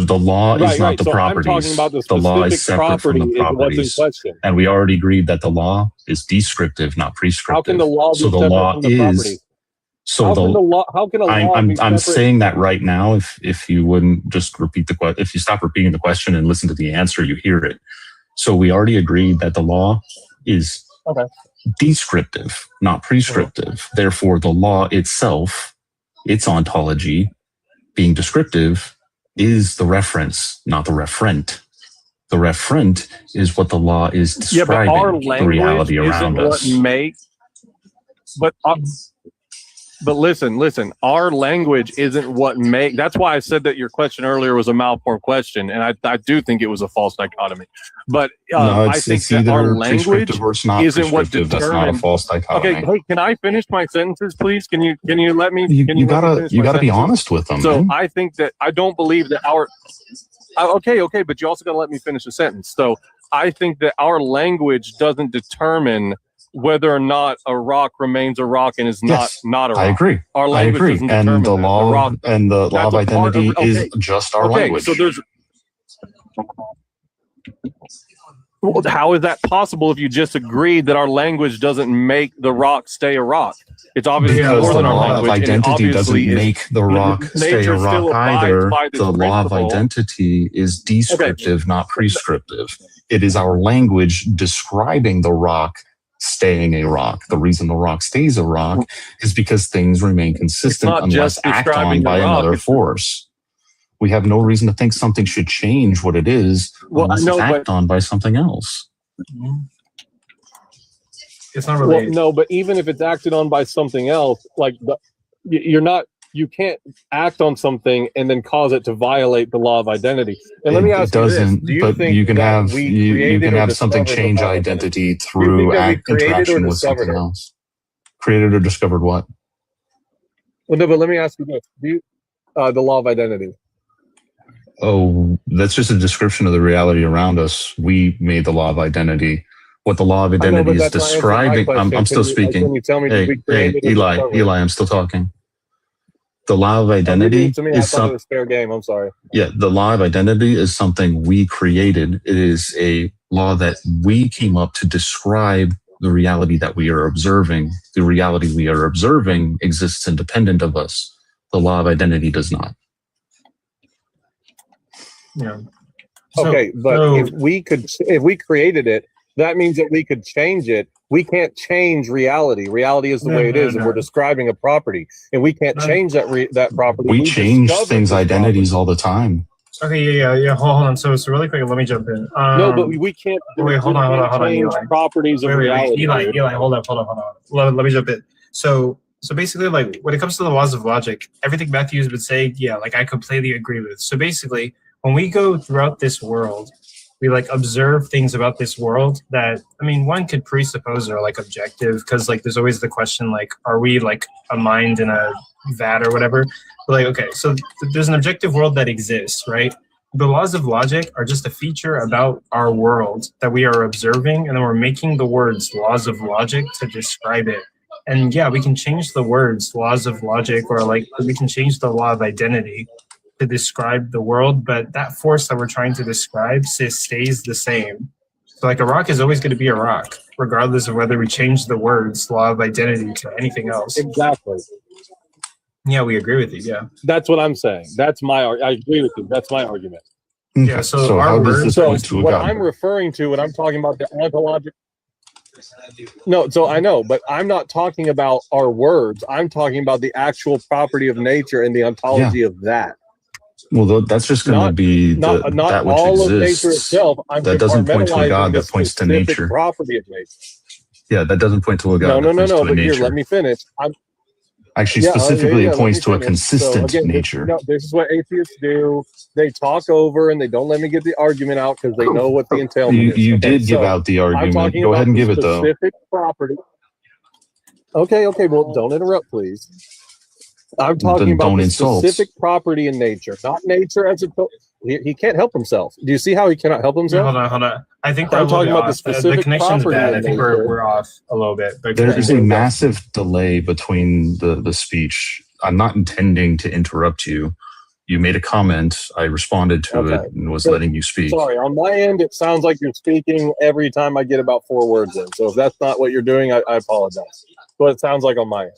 the law is not the so properties. I'm talking about the law is specific separate from property the is what's in properties. question. And we already agreed that the law is descriptive, not prescriptive. How can the law be so the separate law from the property? So how can a law be I'm separate? saying that right now. If you wouldn't just repeat the question, if you stop repeating the question and listen to the answer, you hear it. So we already agreed that the law is descriptive, not prescriptive. Therefore, the law itself, its ontology, being descriptive, is the reference, not the referent. The referent is what the law is describing, but our language the reality around us. But listen, our language isn't what make. That's why I said that your question earlier was a malformed question, and I do think it was a false dichotomy. But I think that our language isn't what determines. That's not a false dichotomy. Okay, hey, can I finish my sentences, please? Can you let me? You gotta be honest with them. So man. I think that I don't believe that our. Okay, but you also got to let me finish the sentence. So I think that our language doesn't determine whether or not a rock remains a rock and is not a rock. I agree. Our language doesn't determine and the law and the law of identity is just our language. So there's. Well, how is that possible if you just agreed that our language doesn't make the rock stay a rock? It's obviously more than our language. The law of identity doesn't make the rock stay a rock either. The law of identity is descriptive, not prescriptive. It is our language describing the rock staying a rock. The reason the rock stays a rock is because things remain consistent unless acted on by another force. We have no reason to think something should change what it is unless it's acted on by something else. It's not related. No, but even if it's acted on by something else, you can't act on something and then cause it to violate the law of identity. And let me ask you this: do you think you can have something change identity through interaction with something else? Created or discovered what? Well, no, but let me ask you this: the law of identity? Oh, that's just a description of the reality around us. We made the law of identity. What the law of identity is describing. I'm still speaking. Can you tell me? Hey, Eli, I'm still talking. The law of identity is something. Fair game. I'm sorry. Yeah, the law of identity is something we created. It is a law that we came up to describe the reality that we are observing. The reality we are observing exists independent of us. The law of identity does not. Yeah. Okay, but if we created it, that means that we could change it. We can't change reality. Reality is the way it is, and we're describing a property, and we can't change that property. We change things' identities all the time. Okay, yeah. Hold on. So really quick, let me jump in. No, but we can't. Wait, hold on, Eli. Properties of reality. Eli, hold on. Let me jump in. So basically, like when it comes to the laws of logic, everything Matthew's been saying, I completely agree with. So basically, when we go throughout this world, we observe things about this world that, one could presuppose are objective, because there's always the question, are we a mind in a vat or whatever? But okay, so there's an objective world that exists, right? The laws of logic are just a feature about our world that we are observing, and then we're making the words laws of logic to describe it. And we can change the words laws of logic, or we can change the law of identity to describe the world, but that force that we're trying to describe stays the same. So a rock is always going to be a rock, regardless of whether we change the words law of identity to anything else. Exactly. Yeah, we agree with you. Yeah, that's what I'm saying. I agree with you. That's my argument. Yeah. So our words. What I'm referring to when I'm talking about the ontological. No, so I know, but I'm not talking about our words. I'm talking about the actual property of nature and the ontology of that. Well, that's just going to be not that which all exists. Of nature itself. That doesn't point to a God. That points to nature. Property of nature. Yeah, that doesn't point to a God. No. But here, let me finish. Specifically, it points to a consistent nature. This is what atheists do. They talk over and they don't let me get the argument out because they know what the entailment is. You did give out the argument. Go ahead and give it though. Specific property. Okay. Well, don't interrupt, please. I'm talking about the specific property in nature, not nature as a. He can't help himself. Do you see how he cannot help himself? Hold on. I think I'm talking about the specific. The connection's bad. I think we're off a little bit. There is a massive delay between the speech. I'm not intending to interrupt you, You made a comment. I responded to it and was letting you speak. Sorry, on my end, it sounds like you're speaking every time I get about 4 words in. So if that's not what you're doing, I apologize. But it sounds like on my end.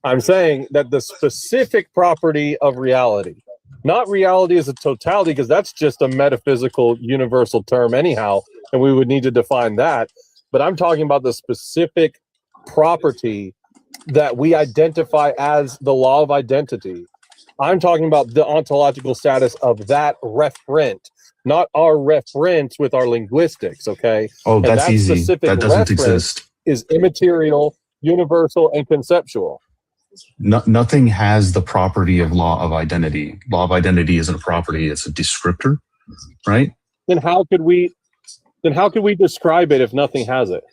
I'm saying that the specific property of reality, not reality as a totality, because that's just a metaphysical universal term anyhow, and we would need to define that. But I'm talking about the specific property that we identify as the law of identity. I'm talking about the ontological status of that referent, not our reference with our linguistics, okay? Oh, that's that easy. That doesn't exist. Is immaterial, universal, and conceptual. Nothing has the property of law of identity. Law of identity isn't a property, it's a descriptor, right? Then how could we describe it if nothing has it?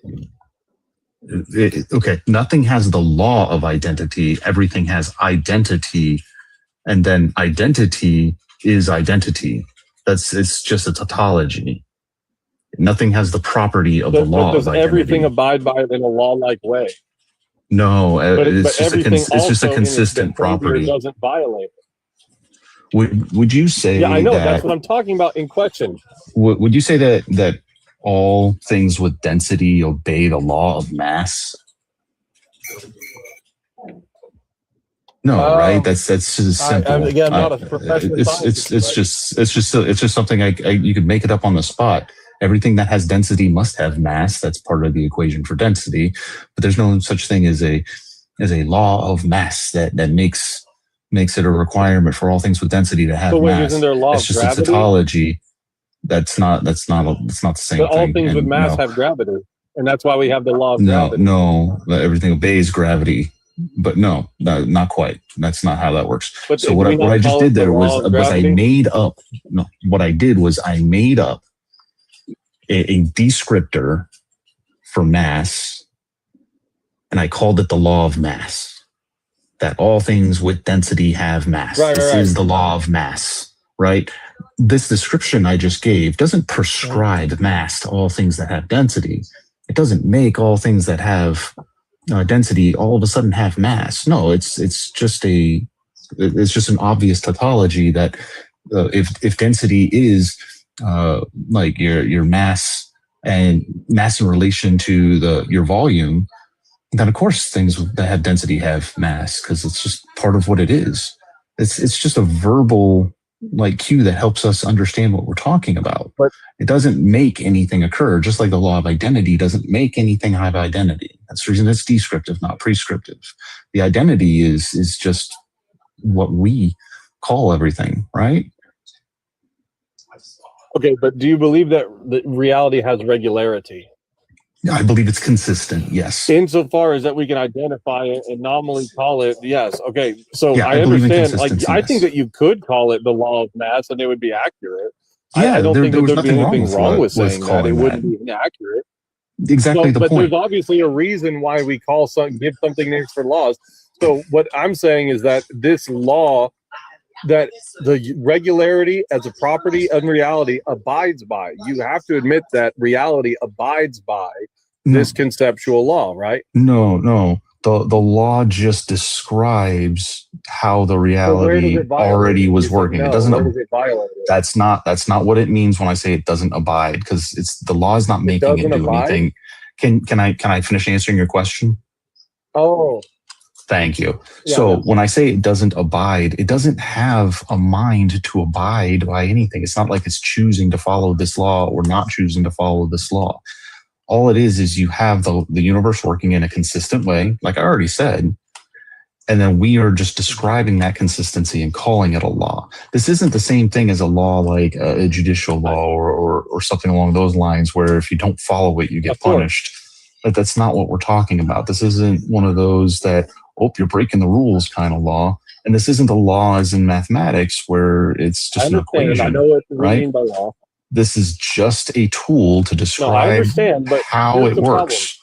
Okay, nothing has the law of identity. Everything has identity. And then identity is identity. It's just a tautology. Nothing has the property of the law of identity. Does everything abide by it in a law-like way? No, it's just a consistent property. Doesn't violate it. Would you say? Yeah, I know. That's what I'm talking about in question. Would you say that all things with density obey the law of mass? No, right? That's just simple. I'm not a professional scientist. It's just something you could make it up on the spot. Everything that has density must have mass. That's part of the equation for density. But there's no such thing as a law of mass that makes it a requirement for all things with density to have mass. Isn't there a law it's of just gravity? a tautology. That's not the same thing. But all things with mass have gravity, and that's why we have the law of gravity. No, everything obeys gravity. But no, not quite. That's not how that works. But so what I just did there was I made up. No, what I did was I made up a descriptor for mass, and I called it the law of mass. That all things with density have mass. This is the law of mass, right? This description I just gave doesn't prescribe mass to all things that have density. It doesn't make all things that have density all of a sudden have mass. No, it's just an obvious tautology that if density is like your mass and mass in relation to your volume, then of course things that have density have mass because it's just part of what it is. It's just a verbal cue that helps us understand what we're talking about. But it doesn't make anything occur, just like the law of identity doesn't make anything have identity. That's the reason it's descriptive, not prescriptive. The identity is just what we call everything, right? Okay, but do you believe that reality has regularity? I believe it's consistent, yes. Insofar as that we can identify it and nominally call it, yes. Okay, so yeah, I understand. I think that you could call it the law of mass and it would be accurate. Yeah, I don't think there'd be anything wrong with saying that. It wouldn't be inaccurate. Exactly the point. But there's obviously a reason why we give something names for laws. So what I'm saying is that this law, that the regularity as a property and reality abides by. You have to admit that reality abides by this conceptual law, right? No. The law just describes how the reality already was working. It doesn't. That's not what it means when I say it doesn't abide, because the law is not making it do anything. Can I finish answering your question? Oh. Thank you. Yeah, so when I say it doesn't abide, it doesn't have a mind to abide by anything. It's not like it's choosing to follow this law or not choosing to follow this law. All it is you have the universe working in a consistent way, like I already said, and then we are just describing that consistency and calling it a law. This isn't the same thing as a law like a judicial law or something along those lines where if you don't follow it, you get punished. But that's not what we're talking about. This isn't one of those that, you're breaking the rules kind of law. And this isn't a law as in mathematics where it's just an equation. I know what you mean by law. This is just a tool to describe how it works.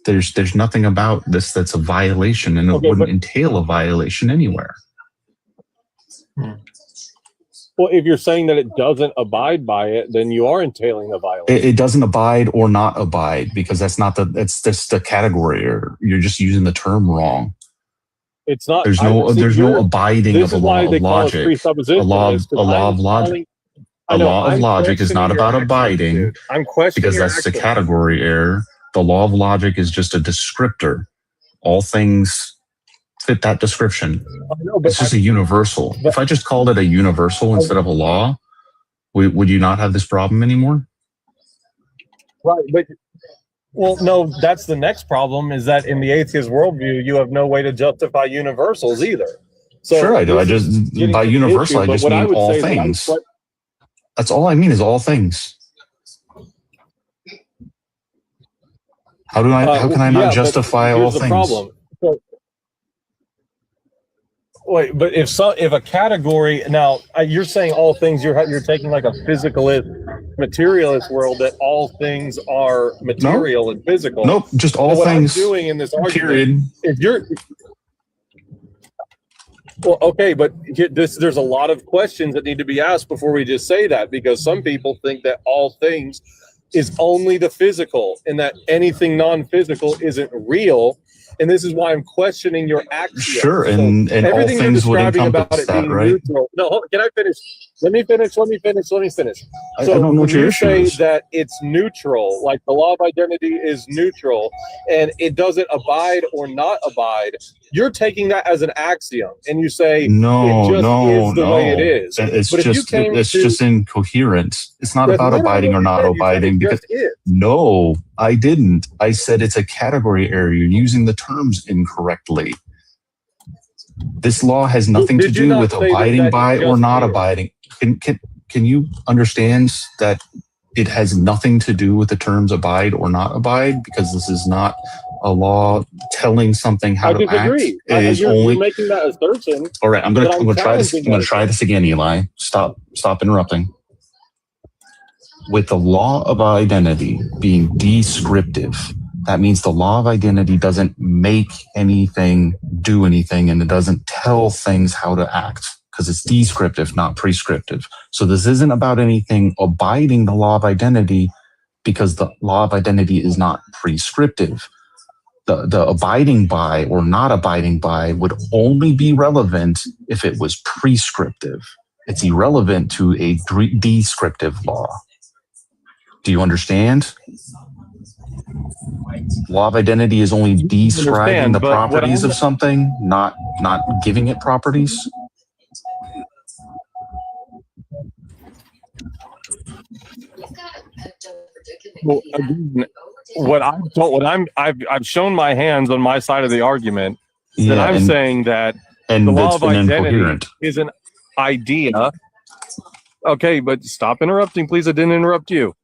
There's nothing about this that's a violation, and it wouldn't entail a violation anywhere. Well, if you're saying that it doesn't abide by it, then you are entailing a violation. It doesn't abide or not abide, because that's just the category, or you're just using the term wrong. It's not. There's no abiding of a law of logic. A law of logic. A law of logic is not about abiding. I'm questioning because that's the category error. The law of logic is just a descriptor. All things fit that description. It's just a universal. If I just called it a universal instead of a law, would you not have this problem anymore? Right, but well, no, that's the next problem is that in the atheist worldview, you have no way to justify universals either. So sure, I do. I just by universal, I just mean all things. That's all I mean is all things. How can I not justify all things? Problem. So, wait, but if a category now you're saying all things, you're taking like a physicalist, materialist world that all things are material and physical. Nope, just all what things. I'm doing in this argument, period. If you're well, okay, but there's a lot of questions that need to be asked before we just say that, because some people think that all things is only the physical and that anything non-physical isn't real. And this is why I'm questioning your axiom. Sure, and all things would encompass that, right? Neutral. No, can I finish? Let me finish. So I don't know what your issue is. You say that it's neutral, like the law of identity is neutral, and it doesn't abide or not abide. You're taking that as an axiom, and you say no, it just is the way it is. It's just incoherent. It's not about abiding or not abiding. Because no, I didn't. I said it's a category error. You're using the terms incorrectly. This law has nothing to do with abiding by or not abiding. Can you understand that it has nothing to do with the terms abide or not abide? Because this is not a law telling something how to act. It is only making that assertion. All right, I'm gonna try this. I'm gonna try this again, Eli. Stop interrupting. With the law of identity being descriptive, that means the law of identity doesn't make anything do anything, and it doesn't tell things how to act because it's descriptive, not prescriptive. So this isn't about anything abiding the law of identity because the law of identity is not prescriptive. The abiding by or not abiding by would only be relevant if it was prescriptive. It's irrelevant to a descriptive law. Do you understand? Law of identity is only describing the properties of something, not giving it properties. Well, again, I've shown my hands on my side of the argument that I'm saying that the law of identity is an idea. Okay, but stop interrupting, please. I didn't interrupt you.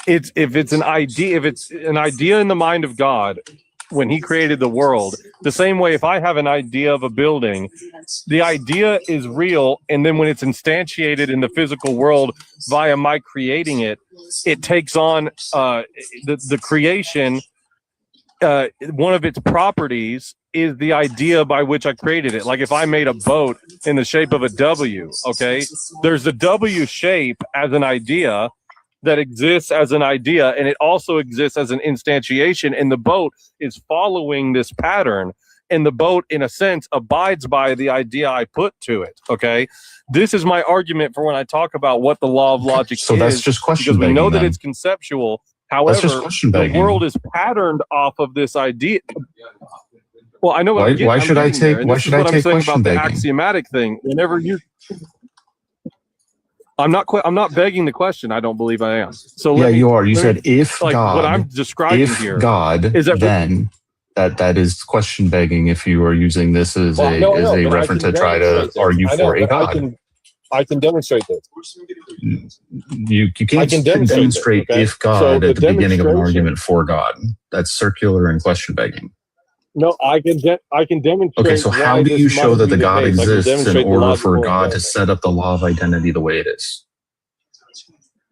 If it's an idea in the mind of God when he created the world, the same way if I have an idea of a building, the idea is real, and then when it's instantiated in the physical world via my creating it, it takes on the creation. One of its properties is the idea by which I created it. Like if I made a boat in the shape of a W, okay, there's the W shape as an idea that exists as an idea, and it also exists as an instantiation, and the boat is following this pattern, and the boat in a sense abides by the idea I put to it. Okay, this is my argument for when I talk about what the law of logic is. So that's just question because begging, we know then. that it's conceptual. However, the world is patterned off of this idea. Well, I know. Why should I take question begging? The axiomatic thing. Whenever you, I'm not begging the question. I don't believe I am. So you are. You said if like God. What I'm describing if here. God, is that then that is question begging. If you are using this as a reference to try to argue for a God. I can demonstrate this. You can't demonstrate if God at the beginning of an argument for God. That's circular and question begging. No, I can demonstrate. Okay, so how do you show that the God exists in order for God to set up the law of identity the way it is?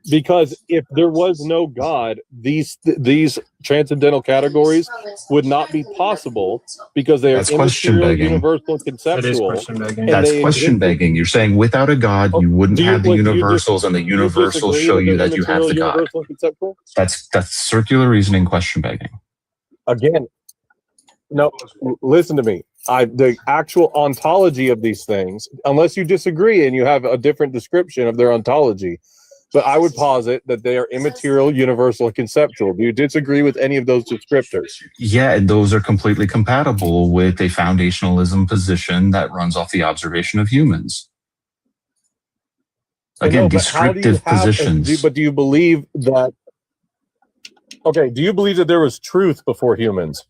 Because if there was no God, these transcendental categories would not be possible because they are immaterial, universal, and conceptual. That's question begging. You're saying without a God, you wouldn't have the universals, and the universals show you that you have the God. That's circular reasoning, question begging. Again, no, listen to me. the actual ontology of these things, unless you disagree and you have a different description of their ontology. But I would posit that they are immaterial, universal, and conceptual. Do you disagree with any of those descriptors? Yeah, and those are completely compatible with a foundationalism position that runs off the observation of humans. Again, descriptive positions. But do you believe that? Okay, do you believe that there was truth before humans?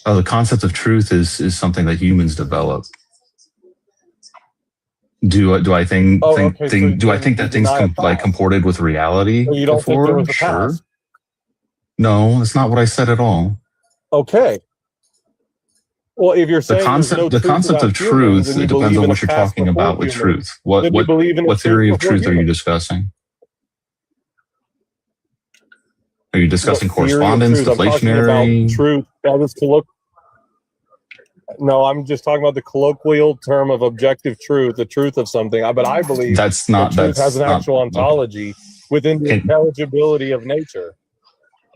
The concept of truth is something that humans develop. Do I think that things comported with reality so you don't before? Think there was a sure. past? No, that's not what I said at all. Okay. Well, if you're saying the concept of truth, it depends on what you're talking about with truth. What theory of truth are you discussing? Are you discussing correspondence, deflationary? Truth. That is No, I'm just talking about the colloquial term of objective truth, the truth of something. But I believe truth has an actual ontology within the intelligibility of nature.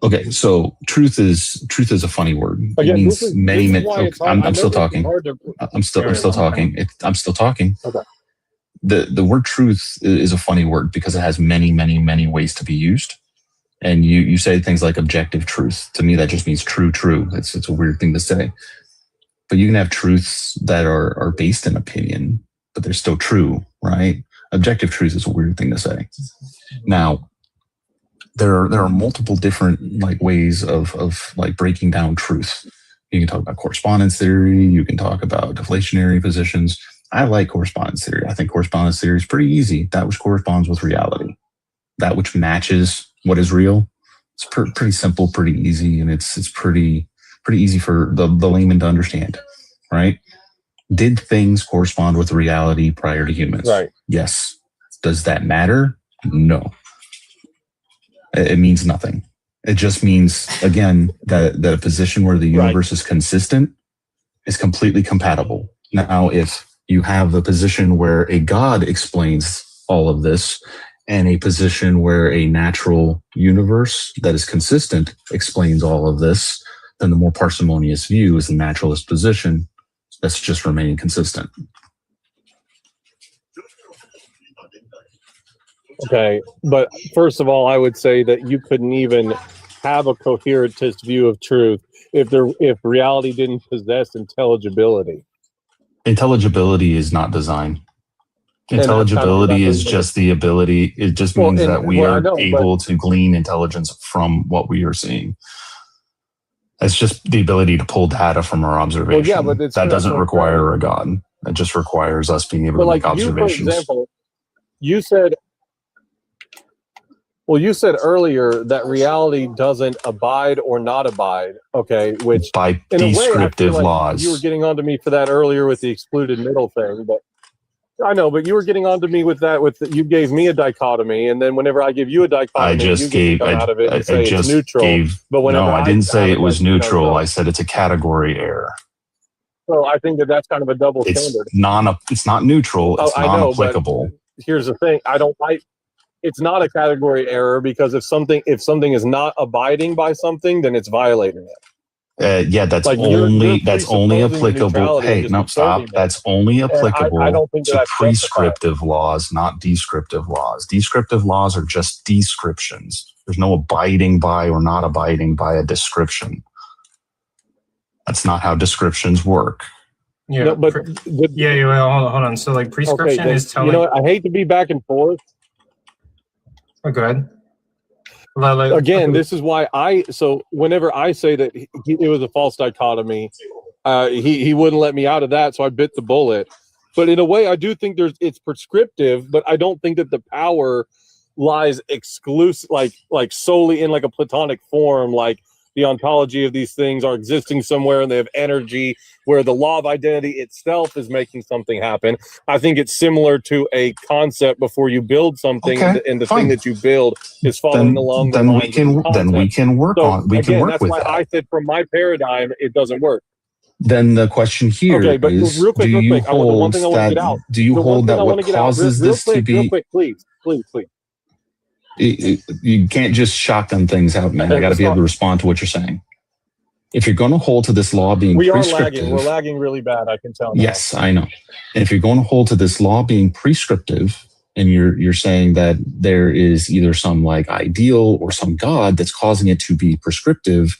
Okay, so truth is a funny word. It means many. I'm still talking. I'm still talking. I'm still talking. Okay. The word truth is a funny word because it has many ways to be used. And you say things like objective truth. To me, that just means true. It's a weird thing to say. But you can have truths that are based in opinion, but they're still true, right? Objective truth is a weird thing to say. Now, there are multiple different ways of breaking down truth. You can talk about correspondence theory. You can talk about deflationary positions. I like correspondence theory. I think correspondence theory is pretty easy. That which corresponds with reality, that which matches what is real. It's pretty simple, pretty easy, and it's pretty easy for the layman to understand, right? Did things correspond with reality prior to humans? Right. Yes. Does that matter? No. It means nothing. It just means, again, that a position where the universe is consistent is completely compatible. Now, if you have a position where a God explains all of this and a position where a natural universe that is consistent explains all of this, then the more parsimonious view is the naturalist position that's just remaining consistent. Okay, but first of all, I would say that you couldn't even have a coherentist view of truth if reality didn't possess intelligibility. Intelligibility is not design. Intelligibility is just the ability. It just means that we are able to glean intelligence from what we are seeing. It's just the ability to pull data from our observation. Well, yeah, but that doesn't require a God. It just requires us being able to make observations. For example, you said earlier that reality doesn't abide or not abide. Okay, which by descriptive laws. You were getting onto me for that earlier with the excluded middle thing, but I know. But you were getting onto me with that. You gave me a dichotomy, and then whenever I give you a dichotomy, it's neutral. I didn't say it was neutral. I said it's a category error. So I think that's kind of a double standard. It's not neutral. It's non-applicable. Here's the thing: it's not a category error because if something is not abiding by something, then it's violating it. That's only applicable. Hey, no, stop. That's only applicable to prescriptive laws, not descriptive laws. Descriptive laws are just descriptions. There's no abiding by or not abiding by a description. That's not how descriptions work. Yeah, no, but hold on. So prescription is telling. I hate to be back and forth. Oh, go ahead. Again, this is why whenever I say that it was a false dichotomy, he wouldn't let me out of that, so I bit the bullet. But in a way, I do think it's prescriptive, but I don't think that the power lies exclusive, like solely in a Platonic form, like the ontology of these things are existing somewhere and they have energy, where the law of identity itself is making something happen. I think it's similar to a concept before you build something, and the thing that you build is following along. Then we can work on. We can work with that. I said from my paradigm, it doesn't work. Then the question here is: do you hold that what causes this to be? Real quick, please. You can't just shotgun things out, man. I got to be able to respond to what you're saying. If you're going to hold to this law being prescriptive, we're lagging really bad. I can tell. Yes, I know. And if you're going to hold to this law being prescriptive, and you're saying that there is either some like ideal or some God that's causing it to be prescriptive,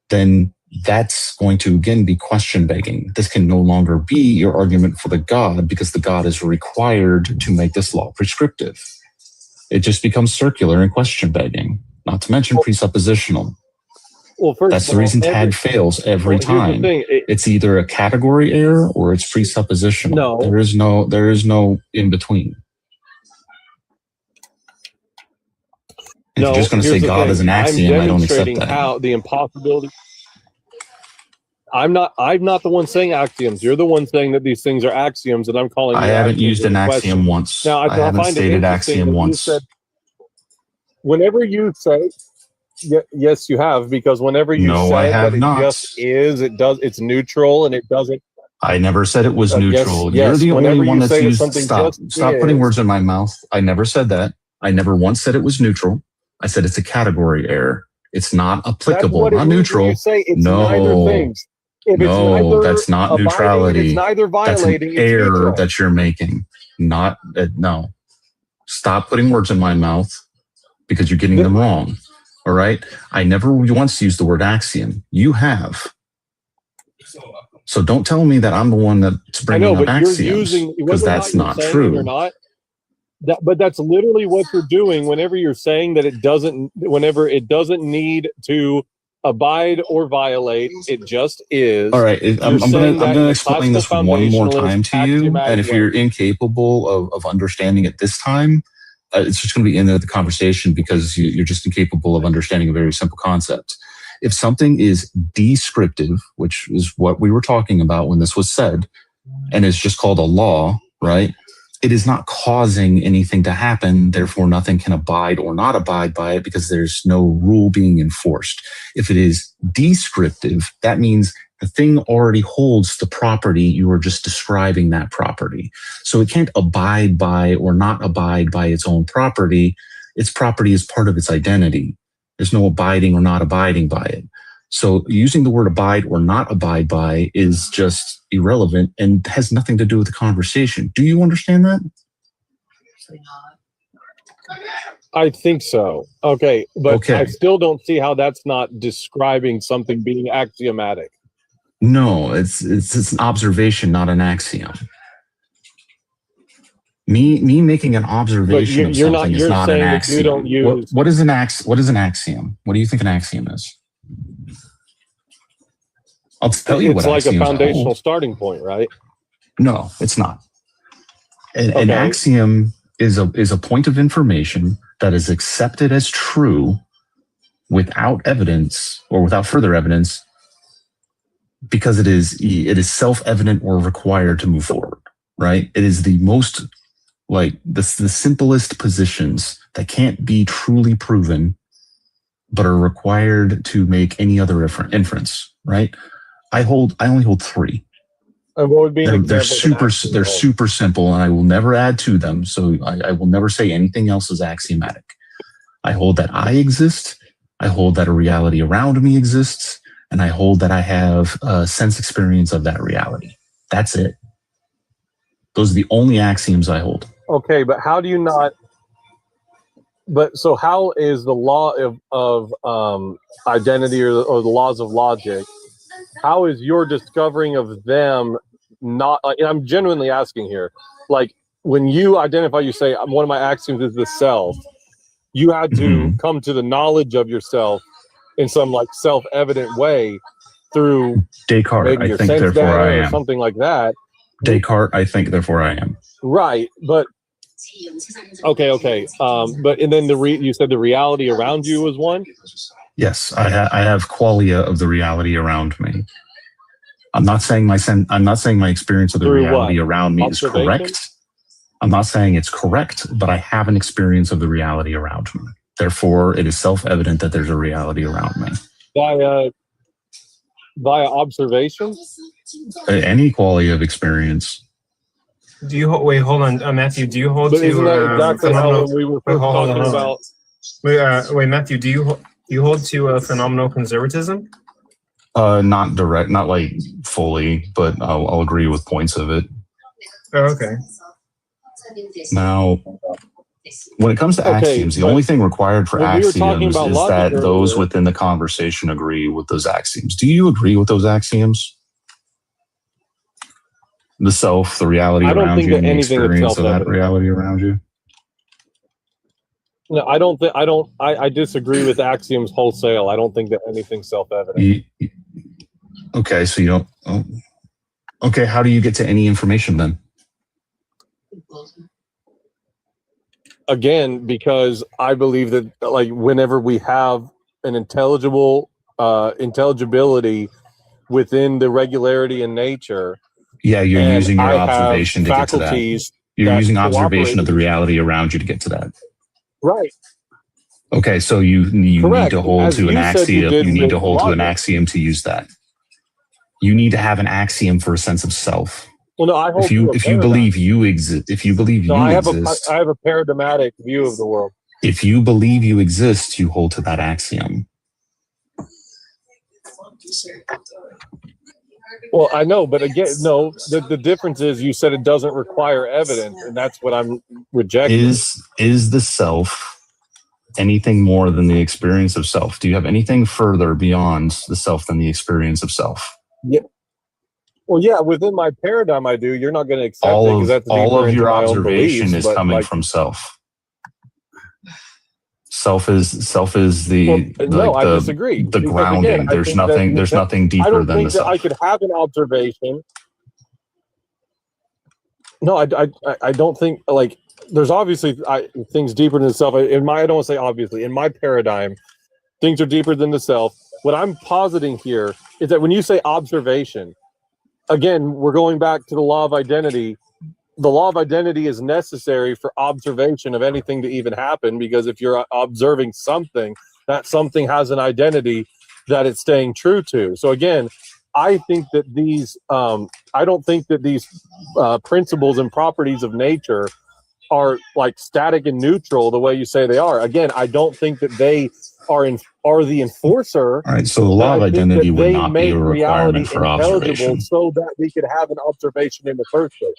then that's going to again be question begging. This can no longer be your argument for the God because the God is required to make this law prescriptive. It just becomes circular and question begging, not to mention presuppositional. Well, first that's the reason tag fails every time. It's either a category error or it's presuppositional. No. There is no in between. If you're just going to say God is an axiom, I don't accept that. How the impossibility. I'm not the one saying axioms. You're the one saying that these things are axioms, and I'm calling. I haven't used an axiom once. Now, I haven't stated axiom once. Whenever you say, yes, you have, because whenever you say that it just is, it's neutral, and it doesn't. I never said it was neutral. Yes, you're the only one that's used. Stop putting words in my mouth. I never said that. I never once said it was neutral. I said it's a category error. It's not applicable, not neutral. No, that's not neutrality. It's neither violating. That's an error that you're making. Not no. Stop putting words in my mouth because you're getting them wrong. All right. I never once used the word axiom. You have. So don't tell me that I'm the one that's bringing up axioms because that's not true. But that's literally what you're doing whenever you're saying that it doesn't need to abide or violate. It just is. All right. I'm going to explain this one more time to you. And if you're incapable of understanding it this time, it's just going to be in the conversation because you're just incapable of understanding a very simple concept. If something is descriptive, which is what we were talking about when this was said, and it's just called a law, right? It is not causing anything to happen. Therefore, nothing can abide or not abide by it because there's no rule being enforced. If it is descriptive, that means the thing already holds the property. You are just describing that property. So it can't abide by or not abide by its own property. Its property is part of its identity. There's no abiding or not abiding by it. So using the word abide or not abide by is just irrelevant and has nothing to do with the conversation. Do you understand that? I think so. Okay, but I still don't see how that's not describing something being axiomatic. No, it's an observation, not an axiom. Me making an observation of something is not an axiom. You don't use what is an axiom? What do you think an axiom is? I'll tell you what it's like a foundational starting point, right? No, it's not. An axiom is a point of information that is accepted as true without evidence or without further evidence because it is self-evident or required to move forward, right? It is the most the simplest positions that can't be truly proven but are required to make any other inference, right? I only hold three. And what would be they're super simple, and I will never add to them. So I will never say anything else is axiomatic. I hold that I exist. I hold that a reality around me exists, and I hold that I have a sense experience of that reality. That's it. Those are the only axioms I hold. Okay, but how do you not? But so how is the law of identity or the laws of logic? How is your discovering of them not? And I'm genuinely asking here. Like when you identify, you say one of my axioms is the self. You had to come to the knowledge of yourself in some like self-evident way through Descartes. I think therefore I am. Something like that. Descartes. I think therefore I am. Right, but okay. But and then you said the reality around you was one. Yes, I have qualia of the reality around me. I'm not saying my experience of the reality around me is correct. I'm not saying it's correct, but I have an experience of the reality around me. Therefore, it is self-evident that there's a reality around me. Via observation? Any quality of experience. Do you wait? Hold on, Matthew. Do you hold to? Isn't that exactly how we were talking about? Wait, Matthew. Do you hold to phenomenal conservatism? Not direct, not like fully, but I'll agree with points of it. Oh, okay. Now, when it comes to axioms, the only thing required for axioms is that those within the conversation agree with those axioms. Do you agree with those axioms? The self, the reality around you, and the experience of that reality around you? No, I disagree with axioms wholesale. I don't think that anything's self-evident. Okay, so you don't. Oh, okay, how do you get to any information then? Again, because I believe that like whenever we have an intelligibility within the regularity in nature. Yeah, you're using your observation to get to that. You're using observation of the reality around you to get to that. Right. Okay, so you need to hold to an axiom. You need to hold to an axiom to use that. You need to have an axiom for a sense of self. Well, no, I hold if you believe you exist, I have a paradigmatic view of the world. If you believe you exist, you hold to that axiom. Well, I know, but again, no. The difference is you said it doesn't require evidence, and that's what I'm rejecting. Is the self anything more than the experience of self? Do you have anything further beyond the self than the experience of self? Yeah. Well, yeah, within my paradigm, I do. You're not going to accept it because that's all of your observation is coming from self. Self is the I disagree. The grounding. Again, there's nothing deeper than the self. I could have an observation. No, I don't think like there's obviously things deeper than the self. I don't want to say obviously. In my paradigm, things are deeper than the self. What I'm positing here is that when you say observation, again, we're going back to the law of identity. The law of identity is necessary for observation of anything to even happen, because if you're observing something, that something has an identity that it's staying true to. So again, I think that I don't think that these principles and properties of nature are like static and neutral the way you say they are. Again, I don't think that they are the enforcer. All right, so the law of identity would not be a requirement for observation, so that we could have an observation in the first place.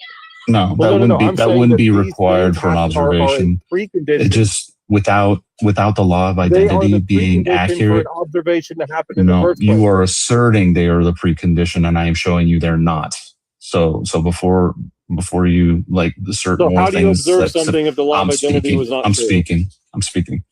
No, that wouldn't be required for an observation. It just without the law of identity being accurate, for an observation to happen in the first place. You are asserting they are the precondition, and I am showing you they're not. So before you like assert more things. So how do you observe something if the law of identity was not true? I'm speaking.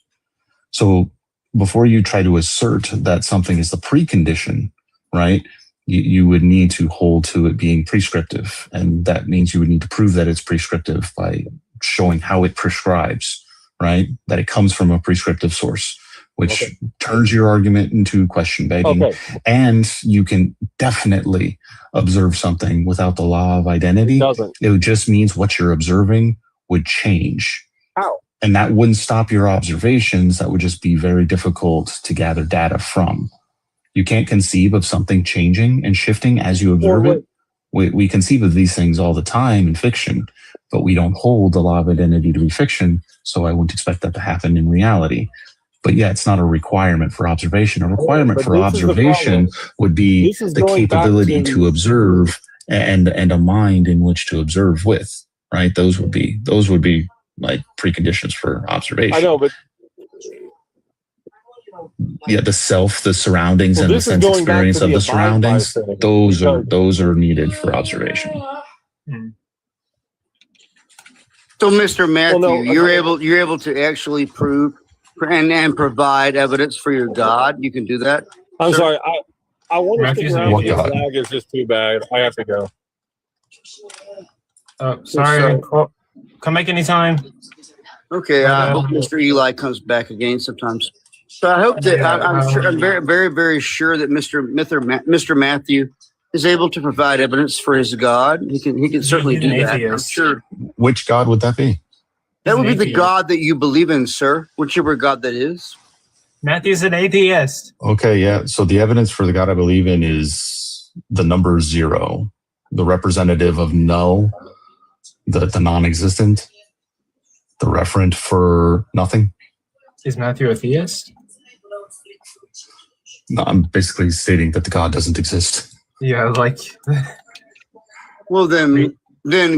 So before you try to assert that something is the precondition, right? You would need to hold to it being prescriptive. And that means you would need to prove that it's prescriptive by showing how it prescribes, right? That it comes from a prescriptive source, which turns your argument into question begging. Okay. And you can definitely observe something without the law of identity. It just means what you're observing would change. How? And that wouldn't stop your observations. That would just be very difficult to gather data from. You can't conceive of something changing and shifting as you observe it. We conceive of these things all the time in fiction, but we don't hold the law of identity to be fiction, so I wouldn't expect that to happen in reality. But yeah, it's not a requirement for observation. A requirement for observation would be the capability to observe and a mind in which to observe with, right? Those would be like preconditions for observation. I know, but yeah, the self, the surroundings, and the sense experience of the surroundings, those are needed for observation. So, Mr. Matthew, you're able to actually prove and provide evidence for your God. You can do that. I'm sorry. I want to stick around. The flag is just too bad. I have to go. Sorry. Come back anytime. Okay. I hope Mr. Eli comes back again sometimes. So I hope that I'm very, very, very sure that Mr. Matthew is able to provide evidence for his God. He can certainly do that. I'm sure. Which God would that be? That would be the God that you believe in, sir. Whichever God that is. Matthew's an atheist. Okay, yeah. So the evidence for the God I believe in is the number 0, the representative of null, the non-existent, the referent for nothing. Is Matthew a theist? No, I'm basically stating that the God doesn't exist. Yeah, like. Well, then,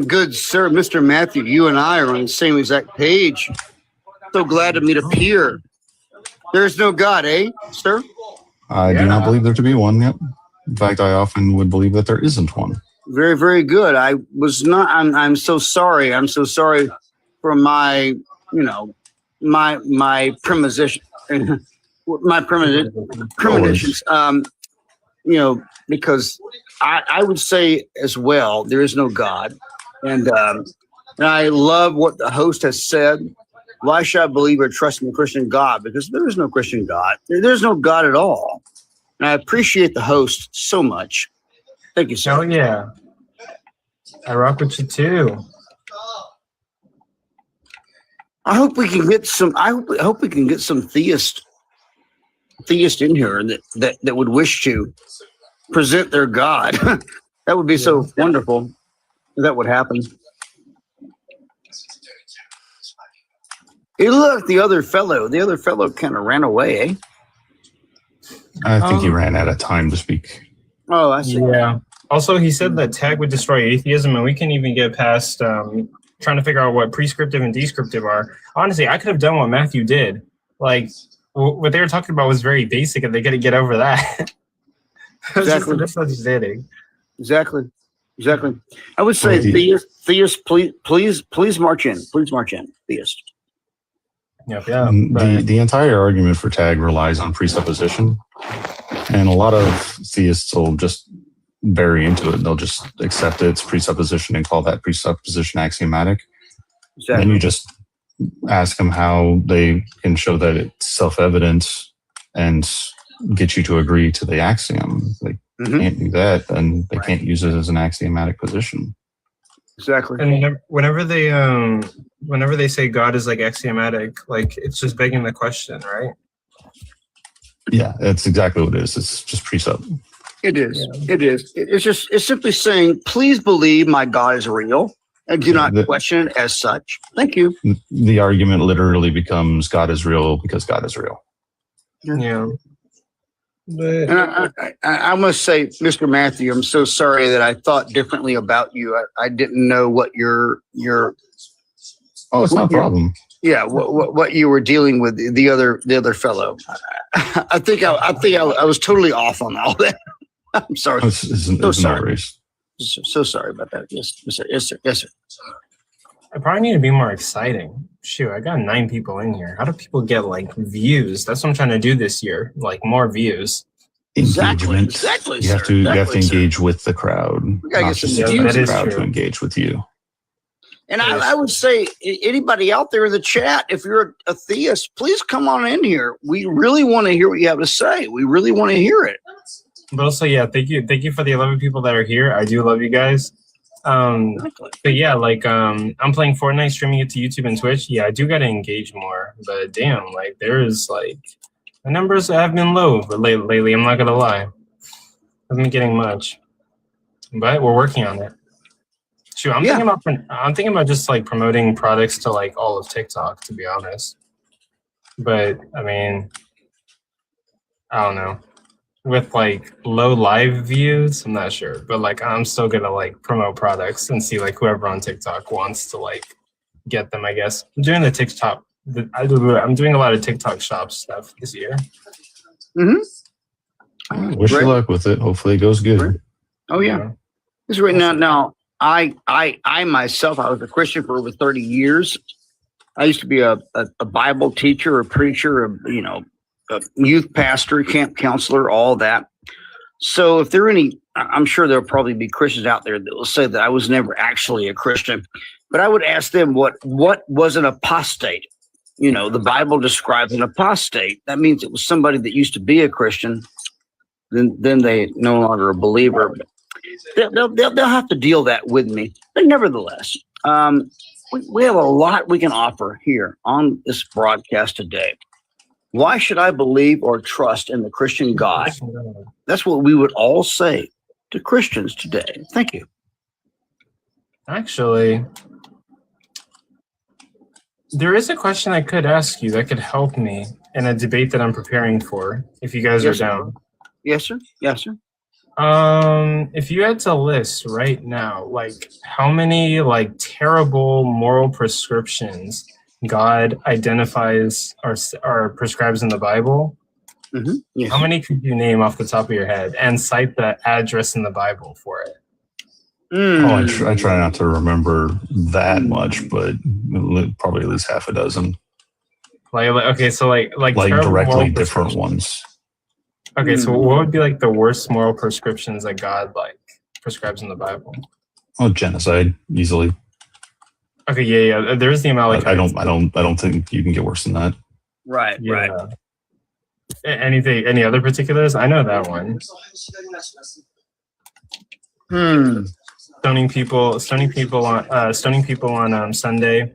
good sir, Mr. Matthew, you and I are on the same exact page. So glad to meet a peer. There's no God, eh, sir? I do not believe there to be one yet. In fact, I often would believe that there isn't one. Very, very good. I was not. I'm so sorry. I'm so sorry for my, my premonition, premonitions. Because I would say as well, there is no God, and I love what the host has said. Why should I believe or trust in the Christian God? Because there is no Christian God. There's no God at all. And I appreciate the host so much. Thank you, sir. Oh yeah, I rock with you too. I hope we can get some. I hope we can get some theist in here that would wish to present their God. That would be so wonderful if that would happen. Hey, look, the other fellow kind of ran away, eh? I think he ran out of time to speak. Oh, I see. Yeah. Also, he said that tag would destroy atheism, and we can even get past trying to figure out what prescriptive and descriptive are. Honestly, I could have done what Matthew did. Like, what they were talking about was very basic, and they got to get over that. Exactly. That's understanding. Exactly. I would say theist, please march in. Please march in, theist. Yeah. The entire argument for tag relies on presupposition, and a lot of theists will just bury into it. They'll just accept its presupposition and call that presupposition axiomatic. Exactly. Then you just ask them how they can show that it's self-evident and get you to agree to the axiom. They can't do that, and they can't use it as an axiomatic position. Exactly. And whenever they say God is like axiomatic, like it's just begging the question, right? Yeah, that's exactly what it is. It's just precept. It is. Yeah. It is. It's simply saying, please believe my God is real and do not question it as such. Thank you. The argument literally becomes God is real because God is real. Yeah. And I must say, Mr. Matthew, I'm so sorry that I thought differently about you. I didn't know what your Oh, it's not a problem. Yeah, what you were dealing with the other fellow. I think I was totally off on all that. I'm sorry. So sorry. So sorry about that. Yes, sir. I probably need to be more exciting. Shoot, I got 9 people in here. How do people get like views? That's what I'm trying to do this year. Like more views. Engagement. Exactly. You have to engage with the crowd. Not just the crowd to engage with you. And I would say, anybody out there in the chat, if you're a theist, please come on in here. We really want to hear what you have to say. We really want to hear it. But also, yeah, thank you for the 11 people that are here. I do love you guys. But yeah, like I'm playing Fortnite, streaming it to YouTube and Twitch. Yeah, I do gotta engage more. But damn, like there's like the numbers have been low lately. I'm not gonna lie, I haven't been getting much, but we're working on it. Shoot, I'm thinking about just like promoting products to like all of TikTok, to be honest. But I mean, I don't know. With like low live views, I'm not sure, but like I'm still gonna like promote products and see like whoever on TikTok wants to like get them. I guess I'm doing the TikTok. I'm doing a lot of TikTok shop stuff this year. Wish you luck with it. Hopefully it goes good. Oh yeah. This right now. I myself, I was a Christian for over 30 years. I used to be a Bible teacher, a preacher, a youth pastor, camp counselor, all that. So if there are any, I'm sure there'll probably be Christians out there that will say that I was never actually a Christian, but I would ask them what was an apostate? The Bible describes an apostate. That means it was somebody that used to be a Christian, then they no longer a believer. They'll have to deal that with me. But nevertheless, we have a lot we can offer here on this broadcast today. Why should I believe or trust in the Christian God? That's what we would all say to Christians today. Thank you. Actually, there is a question I could ask you that could help me. in a debate that I'm preparing for. If you guys are down. Yes, sir. Yes, sir. If you had to list right now, like how many like terrible moral prescriptions God identifies or prescribes in the Bible, Yes. how many could you name off the top of your head and cite the address in the Bible for it? I try not to remember that much, but probably at least half a dozen. Like okay, so like directly different ones. Okay, so what would be like the worst moral prescriptions that God like prescribes in the Bible? Oh, genocide, easily. Okay, yeah. There's the Amalekites. I don't think you can get worse than that. Right. Any other particulars? I know that one. Stoning people on Sunday.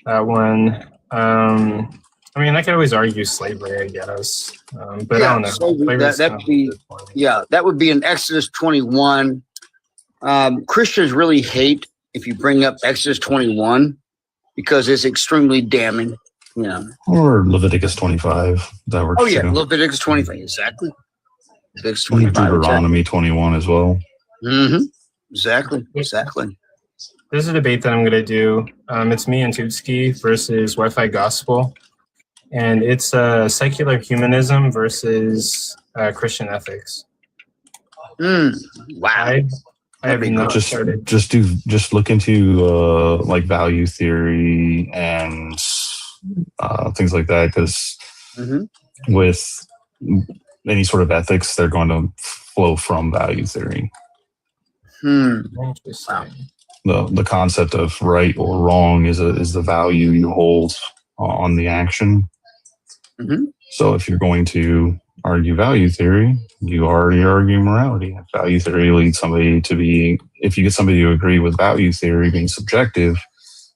That one. I mean, I could always argue slavery, I guess, but I don't know. That would be in Exodus 21. Christians really hate if you bring up Exodus 21 because it's extremely damning. Or Leviticus 25. That works. Too. Leviticus 25, exactly. Leviticus 25. Deuteronomy 21 as well. Exactly. There's a debate that I'm going to do. It's me and Tutski versus Wi-Fi Gospel. And it's secular humanism versus Christian ethics. Wow! I have not started. Just look into like value theory and things like that, because with any sort of ethics, they're going to flow from value theory. Interesting. The concept of right or wrong is the value you hold on the action. So if you're going to argue value theory, you already argue morality. Value theory leads somebody to be, if you get somebody to agree with value theory being subjective,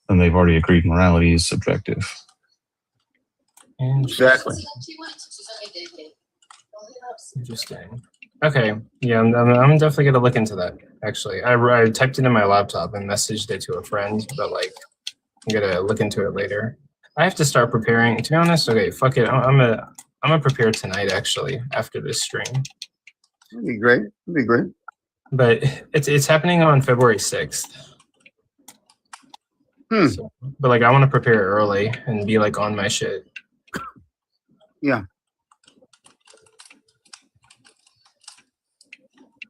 then they've already agreed morality is subjective. Exactly. Interesting. Okay. Yeah, I'm definitely going to look into that, actually. I typed it in my laptop and messaged it to a friend, but like, I'm going to look into it later. I have to start preparing. To be honest, okay, fuck it. I'm gonna prepare tonight, actually, after this stream. That'd be great. But it's happening on February 6th. So, but like, I want to prepare early and be like on my shit. Yeah.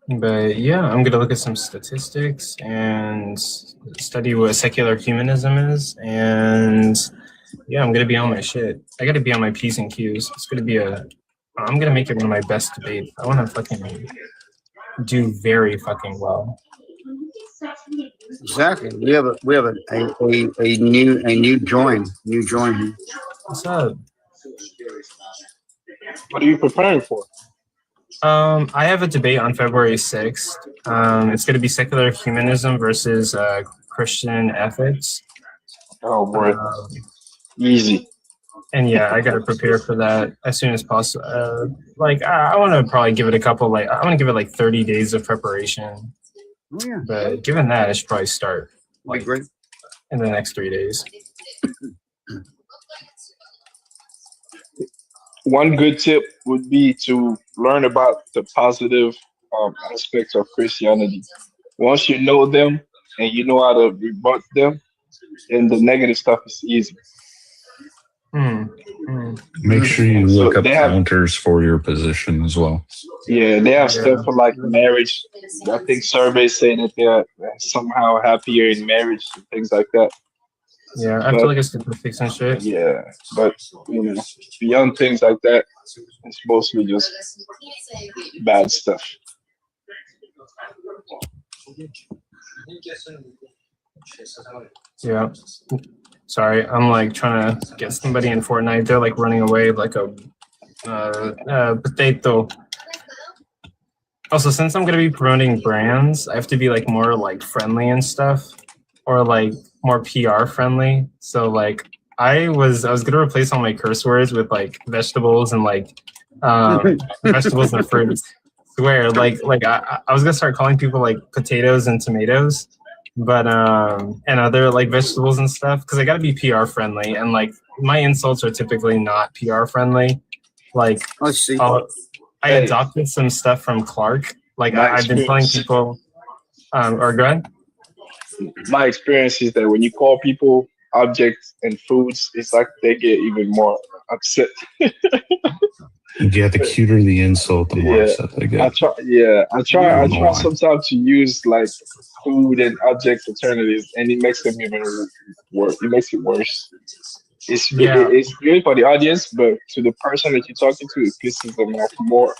But yeah, I'm gonna look at some statistics and study what secular humanism is, and yeah, I'm gonna be on my shit. I gotta be on my P's and Q's. It's gonna be I'm gonna make it one of my best debates. I wanna fucking do very fucking well. Exactly. We have a new join. What's up? What are you preparing for? I have a debate on February 6th. It's gonna be secular humanism versus Christian ethics. Oh boy. Easy. And yeah, I gotta prepare for that as soon as possible. Like I want to probably give it I want to give it like 30 days of preparation. Oh, yeah. But given that, I should probably start like great. in the next 3 days. One good tip would be to learn about the positive aspects of Christianity. Once you know them and you know how to rebut them, and the negative stuff is easy. Make sure you look up counters for your position as well. Yeah, they have stuff for like marriage. I think surveys say that they're somehow happier in marriage and things like that. Yeah, I feel like it's statistics and shit. Yeah, but beyond things like that, it's mostly just bad stuff. Yeah. Sorry, I'm like trying to get somebody in Fortnite. They're like running away like a potato. Also, since I'm gonna be promoting brands, I have to be like more like friendly and stuff, or like more PR friendly. So like I was gonna replace all my curse words with like vegetables and like vegetables and fruits. I swear, like I was gonna start calling people like potatoes and tomatoes. but and other like vegetables and stuff because I got to be PR friendly, and like my insults are typically not PR friendly. Like I see. I adopted some stuff from Clark. Like I've been telling people, or go ahead. My experience is that when you call people objects and foods, it's like they get even more upset. Yeah, the cuter the insult, the more upset they get. I try sometimes to use like food and object alternatives, and it makes them even worse. It makes it worse. It's good for the audience, but to the person that you're talking to, it pisses them off more.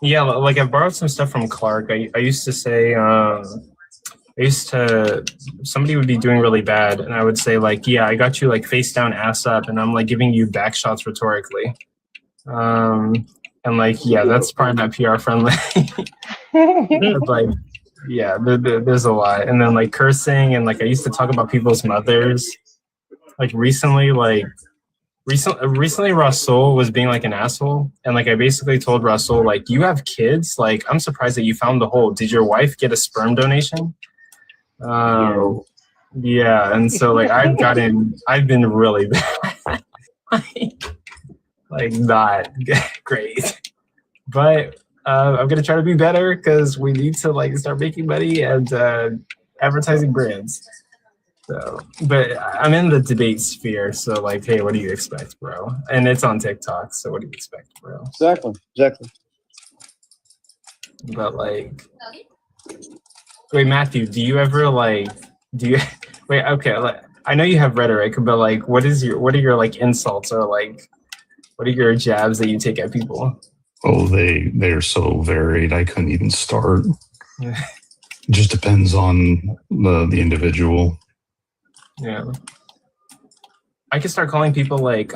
Yeah, like I borrowed some stuff from Clark. I used to say, somebody would be doing really bad, and I would say like, yeah, I got you like face down, ass up, and I'm like giving you back shots rhetorically. And like, yeah, that's probably not PR friendly. Like, yeah, there's a lot. And then like cursing, and like I used to talk about people's mothers. Like recently Rasul was being like an asshole, and like I basically told Rasul like, you have kids, like I'm surprised that you found the hole. Did your wife get a sperm donation? Yeah, and so like I've been really bad. Like not great, but I'm gonna try to be better because we need to like start making money and advertising brands. So, but I'm in the debate sphere, so like, hey, what do you expect, bro? And it's on TikTok, so what do you expect, bro? Exactly. But like, wait, Matthew, do you ever like, wait, okay, like, I know you have rhetoric, but like, what are your like insults, or like, what are your jabs that you take at people? Oh, they're so varied. I couldn't even start. It just depends on the individual. Yeah. I could start calling people like,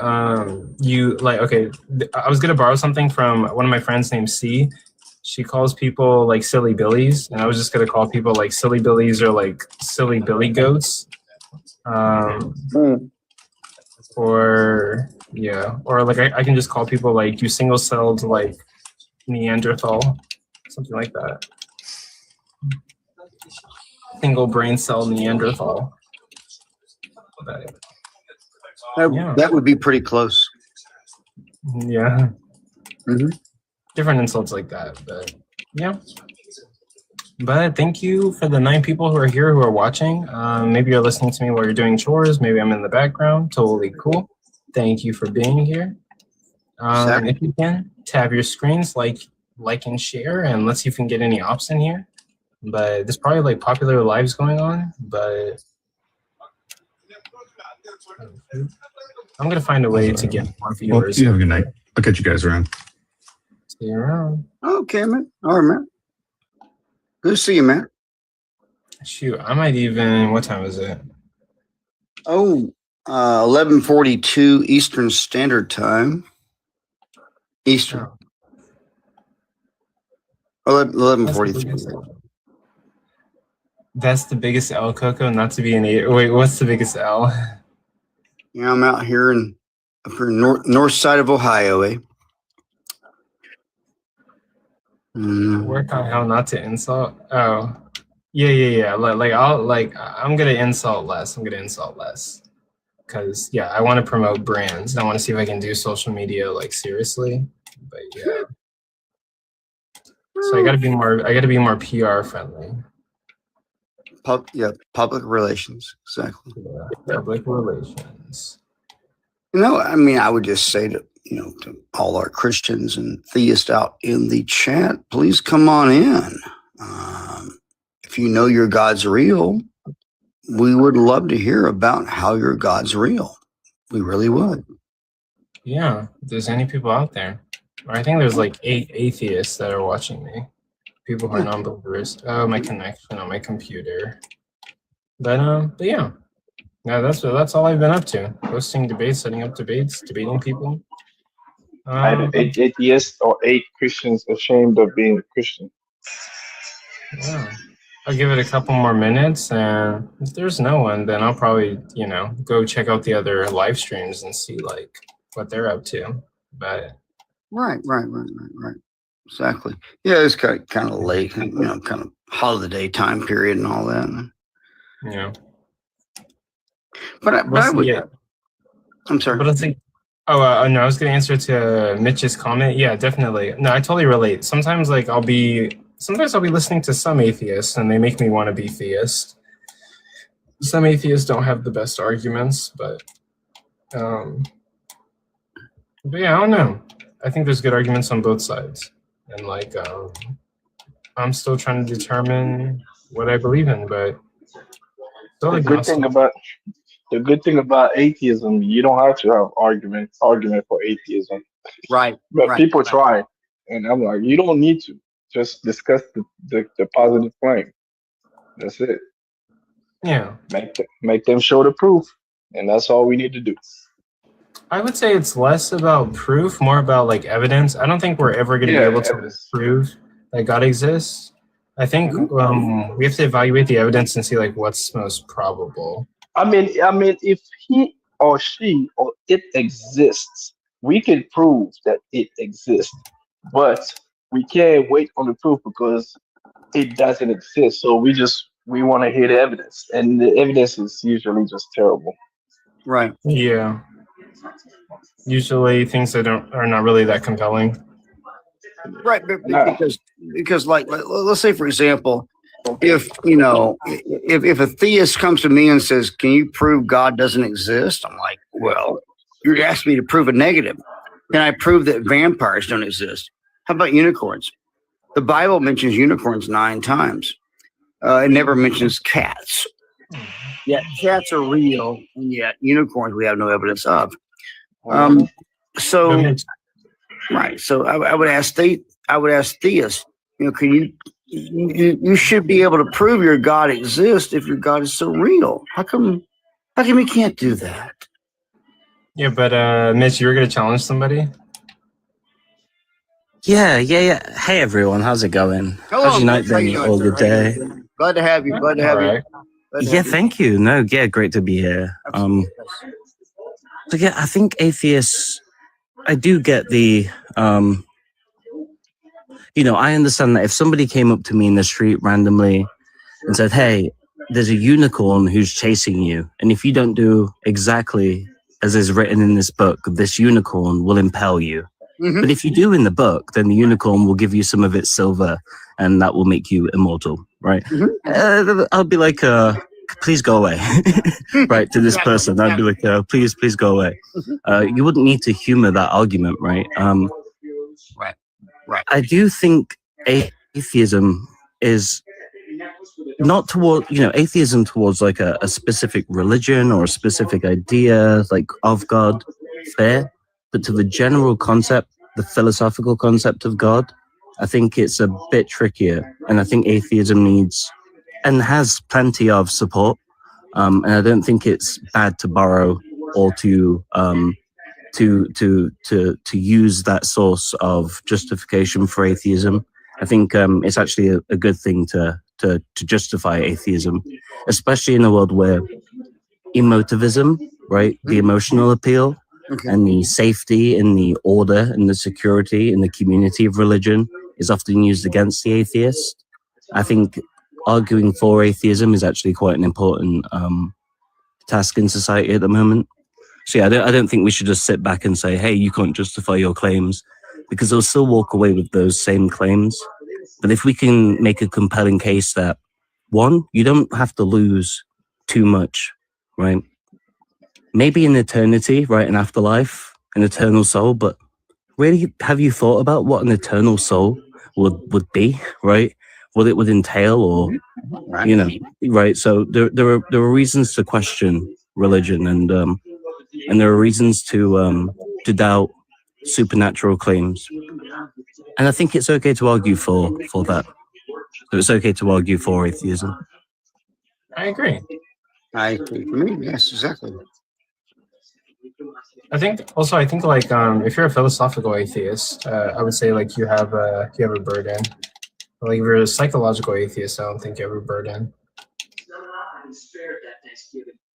you like, okay, I was gonna borrow something from one of my friends named C. She calls people like silly billies, and I was just gonna call people like silly billies or like silly billy goats. Or yeah, or like I can just call people like you single-celled like Neanderthal, something like that. Single brain cell Neanderthal. That would be pretty close. Yeah. Different insults like that, but yeah. But thank you for the 9 people who are here who are watching. Maybe you're listening to me while you're doing chores. Maybe I'm in the background. Totally cool. Thank you for being here. If you can, tab your screens, like and share, and let's see if we can get any ops in here. But there's probably like popular lives going on, but I'm gonna find a way to get more viewers. Well, you have a good night. I'll catch you guys around. See you around. Okay, man. All right, man. Good to see you, man. Shoot, I might even. What time is it? Oh, 11:42 Eastern Standard Time. Eastern. 11:43. That's the biggest L, Coco. Not to be an 8. Wait, what's the biggest L? Yeah, I'm out here up here north side of Ohio, eh? Work on how not to insult. Oh, yeah. I'm gonna insult less. Because yeah, I want to promote brands. I want to see if I can do social media like seriously. But yeah, so I gotta be more PR friendly. Public relations, exactly. Yeah, public relations. I mean, I would just say to all our Christians and theists out in the chat, please come on in. If you know your God's real, we would love to hear about how your God's real. We really would. Yeah, if there's any people out there. Or I think there's like 8 atheists that are watching me. People who are non-believers. Oh, my connection on my computer. But yeah. No, that's all I've been up to. Hosting debates, setting up debates, debating people. I had 8 atheists or 8 Christians ashamed of being a Christian. Yeah. I'll give it a couple more minutes, and if there's no one, then I'll probably, go check out the other live streams and see like what they're up to. But right. Exactly. Yeah, it's kind of late, kind of holiday time period and all that. Yeah. But I would. Yeah. I'm sorry. But I think. No, I was gonna answer to Mitch's comment. Yeah, definitely. No, I totally relate. Sometimes, like, I'll be listening to some atheists, and they make me want to be theist. Some atheists don't have the best arguments, but yeah, I don't know. I think there's good arguments on both sides, and like, I'm still trying to determine what I believe in, but the good thing about atheism, you don't have to have argument for atheism. Right. But people try, and I'm like, you don't need to. Just discuss the positive claim. That's it. Yeah. Make them show the proof, and that's all we need to do. I would say it's less about proof, more about like evidence. I don't think we're ever going to be able to prove that God exists. I think we have to evaluate the evidence and see like what's most probable. I mean, if he or she or it exists, we can prove that it exists, but we can't wait on the proof because it doesn't exist. So we want to hear the evidence, and the evidence is usually just terrible. Right. Yeah. Usually things that are not really that compelling. Right, because like let's say for example, if a theist comes to me and says, "Can you prove God doesn't exist?" I'm like, "Well, you're asking me to prove a negative. Can I prove that vampires don't exist? How about unicorns? The Bible mentions unicorns 9 times. It never mentions cats. Yet cats are real, and yet unicorns we have no evidence of. So I would ask theists, can you should be able to prove your God exists if your God is so real. How come you can't do that? Yeah, but Mitch, you were gonna challenge somebody? Yeah. Hey everyone, how's it going? Hello, how's your night been all the day? Glad to have you. Glad to have you. Yeah, thank you. No, yeah, great to be here. So yeah, I think atheists, I do get the, I understand that if somebody came up to me in the street randomly and said, hey, there's a unicorn who's chasing you, and if you don't do exactly as is written in this book, this unicorn will impel you. Mm-hmm. But if you do in the book, then the unicorn will give you some of its silver, and that will make you immortal, right? Mm-hmm. I'll be like, please go away, right, to this person. I'd be like, please go away. You wouldn't need to humor that argument, right? Right. I do think atheism is not toward, atheism towards like a specific religion or a specific idea, like of God, fair. But to the general concept, the philosophical concept of God, I think it's a bit trickier. And I think atheism needs and has plenty of support. And I don't think it's bad to borrow or to use that source of justification for atheism. I think it's actually a good thing to justify atheism, especially in a world where emotivism, right, the emotional appeal, and the safety and the order and the security in the community of religion is often used against the atheist. I think arguing for atheism is actually quite an important task in society at the moment. So yeah, I don't think we should just sit back and say, hey, you can't justify your claims, because they'll still walk away with those same claims. But if we can make a compelling case that, one, you don't have to lose too much, right? Maybe in eternity, right, an afterlife, an eternal soul, but really, have you thought about what an eternal soul would be, right? What it would entail, or, right? So there are reasons to question religion, and there are reasons to doubt supernatural claims. And I think it's okay to argue for that. So it's okay to argue for atheism. I agree. For me, yes, exactly. I think like if you're a philosophical atheist, I would say like you have a burden. Like if you're a psychological atheist, I don't think you have a burden.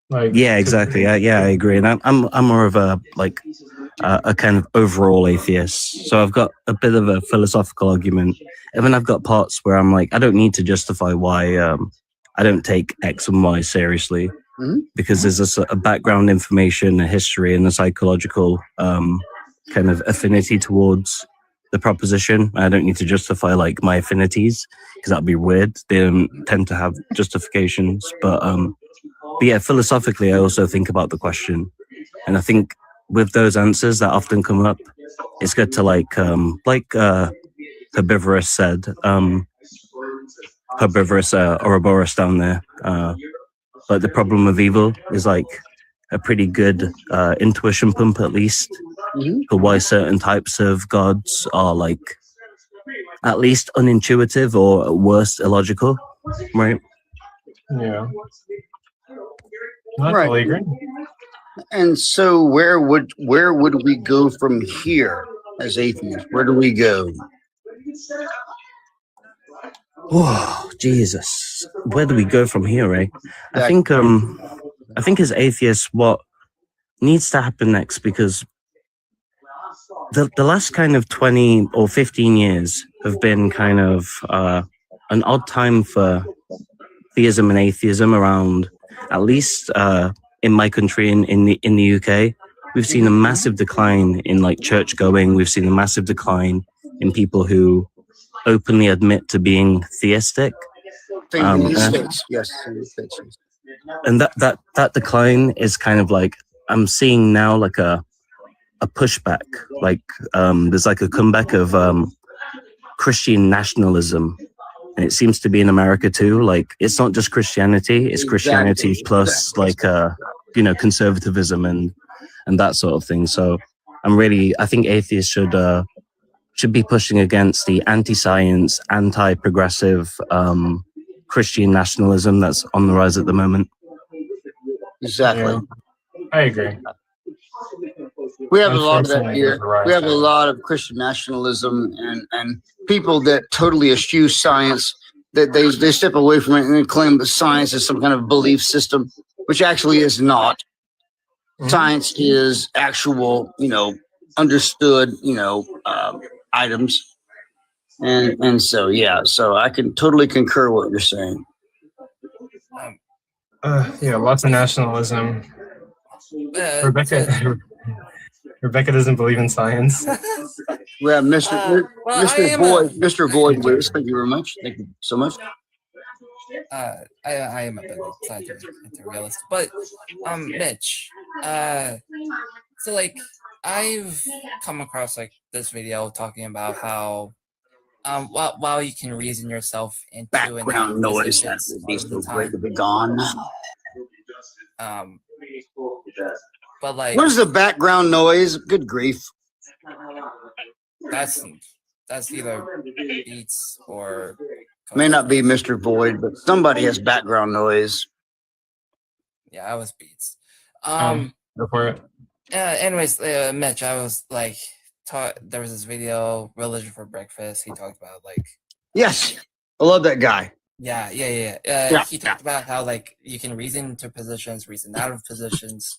Like, yeah, exactly. Yeah, I agree. And I'm more of a kind of overall atheist. So I've got a bit of a philosophical argument And then I've got parts where I'm like, I don't need to justify why I don't take X and Y seriously, because there's a background information, a history, and a psychological kind of affinity towards the proposition. I don't need to justify like my affinities, because that'd be weird. They don't tend to have justifications. But yeah, philosophically, I also think about the question, and I think with those answers that often come up, it's good to herbivorous said, herbivorous Ouroboros down there. But the problem of evil is like a pretty good intuition pump, at least, for why certain types of gods are like at least unintuitive or at worst illogical, right? Yeah. I totally agree. And so where would we go from here as atheists? Where do we go? Oh, Jesus. Where do we go from here, eh? I think as atheists, what needs to happen next, because the last kind of 20 or 15 years have been kind of an odd time for theism and atheism around, at least in my country, in the UK. We've seen a massive decline in like church going. We've seen a massive decline in people who openly admit to being theistic. Yes. And that decline is kind of like, I'm seeing now like a pushback, like there's like a comeback of Christian nationalism, and it seems to be in America too. Like it's not just Christianity, it's Christianity plus like conservatism and that sort of thing. So I think atheists should be pushing against the anti-science, anti-progressive Christian nationalism that's on the rise at the moment. Exactly. Yeah, I agree. We have a lot of that here. We have a lot of Christian nationalism and people that totally eschew science, that they step away from it and they claim that science is some kind of belief system, which actually is not. Science is actual, understood, items. And so, yeah, so I can totally concur what you're saying. Yeah, lots of nationalism. Rebecca doesn't believe in science. We have Mr. Void with us. Thank you very much. Thank you so much. I am a bit of a scientific realist, but Mitch, so like I've come across like this video talking about how while you can reason yourself into background noise that would be so great to be gone. But like, what is the background noise? Good grief! That's either beats or may not be Mr. Void, but somebody has background noise. Yeah, I was beats. Go for it. Anyways, Mitch, I was like, there was this video, Religion for Breakfast. He talked about like, yes, I love that guy. Yeah. He talked about how like you can reason into positions, reason out of positions,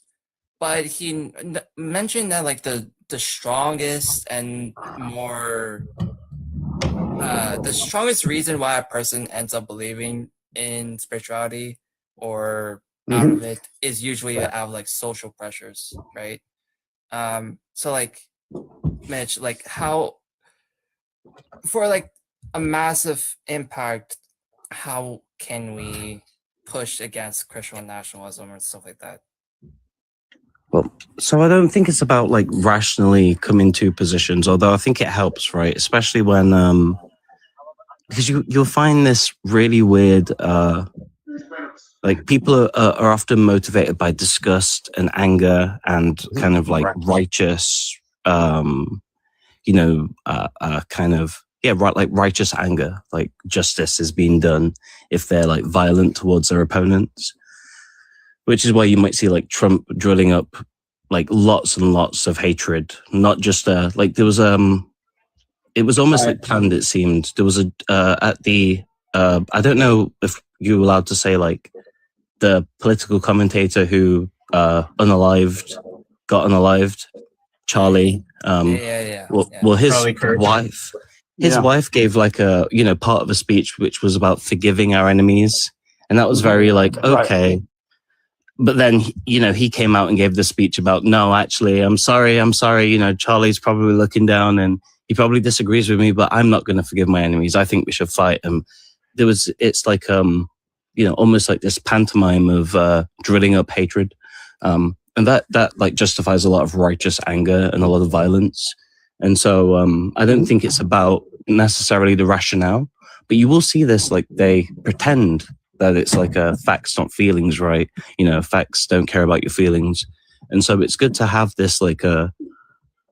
but he mentioned that like the strongest and more the strongest reason why a person ends up believing in spirituality or out of it is usually out of like social pressures, right? So like, Mitch, like how for like a massive impact, how can we push against Christian nationalism or stuff like that? Well, so I don't think it's about like rationally coming to positions, although I think it helps, right? Especially when because you'll find this really weird like people are often motivated by disgust and anger and kind of like righteous kind of like righteous anger, like justice is being done if they're like violent towards their opponents, which is why you might see like Trump drilling up like lots and lots of hatred, not just like there was it was almost like planned. It seemed there was at the I don't know if you're allowed to say like the political commentator who got unalived, Charlie. Well, his wife, his wife gave like a, part of a speech which was about forgiving our enemies. And that was very like, okay. Right. But then, he came out and gave the speech about, no, actually, I'm sorry. Charlie's probably looking down and he probably disagrees with me, but I'm not going to forgive my enemies. I think we should fight them. It's like, almost like this pantomime of drilling up hatred. And that like justifies a lot of righteous anger and a lot of violence. And so I don't think it's about necessarily the rationale, but you will see this, like they pretend that it's like facts, not feelings, right? Facts don't care about your feelings. And so it's good to have this like a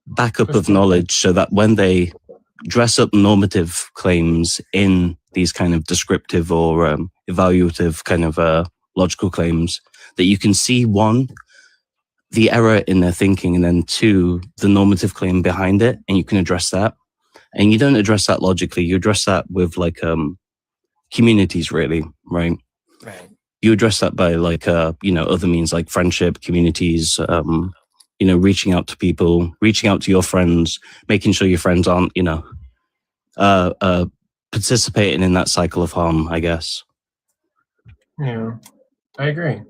backup of knowledge so that when they dress up normative claims in these kind of descriptive or evaluative kind of logical claims, that you can see, one, the error in their thinking, and then two, the normative claim behind it, and you can address that. And you don't address that logically, you address that with like communities, really, right? Right. You address that by like other means like friendship, communities, reaching out to people, reaching out to your friends, making sure your friends aren't participating in that cycle of harm, I guess. Yeah, I agree.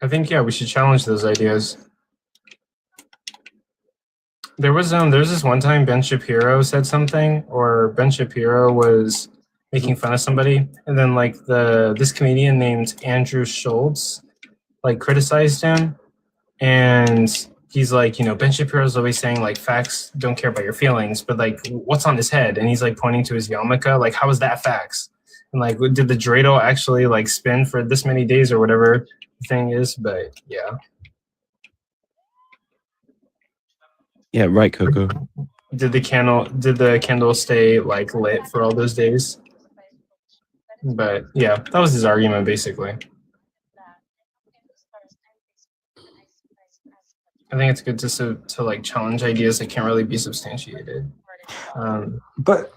I think we should challenge those ideas. There was this one time Ben Shapiro said something, or Ben Shapiro was making fun of somebody, and then like this comedian named Andrew Schultz like criticized him, and he's like, Ben Shapiro's always saying like facts don't care about your feelings, but like what's on his head? And he's like pointing to his yarmulke, like how is that facts? And like did the dreidel actually like spin for this many days or whatever the thing is? But yeah. Yeah, right, Coco. Did the candle stay like lit for all those days? But yeah, that was his argument basically. I think it's good to like challenge ideas that can't really be substantiated. But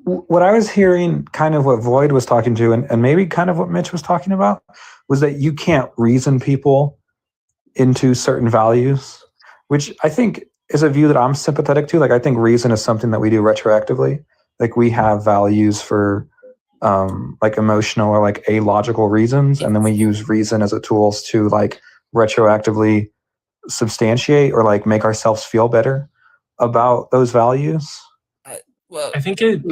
what I was hearing, kind of what Void was talking to, and maybe kind of what Mitch was talking about, was that you can't reason people into certain values, which I think is a view that I'm sympathetic to. Like, I think reason is something that we do retroactively. Like, we have values for like emotional or like alogical reasons, and then we use reason as a tools to like retroactively substantiate or like make ourselves feel better about those values. Well, I think it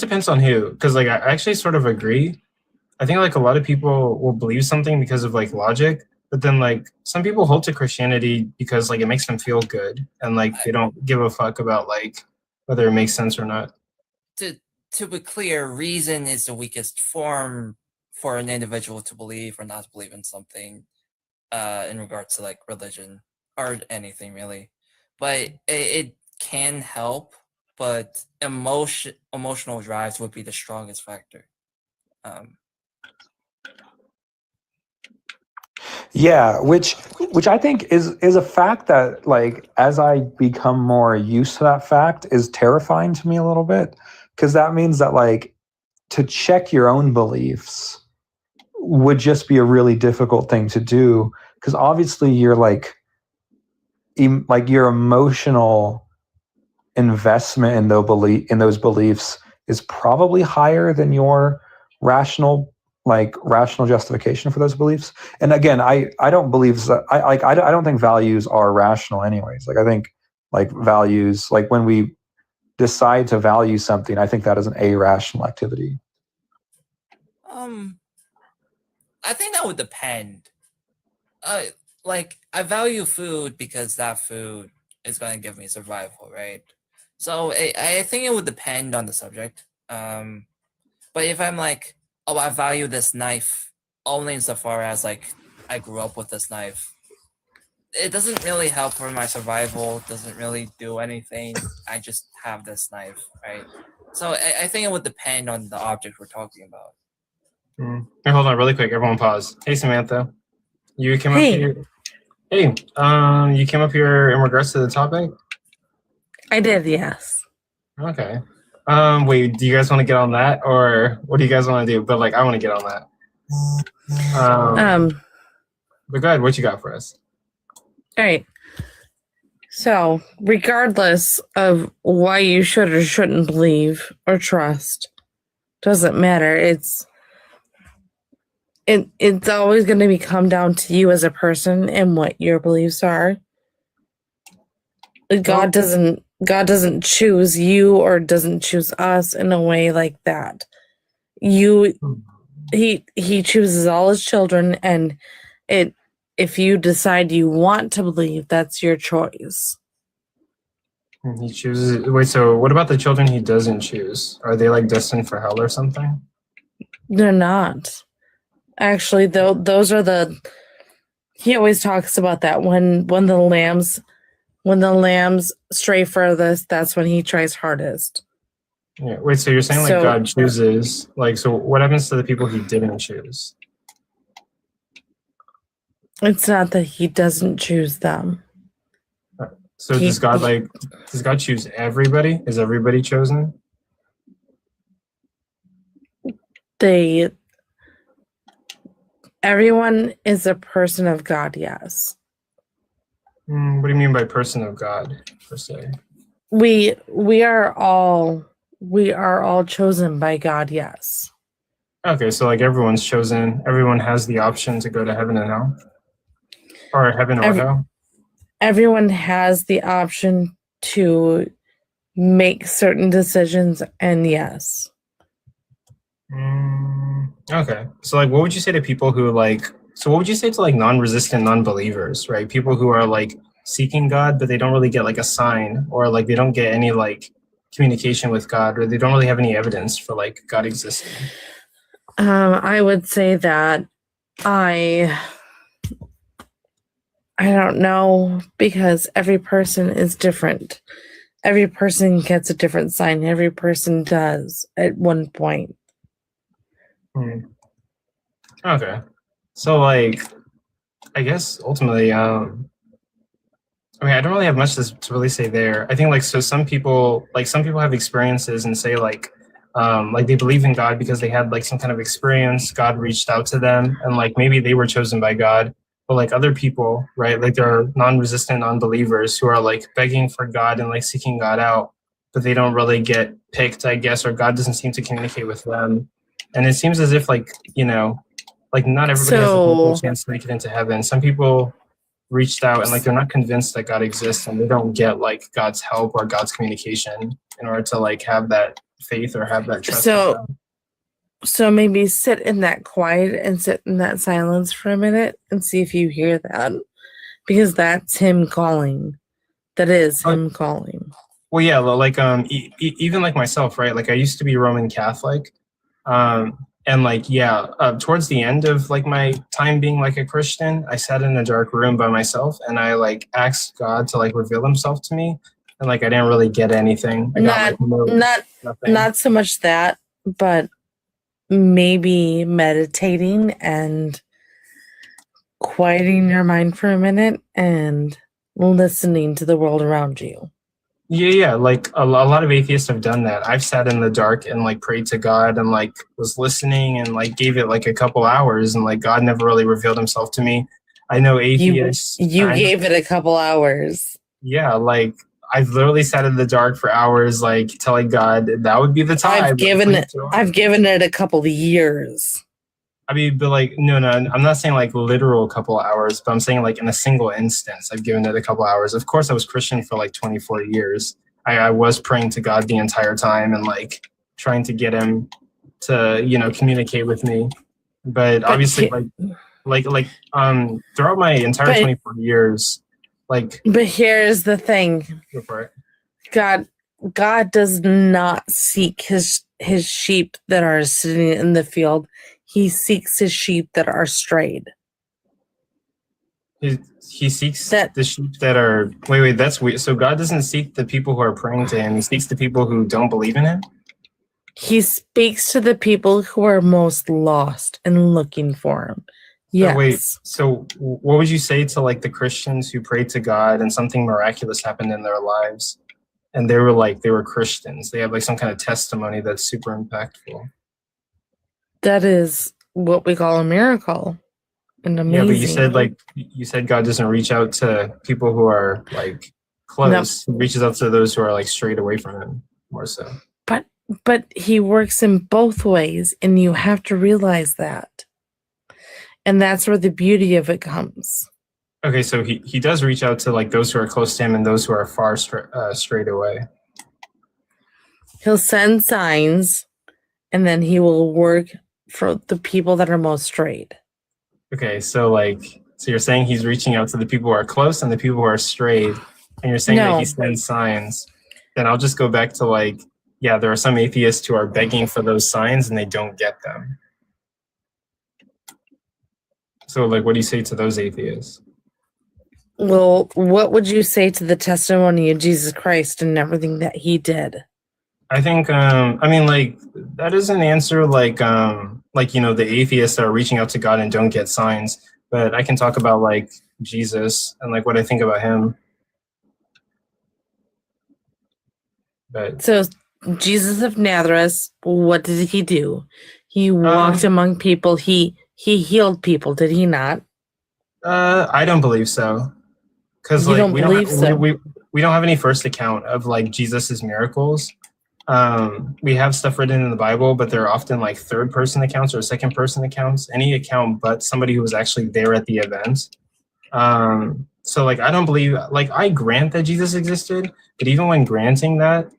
depends on who, because like I actually sort of agree. I think like a lot of people will believe something because of like logic, but then like some people hold to Christianity because like it makes them feel good, and like they don't give a fuck about like whether it makes sense or not. To be clear, reason is the weakest form for an individual to believe or not to believe in something in regards to like religion or anything really. But it can help, but emotional drives would be the strongest factor. Yeah, which I think is a fact that, like, as I become more used to that fact, is terrifying to me a little bit, because that means that like to check your own beliefs would just be a really difficult thing to do, because obviously you're like your emotional investment in those beliefs is probably higher than your rational justification for those beliefs. And again, I don't believe that I don't think values are rational anyways. Like, I think like values, like when we decide to value something, I think that is an irrational activity. I think that would depend. Like, I value food because that food is going to give me survival, right? So I think it would depend on the subject. But if I'm like, oh, I value this knife only insofar as like I grew up with this knife, it doesn't really help for my survival. It doesn't really do anything. I just have this knife, right? So I think it would depend on the object we're talking about. Hey, hold on really quick. Everyone pause. Hey, Samantha. You came up here. Hey, you came up here in regards to the topic? I did, yes. Okay. Wait, do you guys want to get on that, or what do you guys want to do? But like, I want to get on that. But go ahead. What you got for us? All right. So, regardless of why you should or shouldn't believe or trust, doesn't matter. It's always going to be come down to you as a person and what your beliefs are. God doesn't choose you or doesn't choose us in a way like that. He chooses all his children, and if you decide you want to believe, that's your choice. He chooses. Wait, so what about the children he doesn't choose? Are they like destined for hell or something? They're not. Actually, though, those are the. He always talks about that when the lambs stray furthest, that's when he tries hardest. Yeah. Wait, so you're saying like God chooses, like, so what happens to the people he didn't choose? It's not that he doesn't choose them. So does God choose everybody? Is everybody chosen? Everyone is a person of God, yes. What do you mean by person of God, per se? We are all chosen by God, yes. Okay, so like everyone's chosen. Everyone has the option to go to heaven and hell, or heaven or hell. Everyone has the option to make certain decisions, and yes. Okay, so like, what would you say to people who like? So what would you say to like non-resistant non-believers, right? People who are like seeking God, but they don't really get like a sign, or like they don't get any like communication with God, or they don't really have any evidence for like God existing. I would say that I don't know, because every person is different. Every person gets a different sign. Every person does at one point. Okay, so like, I guess ultimately, I mean, I don't really have much to really say there. I think like, so some people have experiences and say like they believe in God because they had like some kind of experience. God reached out to them, and like maybe they were chosen by God. But like other people, right? Like there are non-resistant non-believers who are like begging for God and like seeking God out, but they don't really get picked, I guess, or God doesn't seem to communicate with them. And it seems as if like, like not everybody has a chance to make it into heaven. Some people reached out and like they're not convinced that God exists, and they don't get like God's help or God's communication in order to like have that faith or have that trust. So maybe sit in that quiet and sit in that silence for a minute and see if you hear that, because that's him calling. That is him calling. Well, yeah, like even like myself, right? Like I used to be Roman Catholic, and like towards the end of like my time being like a Christian, I sat in a dark room by myself and I like asked God to like reveal himself to me, and like I didn't really get anything. Not so much that, but maybe meditating and quieting your mind for a minute and listening to the world around you. Yeah, like a lot of atheists have done that. I've sat in the dark and like prayed to God and like was listening and like gave it like a couple hours, and like God never really revealed himself to me. I know atheists. You gave it a couple hours. Yeah, like I've literally sat in the dark for hours, like telling God that would be the time. I've given it a couple of years. I mean, but like, no, I'm not saying like literal couple of hours, but I'm saying like in a single instance, I've given it a couple of hours. Of course, I was Christian for like 24 years. I was praying to God the entire time and like trying to get him to, communicate with me. But obviously, throughout my entire 24 years, like. But here's the thing. Go for it. God does not seek his sheep that are sitting in the field. He seeks his sheep that are strayed. He seeks the sheep that are. Wait, that's weird. So God doesn't seek the people who are praying to him. He seeks the people who don't believe in him. He speaks to the people who are most lost and looking for him. Yes. So what would you say to like the Christians who prayed to God and something miraculous happened in their lives? And they were Christians. They have like some kind of testimony that's super impactful. That is what we call a miracle. And amazing. Yeah, but you said God doesn't reach out to people who are like close. He reaches out to those who are like strayed away from him more so. But he works in both ways, and you have to realize that. And that's where the beauty of it comes. Okay, so he does reach out to like those who are close to him and those who are far strayed away. He'll send signs, and then he will work for the people that are most strayed. Okay, so you're saying he's reaching out to the people who are close and the people who are strayed, and you're saying that he sends signs. Then I'll just go back to like, yeah, there are some atheists who are begging for those signs and they don't get them. So like, what do you say to those atheists? Well, what would you say to the testimony of Jesus Christ and everything that he did? I think, I mean, like, that doesn't answer, like, you know, the atheists that are reaching out to God and don't get signs. But I can talk about, like, Jesus and, like, what I think about him. But so, Jesus of Nazareth, what did he do? He walked among people. He healed people, did he not? I don't believe so. Because, like, we don't have any first account of, like, Jesus's miracles. We have stuff written in the Bible, but they're often like third-person accounts or second-person accounts. Any account but somebody who was actually there at the event. So like I don't believe, like I grant that Jesus existed, but even when granting that,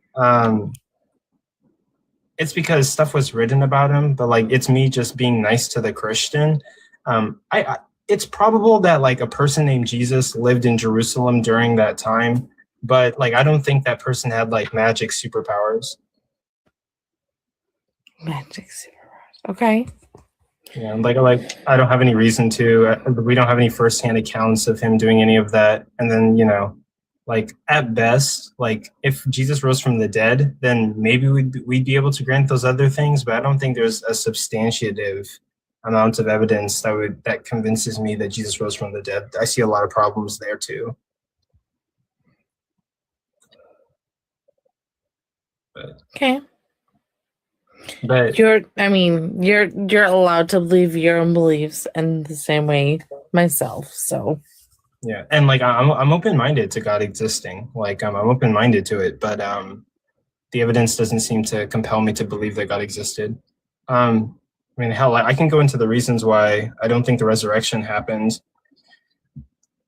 it's because stuff was written about him. But like it's me just being nice to the Christian. It's probable that like a person named Jesus lived in Jerusalem during that time. But like, I don't think that person had like magic superpowers. Magic superpowers. Okay. Yeah, like I don't have any reason to. We don't have any firsthand accounts of him doing any of that. And then like at best, like if Jesus rose from the dead, then maybe we'd be able to grant those other things. But I don't think there's a substantiative amount of evidence that convinces me that Jesus rose from the dead. I see a lot of problems there too. Okay. But you're allowed to believe your own beliefs in the same way myself. So yeah, and like I'm open-minded to God existing. Like I'm open-minded to it, but the evidence doesn't seem to compel me to believe that God existed. I mean, hell, I can go into the reasons why I don't think the resurrection happened.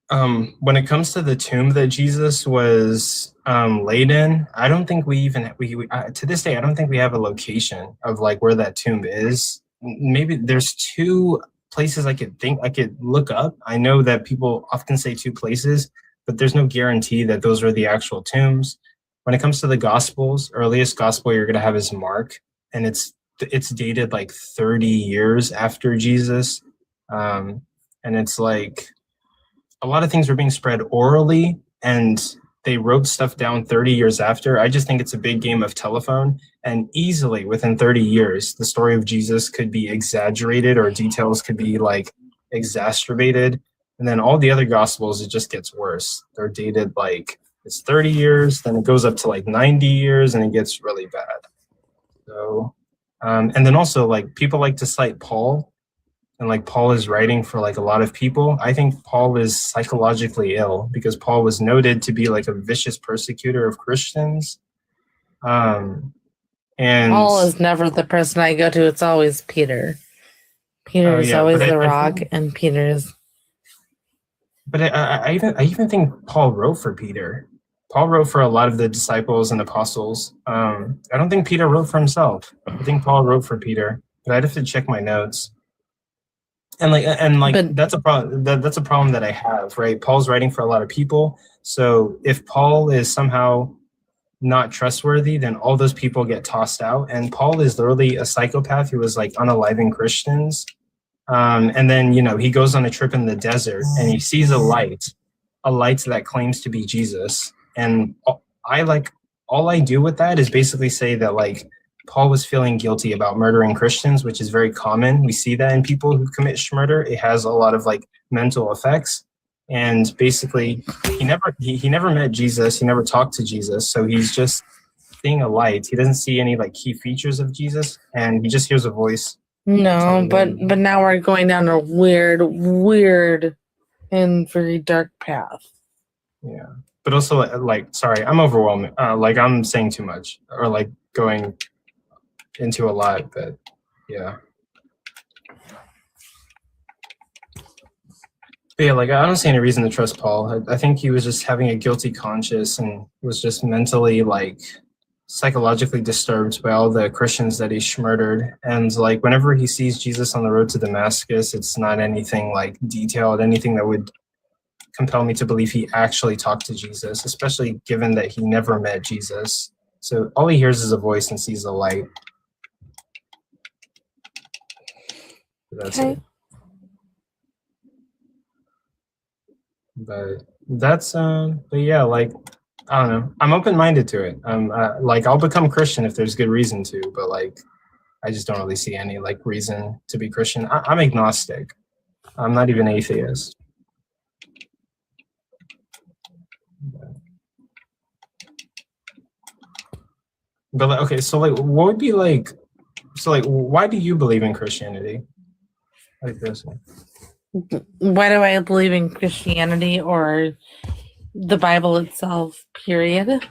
When it comes to the tomb that Jesus was laid in, I don't think we to this day I don't think we have a location of like where that tomb is. Maybe there's two places I could look up. I know that people often say two places, but there's no guarantee that those are the actual tombs. When it comes to the Gospels, earliest Gospel you're gonna have is Mark, and it's dated like 30 years after Jesus, and it's like a lot of things were being spread orally and they wrote stuff down 30 years after. I just think it's a big game of telephone, and easily within 30 years, the story of Jesus could be exaggerated or details could be like exacerbated. And then all the other gospels, it just gets worse. They're dated like it's 30 years, then it goes up to like 90 years and it gets really bad. So, and then also like people like to cite Paul. And like Paul is writing for like a lot of people. I think Paul is psychologically ill because Paul was noted to be like a vicious persecutor of Christians. And Paul is never the person I go to. It's always Peter. Peter is always the rock, and Peter is. But I even think Paul wrote for Peter. Paul wrote for a lot of the disciples and apostles. I don't think Peter wrote for himself. I think Paul wrote for Peter, but I'd have to check my notes. But that's a problem. That's a problem that I have, right? Paul's writing for a lot of people. So if Paul is somehow not trustworthy, then all those people get tossed out. And Paul is literally a psychopath who was like unaliving Christians. And then, he goes on a trip in the desert and he sees a light that claims to be Jesus. And all I do with that is basically say that like, Paul was feeling guilty about murdering Christians, which is very common. We see that in people who commit murder. It has a lot of like mental effects. And basically he never met Jesus. He never talked to Jesus. So he's just seeing a light. He doesn't see any like key features of Jesus, and he just hears a voice. No, but now we're going down a weird and very dark path. Yeah. but also like, sorry, I'm overwhelmed. Like I'm saying too much or like going into a lot, but yeah. But yeah, like I don't see any reason to trust Paul. I think he was just having a guilty conscience and was just mentally like psychologically disturbed by all the Christians that he murdered. And like whenever he sees Jesus on the road to Damascus, it's not anything like detailed, anything that would compel me to believe he actually talked to Jesus, especially given that he never met Jesus. So all he hears is a voice and sees a light. That's it. But that's but yeah, like I don't know, I'm open-minded to it. Like I'll become Christian if there's good reason to, but like I just don't really see any like reason to be Christian. I'm agnostic. I'm not even atheist. But like, okay, so like what would be like, so like why do you believe in Christianity? Like this one. Why do I believe in Christianity or the Bible itself, period?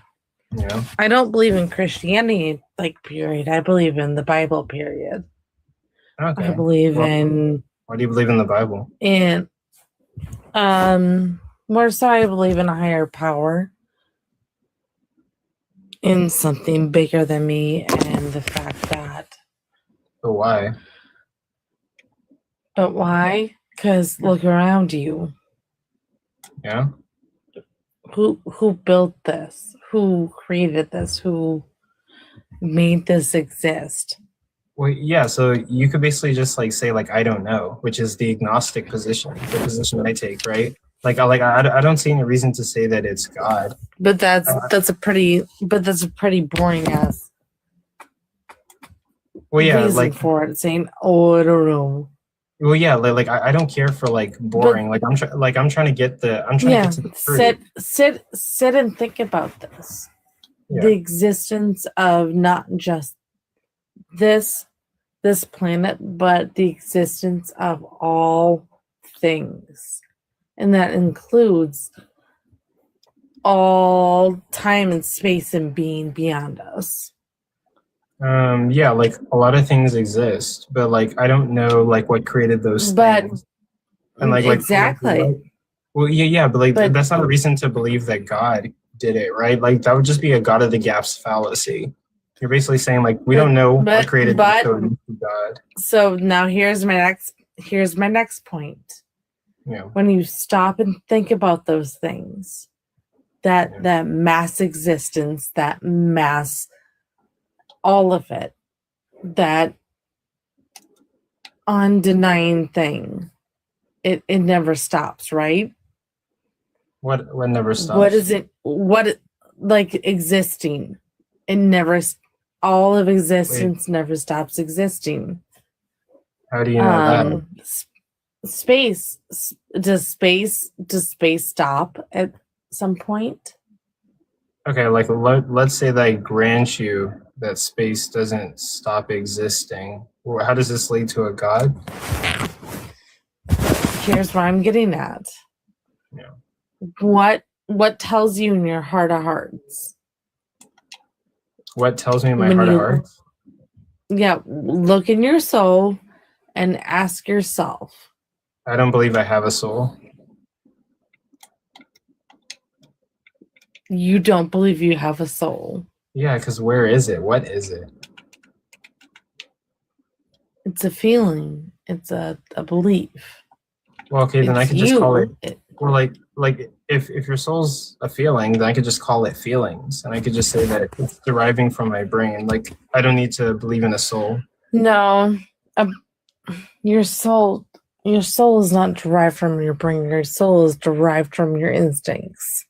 Yeah. I don't believe in Christianity, like, period. I believe in the Bible, period. Okay. I believe in... Why do you believe in the Bible? In, more so I believe in a higher power, in something bigger than me, and the fact that... But why? But why? Because look around you. Yeah. Who built this? Who created this? Who made this exist? Well, yeah. So you could basically just like say like I don't know, which is the agnostic position, the position that I take, right? Like I don't see any reason to say that it's God. But that's a pretty boring ass. Well, yeah, reason like for it, saying oh I don't know. Well, yeah, like I don't care for like boring. But, I'm trying to get to the truth. Sit and think about this. Yeah. The existence of not just this planet, but the existence of all things. And that includes all time and space and being beyond us. Yeah, like a lot of things exist, but like I don't know like what created those things. And like exactly. Well, yeah, but that's not a reason to believe that God did it, right? Like that would just be a God of the gaps fallacy. You're basically saying like we don't know what created God. So now here's my next point. Yeah. When you stop and think about those things, that mass existence, that mass, all of it, that undenying thing, it never stops, right? What never stops? What is it? Like existing? It never. All of existence never stops existing. How do you know that? Space. Does space stop at some point? Okay, like let's say that I grant you that space doesn't stop existing. How does this lead to a God? Here's what I'm getting at. Yeah. What tells you in your heart of hearts? What tells me in my heart of hearts? Yeah, look in your soul and ask yourself. I don't believe I have a soul. You don't believe you have a soul? Yeah, because where is it? What is it? It's a feeling. It's a belief. Well, okay, then I could just call it. Or like if your soul's a feeling, then I could just call it feelings, and I could just say that it's deriving from my brain. Like I don't need to believe in a soul. No, your soul is not derived from your brain. Your soul is derived from your instincts.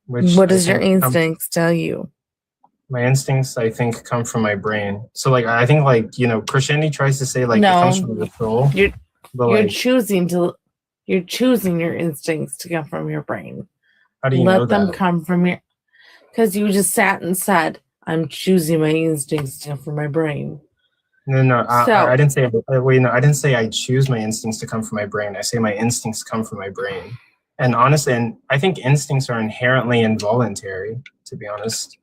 What does your instincts tell you? My instincts, I think, come from my brain. So, like, I think, like, Christianity tries to say, like, it comes from the soul. You're choosing your instincts to come from your brain. How do you know that? Let them come from your... Because you just sat and said, I'm choosing my instincts to come from my brain. No, I didn't say... Wait, no, I didn't say I choose my instincts to come from my brain. I say my instincts come from my brain. And honestly, and I think instincts are inherently involuntary, to be honest.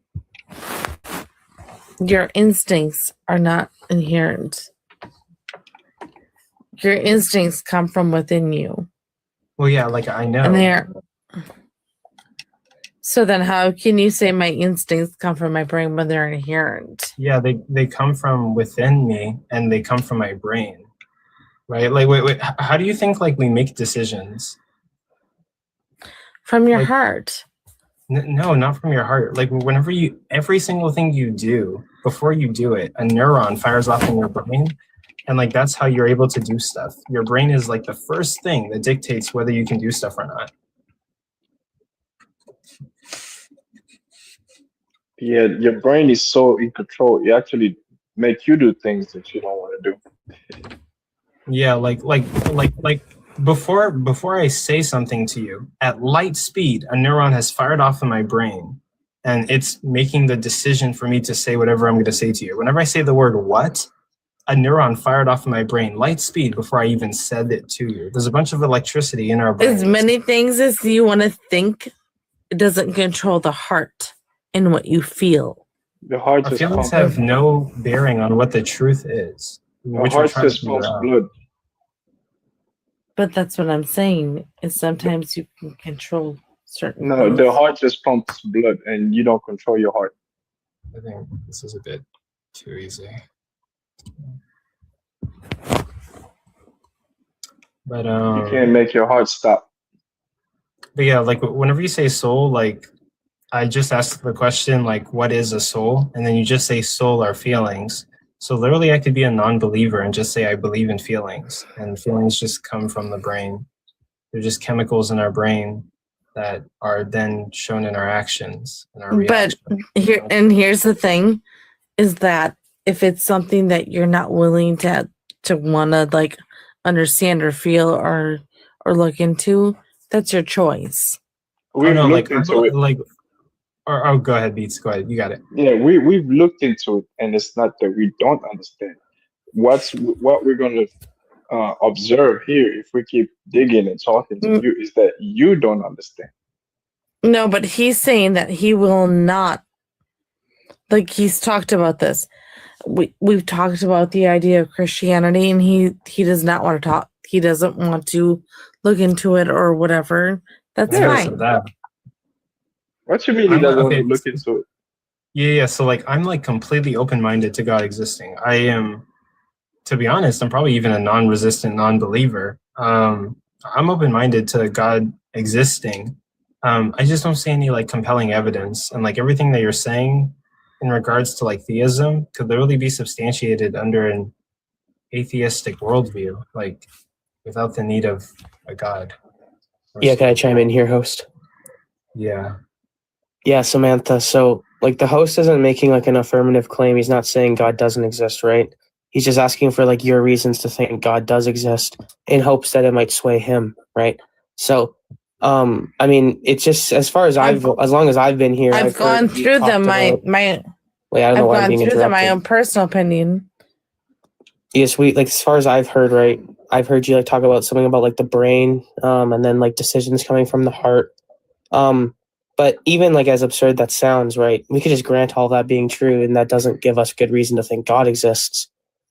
Your instincts are not inherent. Your instincts come from within you. Well, yeah, like I know. And they're. So then how can you say my instincts come from my brain when they're inherent? Yeah, they come from within me and they come from my brain. Right? Like, wait, how do you think like we make decisions? From your heart. No, not from your heart. Like whenever every single thing you do, before you do it, a neuron fires off in your brain. And like, that's how you're able to do stuff. Your brain is like the first thing that dictates whether you can do stuff or not. Yeah, your brain is so in control. It actually make you do things that you don't want to do. Yeah, like before I say something to you, at light speed, a neuron has fired off in my brain, and it's making the decision for me to say whatever I'm going to say to you. Whenever I say the word "what," a neuron fired off in my brain, light speed, before I even said it to you. There's a bunch of electricity in our brain. As many things as you want to think, it doesn't control the heart and what you feel. The heart Our feelings have no bearing on what the truth is. The heart just pumps blood. But that's what I'm saying, is sometimes you can control certain No, things. the heart just pumps blood and you don't control your heart. I think this is a bit too easy. But you can't make your heart stop. But yeah, like whenever you say soul, like I just asked the question, like, what is a soul? And then you just say soul are feelings. So literally I could be a non-believer and just say I believe in feelings, and feelings just come from the brain. They're just chemicals in our brain that are then shown in our actions and our reactions. But here's the thing, is that if it's something that you're not willing to want to like understand or feel or look into, that's your choice. We've looked into it. Like, or go ahead, Beats. Go ahead. You got it. Yeah, we've looked into it, and it's not that we don't understand. What we're gonna observe here, if we keep digging and talking to you, is that you don't understand. No, but he's saying that he will not. Like, he's talked about this. We've talked about the idea of Christianity, and he does not want to talk. He doesn't want to look into it or whatever. That's fine. What you mean he doesn't want to look into it? Yeah. So like, I'm like completely open-minded to God existing. I am, to be honest, I'm probably even a non-resistant non-believer. I'm open-minded to God existing. I just don't see any like compelling evidence, and like everything that you're saying in regards to like theism could literally be substantiated under an atheistic worldview, like without the need of a God. Yeah, can I chime in here, host? Yeah. Yeah, Samantha. So, like, the host isn't making like an affirmative claim. He's not saying God doesn't exist, right? He's just asking for like your reasons to think God does exist in hopes that it might sway him, right? So, I mean, it's just as long as I've been here, I've gone through them. Wait, I don't know why I'm being interrupted. My own personal opinion. Yes, as far as I've heard, right? I've heard you like talk about something about like the brain, and then like decisions coming from the heart. But even like as absurd that sounds, right? We could just grant all that being true, and that doesn't give us good reason to think God exists.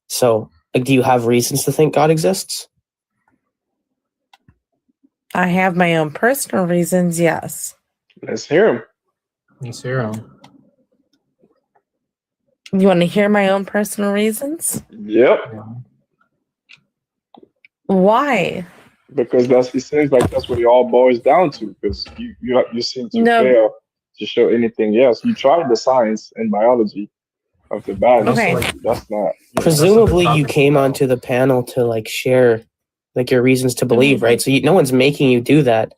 So, like, do you have reasons to think God exists? I have my own personal reasons, yes. Let's hear him. Let's hear him. You want to hear my own personal reasons? Yep. Why? Because it seems like that's what it all boils down to. Because you seem to fail to show anything else. You tried the science and biology of the body. Okay. So that's not. Presumably, you came onto the panel to like share like your reasons to believe, right? So no one's making you do that.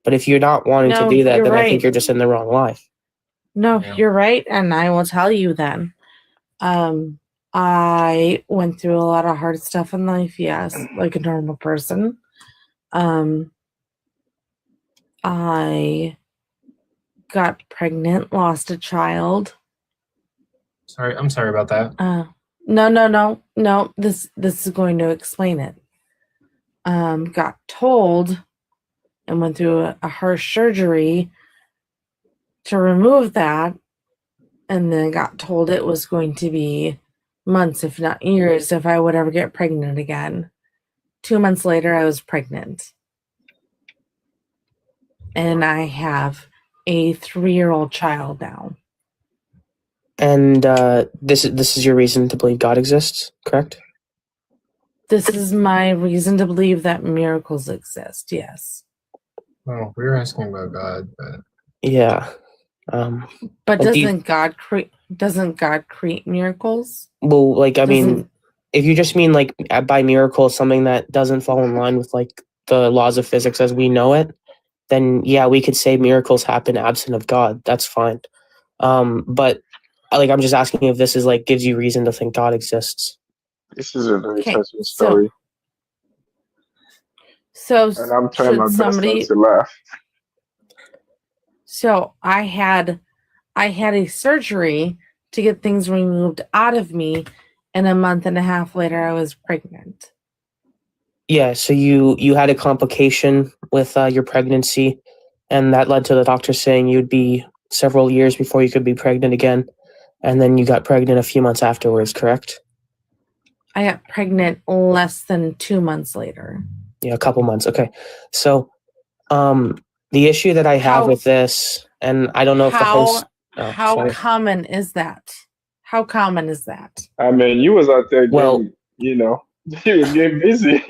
But if you're not wanting to do that, then I think you're just in the wrong life. No, you're right, and I will tell you then. I went through a lot of hard stuff in life, yes, like a normal person. I got pregnant, lost a child. I'm sorry about that. No. This is going to explain it. Got told and went through a harsh surgery to remove that, and then got told it was going to be months, if not years, if I would ever get pregnant again. 2 months later, I was pregnant. And I have a 3-year-old child now. And this is your reason to believe God exists, correct? This is my reason to believe that miracles exist, yes. Oh, we were asking about God, but Yeah. But doesn't God create miracles? Well, like, I mean, if you just mean like by miracle something that doesn't fall in line with like the laws of physics as we know it, then yeah, we could say miracles happen absent of God. That's fine. But like, I'm just asking if this is like gives you reason to think God exists. This is a very touching story. And I'm trying my best not to laugh. So I had a surgery to get things removed out of me, and a month and a half later I was pregnant. Yeah, so you had a complication with your pregnancy, and that led to the doctor saying you'd be several years before you could be pregnant again, and then you got pregnant a few months afterwards, correct? I got pregnant less than 2 months later. Yeah, a couple months. Okay. So the issue that I have with this, and I don't know if the host... How common is that? How common is that? I mean, you was out there getting, you was getting busy.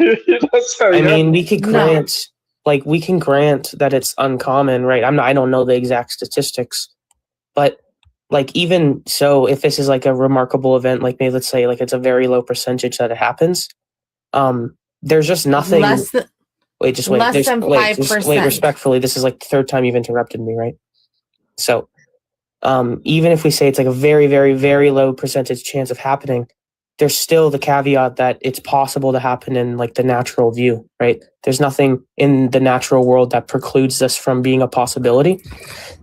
That's how I mean, we could grant, we can grant that it's uncommon, right? I don't know the exact statistics, but like, even so, if this is like a remarkable event, like maybe let's say like it's a very low percentage that it happens, there's just nothing. Less than 5%. Wait, respectfully, this is like the third time you've interrupted me, right? So, even if we say it's like a very, very, very low percentage chance of happening, there's still the caveat that it's possible to happen in like the natural view, right? There's nothing in the natural world that precludes this from being a possibility.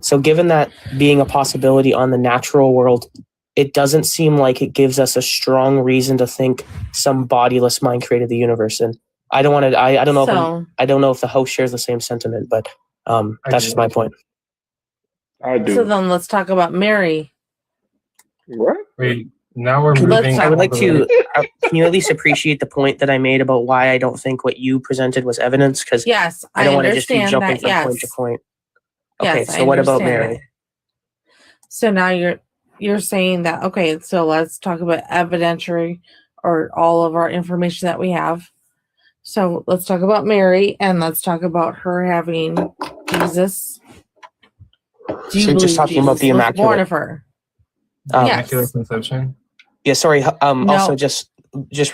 So given that being a possibility on the natural world, it doesn't seem like it gives us a strong reason to think some bodiless mind created the universe. And I don't want to, I don't know I don't know if the host shares the same sentiment, but that's just my point. I do. So then let's talk about Mary. What? Wait, now we're moving. I would like to. Can you at least appreciate the point that I made about why I don't think what you presented was evidence? Because yes, I don't want to just be jumping from point to point. Okay, yes, so what about Mary? That. So now you're saying that, okay, so let's talk about evidentiary or all of our information that we have. So let's talk about Mary, and let's talk about her having Jesus. So you're just talking about the Immaculate. Born of her. Immaculate Conception. Yeah, sorry. No. Also, just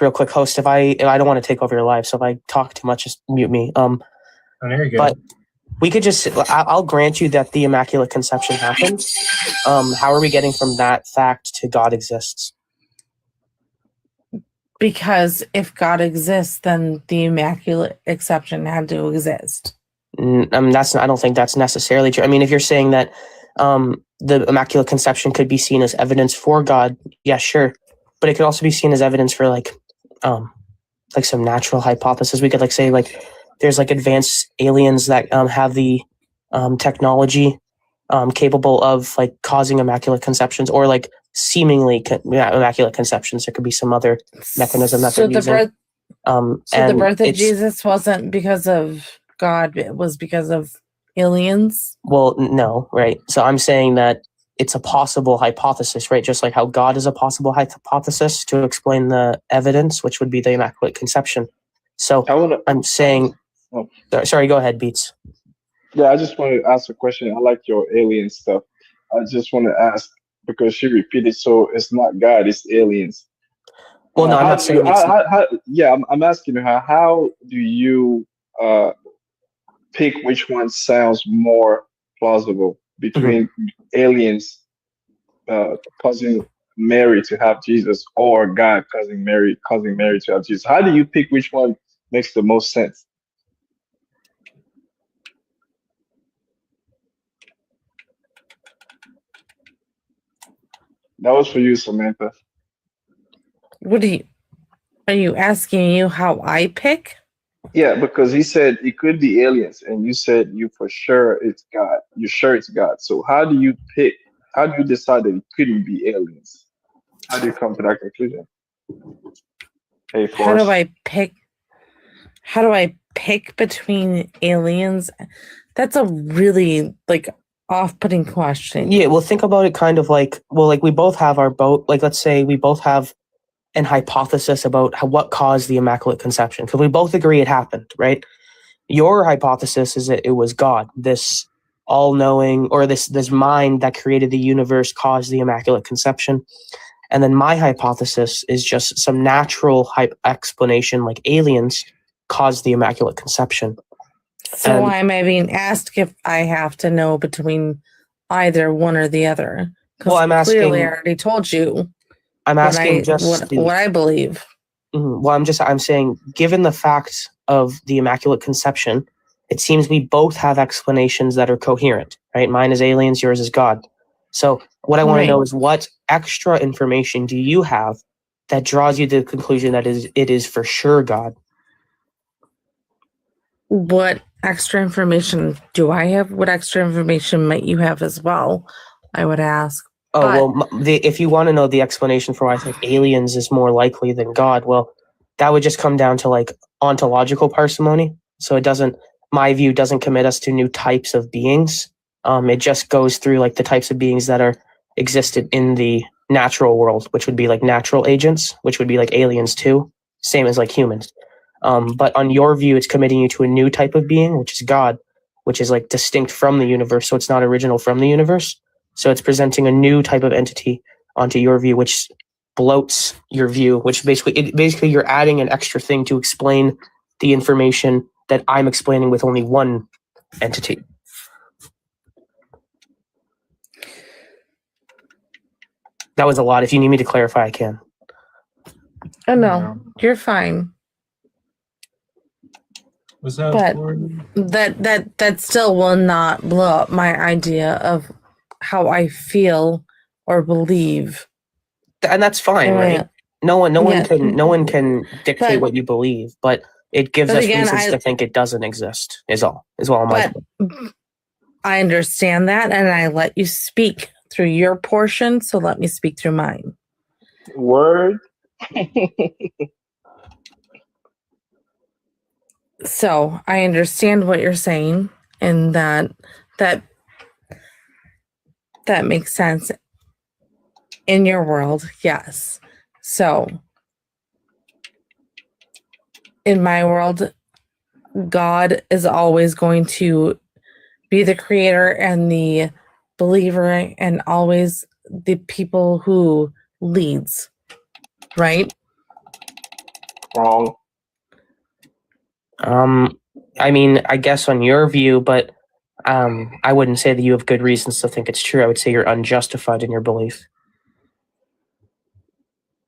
real quick, host. If I don't want to take over your live, so if I talk too much, just mute me. There you go. But we could just. I'll grant you that the Immaculate Conception happened. How are we getting from that fact to God exists? Because if God exists, then the Immaculate Conception had to exist. I don't think that's necessarily true. I mean, if you're saying that the Immaculate Conception could be seen as evidence for God, yeah, sure, but it could also be seen as evidence for like some natural hypothesis. We could like say like there's like advanced aliens that have the technology capable of like causing immaculate conceptions, or like seemingly immaculate conceptions. There could be some other mechanism that they're using. The birth of Jesus wasn't because of God, it was because of aliens? Well, no, right. So I'm saying that it's a possible hypothesis, right? Just like how God is a possible hypothesis to explain the evidence, which would be the Immaculate Conception. So I'm saying, sorry, go ahead, Beats. Yeah, I just want to ask a question. I like your alien stuff. I just want to ask, because she repeated, so it's not God, it's aliens. Well, no, I'm not saying I'm asking her, how do you pick which one sounds more plausible between aliens causing Mary to have Jesus, or God causing Mary to have Jesus? How do you pick which one makes the most sense? That was for you, Samantha. Are you asking you how I pick? Yeah, because he said it could be aliens, and you said you for sure it's God. You're sure it's God. So how do you pick? How do you decide that it couldn't be aliens? How do you come to that conclusion? Hey, How do Force. I pick? How do I pick between aliens? That's a really like off-putting question. Yeah, well, think about it kind of like, well, like we both have our boat. Like, let's say we both have an hypothesis about what caused the Immaculate Conception, because we both agree it happened, right? Your hypothesis is that it was God, this all-knowing, or this mind that created the universe caused the Immaculate Conception. And then my hypothesis is just some natural explanation, like aliens caused the Immaculate Conception. So why am I being asked if I have to know between either one or the other? Well, I'm asking. Clearly, I already told you. I'm asking what I believe. Well, I'm saying, given the fact of the Immaculate Conception, it seems we both have explanations that are coherent, right? Mine is aliens, yours is God. So what I want to know is, what extra information do you have that draws you to the conclusion that it is for sure God? What extra information do I have? What extra information might you have as well? I would ask. If you want to know the explanation for why I think aliens is more likely than God, well, that would just come down to like ontological parsimony. So my view doesn't commit us to new types of beings. It just goes through like the types of beings that are existed in the natural world, which would be like natural agents, which would be like aliens too, same as like humans. But on your view, it's committing you to a new type of being, which is God, which is like distinct from the universe. So it's not original from the universe. So it's presenting a new type of entity onto your view, which bloats your view, which basically you're adding an extra thing to explain the information that I'm explaining with only one entity. That was a lot. If you need me to clarify, I can. Oh no, you're fine. Was that? But that still will not blow up my idea of how I feel or believe. And that's fine, right? No one can dictate what you believe, but it gives us reasons to think it doesn't exist. Is all I'm like. I understand that, and I let you speak through your portion, so let me speak through mine. Word. So I understand what you're saying, and that makes sense in your world, yes. So in my world, God is always going to be the creator and the believer and always the people who leads, right? Wrong. I mean, I guess on your view, but I wouldn't say that you have good reasons to think it's true. I would say you're unjustified in your belief.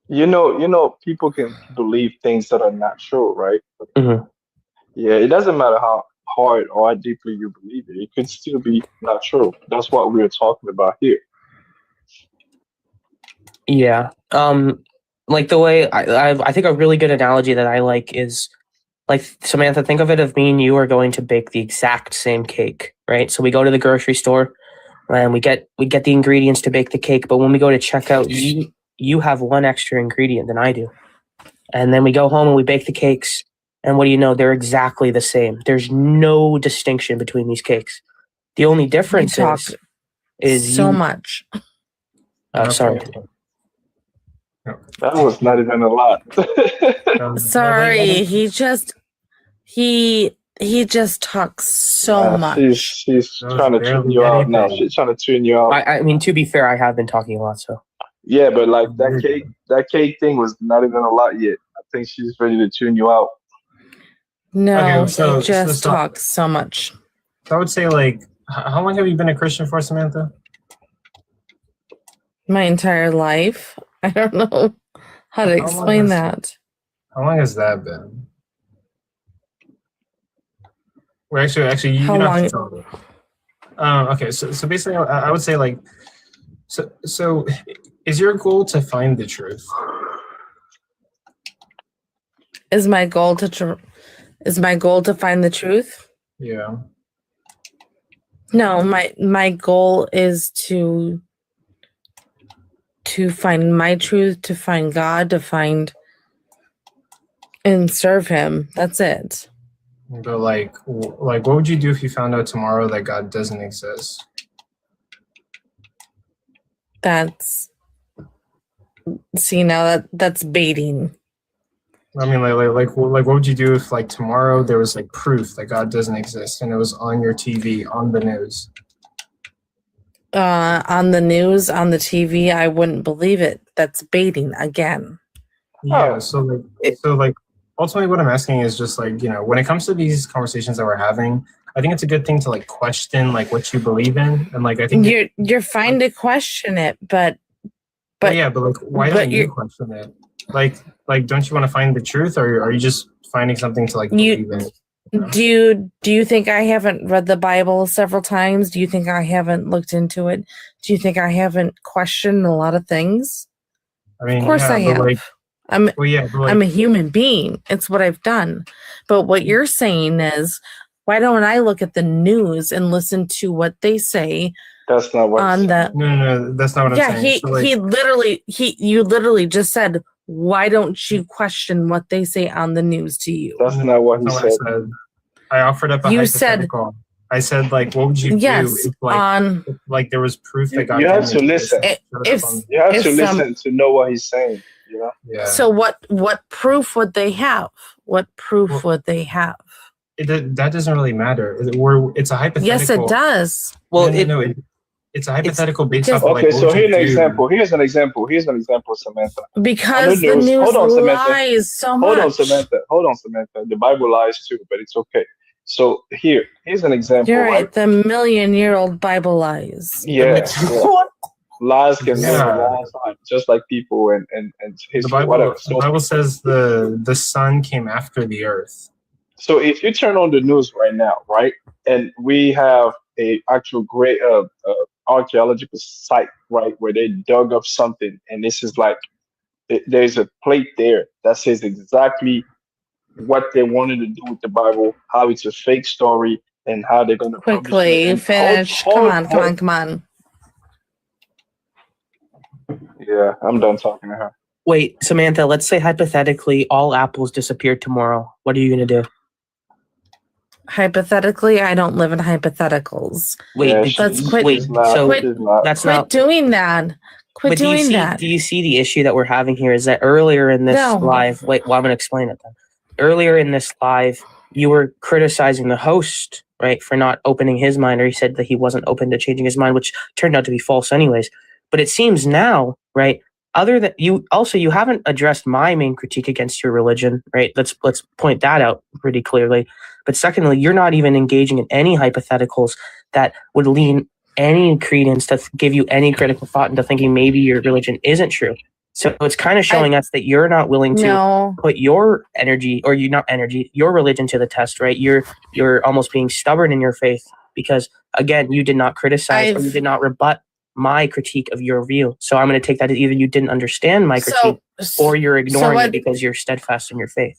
You know, people can believe things that are not true, right? Mm-hmm. Yeah, it doesn't matter how hard or how deeply you believe it. It could still be not true. That's what we're talking about here. Yeah. Like the way I think a really good analogy that I like is, like, Samantha, think of it as me and you are going to bake the exact same cake, right? So we go to the grocery store and we get the ingredients to bake the cake, but when we go to checkout, you have one extra ingredient than I do. And then we go home and we bake the cakes, and what do you know? They're exactly the same. There's no distinction between these cakes. The only difference is so much. Oh, sorry. That was not even a lot. Sorry, he just talks so much. She's trying to tune you out now. She's trying to tune you out. I mean, to be fair, I have been talking a lot, so. Yeah, but like that cake thing was not even a lot yet. I think she's ready to tune you out. No, he just talks so much. So I would say, like, how long have you been a Christian for, Samantha? My entire life. I don't know how to explain that. How long has that been? Well, actually, you don't have to tell me. Okay, so basically, I would say, like, so is your goal to find the truth? Is my goal to Is my goal to find the truth? Yeah. No, my goal is to find my truth, to find God, to find and serve him. That's it. But like what would you do if you found out tomorrow that God doesn't exist? That's that's baiting. I mean, like what would you do if like tomorrow there was like proof that God doesn't exist and it was on your TV, on the news? On the news, on the TV, I wouldn't believe it. That's baiting again. Yeah. So like ultimately what I'm asking is just like, when it comes to these conversations that we're having, I think it's a good thing to like question like what you believe in. And like I think you're fine to question it, but yeah, but like why don't you question it? Like don't you want to find the truth, or are you just finding something to like believe in? Do you think I haven't read the Bible several times? Do you think I haven't looked into it? Do you think I haven't questioned a lot of things? I mean, of course I have. Like, I'm a human being. It's what I've done. But what you're saying is, why don't I look at the news and listen to what they say? That's not what on the. No, that's not what I'm saying. You literally just said, why don't you question what they say on the news to you? That's not what he said. I offered up a hypothetical. I said, like, what would you do if, like there was proof that God? You have to listen. You have to listen to know what he's saying. Yeah. So what proof would they have? What proof would they have? That doesn't really matter. It's a hypothetical. Yes, it does. Well, it's a hypothetical based off. Okay, so here's an example. Here's an example, Samantha. Because the news lies so much. Hold on, Samantha. The Bible lies too, but it's okay. So here's an example. You're right. The million-year-old Bible lies. Yeah. Lies can live a long time, just like people and history, the Bible, whatever. So, the Bible says the sun came after the earth. So if you turn on the news right now, right, and we have a actual great archaeological site, right, where they dug up something, and this is like there's a plate there that says exactly what they wanted to do with the Bible, how it's a fake story, and how they're going to quickly finish. Come on. Yeah, I'm done talking to her. Wait, Samantha, let's say hypothetically all apples disappear tomorrow. What are you going to do? Hypothetically, I don't live in hypotheticals. Wait, let's quit. That's quit not doing that. Quit doing that. Do you see the issue that we're having here? Is that earlier in this live? Wait, well, I'm going to explain it then. Earlier in this live, you were criticizing the host, right, for not opening his mind, or he said that he wasn't open to changing his mind, which turned out to be false, anyways. But it seems now, right? Other than you haven't addressed my main critique against your religion, right? Let's point that out pretty clearly. But secondly, you're not even engaging in any hypotheticals that would lean any credence to give you any critical thought into thinking maybe your religion isn't true. So it's kind of showing us that you're not willing to put your your religion to the test, right? You're almost being stubborn in your faith because, again, you did not criticize or you did not rebut my critique of your view. So I'm going to take that as either you didn't understand my critique or you're ignoring it because you're steadfast in your faith.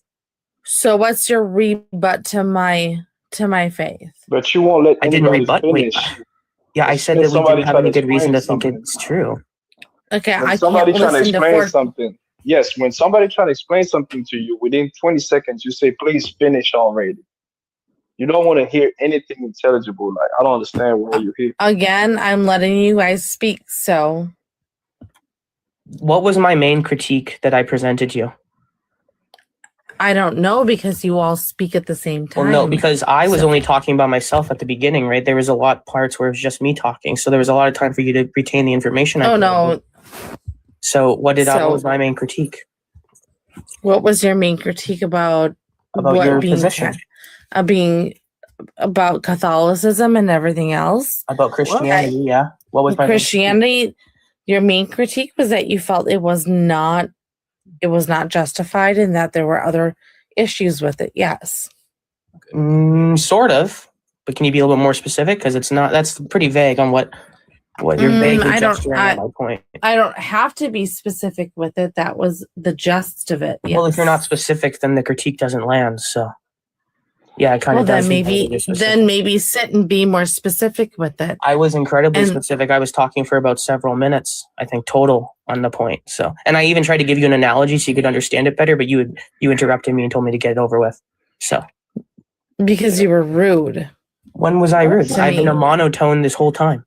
So what's your rebut to my faith? But you won't let anybody finish. Yeah, I said that we didn't have any good reason to think it's true. Okay, when somebody trying to explain something. Yes, when somebody trying to explain something to you, within 20 seconds, you say, please finish already. You don't want to hear anything intelligible. Like, I don't understand why you're here. Again, I'm letting you guys speak, so. What was my main critique that I presented you? I don't know because you all speak at the same time. Well, no, because I was only talking about myself at the beginning, right? There was a lot of parts where it was just me talking. So there was a lot of time for you to retain the information. No. So what was my main critique? What was your main critique about your position? Being about Catholicism and everything else? About Christianity, yeah. What was my Christianity? Your main critique was that you felt it was not justified and that there were other issues with it. Yes. Sort of. But can you be a little bit more specific? Because that's pretty vague on what you're vaguely gesturing at my point. I don't have to be specific with it. That was the gist of it. Yes. Well, if you're not specific, then the critique doesn't land. So Yeah, it kind of does. Then maybe sit and be more specific with it. I was incredibly specific. I was talking for about several minutes, I think, total on the point. So, and I even tried to give you an analogy so you could understand it better, but you interrupted me and told me to get it over with. So, because you were rude. When was I rude? I've been a monotone this whole time.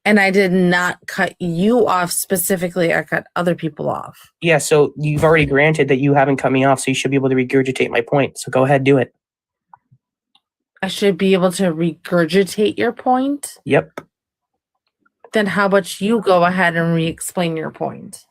And I did not cut you off specifically. I cut other people off. Yeah, so you've already granted that you haven't cut me off, so you should be able to regurgitate my point. So go ahead, do it. I should be able to regurgitate your point? Yep. Then how about you go ahead and re-explain your point?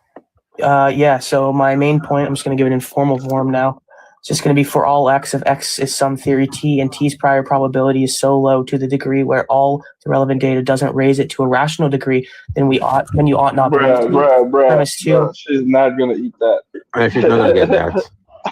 Yeah, so my main point, I'm just going to give it in formal form now. It's just going to be for all x, if x is some theory t and t's prior probability is so low to the degree where all the relevant data doesn't raise it to a rational degree, then you ought not bruh, premise two. She's not going to eat that. She's not going to get that.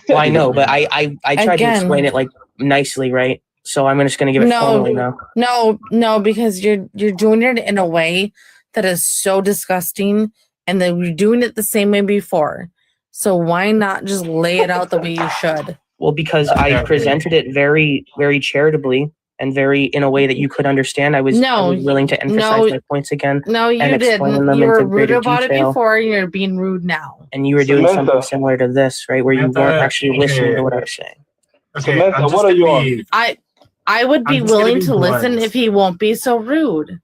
Well, I know, but I tried to explain it like nicely, right? So I'm just going to give it formally now. No, because you're doing it in a way that is so disgusting, and then you're doing it the same way before. So why not just lay it out the way you should? Well, because I presented it very, very charitably and very in a way that you could understand. I was willing to emphasize my points again. No, you didn't. You were rude about it before, and you're being rude now. And you were doing something similar to this, right? Where you weren't actually listening to what I was saying. Okay, Samantha, what are you on? I would be willing to listen if he won't be so rude.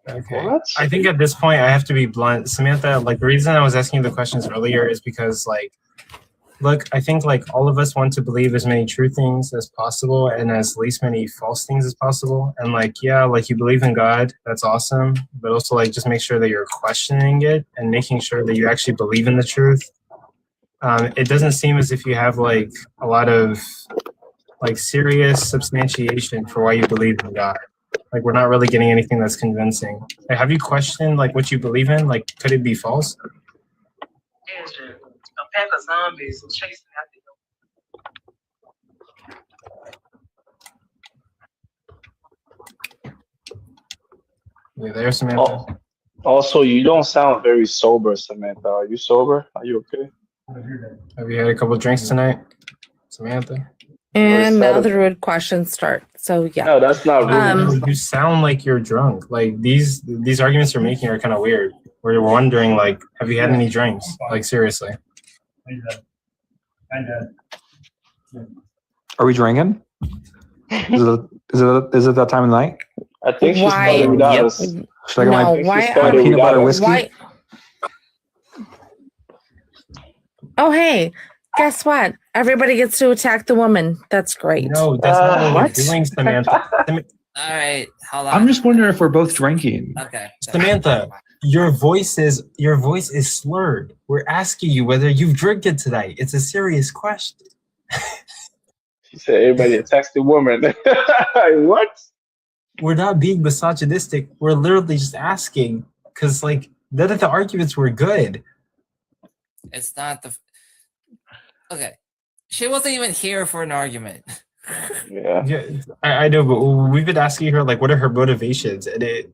Okay. What? I think at this point I have to be blunt. Samantha, like the reason I was asking you the questions earlier is because like, look, I think like all of us want to believe as many true things as possible and as least many false things as possible. And like, yeah, like you believe in God, that's awesome. But also like just make sure that you're questioning it and making sure that you actually believe in the truth. It doesn't seem as if you have like a lot of like serious substantiation for why you believe in God. Like we're not really getting anything that's convincing. Like, have you questioned like what you believe in? Like, could it be false? A pack of zombies chasing after you. You there, Samantha? Also, you don't sound very sober, Samantha. Are you sober? Are you okay? Have you had a couple of drinks tonight, Samantha? And now the rude questions start. So yeah. No, that's not rude. You sound like you're drunk. Like these arguments you're making are kind of weird. We're wondering like, have you had any drinks? Like seriously. Are we drinking? Is it that time of night? I think she started without us. Should I get my peanut butter whiskey? Why? Oh hey. Guess what? Everybody gets to attack the woman. That's great. No, that's not what we're doing, Samantha. All right, hold on. I'm just wondering if we're both drinking. Okay. Samantha, your voice is slurred. We're asking you whether you've drinking tonight. It's a serious question. She said everybody attacks the woman. What? We're not being misogynistic. We're literally just asking because like none of the arguments were good. It's not the. Okay, she wasn't even here for an argument. Yeah, I know, but we've been asking her like, what are her motivations, and it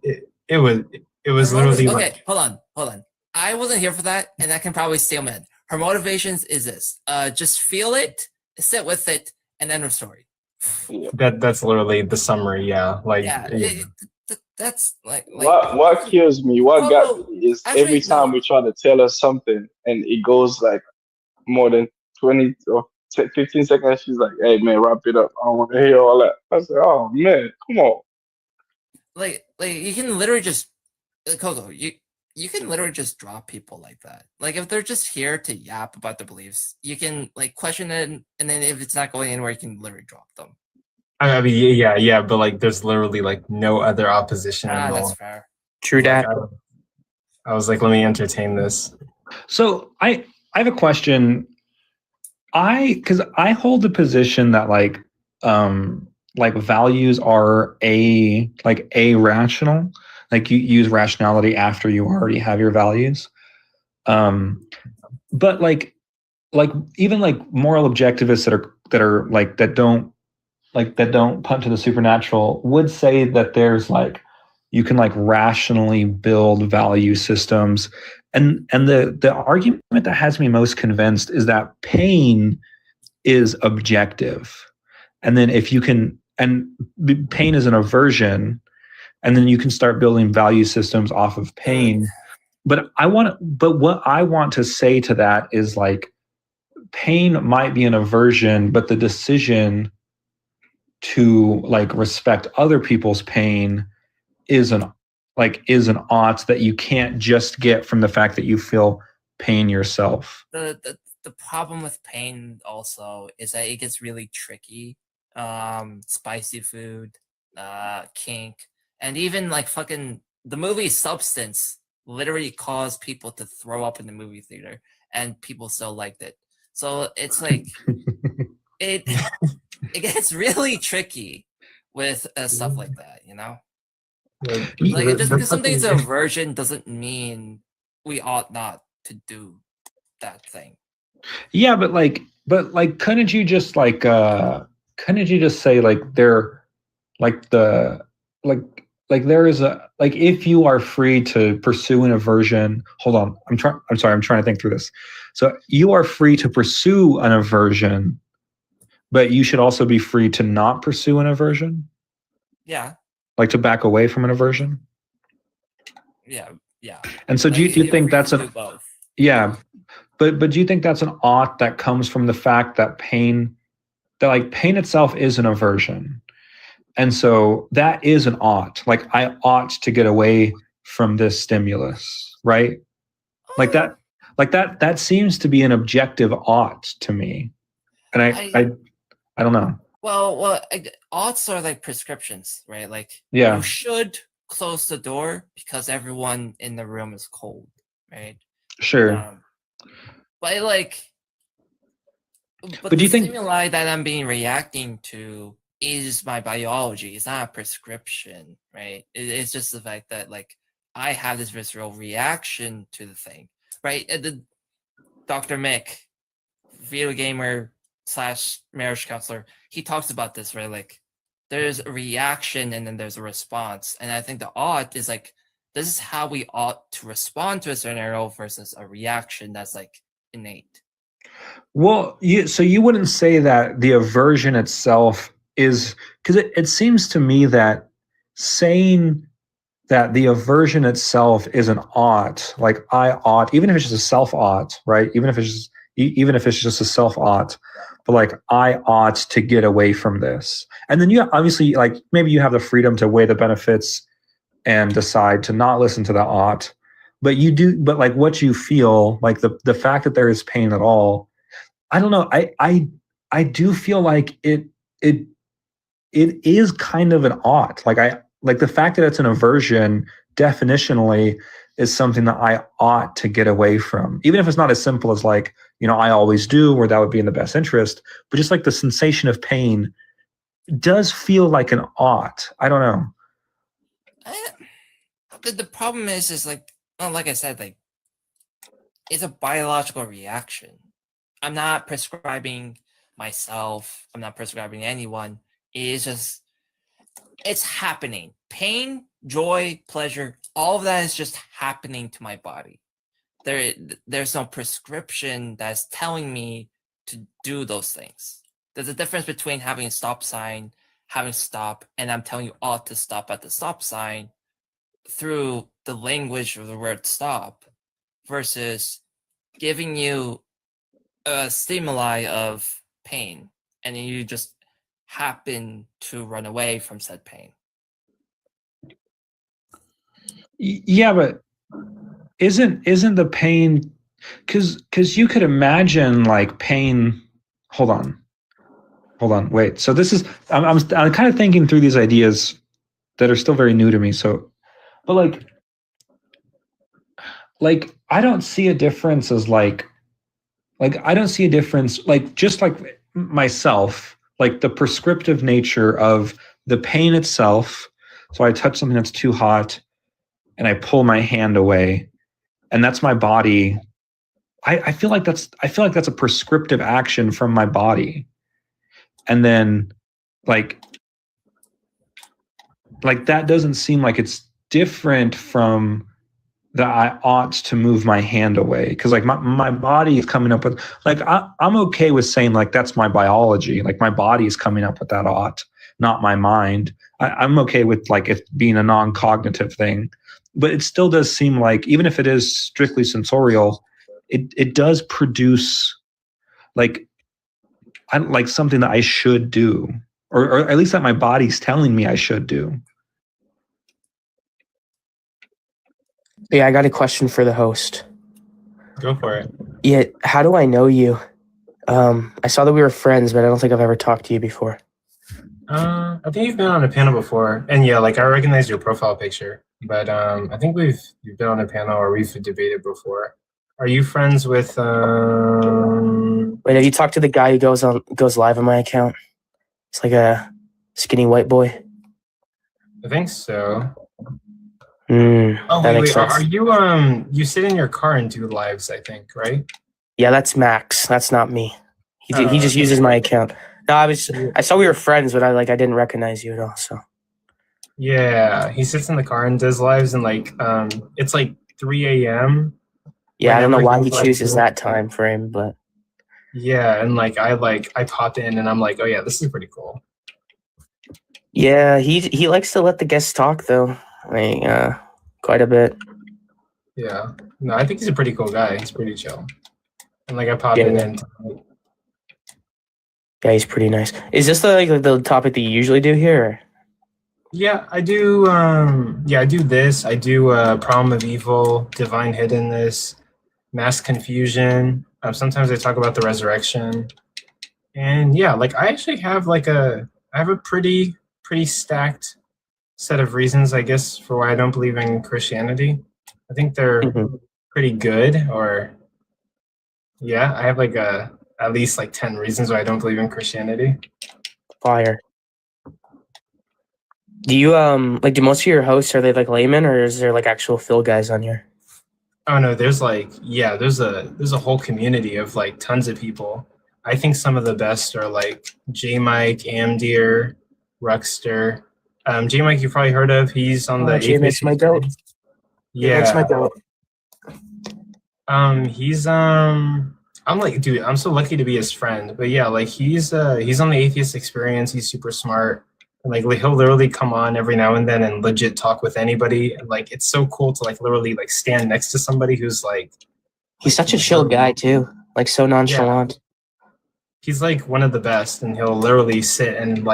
was literally okay. Hold on. I wasn't here for that, and that can probably steal men. Her motivations is this: just feel it, sit with it, and end of story. That's literally the summary. Yeah, like that's like what kills me. What got me is every time we try to tell her something, and it goes like more than 20 or 15 seconds, she's like, hey man, wrap it up. I don't want to hear all that. I said, oh man, come on. Like you can literally just Coco, you can literally just drop people like that. Like if they're just here to yap about their beliefs, you can like question it, and then if it's not going anywhere, you can literally drop them. I mean, yeah, but like there's literally like no other opposition that's fair. True that. I was like, let me entertain this. So I have a question. Because I hold the position that like values are rational. Like you use rationality after you already have your values. But like even like moral objectivists that don't punt to the supernatural would say that there's like you can like rationally build value systems. And the argument that has me most convinced is that pain is objective. And then if you can, and pain is an aversion, and then you can start building value systems off of pain. But what I want to say to that is like, pain might be an aversion, but the decision to like respect other people's pain is an ought that you can't just get from the fact that you feel pain yourself. The problem with pain also is that it gets really tricky. Spicy food, kink, and even like fucking the movie Substance literally caused people to throw up in the movie theater, and people still liked it. So it's like it gets really tricky with stuff like that, you know. Like just because something's an aversion doesn't mean we ought not to do that thing. Yeah, but couldn't you just say like there, like the like there is a, like if you are free to pursue an aversion, hold on, I'm trying to think through this. So you are free to pursue an aversion, but you should also be free to not pursue an aversion. Yeah. Like to back away from an aversion. Yeah. And so, do you think that's both? Yeah, but do you think that's an ought that comes from the fact that pain itself is an aversion, and so that is an ought. Like I ought to get away from this stimulus, right? Like that seems to be an objective ought to me, and I don't know. Well, oughts are like prescriptions, right? Like you should close the door because everyone in the room is cold, right? Sure. But do you think stimuli that I'm being reacting to is my biology? It's not a prescription, right? It's just the fact that like I have this visceral reaction to the thing, right? The Dr. Mick, video gamer / marriage counselor, he talks about this, right? Like there's a reaction and then there's a response, and I think the ought is like this is how we ought to respond to a scenario versus a reaction that's like innate. Well, you wouldn't say that the aversion itself is, because it seems to me that saying that the aversion itself is an ought, like I ought, even if it's just a self ought, right? Even if it's just a self ought, but like I ought to get away from this. And then you obviously, like, maybe you have the freedom to weigh the benefits and decide to not listen to the ought, but like what you feel, like the fact that there is pain at all, I don't know. I do feel like it is kind of an ought. Like the fact that it's an aversion definitionally is something that I ought to get away from, even if it's not as simple as like, I always do, or that would be in the best interest, but just like the sensation of pain does feel like an ought. I don't know. The problem is like, well, like I said, like it's a biological reaction. I'm not prescribing myself. I'm not prescribing anyone. It's happening. Pain, joy, pleasure, all of that is just happening to my body. There's no prescription that's telling me to do those things. There's a difference between having a stop sign, having stop, and I'm telling you ought to stop at the stop sign through the language of the word stop versus giving you a stimuli of pain and you just happen to run away from said pain. Yeah, but isn't the pain, because you could imagine like pain. Hold on, wait. So this is I'm kind of thinking through these ideas that are still very new to me. So, but like I don't see a difference as like I don't see a difference, like just like myself, like the prescriptive nature of the pain itself. So I touch something that's too hot and I pull my hand away, and that's my body. I feel like that's a prescriptive action from my body. And then like that doesn't seem like it's different from that I ought to move my hand away, because like my body is coming up with like I'm okay with saying like that's my biology, like my body is coming up with that ought, not my mind. I'm okay with like it being a non-cognitive thing, but it still does seem like even if it is strictly sensorial, it does produce like like something that I should do, or at least that my body's telling me I should do. Yeah, I got a question for the host. Go for it. Yeah, how do I know you? I saw that we were friends, but I don't think I've ever talked to you before. I think you've been on a panel before, and yeah, like I recognize your profile picture, but I think you've been on a panel or we've debated before. Are you friends with? Wait, have you talked to the guy who goes live on my account? It's like a skinny white boy. I think so. Oh, wait. Are you you sit in your car and do lives? I think, right? Yeah, that's Max. That's not me. He just uses my account. No, I saw we were friends, but I didn't recognize you at all. So. Yeah, he sits in the car and does lives, and like it's like 3 a.m. Yeah, I don't know why he chooses that time frame, but. Yeah, and like I pop in and I'm like, oh yeah, this is pretty cool. Yeah, he likes to let the guests talk though, like quite a bit. Yeah, no, I think he's a pretty cool guy. He's pretty chill, and like I pop in and. Yeah, he's pretty nice. Is this the topic that you usually do here? Yeah, I do. I do this. I do Problem of Evil, Divine Hiddenness, Mass Confusion. Sometimes I talk about the resurrection, and yeah, like I actually have I have a pretty stacked set of reasons, I guess, for why I don't believe in Christianity. I think they're pretty good, or yeah, I have at least 10 reasons why I don't believe in Christianity. Fire. Do you do most of your hosts, are they laymen, or is there actual Phil guys on here? Oh no, there's there's a whole community of tons of people. I think some of the best are J Mike, Amdeer, Ruxter. J Mike you've probably heard of. He's on the J Mike's my goat. Yeah. J Mike's my goat. He's I'm dude, I'm so lucky to be his friend. But yeah, he's on the Atheist Experience. He's super smart. And he'll literally come on every now and then and legit talk with anybody. And it's so cool to literally stand next to somebody who's he's such a chill guy too. So nonchalant. Yeah. He's one of the best, and he'll literally sit and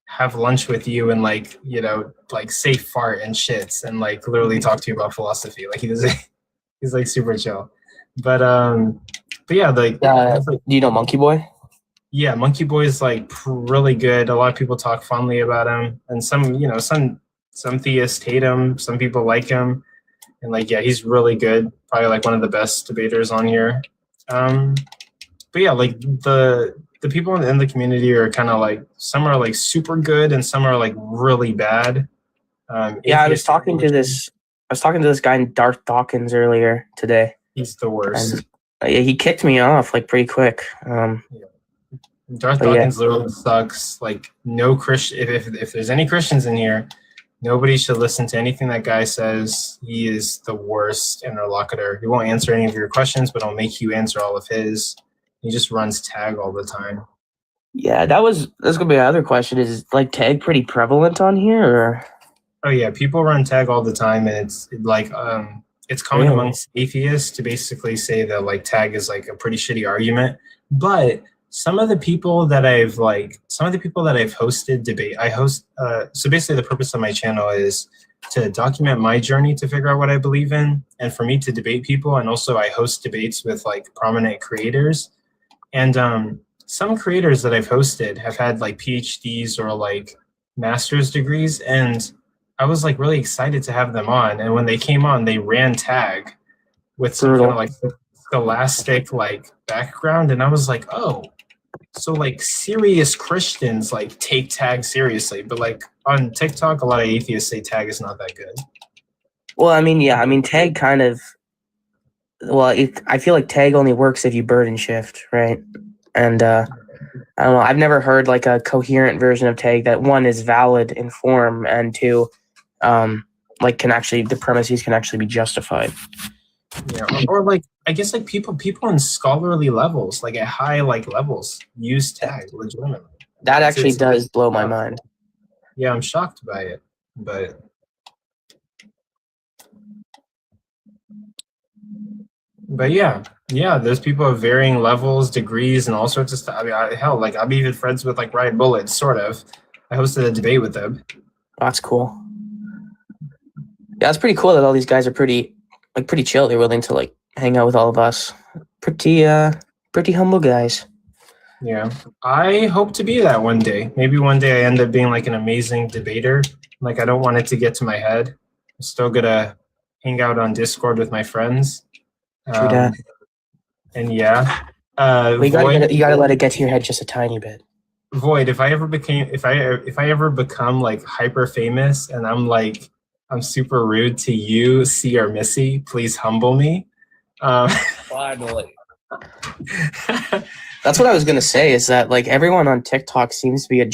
have lunch with you and say fart and shits and literally talk to you about philosophy. He's super chill. But yeah, do you know Monkey Boy? Yeah, Monkey Boy is really good. A lot of people talk fondly about him, and some theists hate him. Some people like him, and yeah, he's really good. Probably one of the best debaters on here. But yeah, the people in the community are kind of some are super good and some are really bad. Yeah, I was talking to this guy, Darth Dawkins, earlier today. He's the worst. And, yeah, he kicked me off pretty quick. Darth Dawkins literally sucks. No Christian. If there's any Christians in here, nobody should listen to anything that guy says. He is the worst interlocutor. He won't answer any of your questions, but he'll make you answer all of his. He just runs tag all the time. Yeah, that's gonna be my other question. Is tag pretty prevalent on here, or? Oh yeah, people run tag all the time, and it's common amongst atheists to basically say that tag is a pretty shitty argument. But some of the people that I've hosted debate, so basically the purpose of my channel is to document my journey to figure out what I believe in, and for me to debate people, and also I host debates with prominent creators. And some creators that I've hosted have had PhDs or master's degrees, and I was really excited to have them on. And when they came on, they ran tag with some kind of scholastic background, and I was oh, so serious Christians take tag seriously, but on TikTok, a lot of atheists say tag is not that good. Well, tag kind of. Well, I feel tag only works if you burden shift, right? And I don't know. I've never heard a coherent version of tag that, one, is valid in form, and two, like the premises can actually be justified. Yeah, or like I guess like people in scholarly levels, like at high like levels, use tag legitimately. That actually does blow my mind. Yeah, I'm shocked by it, but yeah, there's people of varying levels, degrees, and all sorts of stuff. I mean, hell, like I'm even friends with like Ryan Bullitt, sort of. I hosted a debate with them. That's cool. Yeah, it's pretty cool that all these guys are pretty chill. They're willing to like hang out with all of us. Pretty humble guys. Yeah, I hope to be that one day. Maybe one day I end up being like an amazing debater. Like I don't want it to get to my head. I'm still gonna hang out on Discord with my friends. And yeah, you gotta let it get to your head just a tiny bit. Void, if I ever become like hyper famous and I'm super rude to you, C or Missy, please humble me. Finally. That's what I was gonna say. Is that like everyone on TikTok seems to be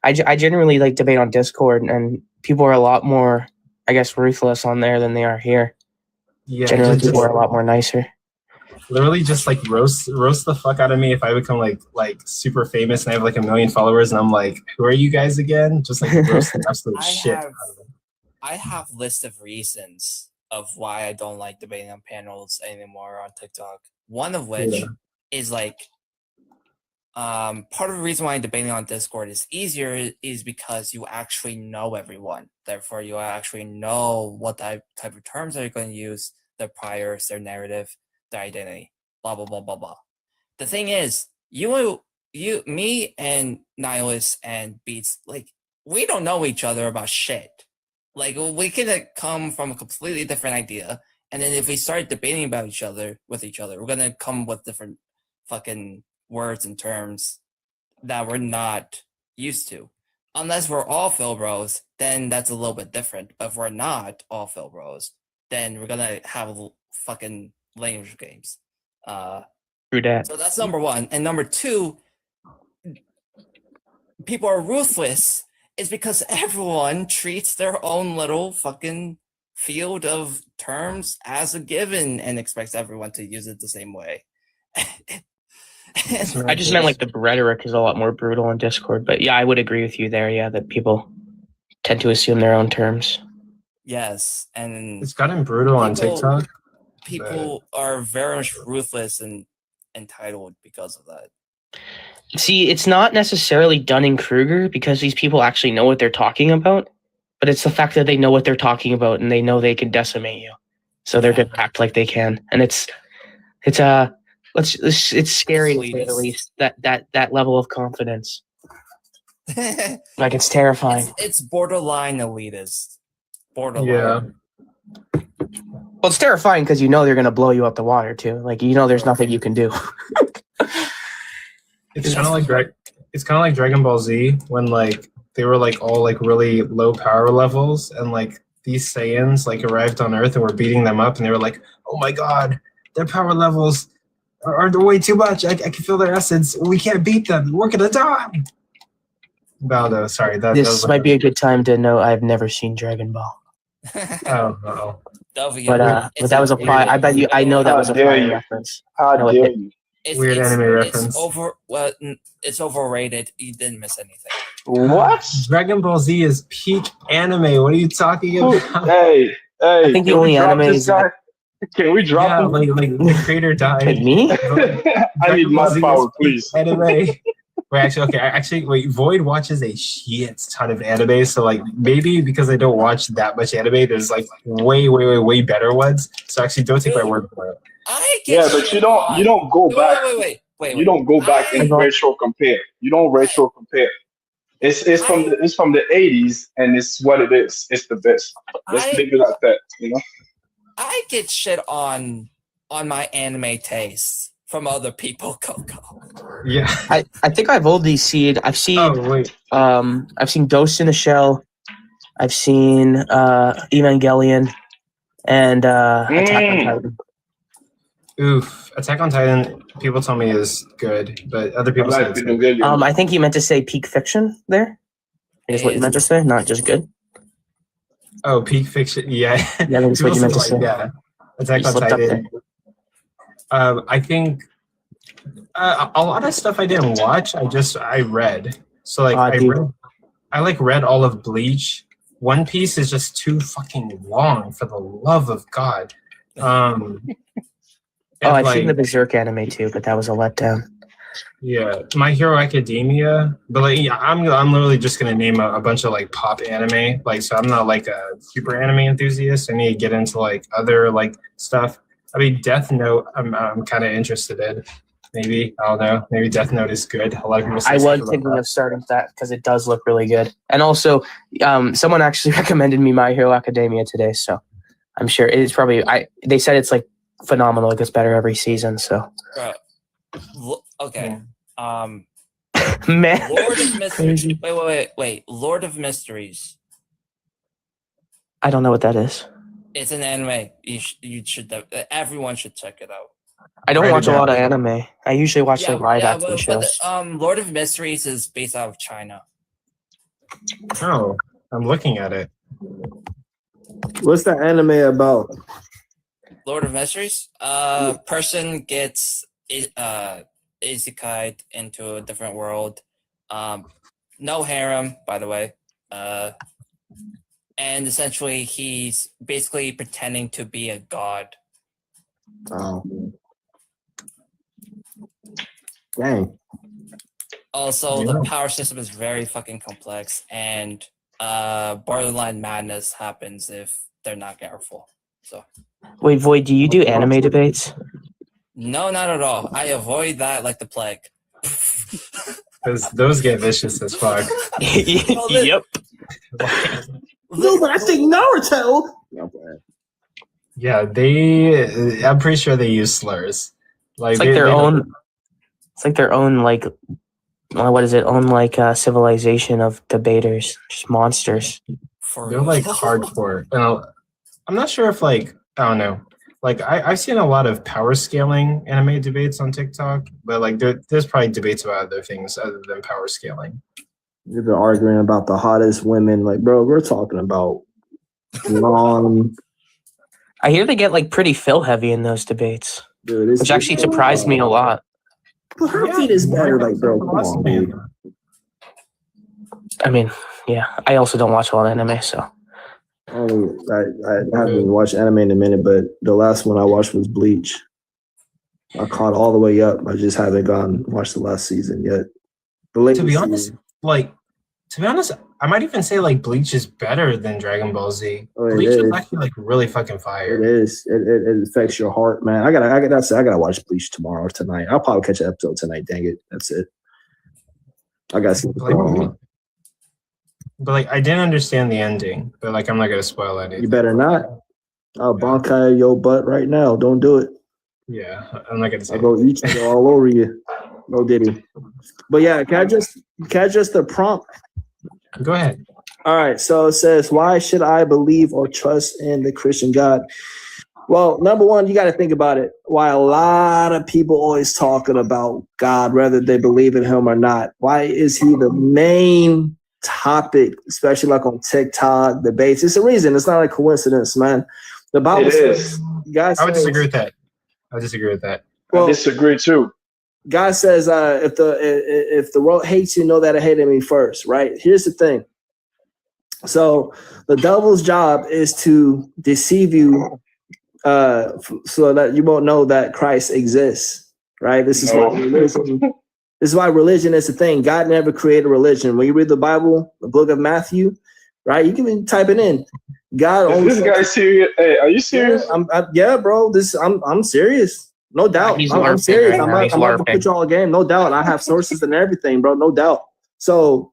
I generally like debate on Discord, and people are a lot more, I guess, ruthless on there than they are here. Yeah, generally people are a lot more nicer. Literally, just like roast the fuck out of me if I become like super famous and I have like 1 million followers, and I'm like, who are you guys again? Just like roast the absolute shit out of them. I have list of reasons of why I don't like debating on panels anymore on TikTok. One of which is like part of the reason why debating on Discord is easier is because you actually know everyone. Therefore, you actually know what type of terms they're going to use, their priors, their narrative, their identity, blah blah blah blah blah. The thing is, me and Nihilus and Beats, like we don't know each other about shit. Like we could come from a completely different idea, and then if we start debating about each other, we're gonna come with different fucking words and terms that we're not used to. Unless we're all Phil Bros, then that's a little bit different. But if we're not all Phil Bros, then we're gonna have fucking language games. True that. So that's number one. And number two, people are ruthless is because everyone treats their own little fucking field of terms as a given and expects everyone to use it the same way. I just meant like the rhetoric is a lot more brutal on Discord, but yeah, I would agree with you there. Yeah, that people tend to assume their own terms. Yes, and it's gotten brutal on TikTok. People are very much ruthless and entitled because of that. See, it's not necessarily Dunning-Kruger because these people actually know what they're talking about, but it's the fact that they know what they're talking about and they know they can decimate you, so they're going to act like they can, and it's scary to say the least. That level of confidence, like it's terrifying. It's borderline elitist. Borderline. Yeah. Well, it's terrifying because you know they're going to blow you out the water too. Like there's nothing you can do. It's kind of like Dragon Ball Z when like they were like all like really low power levels, and like these Saiyans like arrived on Earth and were beating them up, and they were like, "Oh my god, their power levels are way too much. I can feel their essence. We can't beat them. We're gonna die." Baldo, sorry. This might be a good time to know I've never seen Dragon Ball. Oh no. But that was a prior. I bet you. I know that was a prior reference. How dare you? Weird anime reference. It's overrated. You didn't miss anything. What? Dragon Ball Z is peak anime. What are you talking about? Hey, I think the only anime is. Can we drop him? Like the creator died. Me? I need my power, please. Anime. Wait, Void watches a shit ton of anime, so like maybe because I don't watch that much anime, there's like way better ones. So actually, don't take my word for it. But you don't go back. Wait. You don't go back and retro compare. You don't retro compare. It's from the 80s, and it's what it is. It's the best. Let's leave it at that. You know. I get shit on my anime tastes from other people, Coco. Yeah. I think I've only seen. I've seen. Oh wait. I've seen Ghost in the Shell. I've seen Evangelion, and Attack on Titan. Oof, Attack on Titan. People tell me is good, but other people say it's good. I think you meant to say peak fiction there. Is what you meant to say, not just good. Oh, peak fiction. Yeah. Yeah, that's what you meant to say. Yeah. Attack on Titan. I think a lot of stuff I didn't watch. I read. So like I read all of Bleach. One Piece is just too fucking long, for the love of God. I've seen the Berserk anime too, but that was a letdown. Yeah, My Hero Academia, but like I'm literally just gonna name a bunch of like pop anime. Like, so I'm not like a super anime enthusiast. I need to get into like other like stuff. I mean, Death Note, I'm kind of interested in. Maybe, I don't know. Maybe Death Note is good. A lot of people say I was thinking of starting that because it does look really good. And also, someone actually recommended me My Hero Academia today, so I'm sure it's probably. They said it's like phenomenal. It gets better every season. So, okay. Man, Lord of Mysteries. Wait. Lord of Mysteries. I don't know what that is. It's an anime. You should. Everyone should check it out. I don't watch a lot of anime. I usually watch like live action shows. Lord of Mysteries is based out of China. Oh, I'm looking at it. What's the anime about? Lord of Mysteries. Person gets isekai'd into a different world. No harem, by the way. And essentially, he's basically pretending to be a god. Oh. Dang. Also, the power system is very fucking complex, and borderline madness happens if they're not careful. So, wait, Void, do you do anime debates? No, not at all. I avoid that like the plague. Because those get vicious as fuck. Yep. No, but I think Naruto. Yeah, I'm pretty sure they use slurs. Like, it's like their own. It's like their own like. What is it? Own like civilization of debaters, just monsters. They're like hardcore. And I'm not sure if like I don't know. Like I've seen a lot of power scaling anime debates on TikTok, but like there's probably debates about other things other than power scaling. You've been arguing about the hottest women. Like, bro, we're talking about long. I hear they get like pretty fill heavy in those debates, dude, which actually surprised me a lot. But her feet is better. Like, bro, come on, dude. I mean, yeah. I also don't watch a lot of anime, so. I haven't watched anime in a minute, but the last one I watched was Bleach. I caught all the way up. I just haven't watched the last season yet. To be honest, I might even say like Bleach is better than Dragon Ball Z. Bleach is actually like really fucking fire. It is. It affects your heart, man. I gotta watch Bleach tomorrow or tonight. I'll probably catch an episode tonight. Dang it, that's it. I gotta see what's going on. But like, I didn't understand the ending. But like, I'm not gonna spoil anything. You better not. I'll bonkai your butt right now. Don't do it. Yeah, I'm not gonna say. I'll go eat you all over you. No diddy. But yeah, can I just the prompt? Go ahead. All right. So it says, why should I believe or trust in the Christian God? Well, number one, you got to think about it. Why a lot of people always talking about God, whether they believe in him or not. Why is he the main topic, especially like on TikTok, debates? It's a reason. It's not a coincidence, man. The Bible says, guys. I would disagree with that. I disagree with that. Well, I disagree too. God says, if the world hates you, know that it hated me first, right? Here's the thing. So the devil's job is to deceive you so that you won't know that Christ exists, right? This is why religion is a thing. God never created religion. When you read the Bible, the book of Matthew, right? You can even type it in. God is this guy serious? Hey, are you serious? Yeah, bro. I'm serious. No doubt. I'm serious. I'm about to put you all a game. No doubt. I have sources and everything, bro. No doubt. So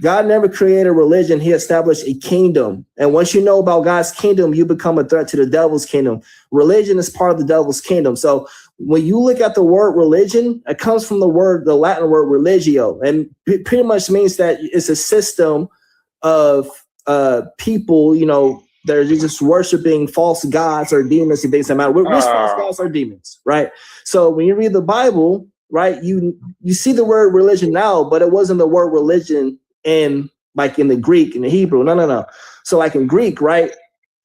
God never created a religion. He established a kingdom. And once you know about God's kingdom, you become a threat to the devil's kingdom. Religion is part of the devil's kingdom. So when you look at the word religion, it comes from the Latin word religio. And it pretty much means that it's a system of people, they're just worshiping false gods or demons and things that matter. Which false gods are demons, right? So when you read the Bible, right, you see the word religion now, but it wasn't the word religion in like in the Greek and the Hebrew. No. So like in Greek, right?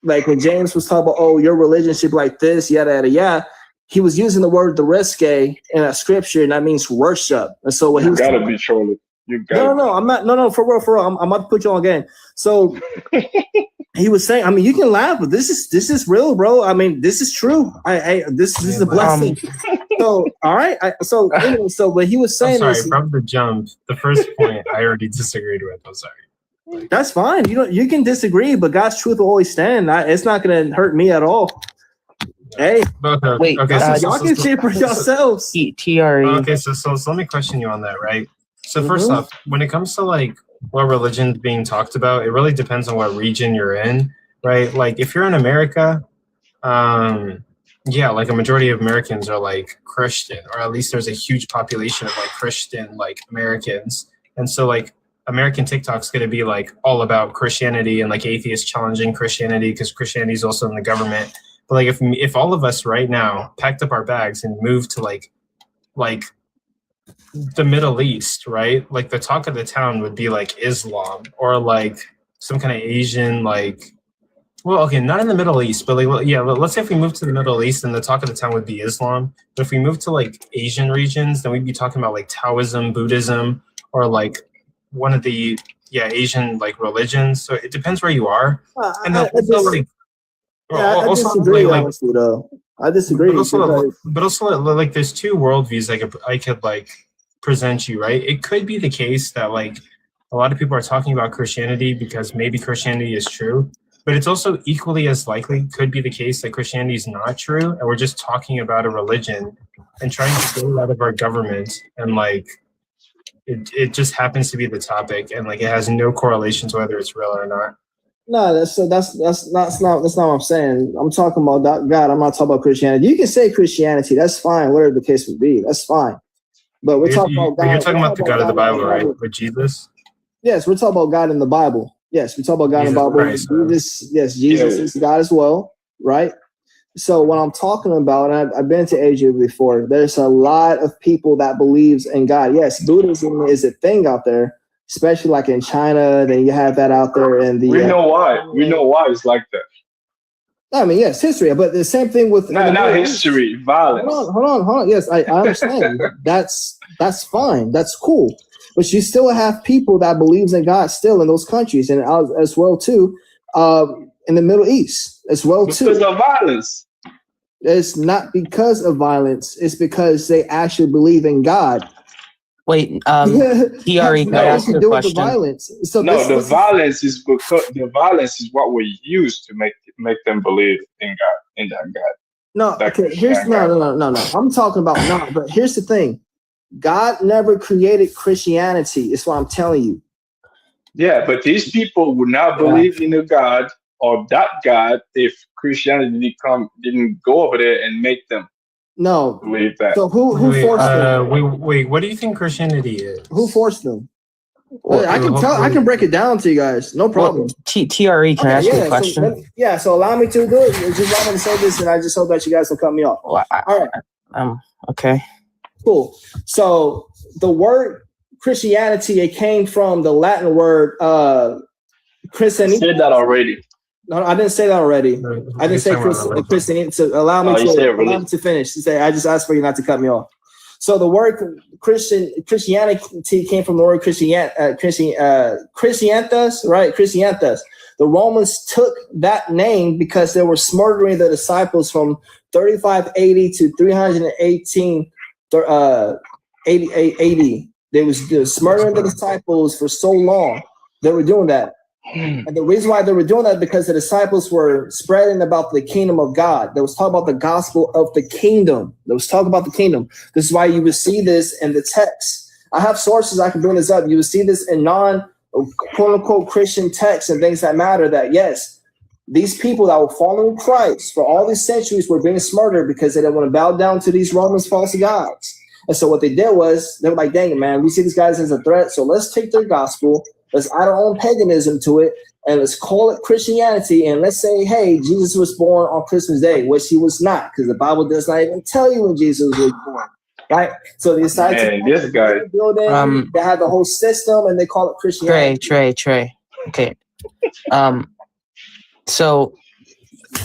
Like when James was talking about, oh, your religion should be like this, yada, yada, yada. He was using the word "dereske" in a scripture, and that means worship. And so what he was gotta be trolling. No, I'm not. No, for real. I'm about to put you on game. So he was saying, I mean, you can laugh, but this is real, bro. I mean, this is true. This is a blessing. So all right. So but he was saying, I'm sorry, from the jump, the first point I already disagreed with. I'm sorry. That's fine. You can disagree, but God's truth will always stand. It's not going to hurt me at all. Hey, wait. Okay, so y'all can see it for yourselves. TRE. Okay, so let me question you on that, right? So first off, when it comes to like what religion's being talked about, it really depends on what region you're in, right? Like if you're in America, yeah, like a majority of Americans are like Christian, or at least there's a huge population of like Christian like Americans, and so like American TikTok's going to be like all about Christianity and like atheists challenging Christianity because Christianity is also in the government. But like if all of us right now packed up our bags and moved to like the Middle East, right? Like the talk of the town would be like Islam or like some kind of Asian like. Well, okay, not in the Middle East, but like, yeah, let's say if we move to the Middle East, then the talk of the town would be Islam. But if we move to like Asian regions, then we'd be talking about like Taoism, Buddhism, or like one of the Asian like religions. So it depends where you are. And then also like, I disagree, honestly, though. I disagree. But also like there's two worldviews I could like present you, right? It could be the case that like a lot of people are talking about Christianity because maybe Christianity is true. But it's also equally as likely could be the case that Christianity is not true, and we're just talking about a religion and trying to get it out of our government, and like it just happens to be the topic, and like it has no correlation to whether it's real or not. No, that's not what I'm saying. I'm talking about God. I'm not talking about Christianity. You can say Christianity. That's fine. Whatever the case would be, that's fine. But we're talking about God. You're talking about the God of the Bible, right? With Jesus. Yes, we're talking about God in the Bible. Yes, we talk about God in the Bible. Christ, Jesus is God as well, right? So what I'm talking about, and I've been to Asia before, there's a lot of people that believes in God. Yes, Buddhism is a thing out there, especially like in China. Then you have that out there in the. We know why. We know why it's like that. I mean, yes, history, but the same thing with not history, violence. Hold on. Yes, I understand. That's fine. That's cool. But you still have people that believes in God still in those countries, and as well too, in the Middle East as well too. Because of violence. It's not because of violence. It's because they actually believe in God. Wait, TRE, can I ask you a question? Violence. So the violence is because the violence is what we use to make them believe in God, in that God. No, okay. No. I'm talking about but here's the thing. God never created Christianity. Is what I'm telling you. Yeah, but these people would not believe in a God or that God if Christianity didn't go over there and make them believe that. So who forced them? Wait, what do you think Christianity is? Who forced them? I can break it down to you guys. No problem. TRE, can I ask you a question? So allow me to do it. Just allow me to say this, and I just hope that you guys will cut me off. Well, all right. Okay. Cool. So the word Christianity, it came from the Latin word Christianity. I said that already. No, I didn't say that already. I didn't say Christianity. So allow me to finish. I just asked for you not to cut me off. So the word Christianity came from the word Christiantas, right? Christiantas. The Romans took that name because they were murdering the disciples from 3580 to 318 80. They was murdering the disciples for so long. They were doing that. And the reason why they were doing that because the disciples were spreading about the kingdom of God. They was talking about the gospel of the kingdom. They was talking about the kingdom. This is why you would see this in the text. I have sources. I can bring this up. You would see this in quote unquote Christian texts and things that matter that yes, these people that were following Christ for all these centuries were being murdered because they didn't want to bow down to these Romans false gods. And so what they did was they were like, dang it, man, we see these guys as a threat. So let's take their gospel, let's add our own paganism to it, and let's call it Christianity. And let's say, hey, Jesus was born on Christmas Day, which he was not, because the Bible does not even tell you when Jesus was born. Right? So they decided Man, this guy. building. They had the whole system, and they call it Christianity. Trey. Okay. So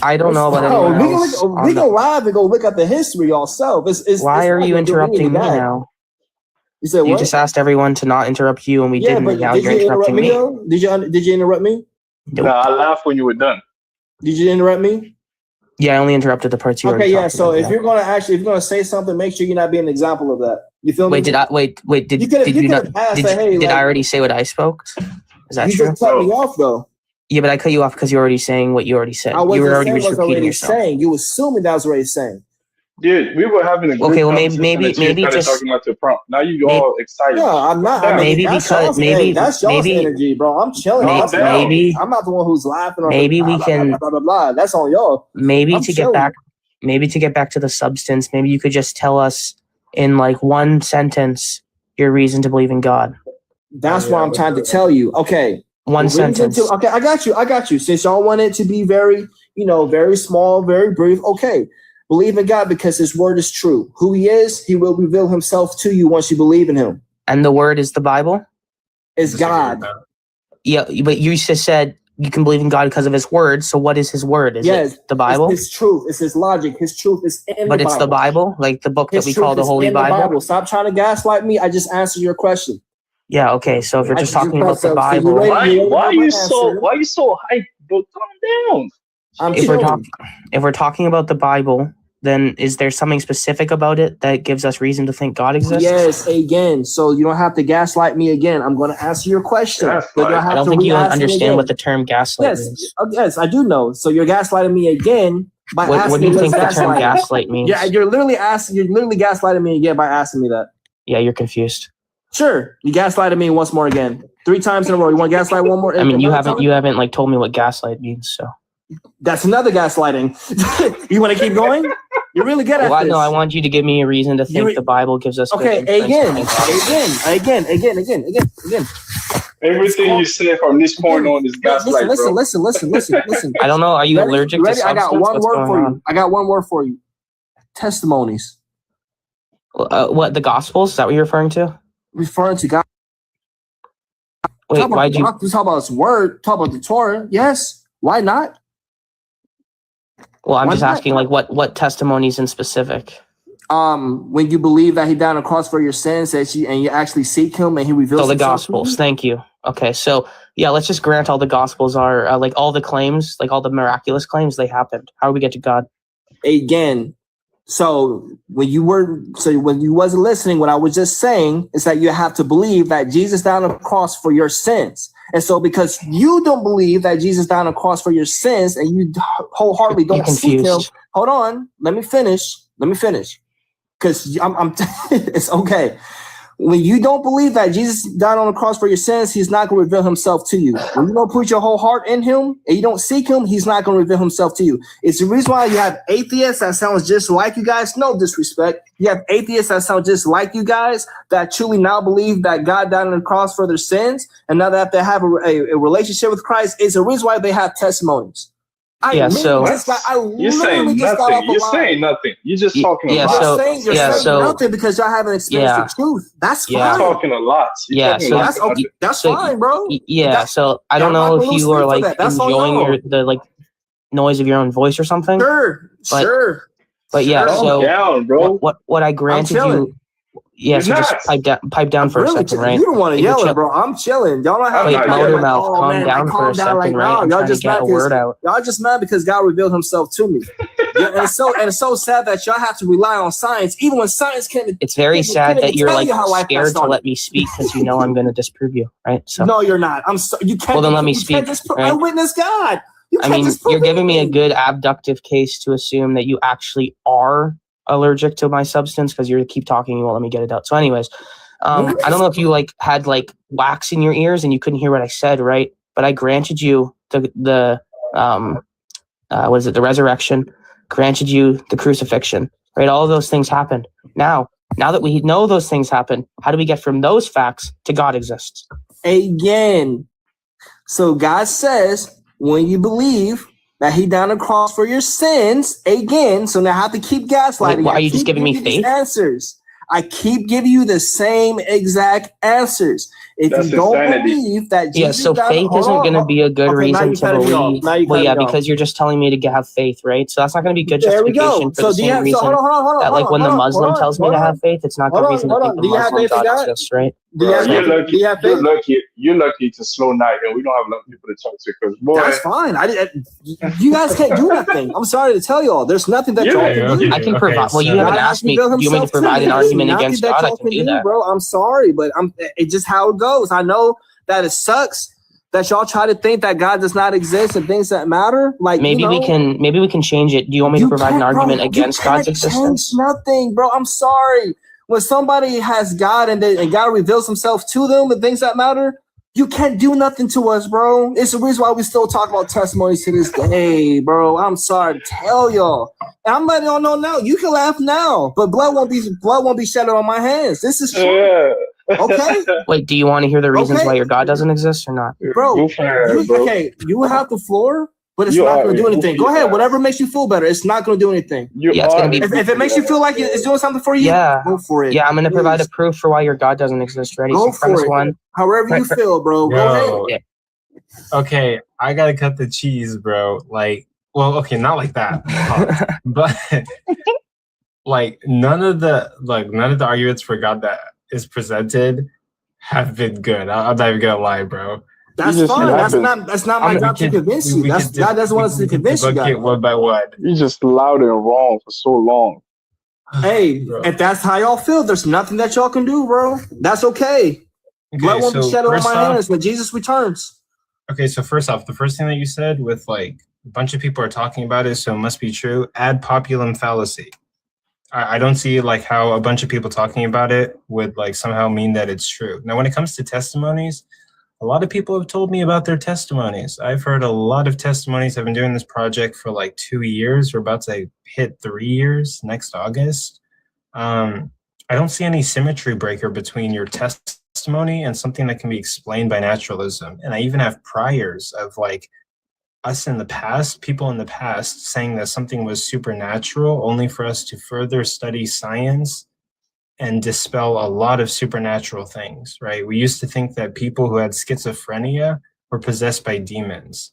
I don't know about anyone else. We can live and go look up the history yourself. Why are you interrupting me now? You said what? You just asked everyone to not interrupt you, and we didn't. But now did you're you interrupt interrupting me? me. Though? Did you interrupt me? Nope. No, I laughed when you were done. Did you interrupt me? Yeah, I only interrupted the parts you Okay, yeah. So if about. you're gonna say something, make sure you're not being an example of that. You feel me? Did I already say what I spoke? Is that you true? You just cut me off though. Yeah, but I cut you off because you're already saying what you already said. You were already repeating yourself. Saying. You assuming that I was already saying. Dude, we were having a good conversation. Maybe just talking about the prompt. Now you all excited. No, I'm not. I mean, that's y'all's energy, bro. I'm chilling. I'm not the one who's laughing. Or maybe we can. Blah, blah, blah, blah. That's on y'all. Maybe to get back to the substance. Maybe you could just tell us in like one sentence your reason to believe in God. That's what I'm trying to tell you. Okay. One sentence. Okay, I got you. Since y'all want it to be very, very small, very brief. Okay. Believe in God because his word is true. Who he is, he will reveal himself to you once you believe in him. And the word is the Bible? Is God. Yeah, but you just said you can believe in God because of his word. So what is his word? Is it the Bible? It's his truth. It's his logic. His truth is in the Bible. But it's the Bible? Like the book that we call the Holy Bible? Stop trying to gaslight me. I just answered your question. Yeah, okay. So if you're just talking about the Bible. Why are you so hyped? But calm down. If we're talking about the Bible, then is there something specific about it that gives us reason to think God exists? Yes, again. So you don't have to gaslight me again. I'm going to answer your question. I don't think you understand what the term gaslight means. Yes, I do know. So you're gaslighting me again by asking me what do you think the term gaslight means? Yeah, you're literally gaslighting me again by asking me that. Yeah, you're confused. Sure, you gaslighted me once more again. 3 times in a row. You want to gaslight one more? I mean, you haven't like told me what gaslight means, so. That's another gaslighting. You want to keep going? You're really good at this. No, I want you to give me a reason to think the Bible gives us. Okay, again. Everything you say from this point on is gaslight, bro. Listen. I don't know. Are you allergic to substance? I got one word for you. I got one word for you. Testimonies. What, the Gospels? Is that what you're referring to? Referring to God. Wait, why'd you talk about his word? Talk about the Torah? Yes. Why not? Well, I'm just asking, like, what testimonies in specific? When you believe that he died on the cross for your sins, and you actually seek him, and he reveals. So the Gospels. Thank you. Okay, so yeah, let's just grant all the Gospels are like all the claims, like all the miraculous claims, they happened. How do we get to God? Again. So when you wasn't listening, what I was just saying is that you have to believe that Jesus died on the cross for your sins. And so because you don't believe that Jesus died on the cross for your sins and you wholeheartedly don't seek him, hold on, let me finish. Because I'm it's okay. When you don't believe that Jesus died on the cross for your sins, he's not going to reveal himself to you. When you don't put your whole heart in him and you don't seek him, he's not going to reveal himself to you. It's the reason why you have atheists that sounds just like you guys. No disrespect. You have atheists that sound just like you guys that truly now believe that God died on the cross for their sins. And now that they have a relationship with Christ, it's the reason why they have testimonies. You're saying nothing. You're just talking a lot. You're saying nothing because y'all haven't experienced the truth. That's fine. You're talking a lot. That's fine, bro. So I don't know if you are like enjoying the noise of your own voice or something. Sure. But yeah, so down, bro. What I granted you. Yeah, so just pipe down for a second, right? You don't want to yell it, bro. I'm chilling. Y'all don't have to motor mouth. Calm down for a second, right? I'm trying to get a word out. Y'all just mad because God revealed himself to me. And it's so sad that y'all have to rely on science, even when science can't. It's very sad that you're like scared to let me speak because you know I'm going to disprove you, right? So no, you're not. You can't. Well, then let me speak. I witness God. I mean, you're giving me a good abductive case to assume that you actually are allergic to my substance because you keep talking. You won't let me get it out. So anyways, I don't know if you had wax in your ears and you couldn't hear what I said, right? But I granted you the resurrection, granted you the crucifixion, right? All of those things happened. Now that we know those things happened, how do we get from those facts to God exists? Again. So God says, when you believe that he died on the cross for your sins, again, so now I have to keep gaslighting. Wait, are you just giving me faith? Answers. I keep giving you the same exact answers. If That's you don't insanity. believe that Jesus so faith isn't going to be a good reason to believe. Well, yeah, because you're just telling me to have faith, right? So that's not going to be good justification for the same reason that, like, when the Muslim tells me to have faith, it's not good reason to think the Muslim God exists, right? Bro, you're lucky to slow night, and we don't have enough people to talk to. Because boy, that's fine. You guys can't do nothing. I'm sorry to tell y'all. There's nothing that y'all can do. I can provide. Well, you haven't asked me. Do you want me to provide an argument against God? I can do that, bro. I'm sorry, but it's just how it goes. I know that it sucks that y'all try to think that God does not exist and things that matter. Like maybe we can change it. Do you want me to provide an argument against God's existence? Nothing, bro. I'm sorry. When somebody has God and God reveals himself to them and things that matter, you can't do nothing to us, bro. It's the reason why we still talk about testimonies to this day, bro. I'm sorry to tell y'all. And I'm letting y'all know now. You can laugh now, but blood won't be shed on my hands. This is true. Okay. Wait, do you want to hear the reasons why your God doesn't exist or not? Bro, you have the floor, but it's not going to do anything. Go ahead. Whatever makes you feel better. It's not going to do anything. It's going to be. If it makes you feel like it's doing something for you, go for it. Yeah, I'm going to provide a proof for why your God doesn't exist. Ready? Go for it. One. However you feel, bro. Go ahead. Okay, I gotta cut the cheese, bro. Like, well, okay, not like that, but like none of the arguments for God that is presented have been good. I'm not even gonna lie, bro. That's fine. That's not my job to convince you. God doesn't want us to convince you guys. One by one. You're just loud and wrong for so long. Hey, if that's how y'all feel, there's nothing that y'all can do, bro. That's okay. Blood won't be shed on my hands when Jesus returns. Okay, so first off, the first thing that you said with like a bunch of people are talking about it, so it must be true. Ad populum fallacy. I don't see like how a bunch of people talking about it would like somehow mean that it's true. Now, when it comes to testimonies, a lot of people have told me about their testimonies. I've heard a lot of testimonies. I've been doing this project for like 2 years. We're about to hit 3 years next August. I don't see any symmetry breaker between your testimony and something that can be explained by naturalism. And I even have priors of like us in the past, people in the past saying that something was supernatural only for us to further study science and dispel a lot of supernatural things, right? We used to think that people who had schizophrenia were possessed by demons.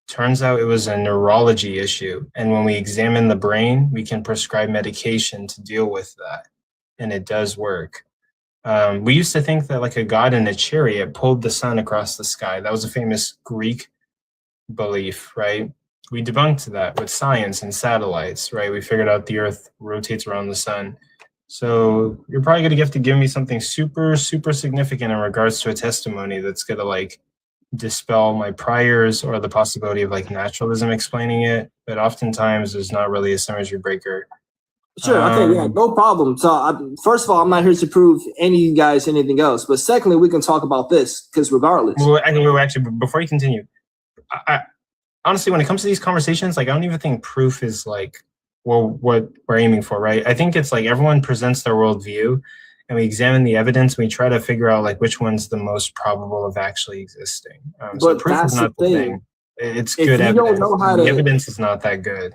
Turns out it was a neurology issue. And when we examine the brain, we can prescribe medication to deal with that. And it does work. We used to think that like a god in a chariot pulled the sun across the sky. That was a famous Greek belief, right? We debunked that with science and satellites, right? We figured out the earth rotates around the sun. So you're probably going to have to give me something super, super significant in regards to a testimony that's going to like dispel my priors or the possibility of like naturalism explaining it. But oftentimes there's not really a symmetry breaker. Sure, okay, yeah, no problem. So, first of all, I'm not here to prove any of you guys anything else. But secondly, we can talk about this because regardless. Well, actually, before you continue, I honestly, when it comes to these conversations, like I don't even think proof is like what we're aiming for, right? I think it's like everyone presents their worldview, and we examine the evidence. And we try to figure out like which one's the most probable of actually existing. So proof is not the thing. It's good evidence. The evidence is not that good.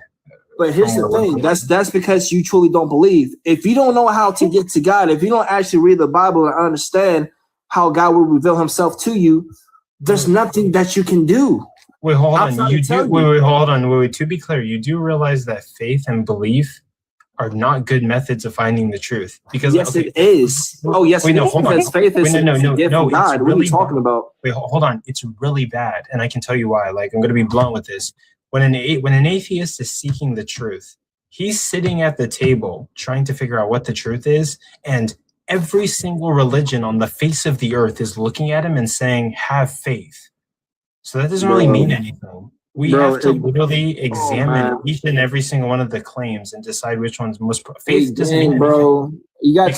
But here's the thing. That's because you truly don't believe. If you don't know how to get to God, if you don't actually read the Bible and understand how God will reveal himself to you, there's nothing that you can do. Wait, hold on. Hold on. Wait, to be clear, you do realize that faith and belief are not good methods of finding the truth. Because yes, it is. Oh, yes, wait, no, hold on. Because faith is no. God. What are you talking about? Wait, hold on. It's really bad, and I can tell you why. Like, I'm going to be blunt with this. When an atheist is seeking the truth, he's sitting at the table trying to figure out what the truth is, and every single religion on the face of the earth is looking at him and saying, have faith. So that doesn't really mean anything. We have to literally examine each and every single one of the claims and decide which one's most faith doesn't mean anything. Bro. You got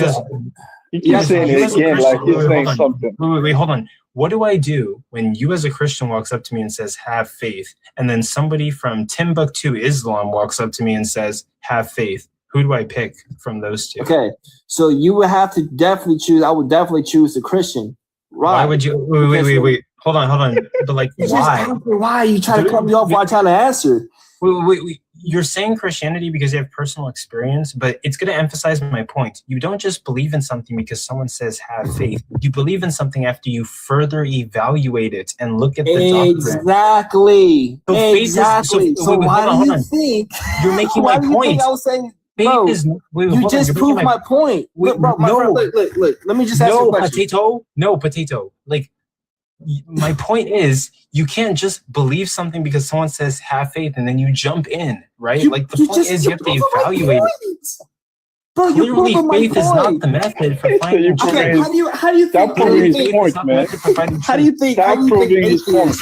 you keep saying it again like you're saying something. Wait, hold on. What do I do when you as a Christian walks up to me and says, have faith, and then somebody from Timbuktu, Islam walks up to me and says, have faith? Who do I pick from those two? Okay, so you would have to definitely choose. I would definitely choose the Christian. Right. Why would you? Wait. Hold on. But like, why? Why you try to cut me off while I try to answer? Wait. You're saying Christianity because you have personal experience, but it's going to emphasize my point. You don't just believe in something because someone says have faith. You believe in something after you further evaluate it and look at the doctrine. Exactly. So why do you think you're making my point? I was saying, bro, you just proved my point. Look, bro, look. Let me just ask you a question. No, potato. Like, my point is, you can't just believe something because someone says have faith and then you jump in, right? Like the point is you have to evaluate it. Bro, clearly faith is not the method for finding truth. Okay, how do you think? Stop proving his point, man. How do you think? Stop proving his point,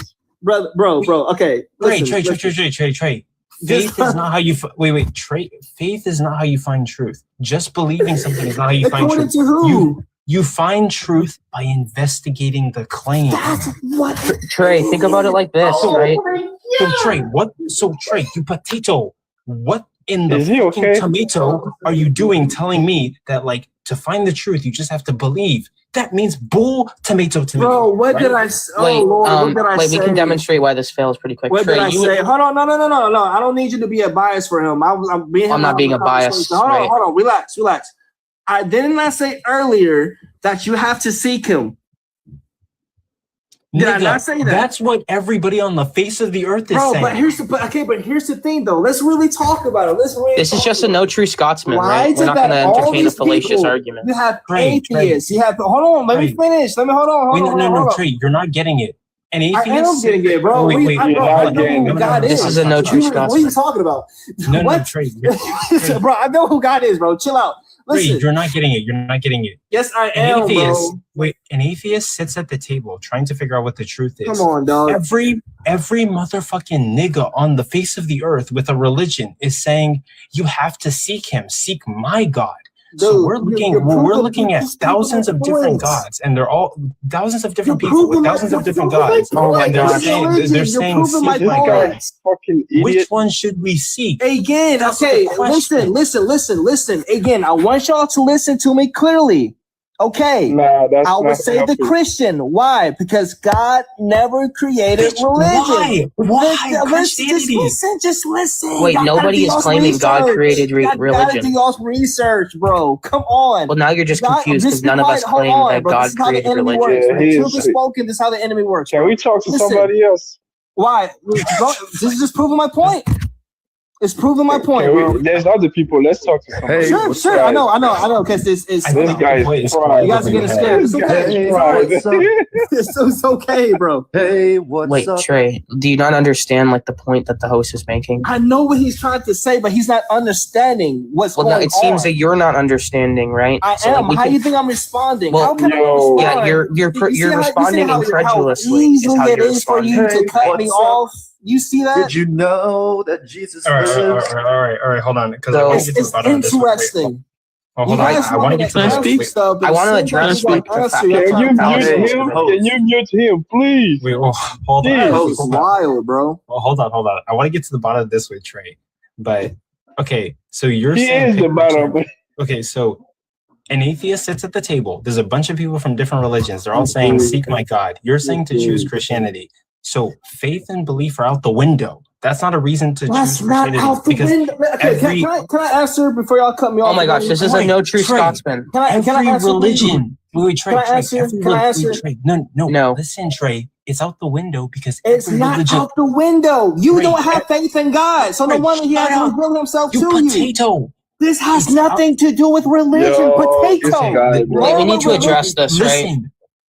bro. Okay, Trey. Faith is not how you wait. Faith is not how you find truth. Just believing something is not how you find truth. According to who? You find truth by investigating the claim. That's what. Trey, think about it like this, right? So Trey, you potato. What in the fucking tomato are you doing telling me that, like, to find the truth, you just have to believe? That means bull tomato. Bro, what did I say? Oh, Lord, what did I say? We can demonstrate why this fails pretty quick. What did I say? Hold on, no. I don't need you to be a bias for him. I'm not being a bias. Hold on, relax. Didn't I say earlier that you have to seek him? Did I not say that? That's what everybody on the face of the earth is saying. But here's the thing, though. Let's really talk about it. This is just a no true Scotsman, right? We're not going to entertain a fallacious argument. You have atheists. You have. Hold on. Let me finish. Hold on. No, Trey, you're not getting it. An atheist. I am getting it, bro. This is a no true Scotsman. What are you talking about? No, Trey. Bro, I know who God is, bro. Chill out. Listen. Wait, you're not getting it. Yes, I am, bro. An atheist sits at the table trying to figure out what the truth is. Come on, dog. Every motherfucking nigga on the face of the earth with a religion is saying you have to seek him, seek my God. Dude, so we're looking at thousands of different gods, and they're all thousands of different people with thousands of different gods. Oh my God! They're saying seek my God. Fucking idiot. Which one should we seek? Again, okay, listen. Again, I want y'all to listen to me clearly. Okay, I would say the Christian. Why? Because God never created religion. Why? Just listen. Wait, nobody is claiming God created religion. You gotta do y'all research, bro. Come on. Well, now you're just confused because none of us claim that God created religion. When truth is spoken, this is how the enemy works. Can we talk to somebody else? Why? This is just proving my point. It's proving my point, bro. There's other people. Let's talk to somebody. Sure. I know. Because this guy is fried. You guys are getting scared. It's okay. It's okay, bro. Hey, what's up? Wait, Trey, do you not understand like the point that the host is making? I know what he's trying to say, but he's not understanding what's going on. It seems that you're not understanding, right? I am. How do you think I'm responding? Well, how can I respond? Yeah, you're responding incredulously. How easily it is for you to cut me off. You see that? Did you know that Jesus lives? All right, hold on. It's interesting. Hold on. I want to get to the I want to address the Can you mute him, please? Wait, hold on. It's wild, bro. Well, hold on. I want to get to the bottom of this with Trey. But, okay, so you're saying... He is the bottom. Okay, so an atheist sits at the table. There's a bunch of people from different religions. They're all saying, seek my God. You're saying to choose Christianity. So faith and belief are out the window. That's not a reason to choose Christianity. Not out the window. Okay, can I answer before y'all cut me off? Oh my gosh, this is a no true Scotsman. Can I answer religion? Wait, Trey. Can I answer? No. Listen, Trey. It's out the window because it's not out the window. You don't have faith in God, so no wonder He has to reveal Himself to you. Potato. This has nothing to do with religion. Potato. We need to address this, right?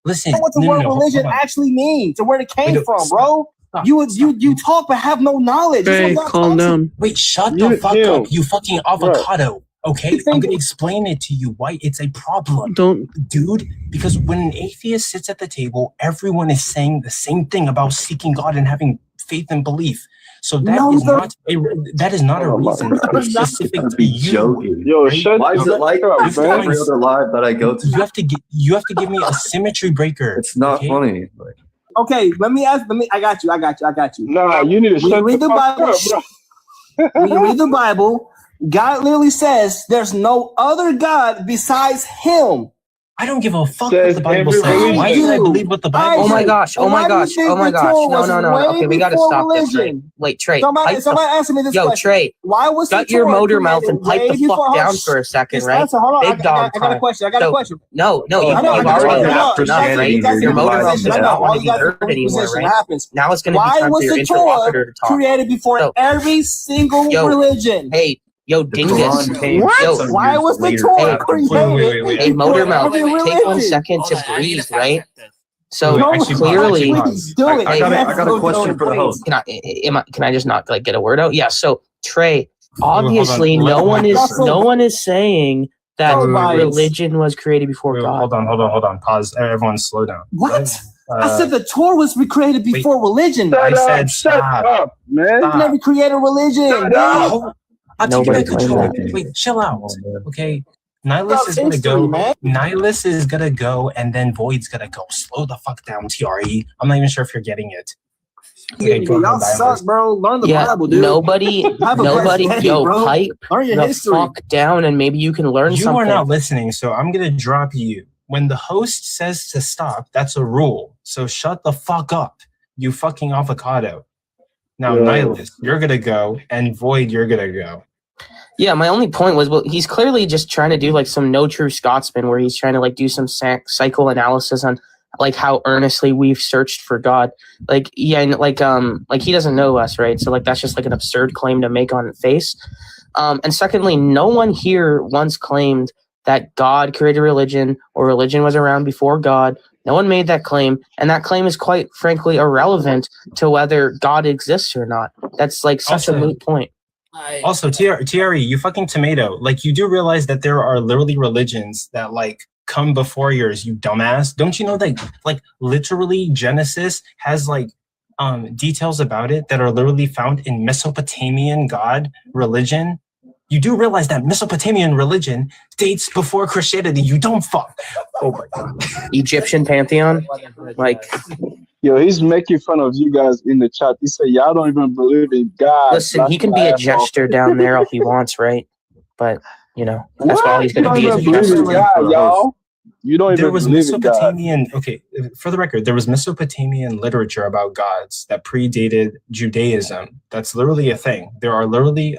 Listen, what the word religion actually means and where it came from, bro. You talk but have no knowledge. Hey, calm down. Wait, shut the fuck up, you fucking avocado. Okay, I'm gonna explain it to you why it's a problem. Dude, because when an atheist sits at the table, everyone is saying the same thing about seeking God and having faith and belief. So that is not a reason specific to you. Yo, why is it like every other live that I go to? You have to give me a symmetry breaker. It's not funny. Okay, I got you. Nah, you need to shut the fuck up, bro. When you read the Bible, God literally says there's no other God besides Him. I don't give a fuck Says what the Bible every says. Why religion. should I believe what the Bible Oh says? my gosh! Oh my gosh! Oh my gosh! No! Okay, we gotta stop this. Right? Wait, Trey. Somebody answer me this question. Trey. Why was Shut the your Torah motor mouth and pipe created the way fuck before- down for a second, Just right? answer. Hold on. Big dog I got a time. question. I got a question. No, I know, you've I know, already I know. laughed enough, right? You guys Your are motor in mouth position. does I not know. want All to you be guys are heard in anymore, position. right? Happens. Now it's going to be Why time was for your the Torah interlocutor to talk. created before every single religion? Hey, yo, dingus. What? Why was the Torah created? Hey, motor mouth, every take 1 religion? second to breathe, right? So No, clearly, please do it. I got a question for the host. Can I just not like get a word out? Yeah. So Trey, obviously, Hold on. no one is saying that religion was created before God. Hold on. Pause. Everyone, slow down. What? I said the Torah was created before religion. I said shut up, man. I never created religion. I'll take Nobody back control. claimed that. Wait, chill out. Okay. Nihilus is gonna history, go. man. Nihilus is gonna go, and then Void's gonna go. Slow the fuck down, TRE. I'm not even sure if you're getting it. Okay, go Y'all ahead, suck, Nihilus. bro. Learn the Yeah, Bible, dude. nobody, yo, bro. pipe Learn your the history. fuck down, and maybe you can learn You something. are not listening, so I'm gonna drop you. When the host says to stop, that's a rule. So shut the fuck up, you fucking avocado. Now, Nihilus, you're gonna go, and Void, you're gonna go. Yeah, my only point was, well, he's clearly just trying to do like some no true Scotsman, where he's trying to like do some psychoanalysis on like how earnestly we've searched for God. Like, yeah, and like he doesn't know us, right? So like that's just like an absurd claim to make on face. And secondly, no one here once claimed that God created religion or religion was around before God. No one made that claim, and that claim is quite frankly irrelevant to whether God exists or not. That's like such a moot point. Also, TRE, you fucking tomato. Like, you do realize that there are literally religions that like come before yours, you dumbass. Don't you know that like literally Genesis has like details about it that are literally found in Mesopotamian god religion? You do realize that Mesopotamian religion dates before Christianity. You don't fuck. Oh my god. Egyptian pantheon, like. Yo, he's making fun of you guys in the chat. He said, y'all don't even believe in God. Listen, he can be a jester down there if he wants, right? But, you know, that's all he's going to be as a jester. God, y'all. You don't even believe in God. Mesopotamian, okay, for the record, there was Mesopotamian literature about gods that predated Judaism. That's literally a thing. There are literally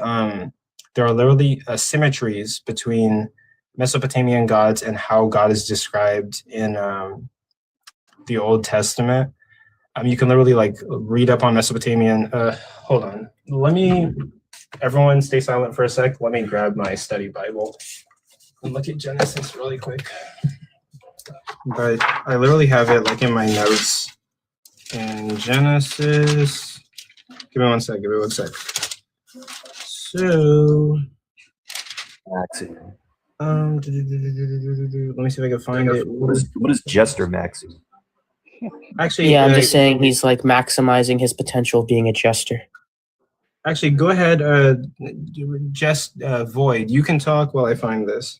symmetries between Mesopotamian gods and how God is described in the Old Testament. You can literally like read up on Mesopotamian. Hold on. Everyone stay silent for a sec. Let me grab my study Bible and look at Genesis really quick. But I literally have it like in my notes. In Genesis, give me one sec. So, Maxi. let me see if I can find it. What is Jester Maxi? Actually, yeah, I'm just saying he's like maximizing his potential of being a jester. Actually, go ahead, Void. You can talk while I find this.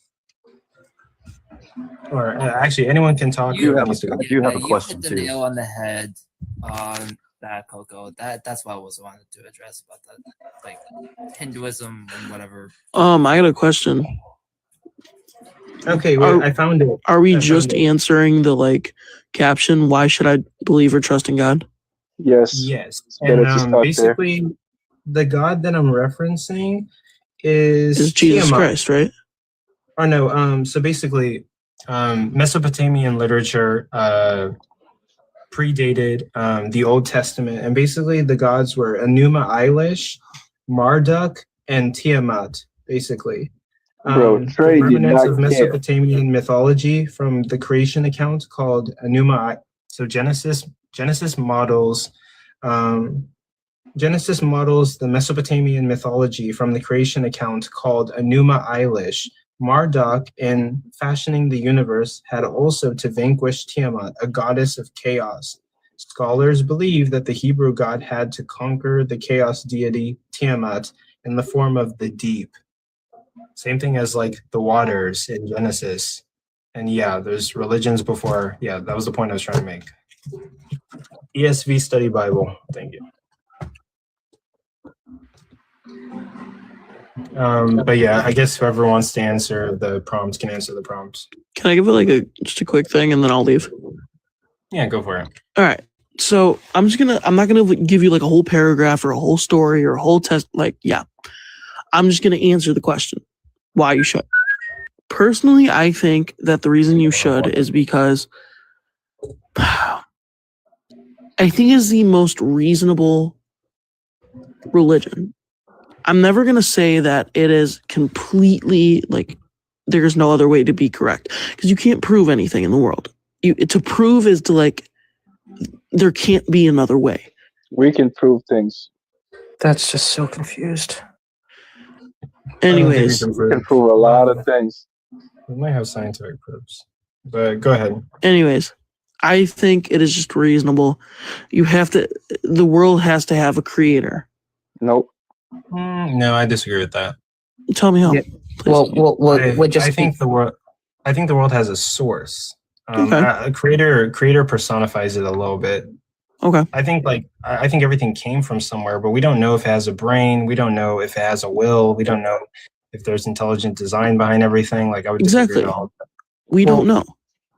Or actually, anyone can talk. I do have a question you hit the too. nail on the head on that, Coco. That's what I was wanted to address about that, like Hinduism and whatever. I got a question. Okay, wait, I found it. Are we just answering the like caption? Why should I believe or trust in God? Yes. And basically, the God that I'm referencing is Jesus Tiamat. Christ, right? Or no. So basically, Mesopotamian literature predated the Old Testament, and basically the gods were Enuma Elish, Marduk, and Tiamat. Basically. Bro, Trey did not of Mesopotamian mythology from the creation account called Enuma. So Genesis models the Mesopotamian mythology from the creation account called Enuma Elish. Marduk, in fashioning the universe, had also to vanquish Tiamat, a goddess of chaos. Scholars believe that the Hebrew god had to conquer the chaos deity Tiamat in the form of the deep. Same thing as like the waters in Genesis. And yeah, there's religions before. Yeah, that was the point I was trying to make. ESV Study Bible. Thank you. But yeah, I guess whoever wants to answer the prompts can answer the prompts. Can I give it like just a quick thing and then I'll leave? Yeah, go for it. All right. So I'm not gonna give you like a whole paragraph or a whole story or a whole test. Like, yeah, I'm just gonna answer the question why you should. Personally, I think that the reason you should is because I think it's the most reasonable religion. I'm never gonna say that it is completely like there's no other way to be correct because you can't prove anything in the world. To prove is to like there can't be another way. We can prove things. That's just so confused. Anyways, we can prove a lot of things. We might have scientific proofs, but go ahead. Anyways, I think it is just reasonable. The world has to have a creator. Nope. No, I disagree with that. Tell me how. Yeah. Well, I think the world has a source. A creator personifies it a little bit. Okay. I think everything came from somewhere, but we don't know if it has a brain. We don't know if it has a will. We don't know if there's intelligent design behind everything. Like I would exactly. We don't know.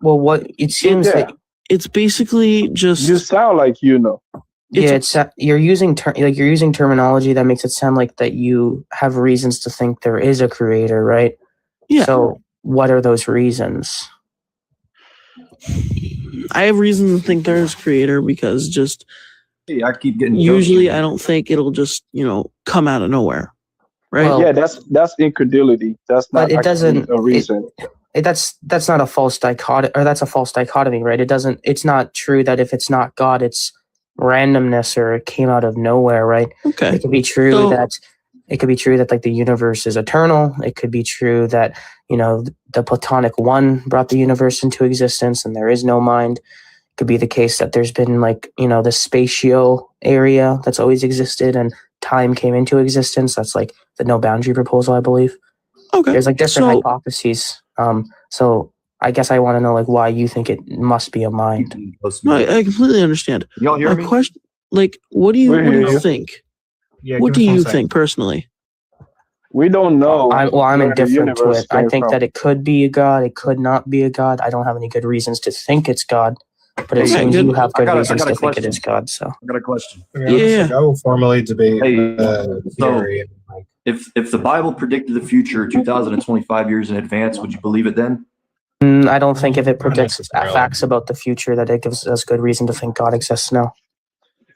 Well, what it seems like it's basically just. You sound like you know. You're using terminology that makes it sound like that you have reasons to think there is a creator, right? Yeah. So what are those reasons? I have reason to think there's a creator because just I keep getting usually I don't think it'll just come out of nowhere, right? Well, yeah, that's incredulity. That's not a reason. That's not a false dichotomy, or that's a false dichotomy, right? It's not true that if it's not God, it's randomness or it came out of nowhere, right? Okay. It could be true that like the universe is eternal. It could be true that the Platonic one brought the universe into existence and there is no mind. It could be the case that there's been the spatial area that's always existed and time came into existence. That's like the no boundary proposal, I believe. Okay. There's different hypotheses. So I guess I want to know why you think it must be a mind. No, I completely understand. Y'all hear me? Question, what do you think? Yeah, what do you think personally? We don't know. I'm indifferent to it. I think that it could be a god. It could not be a god. I don't have any good reasons to think it's God, but it seems you have good reasons to think it is God. So I got a question. Yeah. I will formally debate theory. If the Bible predicted the future 2025 years in advance, would you believe it then? I don't think if it predicts facts about the future that it gives us good reason to think God exists now.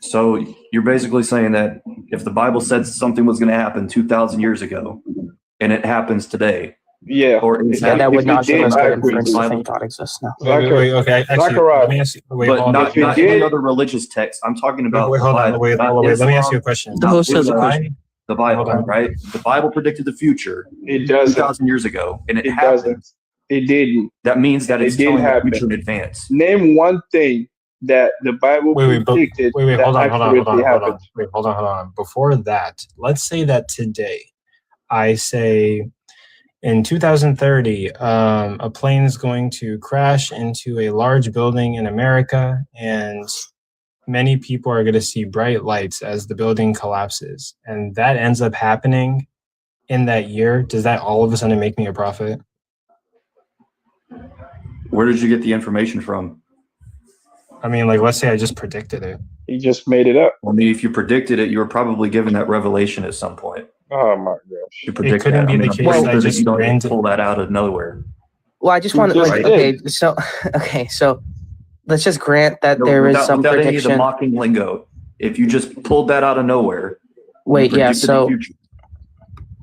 So you're basically saying that if the Bible said something was going to happen 2,000 years ago and it happens today, that would not give us good inference to think God exists now. Okay. But not any other religious text. I'm talking about hold on. Let me ask you a question. The host has a question. The Bible, right? The Bible predicted the future. It does 2,000 years ago, and it happened. It didn't. That means that it's telling the future in advance. Name one thing that the Bible predicted. Hold on. Before that, let's say that today, I say in 2030, a plane is going to crash into a large building in America, and many people are going to see bright lights as the building collapses, and that ends up happening in that year. Does that all of a sudden make me a prophet? Where did you get the information from? I mean, let's say I just predicted it. You just made it up. I mean, if you predicted it, you were probably given that revelation at some point. Oh my gosh! You predicted it couldn't be the case that I just don't pull that out of nowhere. Well, I just want to so let's just grant that there is some without prediction. Any of the mocking lingo. If you just pulled that out of nowhere. Wait, yeah. So,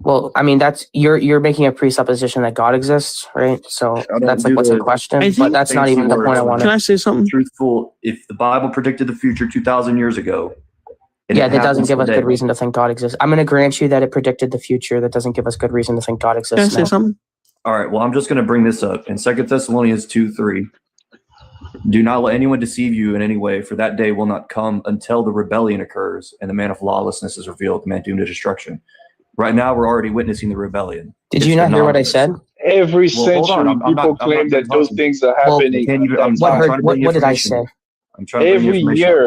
well, I mean, that's you're making a presupposition that God exists, right? So that's what's in question. But that's not even the point I wanted. Can I say something? Truthful. If the Bible predicted the future 2,000 years ago. Yeah, that doesn't give us good reason to think God exists. I'm going to grant you that it predicted the future. That doesn't give us good reason to think God exists. Can I say something? All right. Well, I'm just going to bring this up in 2 Thessalonians 2:3. Do not let anyone deceive you in any way, for that day will not come until the rebellion occurs and the man of lawlessness is revealed, the man doomed to destruction. Right now, we're already witnessing the rebellion. Did you not hear what I said? Every century, people claim that those things are happening. What did I say? I'm trying to every year,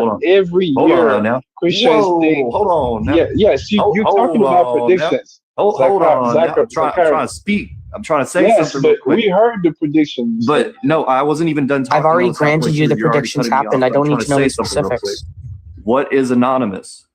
now. Christians think. Hold on. Now. Yes, you're talking about predictions. Hold on. I'm trying to speak. I'm trying to say Yes, something. but we heard the predictions. But no, I wasn't even done talking. I've already granted you the predictions happened. I don't need to know the specifics. What is anonymous?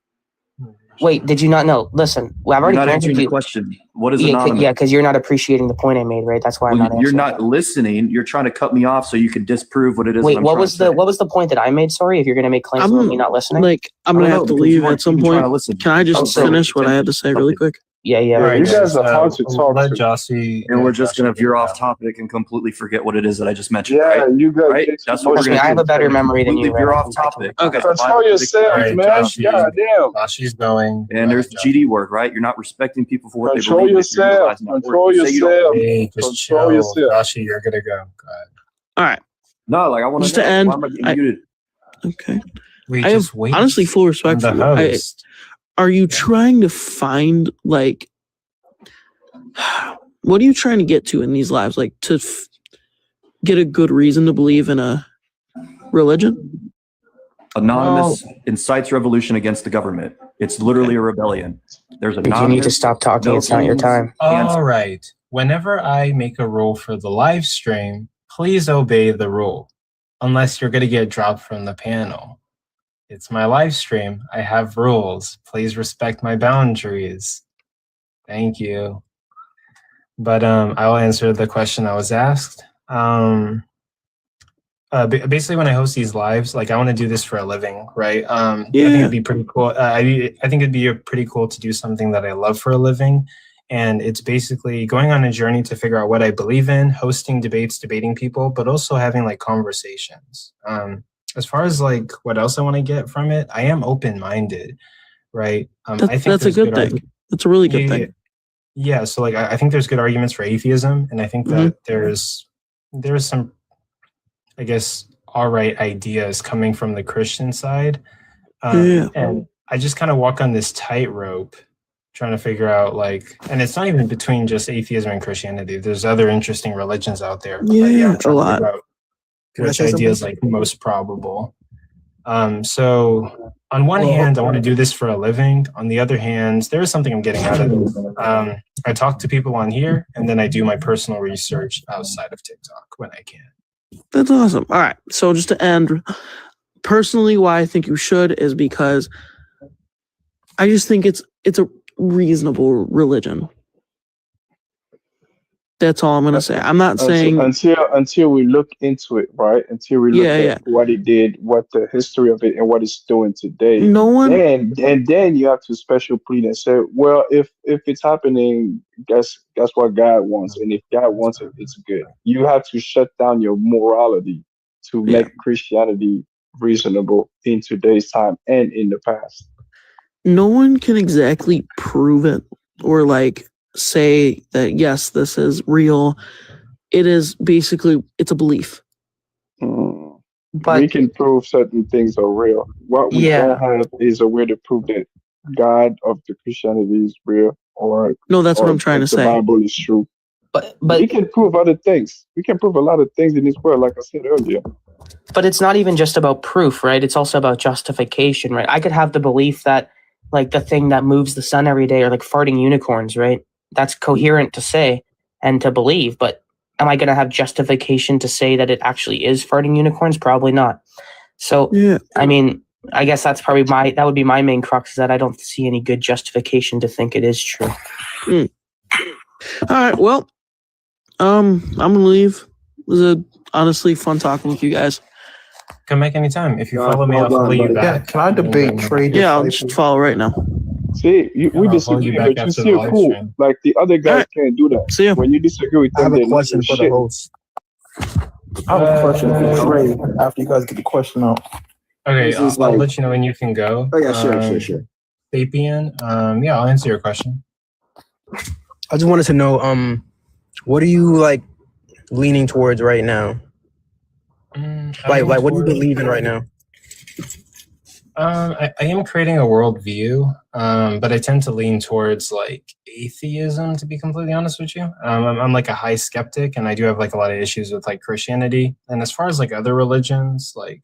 Wait, did you not know? Listen, I've already granted you the question. What is anonymous? Yeah, because you're not appreciating the point I made, right? That's why I'm not. You're not listening. You're trying to cut me off so you can disprove what it is. Wait, what was the point that I made? Sorry, if you're going to make claims about me not listening. Like, I'm gonna have to leave at some point. Can I just finish what I had to say really quick? Yeah. All right, you guys are hard to talk let to. Jossie, and we're just gonna veer off topic and completely forget what it is that I just mentioned. Yeah, right? you guys. Right? That's what we're gonna do. I have a better memory than you. Veer off topic. Okay. Control yourself, Right, man. Jossie. Goddamn. Jossie's going. And there's the GD word, right? You're not respecting people for what Control they believe. yourself. Control yourself. Hey, just Control chill. yourself. Jossie, you're gonna go. Go ahead. All right. No, like I want Just to end. Why am I getting muted? Okay. Wait, I have just wait honestly full respect for for the you. host. Are you trying to find like? What are you trying to get to in these lives? Like to get a good reason to believe in a religion? Anonymous incites revolution against the government. It's literally a rebellion. There's You need to stop talking. It's not your time. All right. Whenever I make a rule for the live stream, please obey the rule, unless you're going to get dropped from the panel. It's my live stream. I have rules. Please respect my boundaries. Thank you. But I will answer the question I was asked. Basically, when I host these lives, like I want to do this for a living, right? I think it'd be pretty cool. I think it'd be pretty cool to do something that I love for a living. And it's basically going on a journey to figure out what I believe in, hosting debates, debating people, but also having like conversations. As far as like what else I want to get from it, I am open-minded, right? I think that's a good thing. That's a really good thing. Yeah, so like I think there's good arguments for atheism, and I think that there's some, I guess, all right ideas coming from the Christian side, and I just kind of walk on this tightrope, trying to figure out like, and it's not even between just atheism and Christianity. There's other interesting religions out there. Yeah, a lot. Which idea is like most probable? So on one hand, I want to do this for a living. On the other hand, there is something I'm getting out of it. I talk to people on here, and then I do my personal research outside of TikTok when I can. That's awesome. All right. So just to end, personally, why I think you should is because I just think it's a reasonable religion. That's all I'm gonna say. I'm not saying until we look into it, right? Until we look at what it did, what the history of it, and what it's doing today. No one. And then you have to special plead and say, well, if it's happening, that's what God wants, and if God wants it, it's good. You have to shut down your morality to make Christianity reasonable in today's time and in the past. No one can exactly prove it or like say that yes, this is real. It is basically, it's a belief. But we can prove certain things are real. What we don't have is a way to prove that God of the Christianity is real, or no, that's what I'm trying to say. The Bible is true. But we can prove other things. We can prove a lot of things in this world, like I said earlier. But it's not even just about proof, right? It's also about justification, right? I could have the belief that like the thing that moves the sun every day are like farting unicorns, right? That's coherent to say and to believe, but am I going to have justification to say that it actually is farting unicorns? Probably not. So, I mean, I guess that's probably that would be my main crux, is that I don't see any good justification to think it is true. All right. Well, I'm going to leave. It was honestly fun talking with you guys. Come back anytime. If you follow me, I'll follow you back. Yeah, can I debate trade? Yeah, I'll just follow right now. See, we disagree, but you're still cool. Like the other guys can't do that. See ya. When you disagree with them, I have a question for the host. I have a question for Trey after you guys get the question out. Okay, I'll let you know when you can go. Oh yeah, sure. Sapien, yeah, I'll answer your question. I just wanted to know, what are you like leaning towards right now? Like what do you believe in right now? I am creating a worldview, but I tend to lean towards like atheism, to be completely honest with you. I'm like a high skeptic, and I do have like a lot of issues with like Christianity. And as far as like other religions, like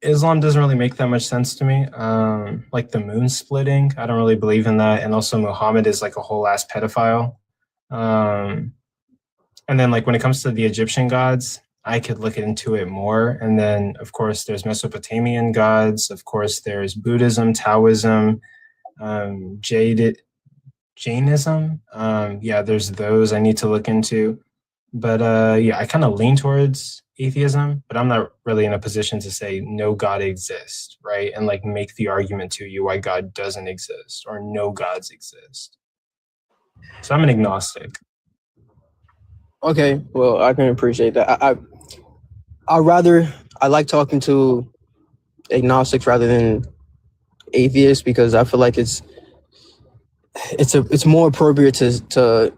Islam doesn't really make that much sense to me. Like the moon splitting, I don't really believe in that. And also Muhammad is like a whole ass pedophile. And then like when it comes to the Egyptian gods, I could look into it more. And then of course there's Mesopotamian gods. Of course there's Buddhism, Taoism, Jainism. Yeah, there's those I need to look into. But yeah, I kind of lean towards atheism, but I'm not really in a position to say no God exists, right? And like make the argument to you why God doesn't exist or no gods exist. So I'm an agnostic. Okay, well, I can appreciate that. I like talking to agnostics rather than atheists because I feel like it's more appropriate to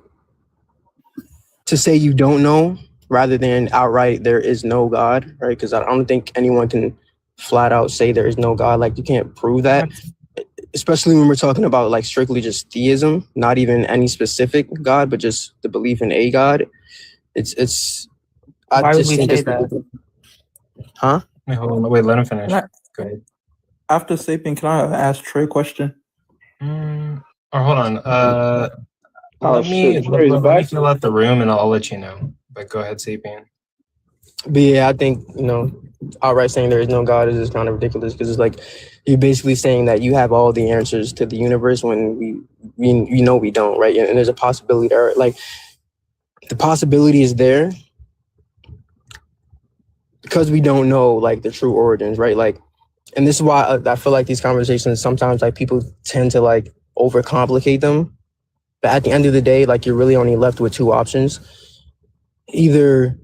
say you don't know rather than outright there is no God, right? Because I don't think anyone can flat out say there is no God. Like you can't prove that, especially when we're talking about like strictly just theism, not even any specific God, but just the belief in a God. Why would we say that? Huh? Wait, hold on. Wait, let him finish. Go ahead. After Sapien, can I ask Trey a question? Or hold on. Let me fill out the room and I'll let you know. But go ahead, Sapien. But yeah, I think, outright saying there is no God is just kind of ridiculous because it's like you're basically saying that you have all the answers to the universe when we don't, right? And there's a possibility there. Like the possibility is there because we don't know like the true origins, right? Like, and this is why I feel like these conversations sometimes like people tend to like overcomplicate them. But at the end of the day, like you're really only left with two options. Either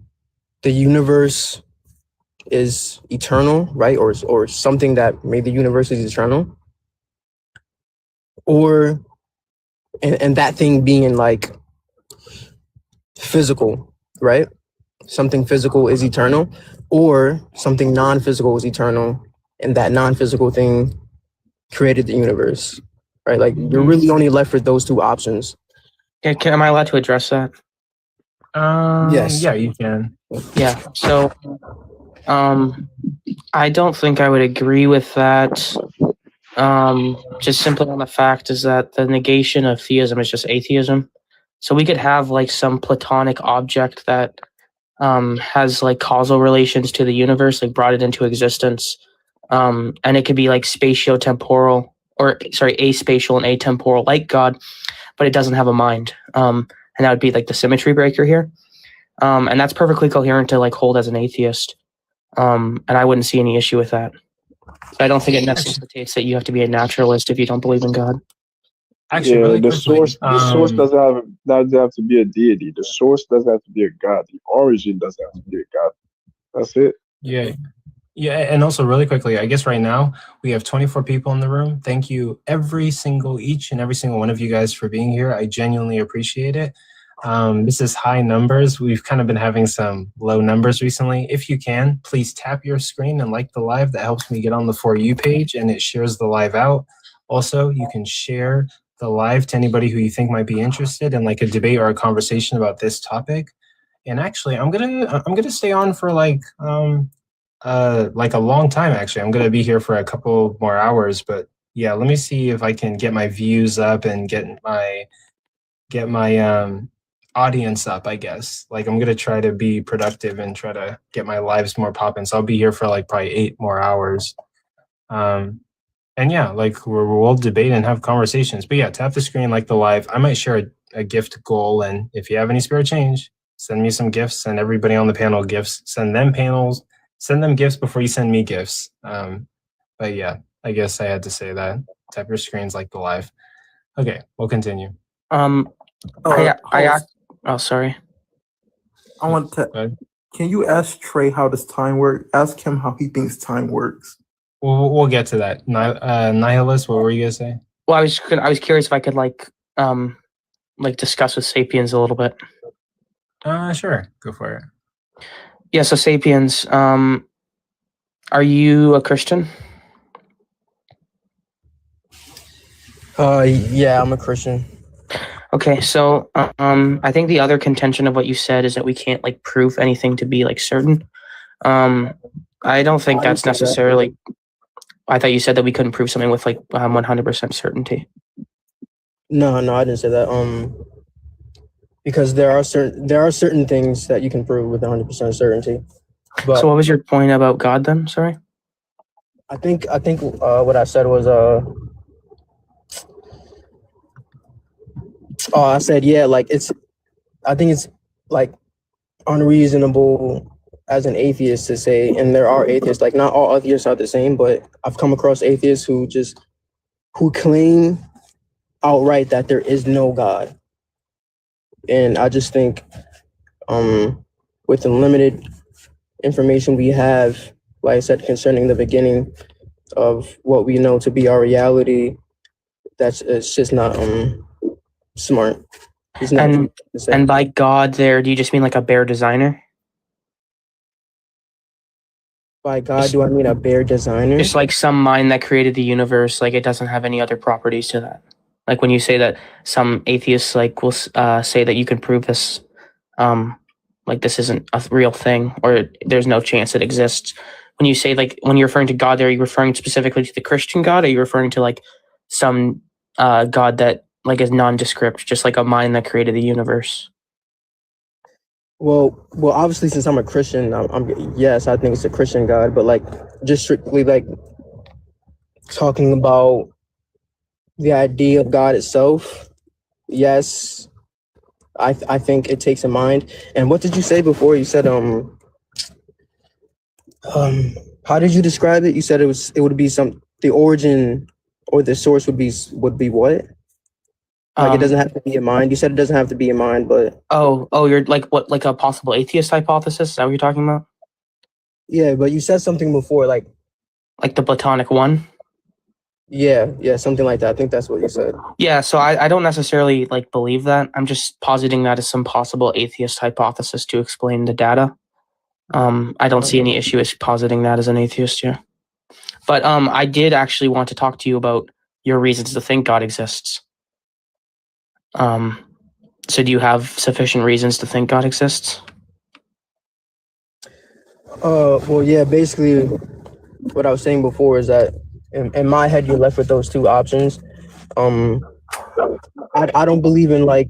the universe is eternal, right? Or something that made the universe is eternal. Or, and that thing being like physical, right? Something physical is eternal, or something non-physical is eternal, and that non-physical thing created the universe, right? Like you're really only left with those two options. Am I allowed to address that? Yes. Yeah, you can. Yeah. So, I don't think I would agree with that. Just simply on the fact is that the negation of theism is just atheism. So we could have like some platonic object that has like causal relations to the universe, like brought it into existence. And it could be like spatiotemporal, or sorry, aspatial and atemporal, like God, but it doesn't have a mind. And that would be like the symmetry breaker here. And that's perfectly coherent to like hold as an atheist. And I wouldn't see any issue with that. I don't think it necessitates that you have to be a naturalist if you don't believe in God. Actually, yeah, really the quickly, source doesn't have to be a deity. The source doesn't have to be a god. The origin doesn't have to be a god. That's it. Yeah. Yeah, and also really quickly, I guess right now we have 24 people in the room. Thank you each and every single one of you guys for being here. I genuinely appreciate it. This is high numbers. We've kind of been having some low numbers recently. If you can, please tap your screen and like the live. That helps me get on the For You page and it shares the live out. Also, you can share the live to anybody who you think might be interested in like a debate or a conversation about this topic. And actually, I'm gonna stay on for like a long time. Actually, I'm gonna be here for a couple more hours. But yeah, let me see if I can get my views up and get my audience up. I guess like I'm gonna try to be productive and try to get my lives more popping. So I'll be here for like probably 8 more hours. And yeah, like we'll debate and have conversations. But yeah, tap the screen, like the live. I might share a gift goal, and if you have any spare change, send me some gifts. Send everybody on the panel gifts. Send them gifts before you send me gifts. But yeah, I guess I had to say that. Tap your screens, like the live. Okay, we'll continue. Sorry. I want to. Can you ask Trey how does time work? Ask him how he thinks time works. We'll get to that. Nihilist, what were you gonna say? Well, I was curious if I could like discuss with Sapiens a little bit. Sure, go for it. Yeah, so Sapiens, are you a Christian? Yeah, I'm a Christian. Okay, so I think the other contention of what you said is that we can't like prove anything to be like certain. I don't think that's necessarily. I thought you said that we couldn't prove something with like 100% certainty. No, I didn't say that. Because there are certain things that you can prove with 100% certainty. But so what was your point about God then? Sorry. I think what I said was I said like I think it's like unreasonable as an atheist to say, and there are atheists, like not all atheists are the same, but I've come across atheists who claim outright that there is no God. And I just think with the limited information we have, like I said, concerning the beginning of what we know to be our reality, it's just not smart. And by God there, do you just mean like a bare designer? By God, do I mean a bare designer? Just like some mind that created the universe, like it doesn't have any other properties to that. Like when you say that, some atheists like will say that you can prove this, like this isn't a real thing, or there's no chance it exists. When you say like, when you're referring to God there, are you referring specifically to the Christian God? Or are you referring to like some God that like is nondescript, just like a mind that created the universe? Well, obviously, since I'm a Christian, yes, I think it's a Christian God. But like, just strictly like talking about the idea of God itself, yes, I think it takes a mind. And what did you say before? You said how did you describe it? You said it would be the origin or the source would be what? Like it doesn't have to be a mind. You said it doesn't have to be a mind, but you're like what, like a possible atheist hypothesis? Is that what you're talking about? Yeah, but you said something before, like the Platonic one. Yeah, something like that. I think that's what you said. Yeah, so I don't necessarily like believe that. I'm just positing that as some possible atheist hypothesis to explain the data. I don't see any issue with positing that as an atheist, yeah. But I did actually want to talk to you about your reasons to think God exists. So do you have sufficient reasons to think God exists? Well, yeah, basically what I was saying before is that in my head, you're left with those two options. I don't believe in like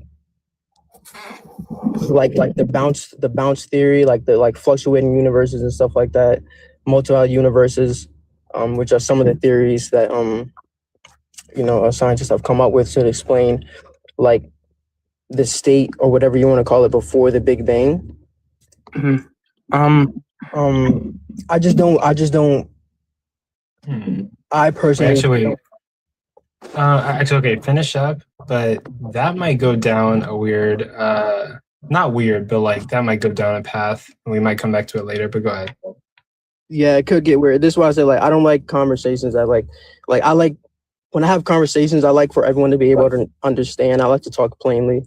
the bounce theory, like the fluctuating universes and stuff like that, multiple universes, which are some of the theories that scientists have come up with to explain like the state or whatever you want to call it before the Big Bang. Mm-hmm. I just don't. I personally actually, okay, finish up. But that might go down a weird, not weird, but like that might go down a path. We might come back to it later. But go ahead. Yeah, it could get weird. This is why I say like I don't like conversations that like I like when I have conversations. I like for everyone to be able to understand. I like to talk plainly.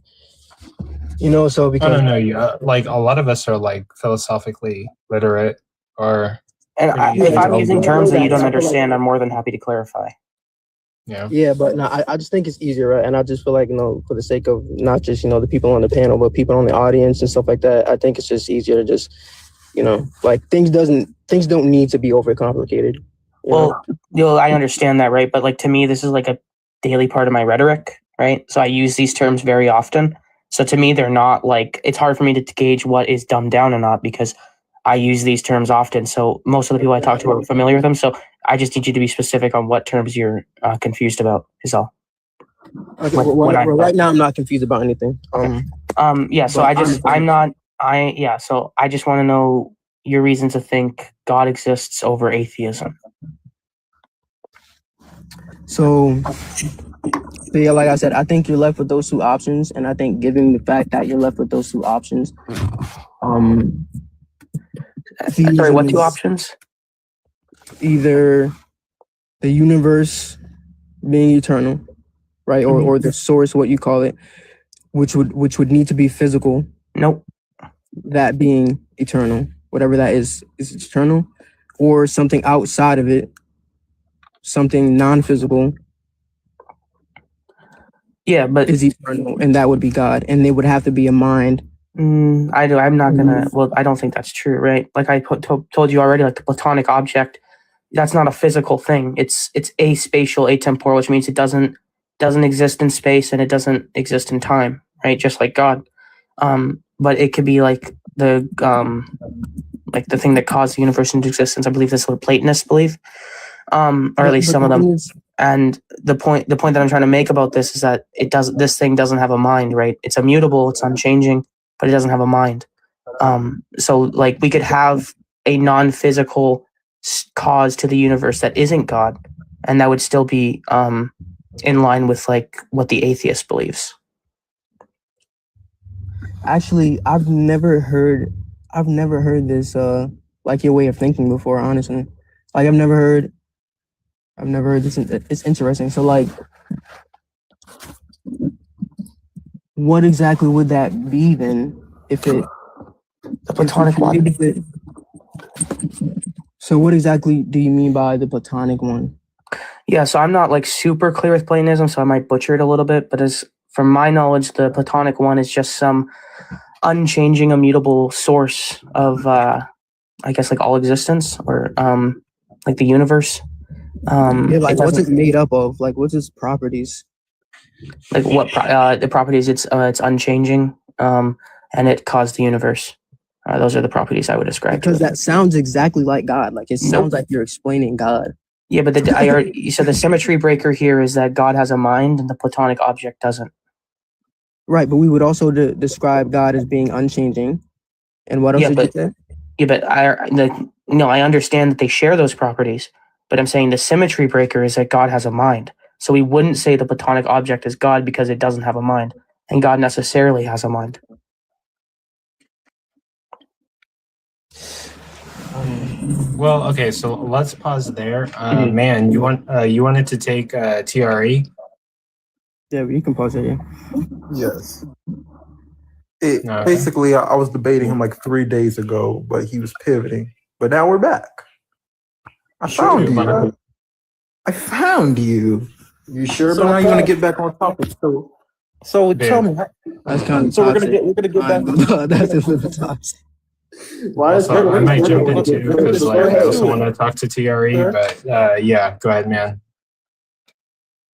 So because no, like a lot of us are like philosophically literate, or if I'm using terms that you don't understand, I'm more than happy to clarify. Yeah, but no, I just think it's easier, right? And I just feel like for the sake of not just the people on the panel, but people on the audience and stuff like that, I think it's just easier to just like things don't need to be overcomplicated. Well, I understand that, right? But like to me, this is like a daily part of my rhetoric, right? So I use these terms very often. So to me, they're not like, it's hard for me to gauge what is dumbed down or not because I use these terms often. So most of the people I talk to are familiar with them. So I just need you to be specific on what terms you're confused about is all. Okay, right now I'm not confused about anything. Yeah, so I just want to know your reason to think God exists over atheism. So yeah, like I said, I think you're left with those two options, and I think given the fact that you're left with those two options, sorry, what two options? Either the universe being eternal, right, or the source, what you call it, which would need to be physical. Nope. That being eternal, whatever that is eternal, or something outside of it, something non-physical. Yeah, but is eternal, and that would be God, and there would have to be a mind I do. I'm not gonna. Well, I don't think that's true, right? Like I told you already. Like the Platonic object, that's not a physical thing. It's aspatial, atemporal, which means it doesn't exist in space and it doesn't exist in time, right? Just like God. But it could be like the thing that caused the universe into existence. I believe that's what Platonists believe, or at least some of them. And the point that I'm trying to make about this is that this thing doesn't have a mind, right? It's immutable, it's unchanging, but it doesn't have a mind. So like we could have a non-physical cause to the universe that isn't God, and that would still be in line with like what the atheist believes. Actually, I've never heard this like your way of thinking before, honestly. Like I've never heard this. It's interesting. So like, what exactly would that be then? If it the Platonic one. So what exactly do you mean by the Platonic one? Yeah, so I'm not like super clear with Platonism, so I might butcher it a little bit. But as from my knowledge, the Platonic one is just some unchanging, immutable source of, I guess, like all existence, or like the universe. Like what's it made up of? Like what's its properties? Like what the properties? It's unchanging, and it caused the universe. Those are the properties I would describe. Because that sounds exactly like God. Like it sounds like you're explaining God. Yeah, but you said the symmetry breaker here is that God has a mind and the Platonic object doesn't. Right, but we would also describe God as being unchanging. And what else did you say? Yeah, but I understand that they share those properties, but I'm saying the symmetry breaker is that God has a mind. So we wouldn't say the Platonic object is God because it doesn't have a mind, and God necessarily has a mind. Well, okay, so let's pause there. Man, you wanted to take TRE? Yeah, you can pause it. Yeah. Yes. Basically, I was debating him like 3 days ago, but he was pivoting. But now we're back. I found you. I found you. You sure? So now you're gonna get back on topic. So tell me. That's kind of so we're gonna get back. That's a little toxic. Why is I might jump in too because like I also want to talk to TRE, but yeah, go ahead, man.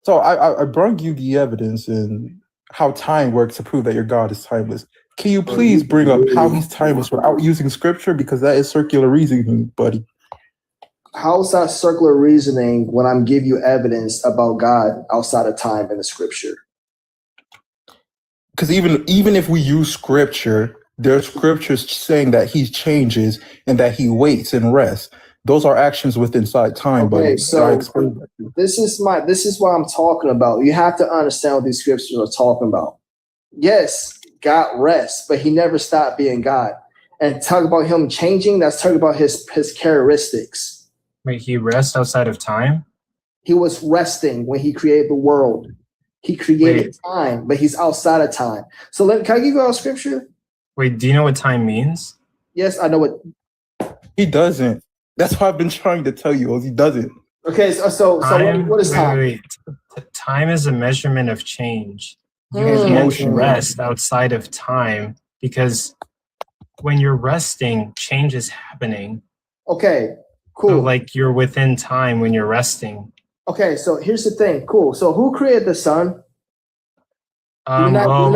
So I brought you the evidence and how time works to prove that your God is timeless. Can you please bring up how he's timeless without using scripture, because that is circular reasoning, buddy. How's that circular reasoning when I'm giving you evidence about God outside of time in the scripture? Because even if we use scripture, there are scriptures saying that he changes and that he waits and rests. Those are actions within time. Okay, so this is what I'm talking about. You have to understand what these scriptures are talking about. Yes, God rests, but he never stopped being God. And talk about him changing, that's talking about his characteristics. Wait, he rests outside of time? He was resting when he created the world. He created time, but he's outside of time. So can I give you a scripture? Wait, do you know what time means? Yes, I know what. He doesn't. That's what I've been trying to tell you. He doesn't. Okay, so what is time? Wait. Time is a measurement of change. You can't rest outside of time because when you're resting, change is happening. Okay, cool. So like you're within time when you're resting. Okay, so here's the thing. Cool. So who created the sun? None of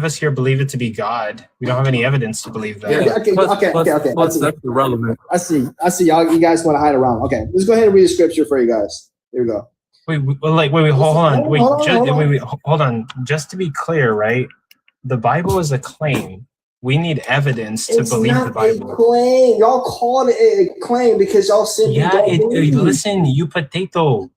us here believe it to be God. We don't have any evidence to believe that. Okay. That's irrelevant. I see. Y'all, you guys want to hide around. Okay, let's go ahead and read the scripture for you guys. Here we go. Wait, hold on. Just to be clear, right? The Bible is a claim. We need evidence to believe the Bible. A claim. Y'all called it a claim because y'all simply don't believe. Listen, you potato.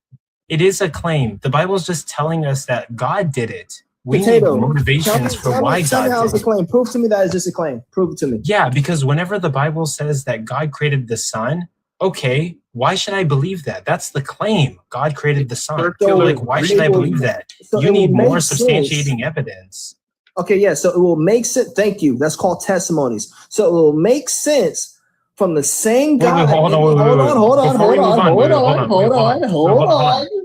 It is a claim. The Bible is just telling us that God did it. We need motivations for why God did it. It's a claim. Prove to me that it's just a claim. Prove it to me. Yeah, because whenever the Bible says that God created the sun, okay, why should I believe that? That's the claim. God created the sun. Why should I believe that? You need more substantiating evidence. Okay, yeah, so it will make sense. Thank you. That's called testimonies. So it will make sense from the same God. Hold on.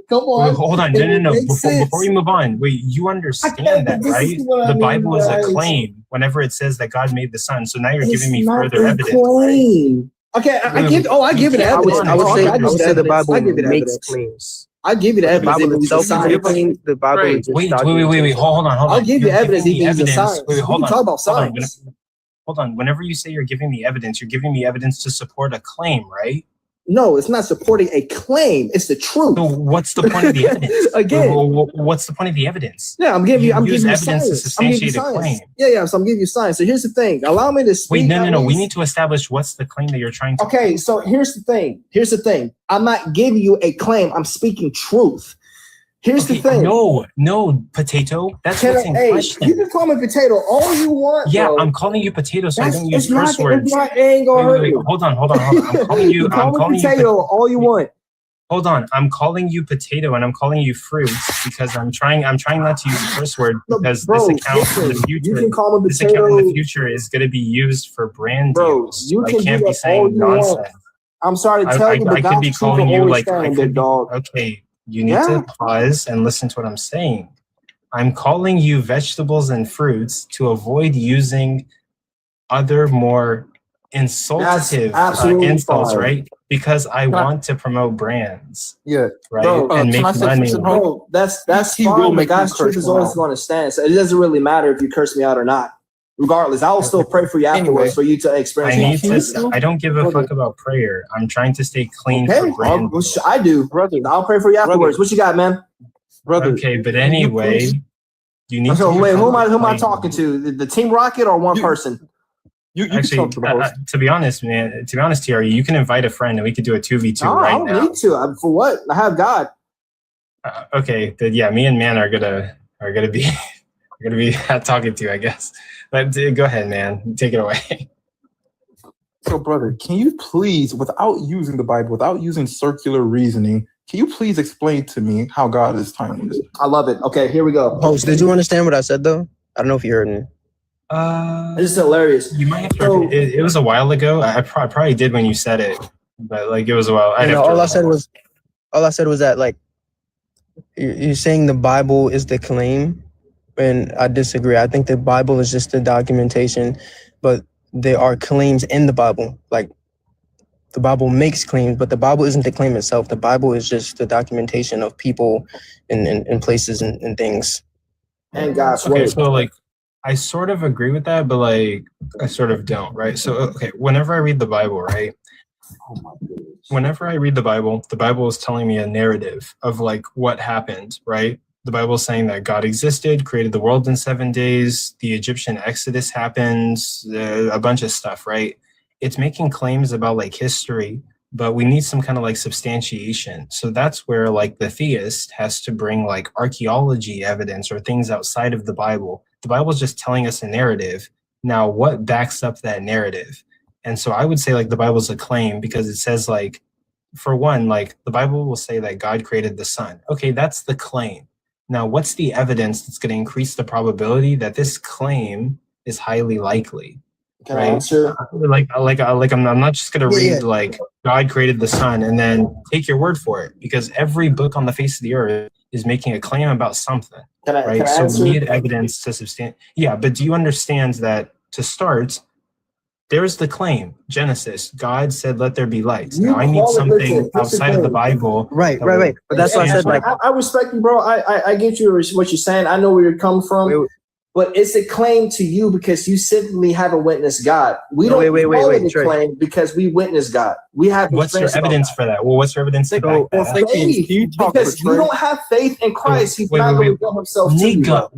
Come on. Wait, hold on. No. Before we move on, wait, you understand that, right? The Bible is a claim whenever it says that God made the sun. So now you're giving me further evidence. Claim. Okay, I give it evidence. I would say the Bible I give it makes evidence. claims. I give you the The evidence. Bible If it's a itself is science. a claim. The Bible is just Wait. documentation. Hold on. I'll give you evidence. Giving me If it's a evidence. science. Wait, We hold can on. talk about science. Hold on. Whenever you say you're giving me evidence, you're giving me evidence to support a claim, right? No, it's not supporting a claim. It's the truth. So what's the point of the evidence? Again, what's the point of the evidence? Yeah, I'm giving you evidence science. to substantiate a claim. Yeah. So I'm giving you science. So here's the thing. Allow me to speak. Wait, no. We need to establish what's the claim that you're trying to. Okay, so here's the thing. I'm not giving you a claim. I'm speaking truth. Here's the thing. No, potato. That's what's in question. You can call me potato all you want. Yeah, bro. I'm calling you potato, so I don't use It's curse words. It ain't gonna hurt you. Hold on. I'm calling you. Call me potato all you want. Hold on. I'm calling you potato and I'm calling you fruits because I'm trying not to use a curse word because this account in the future. You can call me this potato. account in the future is going to be used for brand deals. You can can't do be that all saying you nonsense. want. I'm sorry to tell you, but I could be God's calling you like I could be, dog. okay. You need to pause and listen to what I'm saying. I'm calling you vegetables and fruits to avoid using other more insultative insults, right? Because I want to promote brands. Yeah, right, bro, and make money. Bro, that's fine. But God's truth is always going to stand. So it doesn't really matter if you curse me out or not. Regardless, I will still pray for you afterwards for you to experience. I don't give a fuck about prayer. I'm trying to stay clean for brand. I do, brother. I'll pray for you afterwards. What you got, man? Brother. Okay, but anyway, you need to. Wait, who am I talking to? The Team Rocket or one person? You actually, to be honest, man. To be honest, TRE, you can invite a friend and we could do a 2v2 no, right I don't now. need to. For what? I have God. Okay, then yeah, me and Man are gonna be talking to you, I guess. But go ahead, man. Take it away. So, brother, can you please, without using the Bible, without using circular reasoning, can you please explain to me how God is timeless? I love it. Okay, here we go. Host, did you understand what I said though? I don't know if you heard me. This is hilarious. You might have to. It was a while ago. I probably did when you said it, but like it was a while. All I said was that like you're saying the Bible is the claim, and I disagree. I think the Bible is just the documentation, but there are claims in the Bible. Like the Bible makes claims, but the Bible isn't the claim itself. The Bible is just the documentation of people and places and things. And God's okay, word. so like I sort of agree with that, but like I sort of don't, right? So okay, whenever I read the Bible, right? Whenever I read the Bible is telling me a narrative of like what happened, right? The Bible is saying that God existed, created the world in 7 days, the Egyptian Exodus happened, a bunch of stuff, right? It's making claims about like history, but we need some kind of like substantiation. So that's where like the theist has to bring like archaeology evidence or things outside of the Bible. The Bible is just telling us a narrative. Now, what backs up that narrative? And so I would say like the Bible is a claim because it says like, for one, like the Bible will say that God created the sun. Okay, that's the claim. Now, what's the evidence that's going to increase the probability that this claim is highly likely? Right? I'm not just going to read like God created the sun and then take your word for it, because every book on the face of the earth is making a claim about something. Right? So we need evidence to substantiate. Yeah, but do you understand that to start, there's the claim, Genesis. God said, "Let there be light." Now I need something outside of the Bible. Right. But that's why I said, like, I respect you, bro. I get you what you're saying. I know where you're coming from, but it's a claim to you because you simply haven't witnessed God. We don't call it a claim because we witnessed God. We have. What's your evidence for that? Well, what's your evidence to back that up? Faith, because you don't have faith in Christ. He's not going to reveal himself to you.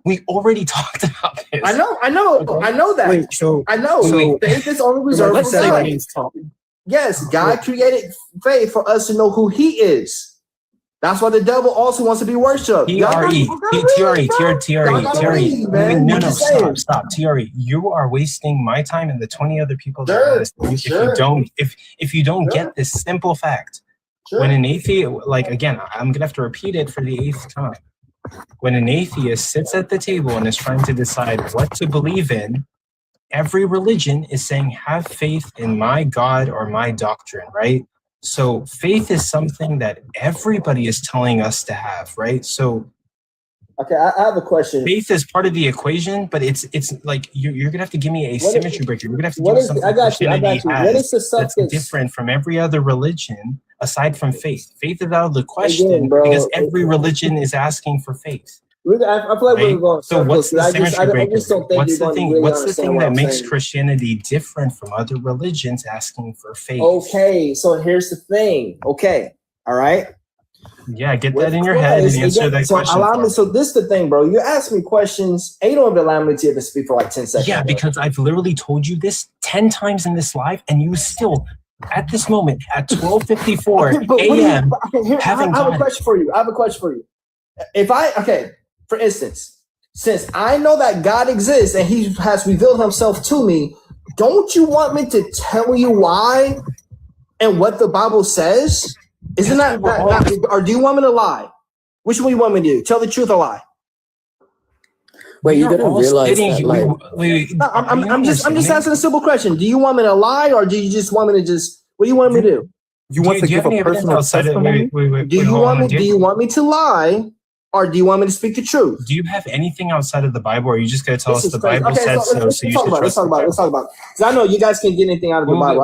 We already talked about this. I know that. I know. Faith is only reserved for God. Yes, God created faith for us to know who He is. That's why the devil also wants to be worshipped. TRE. Stop. TRE. You are wasting my time and the 20 other people that are listening if you don't get this simple fact. When an atheist, like again, I'm gonna have to repeat it for the 8th time. When an atheist sits at the table and is trying to decide what to believe in, every religion is saying, have faith in my God or my doctrine, right? So faith is something that everybody is telling us to have, right? So okay, I have a question. Faith is part of the equation, but it's like you're gonna have to give me a symmetry breaker. You're gonna have to give me something Christianity has What is the suffix? that's different from every other religion aside from faith. Faith is out of the question because every religion is asking for faith. I feel like we're going so what's the symmetry breaker? What's the thing that makes Christianity different from other religions asking for faith? Okay, so here's the thing. Okay, all right. Yeah, get that in your head and answer that question. So this is the thing, bro. You ask me questions, and you don't even allow me to even speak for like 10 seconds. Yeah, because I've literally told you this 10 times in this live, and you still, at this moment, at 12:54 a.m. I have a question for you. For instance, since I know that God exists and He has revealed Himself to me, don't you want me to tell you why and what the Bible says? Isn't that or do you want me to lie? Which one you want me to do? Tell the truth or lie? Wait, you didn't realize that? I'm just asking a simple question. Do you want me to lie or do you just want me to just? What do you want me to do? You want to give a personal testimony? Do you want me to lie? Or do you want me to speak the truth? Do you have anything outside of the Bible, or are you just going to tell us the Bible says so? Let's talk about it. Let's talk about it. Because I know you guys can't get anything out of the Bible.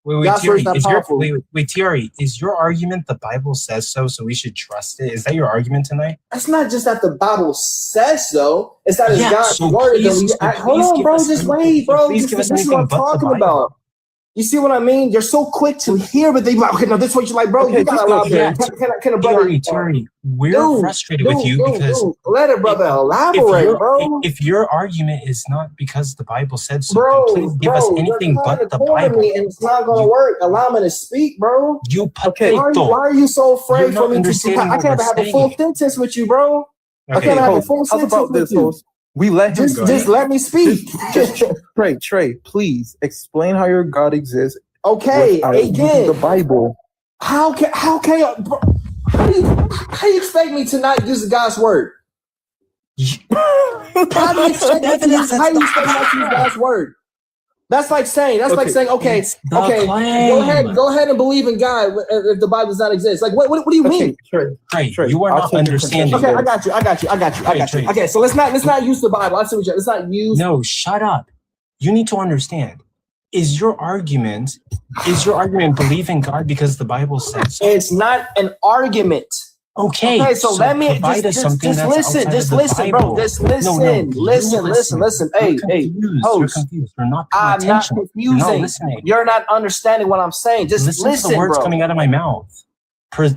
Wait, Thierry, is your argument the Bible says so we should trust it? Is that your argument tonight? That's not just that the Bible says so. It's that it's God's word. Hold on, bro. Just wait, bro. This is what I'm talking about. You see what I mean? You're so quick to hear, but they like, okay, no, this is what you're like, bro. You gotta allow me. Can a brother? Terry, we're frustrated with you because let a brother elaborate, bro. If your argument is not because the Bible said so, then please give us anything but the Bible. And it's not gonna work. Allow me to speak, bro. You why are you so afraid for me to? I can't have a full sentence with you, bro. I can't have a full sentence with you. We let him just let me speak. Trey, please explain how your God exists. Okay, again, the Bible. How do you expect me to not use God's word? How do you expect me to not use God's word? That's like saying, okay, go ahead and believe in God if the Bible does not exist. Like, what do you mean? Trey, you are not understanding. Okay, I got you. Okay, so let's not use the Bible. Let's not use. No, shut up. You need to understand. Is your argument believe in God because the Bible says so? It's not an argument. Okay, so let me just listen, bro. Listen. Hey, host. You're not I'm not confusing. You're not understanding what I'm saying. Just listen, to the words coming out of my mouth. Hey,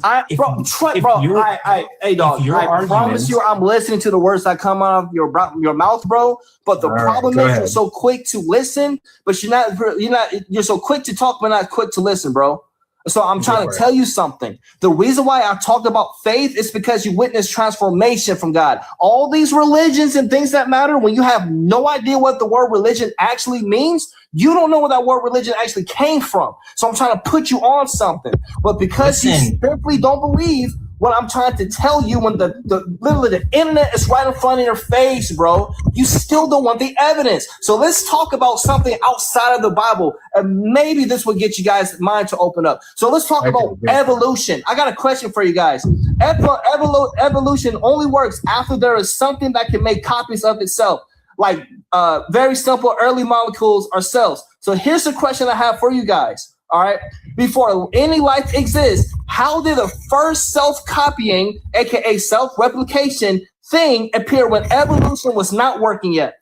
dog. I promise you, I'm listening to the words that come out of your mouth, bro. But the problem is you're so quick to listen, but you're so quick to talk, but not quick to listen, bro. So I'm trying to tell you something. The reason why I talked about faith is because you witness transformation from God. All these religions and things that matter, when you have no idea what the word religion actually means, you don't know where that word religion actually came from. So I'm trying to put you on something. But because you simply don't believe what I'm trying to tell you, when literally the internet is right in front of your face, bro, you still don't want the evidence. So let's talk about something outside of the Bible, and maybe this will get you guys' mind to open up. So let's talk about evolution. I got a question for you guys. Evolution only works after there is something that can make copies of itself, like very simple early molecules or cells. So here's the question I have for you guys. All right. Before any life exists, how did the first self-copying, aka self-replication thing appear when evolution was not working yet?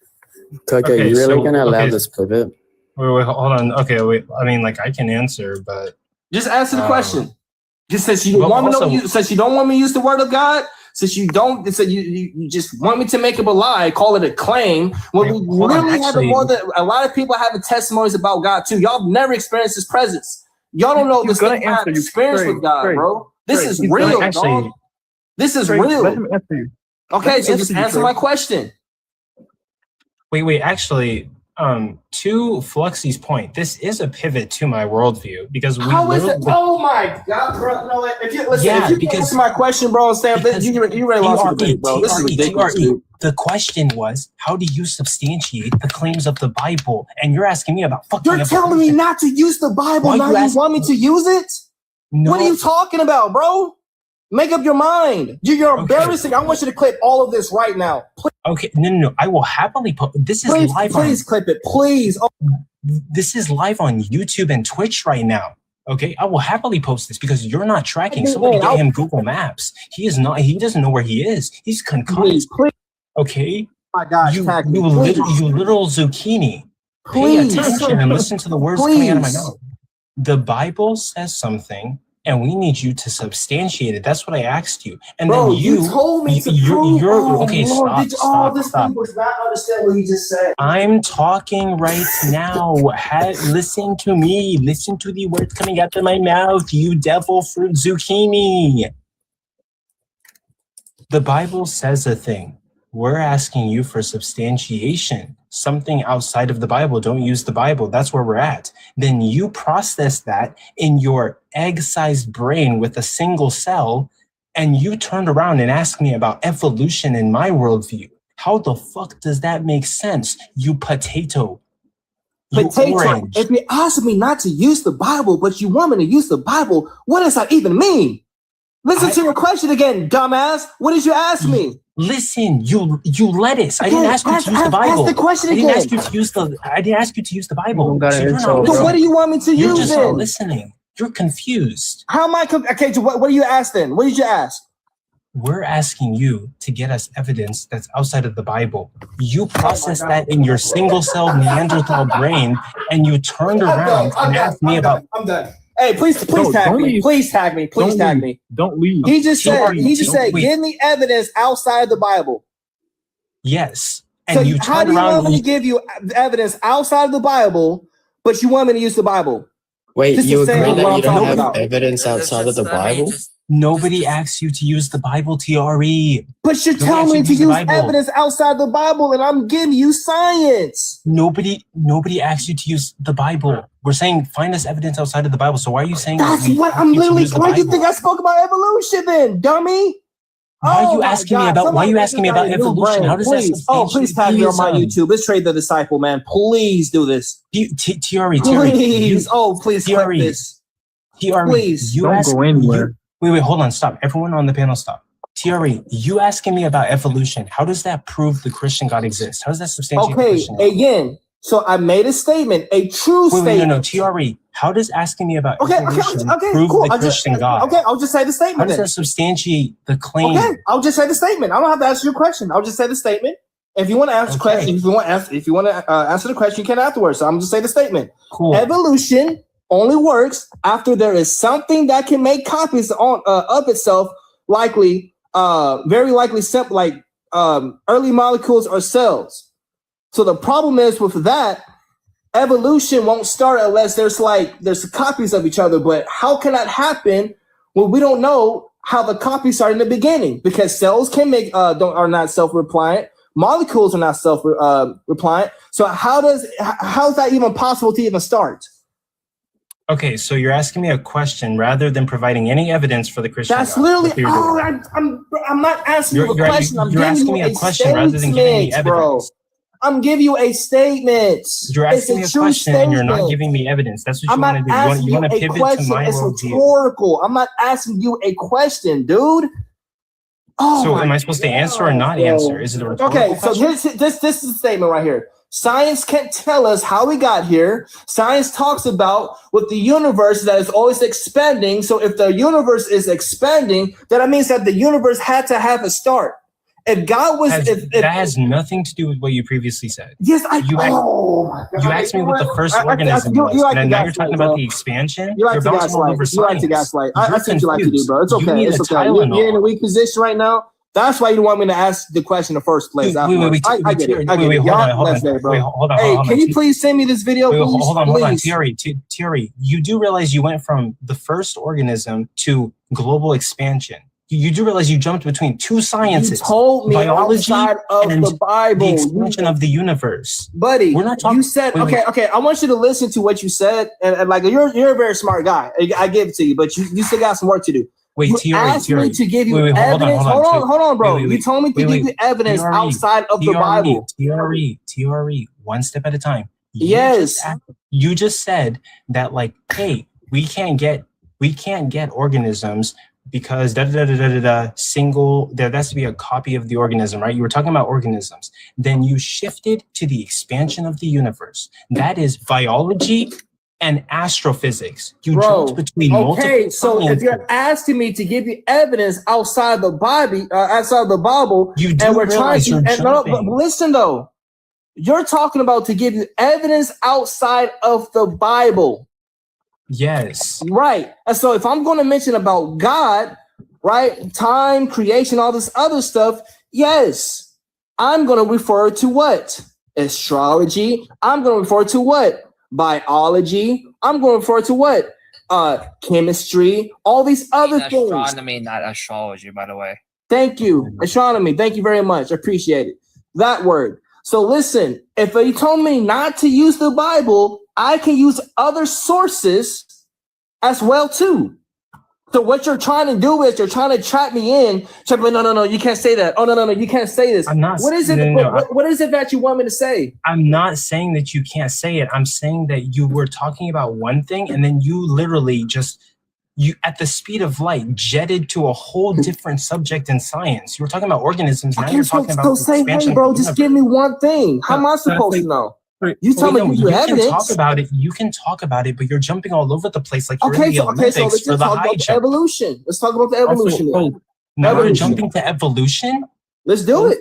Coco, you really gonna allow this pivot? Wait, hold on. Okay, wait. I mean, like, I can answer, but just answer the question. Just since you don't want me to use the word of God, since you don't, so you just want me to make up a lie, call it a claim. When we really have more than a lot of people having testimonies about God too. Y'all never experienced His presence. Y'all don't know this experience with God, bro. This is real, dog. This is real. Let him answer you. Okay, so just answer my question. Wait. Actually, To Fluxy's point, this is a pivot to my worldview because we. How is it? Oh my God, bro! You know what? If you listen, if you can answer my question, bro, Sam, you already lost the debate, bro. This is ridiculous, dude. The question was, how do you substantiate the claims of the Bible? And you're asking me about fucking. You're telling me not to use the Bible. Now you want me to use it? No. What are you talking about, bro? Make up your mind. You're embarrassing. I want you to clip all of this right now. Please. Okay, no. I will happily put. This is live. Please clip it, please. Oh. This is live on YouTube and Twitch right now. Okay, I will happily post this because you're not tracking. Somebody get him Google Maps. He is not. He doesn't know where he is. He's concussed. Please. Okay. Oh my gosh, you little zucchini. Please. Pay attention and listen to the words coming out of my mouth. The Bible says something. And we need you to substantiate it. That's what I asked you. And bro, then you told me to prove. Okay, Lord, stop. This thing was not understand what he just said. I'm talking right now. Listen to me. Listen to the words coming out of my mouth, you devil fruit zucchini. The Bible says a thing. We're asking you for substantiation. Something outside of the Bible. Don't use the Bible. That's where we're at. Then you process that in your egg-sized brain with a single cell, and you turned around and asked me about evolution in my worldview. How the fuck does that make sense, you potato? You orange. If you ask me not to use the Bible, but you want me to use the Bible, what does that even mean? Listen to your question again, dumbass. What did you ask me? Listen, you lettuce. I didn't ask you to use the Bible. Ask the question again. I didn't ask you to use the Bible. So what do you want me to use? You're just not listening. You're confused. How am I? Okay, so what do you ask then? What did you ask? We're asking you to get us evidence that's outside of the Bible. You processed that in your single-cell Neanderthal brain, and you turned around and asked me about. I'm done. Hey, please tag me. Please tag me. Please tag me. Don't leave. He just said, give me evidence outside of the Bible. Yes. And so how do you want me to give you evidence outside of the Bible, but you want me to use the Bible? Wait, you agree that you don't have evidence outside of the Bible? Nobody asks you to use the Bible, TRE. But you're telling me to use evidence outside the Bible, and I'm giving you science. Nobody asks you to use the Bible. We're saying find us evidence outside of the Bible. So why are you saying that's what I'm literally? Why do you think I spoke about evolution then, dummy? Why are you asking me about? Why are you asking me about evolution? How does that? Oh, please tag me on my YouTube. Let's trade the disciple, man. Please do this. TRE, please. Oh, please click this. TRE, please. Don't go anywhere. Wait, hold on, stop. Everyone on the panel, stop. TRE, you asking me about evolution, how does that prove the Christian God exists? How does that substantiate the Christian God? Again, so I made a statement, a true statement. No, TRE, how does asking me about evolution prove the Christian God? Okay, I'll just say the statement. How does that substantiate the claim? Okay, I'll just say the statement. I don't have to answer your question. I'll just say the statement. If you want to ask the question, if you want to answer the question, you can afterwards. So I'm just say the statement. Cool. Evolution only works after there is something that can make copies of itself, likely, very likely, simple, like early molecules or cells. So the problem is with that, evolution won't start unless there's copies of each other. But how can that happen when we don't know how the copies are in the beginning? Because cells can are not self-repliant. Molecules are not self-repliant. So how is that even possible to even start? Okay, so you're asking me a question rather than providing any evidence for the Christian That's God. Literally, I'm not asking you a question. I'm giving you a question rather than giving me evidence. Bro. I'm giving you a statement. You're asking me a question and you're not giving me evidence. That's what you want to do. You want to pivot to my worldview. It's rhetorical. I'm not asking you a question, dude. Oh, so am I supposed to answer or not answer? Is it a rhetorical question? Okay, so this is the statement right here. Science can't tell us how we got here. Science talks about with the universe that is always expanding. So if the universe is expanding, then that means that the universe had to have a start. If God was, that has nothing to do with what you previously said. Yes, you asked me what the first organism was, and now you're talking about the expansion. You like to gaslight. You like to gaslight. I think you like to do, bro. It's okay. It's okay. You're in a weak position right now. That's why you don't want me to ask the question in the first place. I get it. Hold on. Hey, can you please send me this video? Hold on. Thierry, you do realize you went from the first organism to global expansion. You do realize you jumped between two sciences. You told me biology outside of and the Bible. the expansion of the universe. Buddy, we're not talking. You said wait. Okay. I want you to listen to what you said, and like you're a very smart guy. I give it to you, but you still got some work to do. Wait, you asked me to give you evidence. Hold on, bro. You told me to give you evidence outside of the Bible. TRE, one step at a time. Yes. You just said that, like, hey, we can't get organisms because single. There has to be a copy of the organism, right? You were talking about organisms. Then you shifted to the expansion of the universe. That is biology and astrophysics. You jumped between multiple so sciences. if you're asking me to give you evidence outside the Bible, you do and we're trying realize to, you're but jumping. listen though, you're talking about to give you evidence outside of the Bible. Yes. Right. And so if I'm going to mention about God, right, time, creation, all this other stuff, yes, I'm going to refer to what? Astrology. I'm going to refer to what? Biology. I'm going to refer to what? Chemistry. All these other things. Astronomy, not astrology, by the way. Thank you. Astronomy. Thank you very much. I appreciate it. That word. So listen, if you told me not to use the Bible, I can use other sources as well too. So what you're trying to do is you're trying to trap me in. No, you can't say that. Oh no, you can't say this. I'm not. What is it? What is it that you want me to say? I'm not saying that you can't say it. I'm saying that you were talking about one thing and then you literally you at the speed of light jetted to a whole different subject in science. You were talking about organisms. Now you're talking about expansion. Hey, bro, just give me one thing. How am I supposed to know? You tell me you evidence. Can talk about it. You can talk about it, but you're jumping all over the place like you're in the Olympics so let's for the talk high about jump. Evolution. Let's talk about the evolution. Now we're jumping to evolution. Let's do it.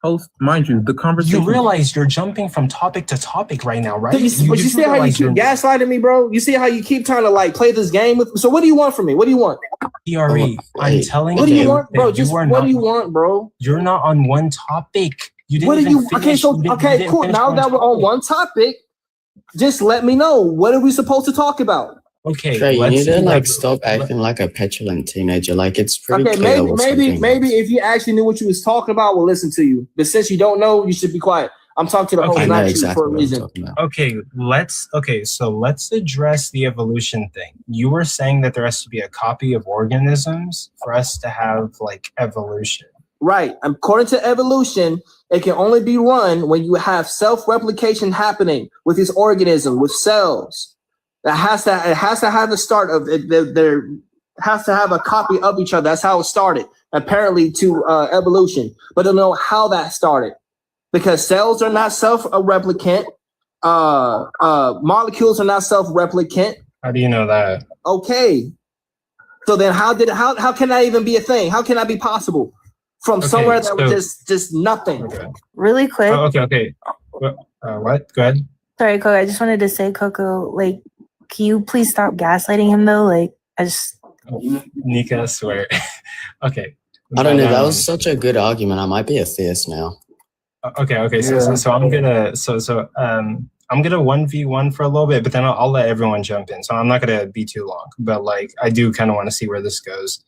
Host, mind you, the conversation. You realize you're jumping from topic to topic right now, right? But you see how you keep gaslighting me, bro? You see how you keep trying to like play this game with me? So what do you want from me? What do you want? TRE, I'm telling you. What do you want, bro? Just what do you want, bro? You're not on one topic. You didn't what do even you? finish. Okay, cool. Now that we're on one topic, just let me know. What are we supposed to talk about? Okay, Trey, you need to like stop acting like a petulant teenager. Like it's pretty clear. Maybe if you actually knew what you was talking about, we'll listen to you. But since you don't know, you should be quiet. I'm talking to the whole not you for a reason. Okay, so let's address the evolution thing. You were saying that there has to be a copy of organisms for us to have like evolution. Right. According to evolution, it can only be run when you have self-replication happening with this organism, with cells. It has to have the start of it. There has to have a copy of each other. That's how it started, apparently, to evolution. But I don't know how that started because cells are not self-replicant. Molecules are not self-replicant. How do you know that? Okay. So then how can that even be a thing? How can that be possible? From somewhere that was just nothing. Okay. Really quick. Okay. What? Go ahead. Sorry, Coco. I just wanted to say, Coco, like, can you please stop gaslighting him though? Like, Nika, I swear. Okay. I don't know. That was such a good argument. I might be a theist now. Okay. So I'm gonna I'm gonna 1v1 for a little bit, but then I'll let everyone jump in. So I'm not gonna be too long, but like I do kind of want to see where this goes.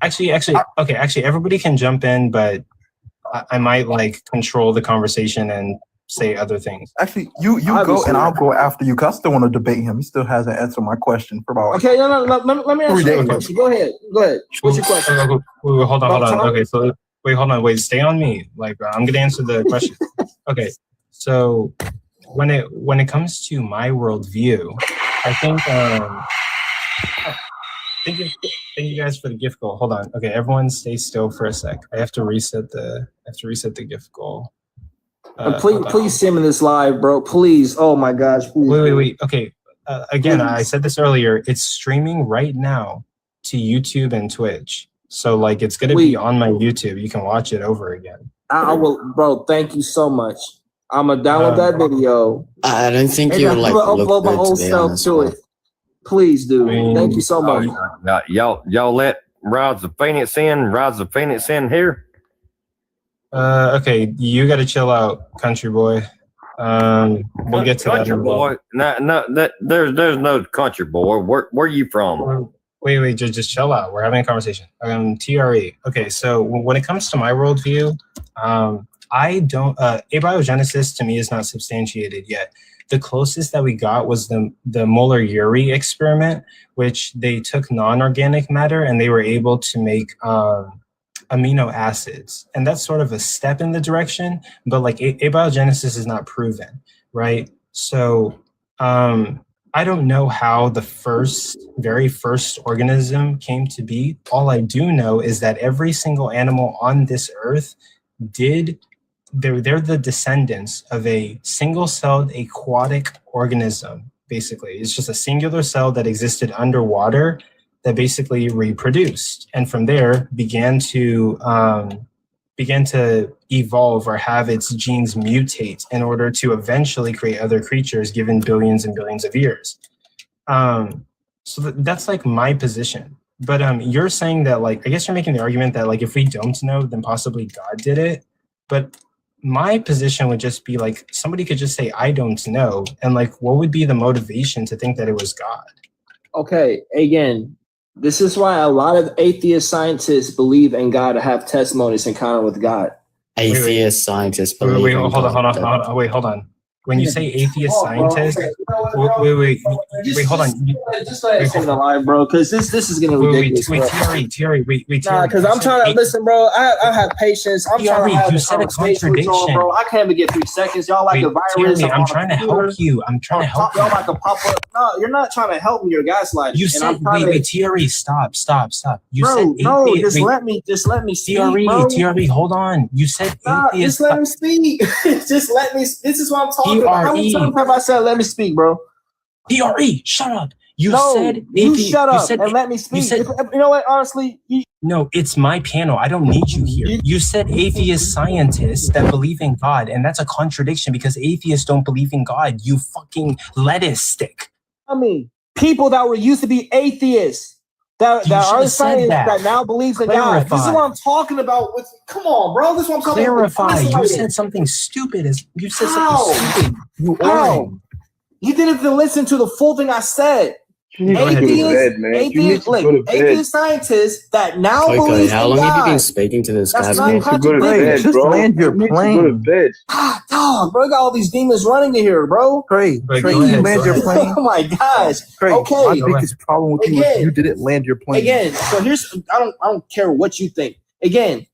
Actually, everybody can jump in, but I might like control the conversation and say other things. Actually, you go and I'll go after you because I still want to debate him. He still hasn't answered my question for about. Okay, no. Let me ask you a question. Go ahead. What's your question? Wait, hold on. Okay, so wait, stay on me. Like I'm gonna answer the question. Okay, so when it comes to my worldview, I think thank you guys for the gift goal. Hold on. Okay, everyone stay still for a sec. I have to reset the gift goal. Please send me this live, bro. Please. Oh my gosh. Please. Wait. Okay. Again, I said this earlier. It's streaming right now to YouTube and Twitch. So like it's gonna be on my YouTube. You can watch it over again. I will, bro. Thank you so much. I'm gonna download that video. I don't think you would like upload my own stuff to it. Please, dude. Thank you so much. Y'all let Rise of Phoenix in here. Okay, you gotta chill out, country boy. We'll get to country that. Boy, no, there's no country boy. Where are you from? Wait, just chill out. We're having a conversation. TRE. Okay, so when it comes to my worldview, I don't. Abiogenesis to me is not substantiated yet. The closest that we got was the Muller-Urey experiment, which they took non-organic matter and they were able to make amino acids, and that's sort of a step in the direction. But like abiogenesis is not proven, right? So I don't know how the very first organism came to be. All I do know is that every single animal on this earth they're the descendants of a single-celled aquatic organism, basically. It's just a singular cell that existed underwater that basically reproduced, and from there began to evolve or have its genes mutate in order to eventually create other creatures given billions and billions of years. So that's like my position. But you're saying that, like, I guess you're making the argument that, like, if we don't know, then possibly God did it. But my position would just be like, somebody could just say, I don't know. And like, what would be the motivation to think that it was God? Okay, again, this is why a lot of atheist scientists believe in God to have testimonies encounter with God. Atheist scientists believe wait, in hold God. on. Wait, hold on. When you say atheist scientist, wait, hold on. Just let it the line, bro, because this is getting ridiculous. Terry, wait. Nah, because I'm trying to listen, bro. I have patience. I'm trying to have this conversation with y'all, bro. I can't even get 3 seconds. Y'all like a virus. I'm trying to help you. Y'all like a pop up. No, you're not trying to help me. You're gaslighting. You said, wait, Terry, stop. You bro, said no, just let me speak, bro. Terry, hold on. You said atheist. Just let me speak. Just let me. This is what I'm talking about. How many times have I said let me speak, bro? TRE, shut up. You shut up and let me speak. You know what? Honestly, no, it's my panel. I don't need you here. You said atheist scientists that believe in God, and that's a contradiction because atheists don't believe in God. You fucking lettuce stick. I mean, people that were used to be atheists. That are scientists that now believes in God. This is what I'm talking about. Come on, bro. This is what I'm talking about. Clarify. You said something stupid. You said something stupid. You didn't even listen to the full thing I said. Atheist scientists that now Coco, believe how in long God. have you been speaking to this guy? That's not Just land your plane. Dog, bro, got all these demons running in here, bro. Trey, you land your plane. Oh my gosh. Trey, okay. My biggest problem with you is you didn't land your plane. Again, so here's I don't care what you think. Again,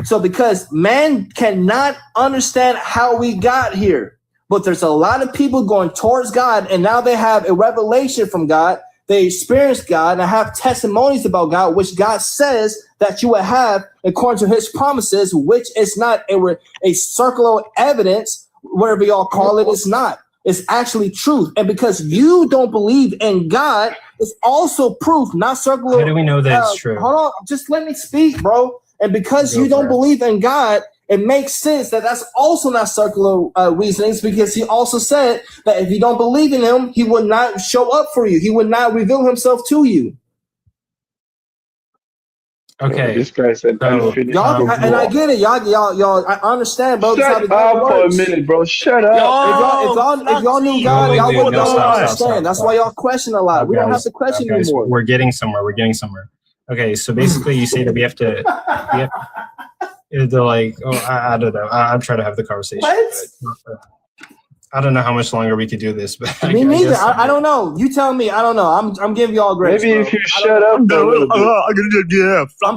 so because man cannot understand how we got here. But there's a lot of people going towards God, and now they have a revelation from God. They experience God and have testimonies about God, which God says that you will have according to his promises, which is not a circular evidence, whatever y'all call it. It's not. It's actually truth. And because you don't believe in God, it's also proof, not circular. How do we know that it's true? Hold on. Just let me speak, bro. And because you don't believe in God, it makes sense that that's also not circular reasonings, because he also said that if you don't believe in him, he would not show up for you. He would not reveal himself to you. Okay. This guy said, y'all, and I get it. Y'all, I understand, bro. Shut up for a minute, bro. Shut up. If y'all knew God, y'all would understand. That's why y'all question a lot. We don't have to question anymore. We're getting somewhere. Okay, so basically you say that we have to... They're like, I don't know. I'm trying to have the conversation. I don't know how much longer we could do this, but me neither. I don't know. You tell me. I don't know. I'm giving y'all grace. Maybe if you shut up, I'm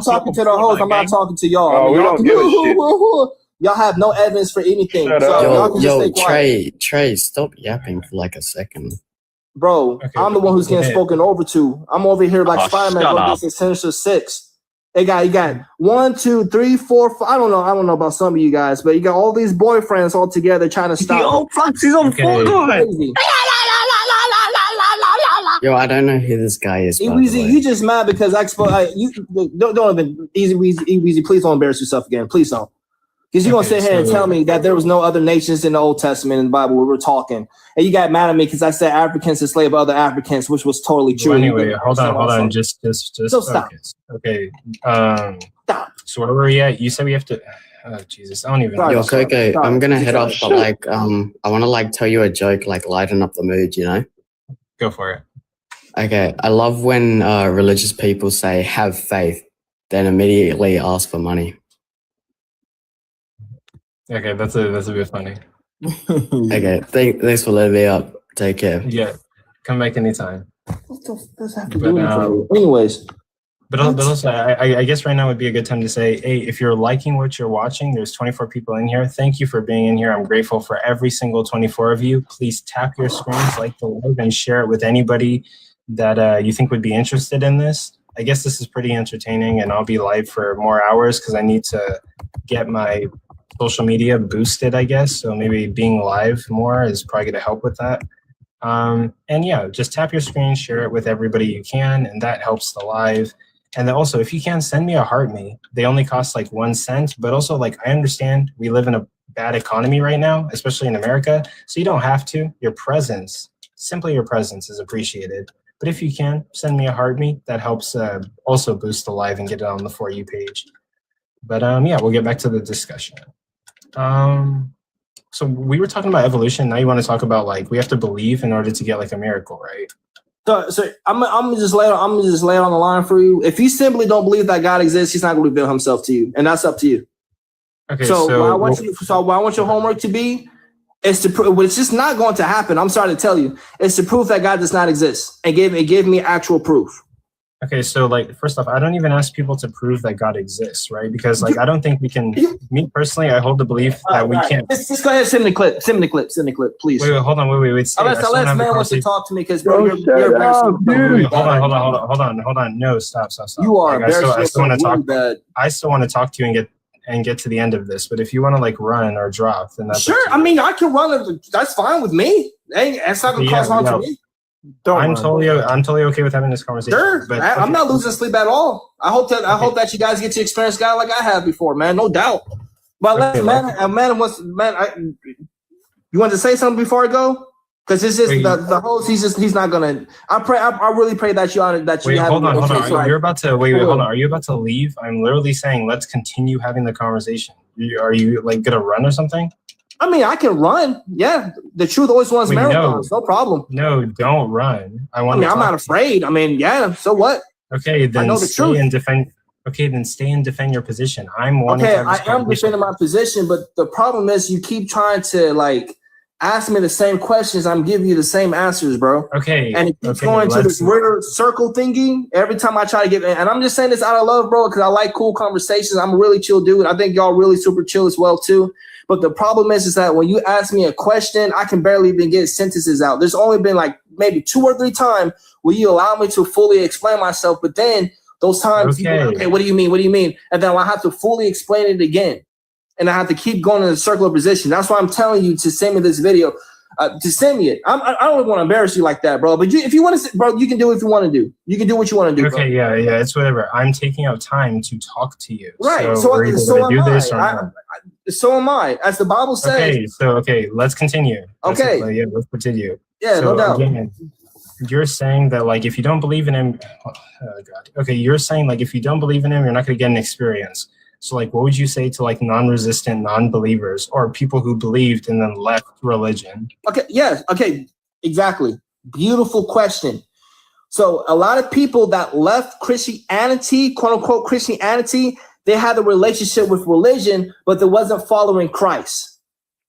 talking to the host. I'm not talking to y'all. Oh, we don't give a shit. Y'all have no evidence for anything. So yo, Trey, stop yapping for like a second. Bro, okay, I'm the one who's getting spoken over to. I'm over here like Spider-Man from Sinister 6. You got 1, 2, 3, 4, 5. I don't know about some of you guys, but you got all these boyfriends all together trying to stop. He's on crazy. Yo, I don't know who this guy is. Easy, you just mad because I exposed. You don't even easy. Please don't embarrass yourself again. Please don't. Because you're going to sit here and tell me that there was no other nations in the Old Testament in the Bible where we're talking. And you got mad at me because I said Africans enslaved other Africans, which was totally true. Well, anyway, hold on. Just so stop. Okay. Stop. So where were we at? You said we have to... Oh, Jesus. I don't even know. Yo, Coco, I'm going to head off, but I want to tell you a joke, lighten up the mood, you know? Go for it. Okay, I love when religious people say have faith, then immediately ask for money. Okay, that's a bit funny. Okay, thanks for letting me up. Take care. Yeah, come back anytime. What does that have to do anything? Anyways. But also, I guess right now would be a good time to say, hey, if you're liking what you're watching, there's 24 people in here. Thank you for being in here. I'm grateful for every single 24 of you. Please tap your screens, like the live, and share it with anybody that you think would be interested in this. I guess this is pretty entertaining, and I'll be live for more hours because I need to get my social media boosted, I guess. So maybe being live more is probably going to help with that. And yeah, just tap your screen, share it with everybody you can, and that helps the live. And then also, if you can, send me a heart me. They only cost like 1 cent, but also like I understand we live in a bad economy right now, especially in America. So you don't have to. Your presence, simply your presence is appreciated. But if you can, send me a heart me. That helps also boost the live and get it on the For You page. But yeah, we'll get back to the discussion. So we were talking about evolution. Now you want to talk about like we have to believe in order to get like a miracle, right? So I'm gonna just lay it on the line for you. If you simply don't believe that God exists, He's not going to reveal Himself to you, and that's up to you. Okay. So what I want your homework to be is to prove. It's just not going to happen. I'm sorry to tell you, it's to prove that God does not exist and give me actual proof. Okay, so like first off, I don't even ask people to prove that God exists, right? Because like I don't think we can. Me personally, I hold the belief that we can't. Just go ahead, send me the clip, please. Wait, hold on, wait. Unless man wants to talk to me because bro, you're hold on. No, stop. You are. I still want to talk. I still want to talk to you and get to the end of this. But if you want to like run or drop, then that's sure. I mean, I can run. That's fine with me. Hey, that's not gonna cause harm to me. I'm totally okay with having this conversation. Sure, but I'm not losing sleep at all. I hope that you guys get to experience God like I have before, man. No doubt. But you want to say something before I go? Because it's just the host. He's not gonna. I really pray that you have. Hold on. You're about to wait. Hold on. Are you about to leave? I'm literally saying let's continue having the conversation. Are you like gonna run or something? I mean, I can run. Yeah, the truth always wins marathons. No problem. No, don't run. I'm not afraid. I mean, yeah. So what? Okay, then stay and defend. Okay, then stay and defend your position. I am defending my position, but the problem is you keep trying to like ask me the same questions. I'm giving you the same answers, bro. Okay, and it keeps going to this weird circle thingy every time I try to get. And I'm just saying this out of love, bro, because I like cool conversations. I'm a really chill dude. I think y'all really super chill as well too. But the problem is that when you ask me a question, I can barely even get sentences out. There's only been like maybe 2 or 3 times where you allow me to fully explain myself. But then those times, okay, what do you mean? What do you mean? And then I have to fully explain it again. And I have to keep going in a circular position. That's why I'm telling you to send me this video, to send me it. I don't want to embarrass you like that, bro. But if you want to, bro, you can do it if you want to do. You can do what you want to do, okay, bro. Yeah, it's whatever. I'm taking out time to talk to you. Right. So am I. As the Bible says. Okay, let's continue. Let's continue. Yeah, no doubt. Again, you're saying that like if you don't believe in him, oh God. Okay, you're saying like if you don't believe in him, you're not going to get an experience. So like what would you say to like non-resistant non-believers or people who believed and then left religion? Okay, yes. Okay, exactly. Beautiful question. So a lot of people that left Christianity, quote unquote Christianity, they had a relationship with religion, but they wasn't following Christ.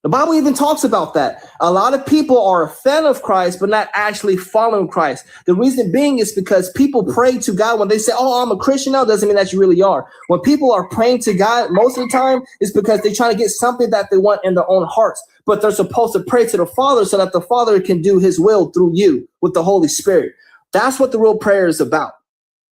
The Bible even talks about that. A lot of people are a fan of Christ, but not actually following Christ. The reason being is because people pray to God when they say, oh, I'm a Christian now, doesn't mean that you really are. When people are praying to God, most of the time, it's because they're trying to get something that they want in their own hearts. But they're supposed to pray to the Father so that the Father can do his will through you with the Holy Spirit. That's what the real prayer is about.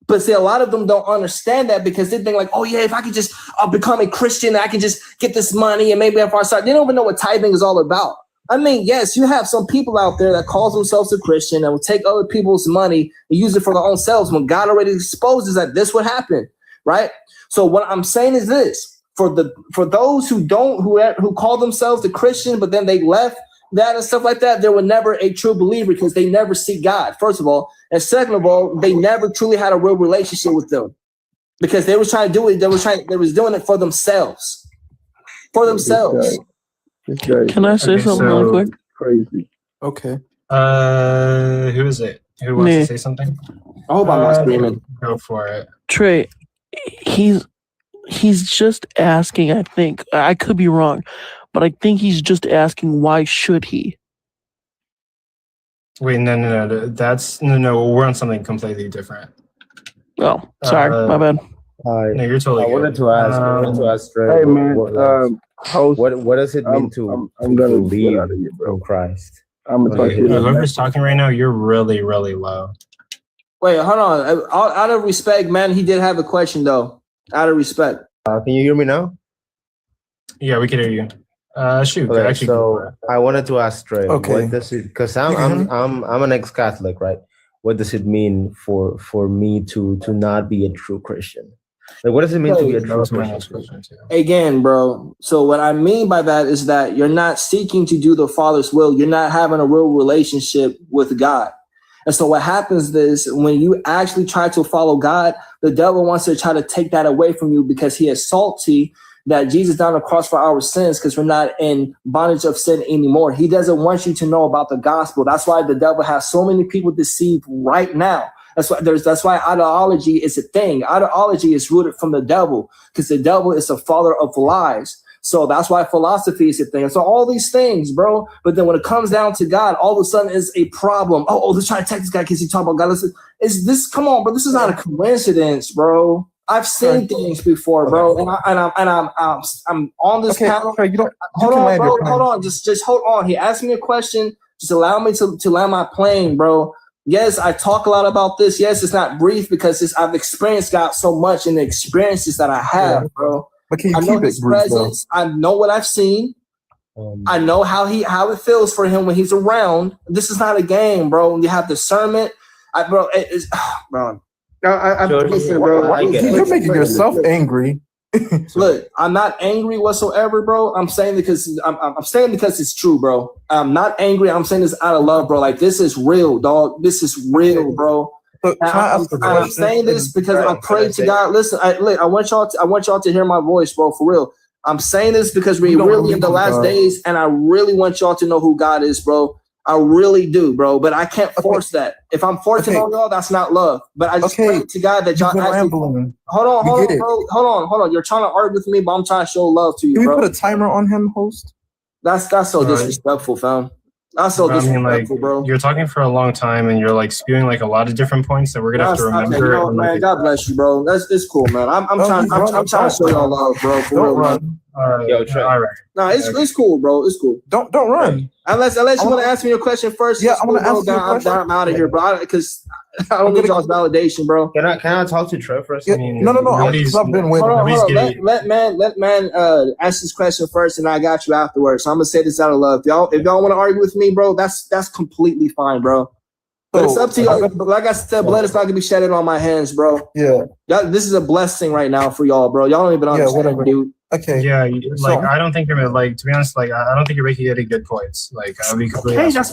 But see, a lot of them don't understand that because they think like, oh yeah, if I could just become a Christian, I can just get this money and maybe if I start, they don't even know what tithing is all about. I mean, yes, you have some people out there that calls themselves a Christian and will take other people's money and use it for their own selves when God already exposes that this would happen, right? So what I'm saying is this: for those who call themselves a Christian, but then they left that and stuff like that, they were never a true believer because they never see God, first of all. And second of all, they never truly had a real relationship with them because they were trying to do it. They was doing it for themselves. For themselves. Can I say something really quick? Crazy. Okay. Who is it? Who wants to say something? I hope I'm not screaming. Go for it. Trey, he's just asking, I think. I could be wrong, but I think he's just asking why should he? Wait, no. That's no. We're on something completely different. Oh, sorry, my bad. No, you're totally. I wanted to ask Trey. Hey man, host, what does it mean to believe in Christ? I'm gonna talk to you. Whoever's talking right now, you're really, really low. Wait, hold on. Out of respect, man, he did have a question though. Out of respect. Can you hear me now? Yeah, we can hear you. Shoot. Okay, Actually, so I wanted to ask Trey. Okay. What does it? Because I'm an ex-Catholic, right? What does it mean for me to not be a true Christian? Like, what does it mean to be a true Christian? Again, bro. So what I mean by that is that you're not seeking to do the Father's will. You're not having a real relationship with God. And so what happens is when you actually try to follow God, the devil wants to try to take that away from you because he is salty that Jesus died on the cross for our sins because we're not in bondage of sin anymore. He doesn't want you to know about the gospel. That's why the devil has so many people deceived right now. That's why ideology is a thing. Ideology is rooted from the devil because the devil is the father of lies. So that's why philosophy is a thing. So all these things, bro. But then when it comes down to God, all of a sudden is a problem. Oh, let's try to attack this guy because he talking about God. Listen, is this? Come on, bro. This is not a coincidence, bro. I've seen things before, bro, and I'm on this panel. Hold on. Just hold on. He asked me a question. Just allow me to land my plane, bro. Yes, I talk a lot about this. Yes, it's not brief because I've experienced God so much in the experiences that I have, bro. But can you I know keep it his brief, presence. I know what I've seen. I know how it feels for him when he's around. This is not a game, bro. You have discernment, bro. Bro. Listen, bro. You're making yourself angry. Look, I'm not angry whatsoever, bro. I'm saying because I'm saying because it's true, bro. I'm not angry. I'm saying this out of love, bro. Like this is real, dog. This is real, bro. I'm saying this because I pray to God. Listen, I want y'all to hear my voice, bro. For real. I'm saying this because we're really in the last days, and I really want y'all to know who God is, bro. I really do, bro. But I can't force that. If I'm forcing on y'all, that's not love. But I just pray to God that y'all actually. Hold on. You're trying to argue with me, but I'm trying to show love to you, Can bro. we put a timer on him, host? That's so disrespectful, fam. That's so disrespectful, bro. You're talking for a long time, and you're like spewing like a lot of different points that we're gonna have to remember. Man, God bless you, bro. It's cool, man. I'm trying to show y'all love, bro. For real, man. Yo, Trey. All right. No, it's cool, bro. It's cool. Don't run. Unless you want to ask me a question first. Yeah, I want to ask you a question. I'm out of here, bro. Because I don't need y'all's validation, bro. Can I talk to Trey for a second? No. I've been waiting. Let man ask this question first, and I got you afterwards. So I'm gonna say this out of love. If y'all want to argue with me, bro, that's completely fine, bro. But it's up to you. Like I said, blood is not gonna be shedded on my hands, bro. Yeah. This is a blessing right now for y'all, bro. Y'all don't even understand, dude. Okay. Yeah, I don't think you're like, to be honest, like I don't think you're making any good points. Like I'll be completely okay, that's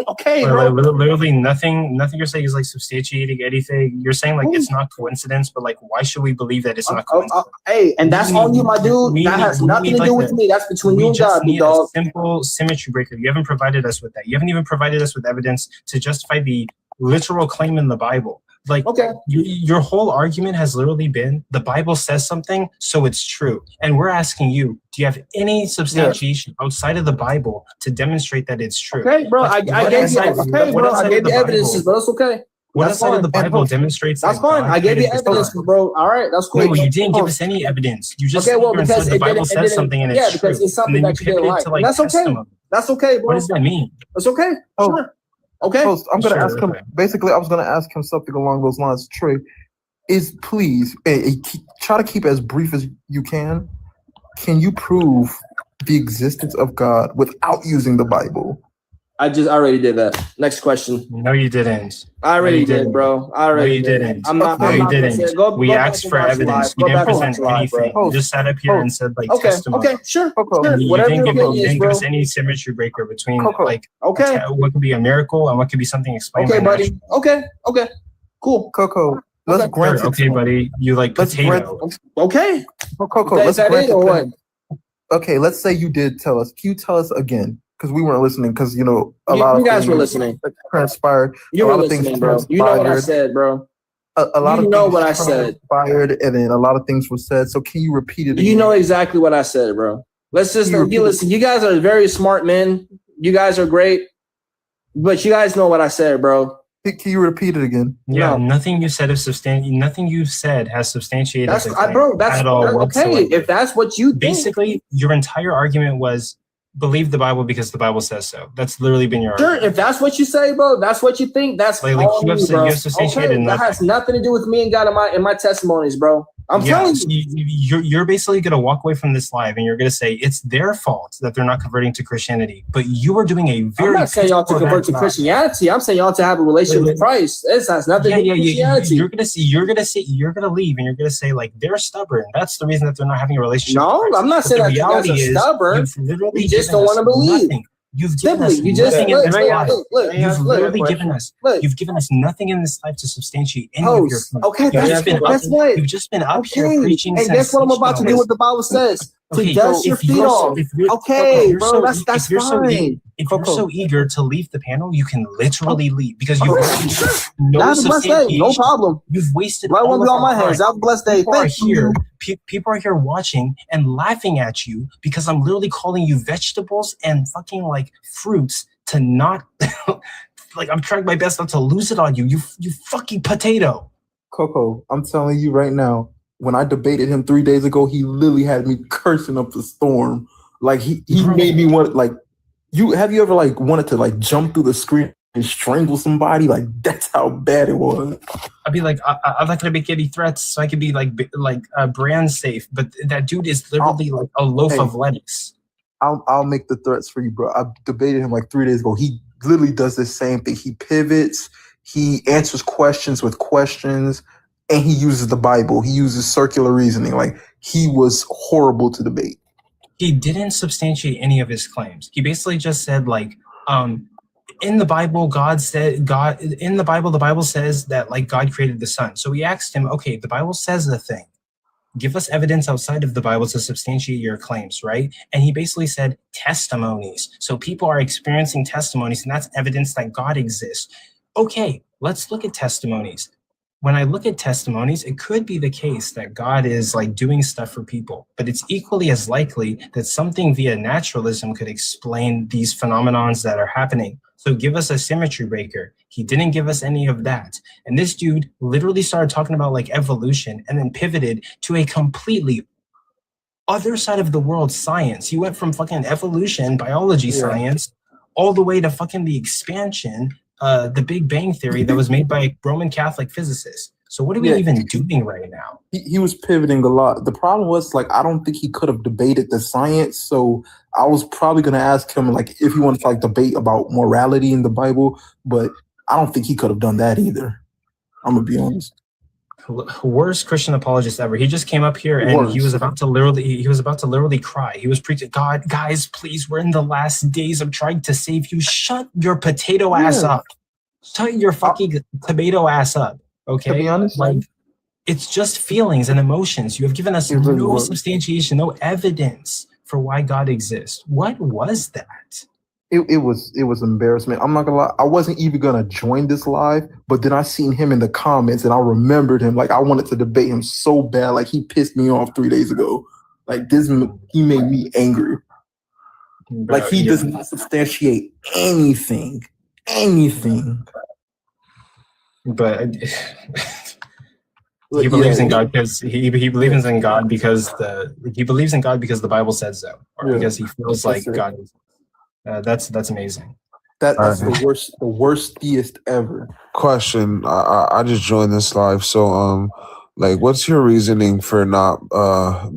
okay, bro. Like, literally nothing you're saying is like substantiating anything. You're saying like it's not coincidence, but like why should we believe that it's not coincidence? Hey, and that's on you, my dude. That has nothing to do with me. That's between you and God, big dog. Simple symmetry breaker. You haven't provided us with that. You haven't even provided us with evidence to justify the literal claim in the Bible. Like, your whole argument has literally been the Bible says something, so it's true. And we're asking you, do you have any substantiation outside of the Bible to demonstrate that it's true? Okay, bro. I gave you evidence, but it's okay. What outside of the Bible demonstrates that's fine. I gave you evidence, bro. All right, that's cool. No, you didn't give us any evidence. You just because the Bible says something and it's true. because it's something that you didn't like. That's okay. That's okay, bro. What does that mean? That's okay. Sure. Okay. Host, I'm going to ask him, basically, I was going to ask him something along those lines. Trey, please, try to keep it as brief as you can. Can you prove the existence of God without using the Bible? I already did that. Next question. No, you didn't. I already did, bro. I already didn't. You didn't. We asked for evidence. You didn't present anything. You just sat up here and said like testimony. Okay, sure. You didn't give us any symmetry breaker between like what could be a miracle and what could be something explained. Okay, buddy. Okay. Cool. Coco, let's grant it. Okay, buddy. You like potato. Okay. Coco, let's grant it. Okay, let's say you did tell us. Can you tell us again? because we weren't listening. Because a You, lot you of guys were things listening. transpired. You a were lot of things listening, bro. You know what I said, bro. A lot You of know things what I said. transpired, and then a lot of things were said. So can you repeat it again? You know exactly what I said, bro. Let's just You listen. You guys are very smart men. You guys are great, but you guys know what I said, bro. Can you repeat it again? Yeah, No. nothing you said nothing you said has substantiated That's the claim bro. That's at all okay. whatsoever. If that's what you think. Basically, your entire argument was believe the Bible because the Bible says so. That's literally been your Sure, argument. if that's what you say, bro, that's what you think. That's Like, all you me, have bro. you have substantiated Okay, that nothing. has nothing to do with me and God in my testimonies, bro. I'm telling so you. you're basically going to walk away from this live and you're going to say it's their fault that they're not converting to Christianity. But you are doing a very I'm not saying y'all to convert to Christianity. I'm saying y'all to have a relationship with Christ. This has nothing to do with Christianity. You're gonna leave and you're gonna say like they're stubborn. That's the reason that they're not having a relationship. No, with Christ. I'm not saying that you guys are stubborn. You just don't want to believe. Nothing. You've given us Simply, you just nothing in this life. You've literally look, given us. look. You've given us nothing in this life to substantiate any of your claims. Okay, You've just been up here preaching. And guess what I'm about to do? What the Bible says to dust your feet off. Okay, bro, that's fine. If you're so eager to leave the panel, you can literally leave because you've Have a blessed day. No problem. You've wasted. Blood won't be on my hands. Have a blessed day. Thank you. People are here watching and laughing at you because I'm literally calling you vegetables and fucking like fruits to not like I'm trying my best not to lose it on you. You fucking potato. Coco, I'm telling you right now, when I debated him 3 days ago, he literally had me cursing up the storm. Like he made me want like have you ever like wanted to like jump through the screen and strangle somebody? Like that's how bad it was. I'd be like, I'm not gonna make any threats, so I could be like brand safe. But that dude is literally like a loaf of lettuce. I'll make the threats for you, bro. I debated him like 3 days ago. He literally does the same thing. He pivots. He answers questions with questions, and he uses the Bible. He uses circular reasoning. Like he was horrible to debate. He didn't substantiate any of his claims. He basically just said like, in the Bible, the Bible says that like God created the sun. So we asked him, okay, the Bible says the thing. Give us evidence outside of the Bible to substantiate your claims, right? And he basically said testimonies. So people are experiencing testimonies, and that's evidence that God exists. Okay, let's look at testimonies. When I look at testimonies, it could be the case that God is like doing stuff for people, but it's equally as likely that something via naturalism could explain these phenomenons that are happening. So give us a symmetry breaker. He didn't give us any of that. And this dude literally started talking about like evolution and then pivoted to a completely other side of the world science. He went from fucking evolution, biology science, all the way to fucking the expansion, the Big Bang Theory that was made by Roman Catholic physicists. So what are we even doing right now? He was pivoting a lot. The problem was like I don't think he could have debated the science. So I was probably gonna ask him like if he wanted to like debate about morality in the Bible, but I don't think he could have done that either. I'm gonna be honest. Worst Christian apologist ever. He just came up here and he was about to literally cry. He was preaching, God, guys, please, we're in the last days. I'm trying to save you. Shut your potato ass up. Shut your fucking tomato ass up. Okay? To be honest, like it's just feelings and emotions. You have given us no substantiation, no evidence for why God exists. What was that? It was embarrassment. I'm not gonna lie. I wasn't even gonna join this live, but then I seen him in the comments and I remembered him. Like I wanted to debate him so bad. Like he pissed me off 3 days ago. Like he made me angry. Like he does not substantiate anything. But he believes in God because he believes in God because the Bible says so, or because he feels like God is. That's amazing. That's the worst theist ever. Question. I just joined this live, so like, what's your reasoning for not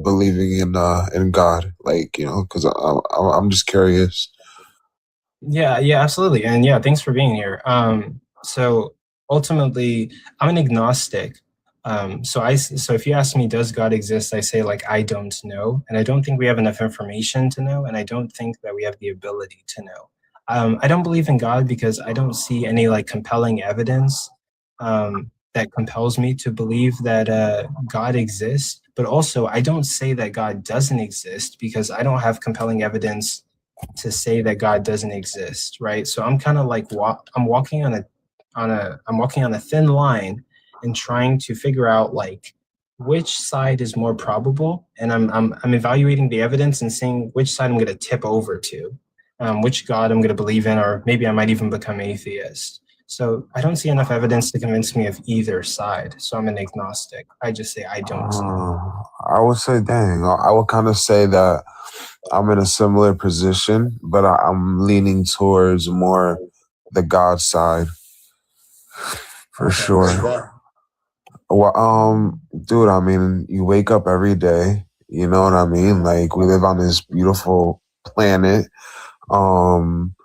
believing in God? Like, you know, because I'm just curious. Yeah, absolutely, and thanks for being here. So ultimately, I'm an agnostic. So if you ask me, does God exist? I say like I don't know, and I don't think we have enough information to know, and I don't think that we have the ability to know. I don't believe in God because I don't see any like compelling evidence that compels me to believe that God exists. But also, I don't say that God doesn't exist because I don't have compelling evidence to say that God doesn't exist, right? So I'm kind of like I'm walking on a thin line and trying to figure out like which side is more probable, and I'm evaluating the evidence and seeing which side I'm going to tip over to, which God I'm going to believe in, or maybe I might even become atheist. So I don't see enough evidence to convince me of either side. So I'm an agnostic. I just say I don't see. I would say, dang, I would kind of say that I'm in a similar position, but I'm leaning towards more the God side for sure. Well, dude, I mean, you wake up every day, you know what I mean? Like, we live on this beautiful planet. Um,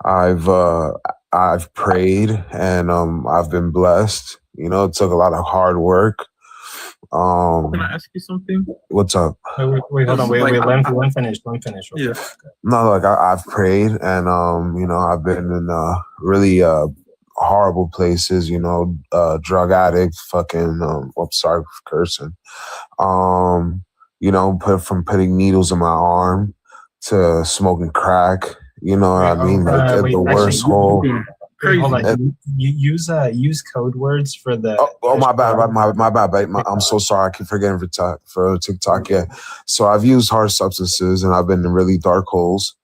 I've prayed and I've been blessed. You know, it took a lot of hard work. Can I ask you something? What's up? Wait, hold on, wait, let him finish. Yeah. No, like I've prayed and you know, I've been in really horrible places, you know, drug addict, fucking I'm sorry for cursing. You know, from putting needles in my arm to smoking crack, you know what I mean? Like at the worst hole. Hold on. Use code words for the. Oh, my bad, my bad. I'm so sorry. I keep forgetting for TikTok. Yeah, so I've used hard substances and I've been in really dark holes,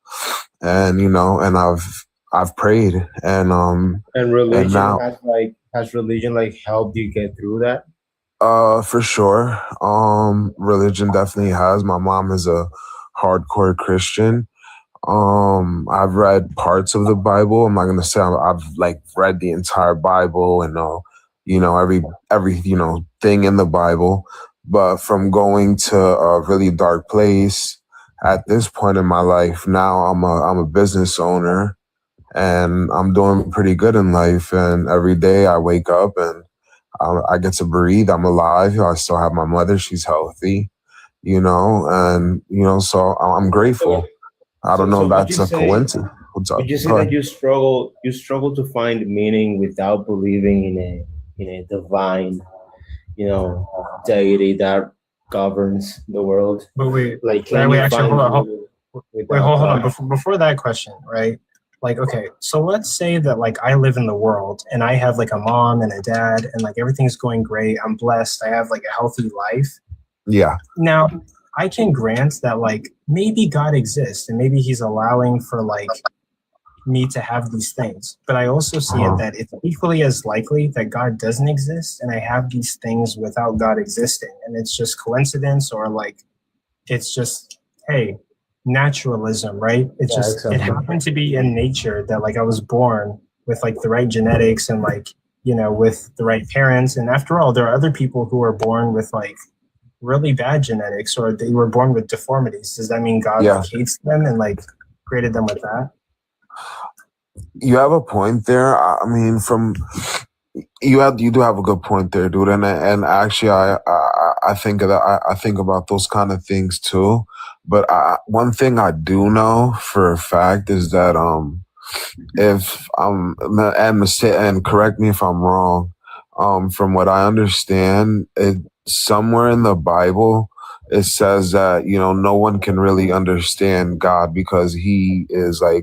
and you know, and I've prayed And religion and now has religion like helped you get through that? for sure. Religion definitely has. My mom is a hardcore Christian. I've read parts of the Bible. I'm not gonna say I've like read the entire Bible and you know, every you know thing in the Bible. But from going to a really dark place at this point in my life, now I'm a business owner and I'm doing pretty good in life. And every day I wake up and I get to breathe. I'm alive. I still have my mother. She's healthy, you know, and you know, so I'm grateful. I don't know if that's a coincidence. What's up? Would you say Go that ahead. you struggle to find meaning without believing in a divine, you know, deity that governs the world? But wait, like can wait, you actually, find hold on. God? Before that question, right? Like, okay, so let's say that like I live in the world and I have like a mom and a dad and like everything's going great. I'm blessed. I have like a healthy life. Yeah. Now, I can grant that like maybe God exists and maybe he's allowing for like me to have these things. But I also see it that it's equally as likely that God doesn't exist and I have these things without God existing. And it's just coincidence or like it's just, hey, naturalism, right? It's Yeah, just exactly. it happened to be in nature that like I was born with like the right genetics and like, you know, with the right parents. And after all, there are other people who are born with like really bad genetics or they were born with deformities. Does that mean God like hates them and like created them with that? You have a point there. I mean, you do have a good point there, dude. And actually, I think of that. I think about those kind of things too. But one thing I do know for a fact is that if and correct me if I'm wrong. From what I understand, somewhere in the Bible it says that you know no one can really understand God because He is like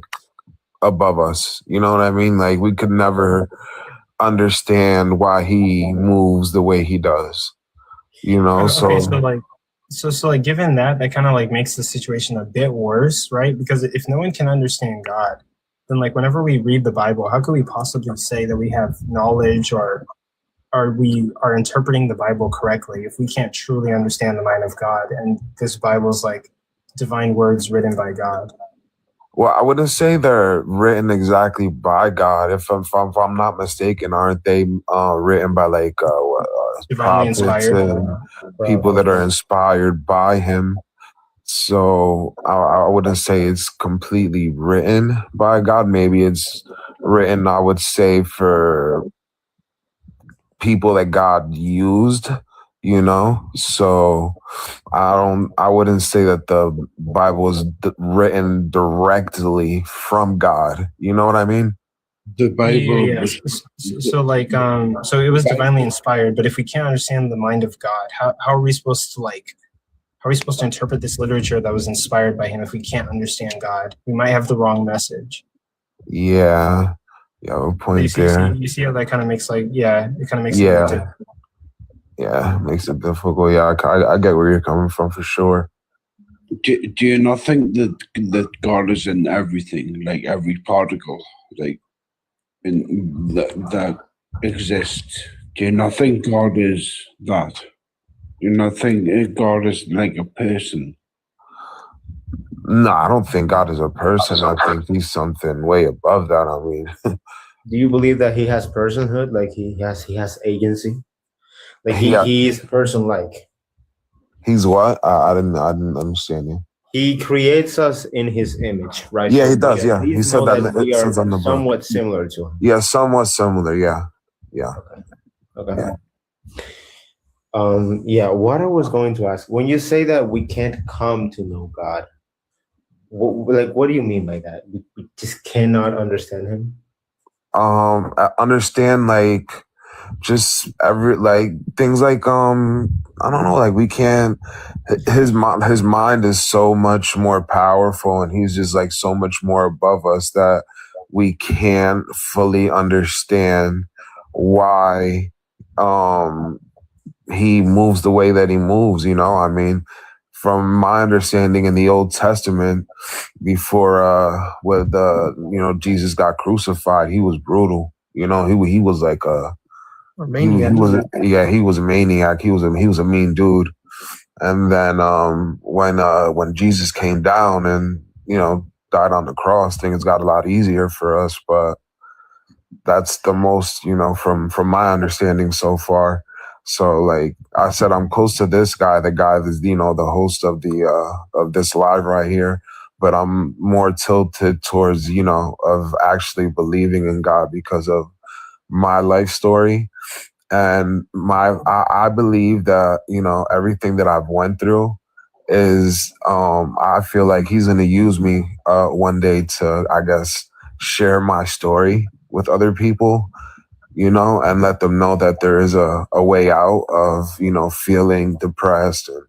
above us. You know what I mean? Like we could never understand why He moves the way He does. You know, Okay, so like so like given that kind of like makes the situation a bit worse, right? Because if no one can understand God, then like whenever we read the Bible, how could we possibly say that we have knowledge or we are interpreting the Bible correctly if we can't truly understand the mind of God and this Bible's like divine words written by God? Well, I wouldn't say they're written exactly by God. If I'm not mistaken, aren't they written by like Divinely prophets inspired. and people that are inspired by Him? So I wouldn't say it's completely written by God. Maybe it's written, I would say, for people that God used, you know? So I wouldn't say that the Bible is written directly from God. You know what I mean? The Bible. Yeah. So like so it was divinely inspired, but if we can't understand the mind of God, how are we supposed to like How are we supposed to interpret this literature that was inspired by him if we can't understand God? We might have the wrong message. Yeah. Yeah, a point there. You see how that kind of makes it kind of makes it Yeah. difficult. Yeah, makes it difficult. Yeah, I get where you're coming from for sure. Do you not think that God is in everything, like every particle, like in that exists? Do you not think God is that? Do you not think God is like a person? No, I don't think God is a person. I think he's something way above that. I mean, Do you believe that he has personhood? Like he has agency? Like he he is person like. He's what? I didn't understand you. He creates us in his image, right? Yeah, So he does. we Yeah, at he least said know that we are since on the book. somewhat similar to him. Yeah, somewhat similar. Yeah, yeah. Okay. Yeah. Yeah, what I was going to ask, when you say that we can't come to know God, what do you mean by that? We just cannot understand him? I understand like just every like things like I don't know, like we can't his mind is so much more powerful and he's just like so much more above us that we can't fully understand why he moves the way that he moves, you know? I mean, from my understanding in the Old Testament, before with Jesus got crucified, he was brutal. You know, he was like he was a maniac. He was a mean dude. And then when Jesus came down and died on the cross, things got a lot easier for us. But that's the most from my understanding so far. So like I said, I'm close to this guy, the guy that's the host of the of this live right here. But I'm more tilted towards of actually believing in God because of my life story. And I believe that everything that I've went through is I feel like he's going to use me one day to, I guess, share my story with other people, and let them know that there is a way out of feeling depressed and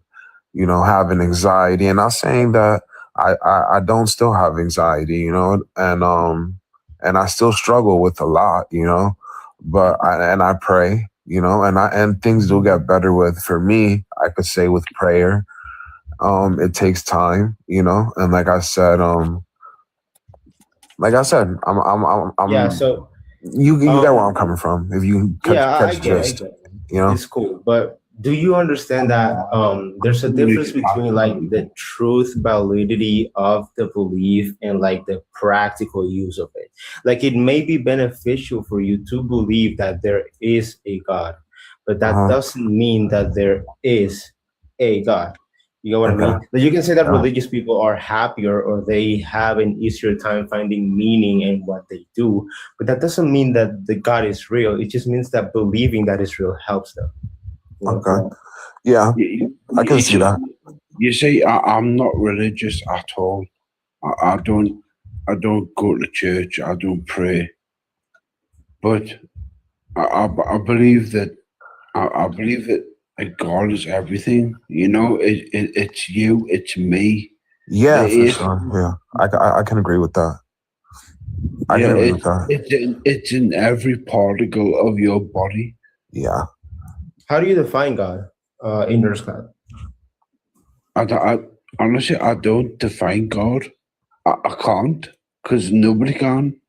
having anxiety. And not saying that I don't still have anxiety, and I still struggle with a lot, but I pray, and things do get better for me, I could say, with prayer. It takes time, and like I said, I'm Yeah, so you get where I'm coming from if you catch the gist, It's cool, but do you understand that there's a difference between like the truth validity of the belief and like the practical use of it? Like it may be beneficial for you to believe that there is a God, but that doesn't mean that there is a God. You know what I mean? Like you can say that religious people are happier or they have an easier time finding meaning in what they do, but that doesn't mean that the God is real. It just means that believing that is real helps them. Okay. Yeah, I can see that. You see, I'm not religious at all. I don't go to church. I don't pray. But I believe that I believe that God is everything. It's you. It's me. Yeah, for sure. Yeah, I can agree with that. I can agree with that. It's in every particle of your body. Yeah. How do you define God in your class? I honestly, I don't define God. I can't, because nobody can.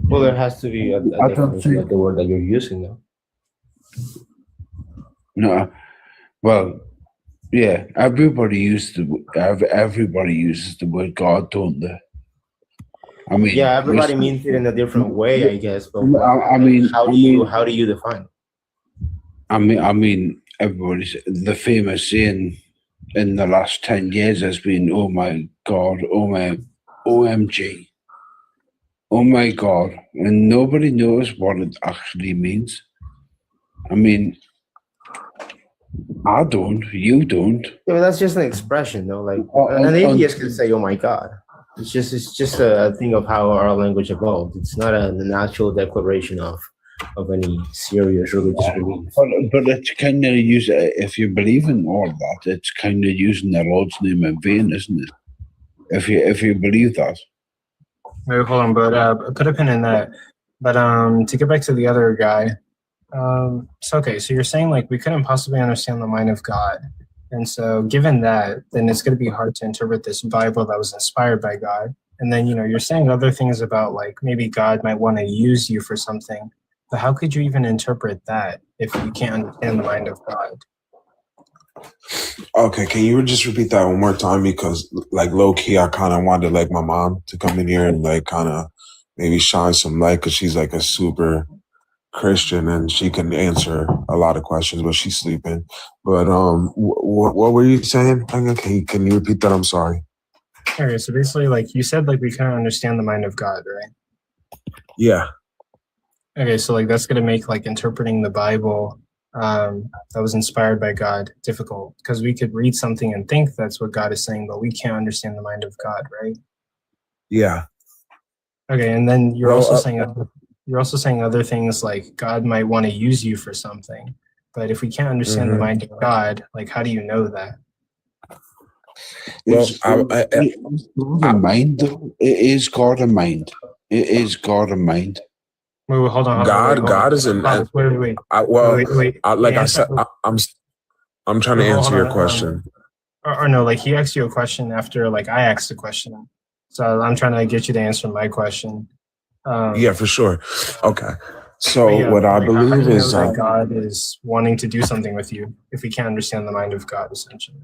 Well, there has to be a definition of the word that you're using now. No, well, yeah, everybody uses the word God, don't they? I mean, yeah, everybody means it in a different way, I guess. But how do you define it? I mean, everybody's the famous saying in the last 10 years has been, "Oh my God, oh my, OMG, oh my God," and nobody knows what it actually means. I mean, I don't, you don't. Yeah, but that's just an expression, though. Like an atheist can say, "Oh my God." It's just a thing of how our language evolved. It's not an actual declaration of of any serious religious belief. But it's kind of if you believe in all that, it's kind of using the Lord's name in vain, isn't it? If you believe that. Wait, hold on, but put a pin in that. But to get back to the other guy, so you're saying like we couldn't possibly understand the mind of God, and so given that, then it's going to be hard to interpret this Bible that was inspired by God. And then you're saying other things about like maybe God might want to use you for something, but how could you even interpret that if you can't understand the mind of God? Okay, can you just repeat that one more time? Because like low key, I kind of wanted like my mom to come in here and like kind of maybe shine some light because she's like a super Christian and she can answer a lot of questions, but she's sleeping. But what were you saying? Can you repeat that? I'm sorry. Okay, so basically, like you said, like we can't understand the mind of God, right? Yeah. Okay, so like that's gonna make like interpreting the Bible that was inspired by God difficult because we could read something and think that's what God is saying, but we can't understand the mind of God, right? Yeah. Okay, and then you're also saying other things like God might want to use you for something, but if we can't understand the mind of God, like how do you know that? Well, a mind. It is God a mind. It is God a mind. Wait, hold on. God is an. Wait. Like I said, I'm trying to answer your question. Or no, like he asked you a question after like I asked a question, so I'm trying to get you to answer my question. Yeah, for sure. Okay. So what I believe is that God is wanting to do something with you if we can't understand the mind of God, essentially.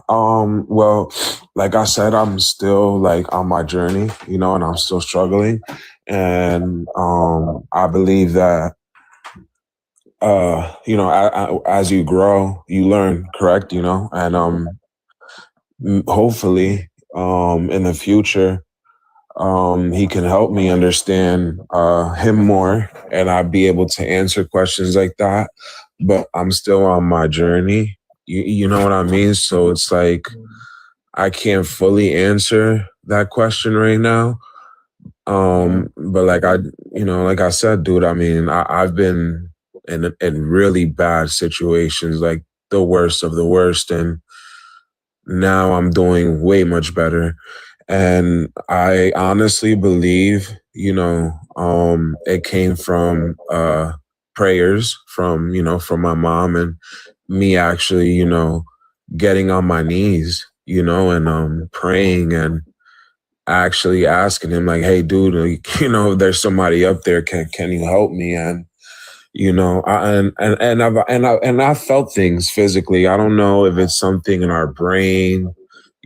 Well, like I said, I'm still like on my journey, and I'm still struggling. And I believe that as you grow, you learn, correct, and hopefully in the future he can help me understand him more and I'll be able to answer questions like that. But I'm still on my journey. You know what I mean? So it's like I can't fully answer that question right now. But like I said, dude, I mean, I've been in really bad situations, like the worst of the worst, and now I'm doing way much better. And I honestly believe, it came from prayers from my mom and me actually, getting on my knees, and praying and actually asking him like, hey, dude, like, there's somebody up there. Can you help me? And I felt things physically. I don't know if it's something in our brain,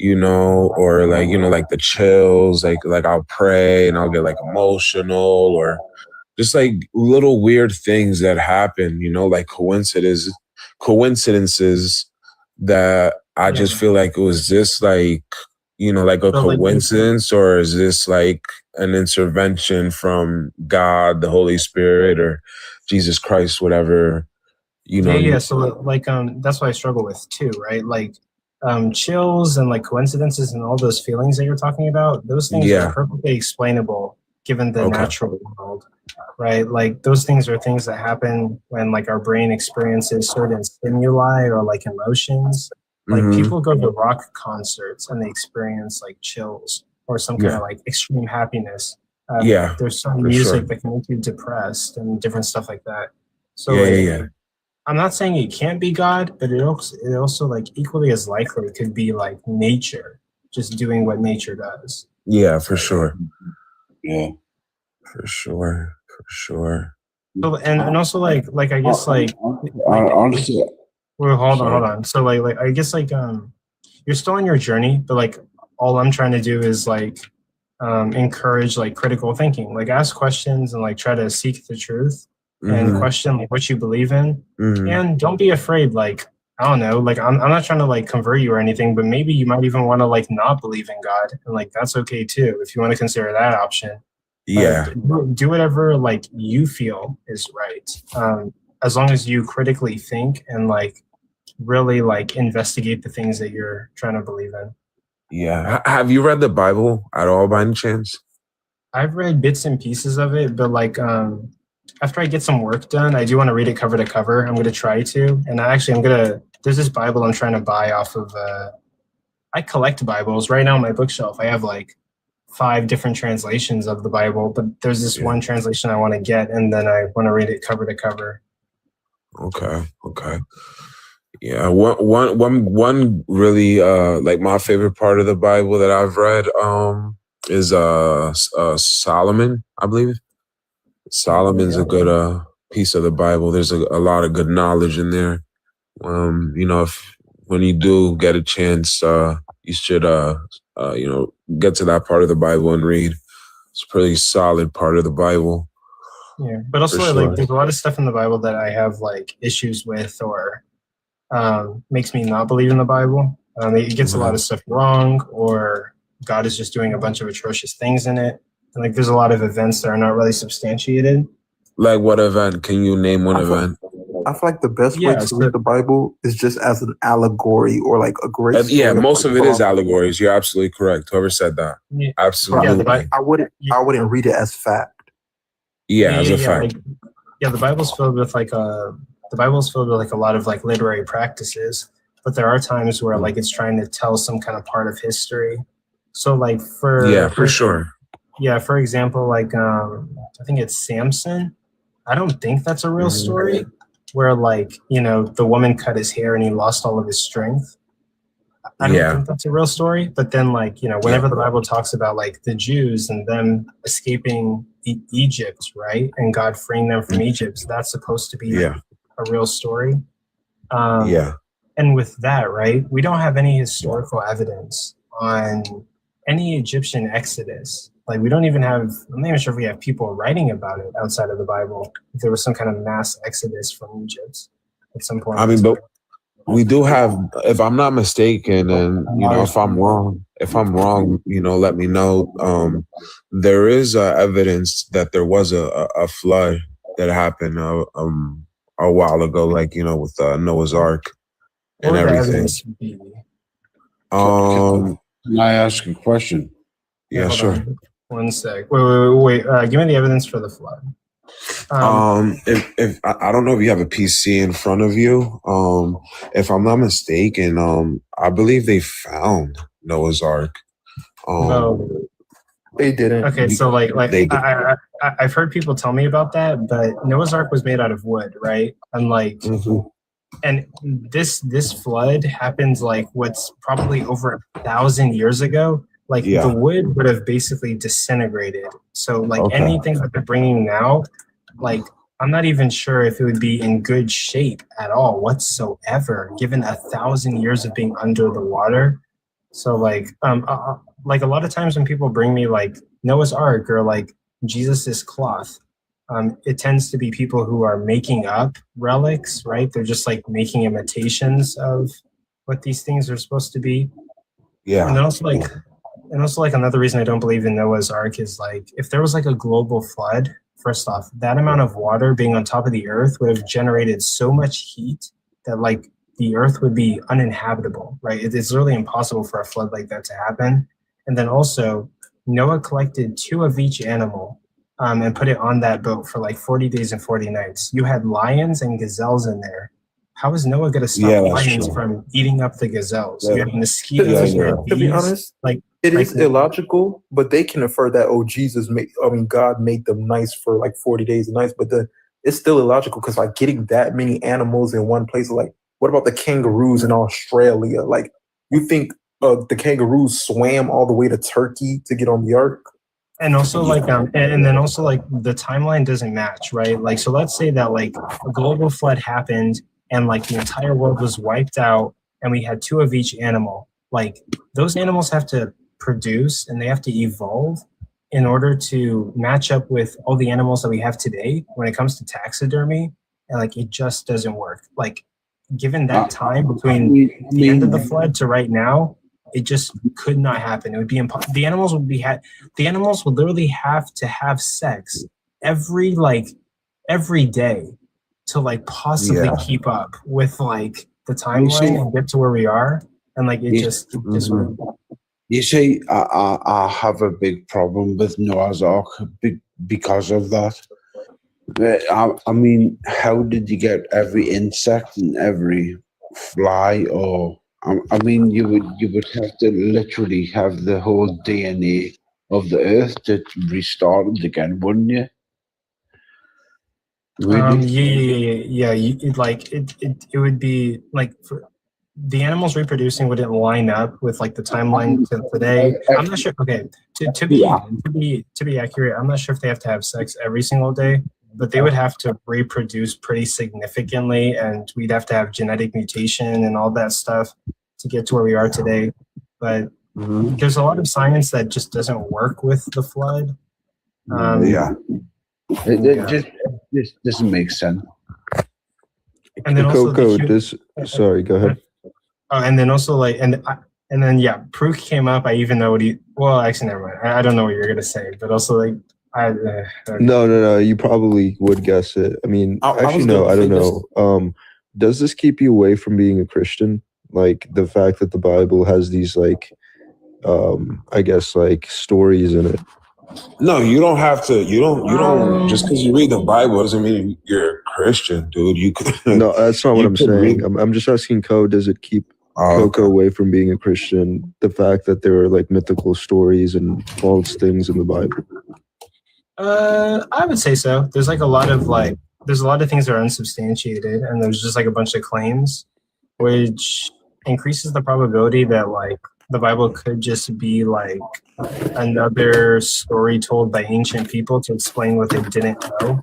or like, like the chills, like I'll pray and I'll get like emotional or just like little weird things that happen, like coincidences that I just feel like it was just like, like a coincidence, or is this like an intervention from God, the Holy Spirit, or Jesus Christ, whatever, Yeah. So like that's what I struggle with too, right? Like chills and like coincidences and all those feelings that you're talking about, those things are perfectly explainable given the natural world, right? Like those things are things that happen when like our brain experiences certain stimuli or like emotions. Like people go to rock concerts and they experience like chills or some kind of like extreme happiness. There's some music that can make you depressed and different stuff like that. So I'm not saying it can't be God, but it also like equally as likely could be like nature just doing what nature does. Yeah, for sure. Yeah, for sure. So and also like I guess honestly. Well, hold on. So like I guess like you're still on your journey, but like all I'm trying to do is like encourage like critical thinking, like ask questions and like try to seek the truth and question like what you believe in, and don't be afraid. Like I don't know, like I'm not trying to like convert you or anything, but maybe you might even want to like not believe in God, and like that's okay too if you want to consider that option. Yeah. Do whatever like you feel is right, as long as you critically think and like really like investigate the things that you're trying to believe in. Yeah. Have you read the Bible at all by any chance? I've read bits and pieces of it, but like after I get some work done, I do want to read it cover to cover. I'm going to try to, and there's this Bible I'm trying to buy off of. I collect Bibles right now on my bookshelf. I have like 5 different translations of the Bible, but there's this one translation I want to get, and then I want to read it cover to cover. Okay. Yeah, one really like my favorite part of the Bible that I've read is Solomon, I believe. Solomon's a good piece of the Bible. There's a lot of good knowledge in there. If when you do get a chance, you should get to that part of the Bible and read. It's a pretty solid part of the Bible. Yeah, but also like there's a lot of stuff in the Bible that I have like issues with or makes me not believe in the Bible. It gets a lot of stuff wrong, or God is just doing a bunch of atrocious things in it. And like there's a lot of events that are not really substantiated. Like what event? Can you name one event? I feel like the best way to read the Bible is just as an allegory or like a great story. Yeah, most of it is allegories. You're absolutely correct. Whoever said that. Yeah. Absolutely. I wouldn't read it as fact. Yeah, as a fact. The Bible's filled with like a lot of like literary practices, but there are times where like it's trying to tell some kind of part of history. So like for sure. Yeah, for example, like I think it's Samson. I don't think that's a real story where like, the woman cut his hair and he lost all of his strength. I don't think that's a real story. But then like, whenever the Bible talks about like the Jews and them escaping Egypt, right? And God freeing them from Egypt, that's supposed to be a real story. And with that, right, we don't have any historical evidence on any Egyptian exodus. Like we don't even have, I'm not even sure if we have people writing about it outside of the Bible. If there was some kind of mass exodus from Egypt at some point. I mean, but we do have, if I'm not mistaken, and if I'm wrong, let me know. There is evidence that there was a flood that happened a while ago, like with Noah's Ark and everything. Can I ask a question? Yeah, sure. On. 1 sec. Wait. Give me the evidence for the flood. If I don't know if you have a PC in front of you. If I'm not mistaken, I believe they found Noah's Ark. They didn't. Okay, so I've heard people tell me about that, but Noah's Ark was made out of wood, right? And like, and this flood happens like what's probably over 1,000 years ago. Like the wood would have basically disintegrated. So like anything that they're bringing now, like I'm not even sure if it would be in good shape at all whatsoever, given 1,000 years of being under the water. So like a lot of times when people bring me like Noah's Ark or like Jesus's cloth, it tends to be people who are making up relics, right? They're just like making imitations of what these things are supposed to be. Yeah. And also like another reason I don't believe in Noah's Ark is like if there was like a global flood, first off, that amount of water being on top of the earth would have generated so much heat that like the earth would be uninhabitable, right? It's really impossible for a flood like that to happen. And then also Noah collected 2 of each animal and put it on that boat for like 40 days and 40 nights. You had lions and gazelles in there. How is Noah going to stop lions from eating up the gazelles? You have mosquitoes. You have bees. To be honest, it is illogical, but they can infer that God made them nice for like 40 days and nights, but it's still illogical because like getting that many animals in one place, like what about the kangaroos in Australia? Like you think the kangaroos swam all the way to Turkey to get on the ark? And also like and then also like the timeline doesn't match, right? Like so let's say that like a global flood happened and like the entire world was wiped out and we had 2 of each animal. Like those animals have to produce and they have to evolve in order to match up with all the animals that we have today when it comes to taxidermy. And like it just doesn't work. Like given that time between the end of the flood to right now, it just could not happen. It would be impossible. The animals would literally have to have sex every day to like possibly keep up with like the timeline and get to where we are. And like it just You see, I have a big problem with Noah's Ark because of that. I mean, how did you get every insect and every fly? Or I mean, you would have to literally have the whole DNA of the Earth to restart it again, wouldn't you? Really? Yeah. It would be like the animals reproducing wouldn't line up with like the timeline to today. I'm not sure. Okay, to be accurate, I'm not sure if they have to have sex every single day, but they would have to reproduce pretty significantly, and we'd have to have genetic mutation and all that stuff to get to where we are today. But there's a lot of science that just doesn't work with the flood. It just doesn't make sense. And then also Coco, sorry, go ahead. And then also and then Prue came up. I even know what actually never mind. I don't know what you're gonna say, but also No, you probably would guess it. I mean, I actually, no, I don't know. Does this keep you away from being a Christian? Like the fact that the Bible has these I guess stories in it. No, you don't have to. You don't. Just because you read the Bible doesn't mean you're a Christian, dude. You could. No, that's not what I'm saying. I'm just asking does it keep Coco away from being a Christian? The fact that there are mythical stories and false things in the Bible. I would say so. There's a lot of things that are unsubstantiated, and there's just a bunch of claims, which increases the probability that the Bible could just be another story told by ancient people to explain what they didn't know.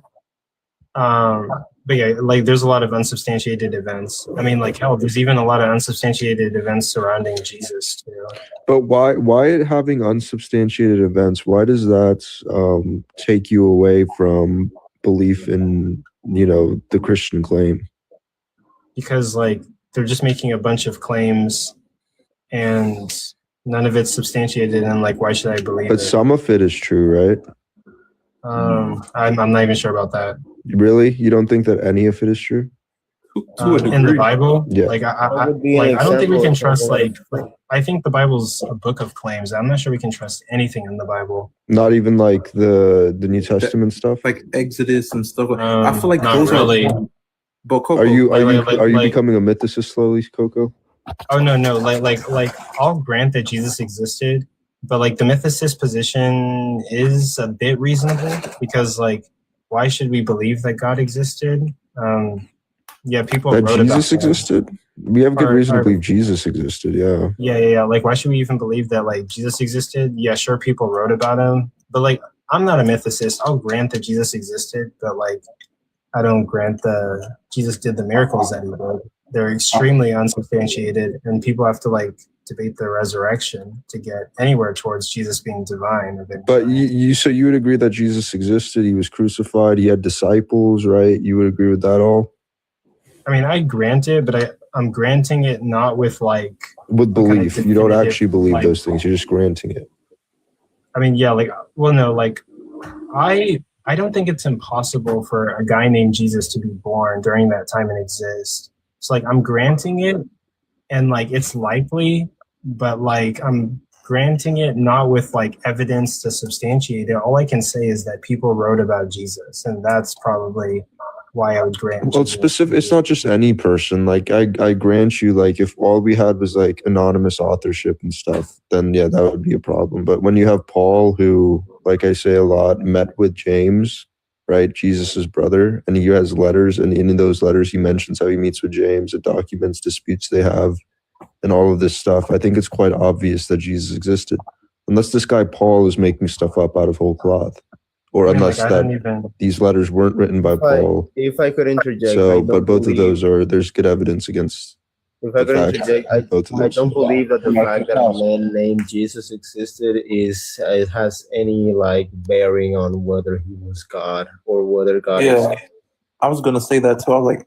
But yeah, there's a lot of unsubstantiated events. I mean, hell, there's even a lot of unsubstantiated events surrounding Jesus too. But why having unsubstantiated events? Why does that take you away from belief in the Christian claim? Because they're just making a bunch of claims, and none of it's substantiated. And why should I believe it? But some of it is true, right? I'm not even sure about that. Really? You don't think that any of it is true? In the Bible? Yeah. I don't think we can trust I think the Bible's a book of claims. I'm not sure we can trust anything in the Bible. Not even the New Testament stuff? Like Exodus and stuff. I feel like not those really. But Coco, are you becoming a mythicist slowly, Coco? Oh no. I'll grant that Jesus existed, but the mythicist position is a bit reasonable because why should we believe that God existed? People that wrote Jesus about existed. We have good reason to believe Jesus existed. Yeah. Yeah. Why should we even believe that Jesus existed? Yeah, sure, people wrote about him, but I'm not a mythicist. I'll grant that Jesus existed, but I don't grant that Jesus did the miracles that he did. They're extremely unsubstantiated, and people have to debate the resurrection to get anywhere towards Jesus being divine. But you would agree that Jesus existed, he was crucified, he had disciples, right? You would agree with that all? I mean, I grant it, but I'm granting it not with with belief. You don't actually believe those things, you're just granting it. I mean, yeah, I don't think it's impossible for a guy named Jesus to be born during that time and exist. So I'm granting it, and it's likely, but I'm granting it not with evidence to substantiate it. All I can say is that people wrote about Jesus, and that's probably why I would grant. Well, it's not just any person. I grant you, if all we had was anonymous authorship and stuff, then yeah, that would be a problem. But when you have Paul, who, I say a lot, met with James, right, Jesus's brother, and he has letters, and in those letters he mentions how he meets with James, it documents disputes they have, and all of this stuff. I think it's quite obvious that Jesus existed, unless this guy Paul is making stuff up out of whole cloth. Or unless these letters weren't written by Paul. If I could interject. So, but both of those there's good evidence against. If I could interject, I don't believe that the fact that a man named Jesus existed it has any bearing on whether he was God or whether God is. I was gonna say that too. I was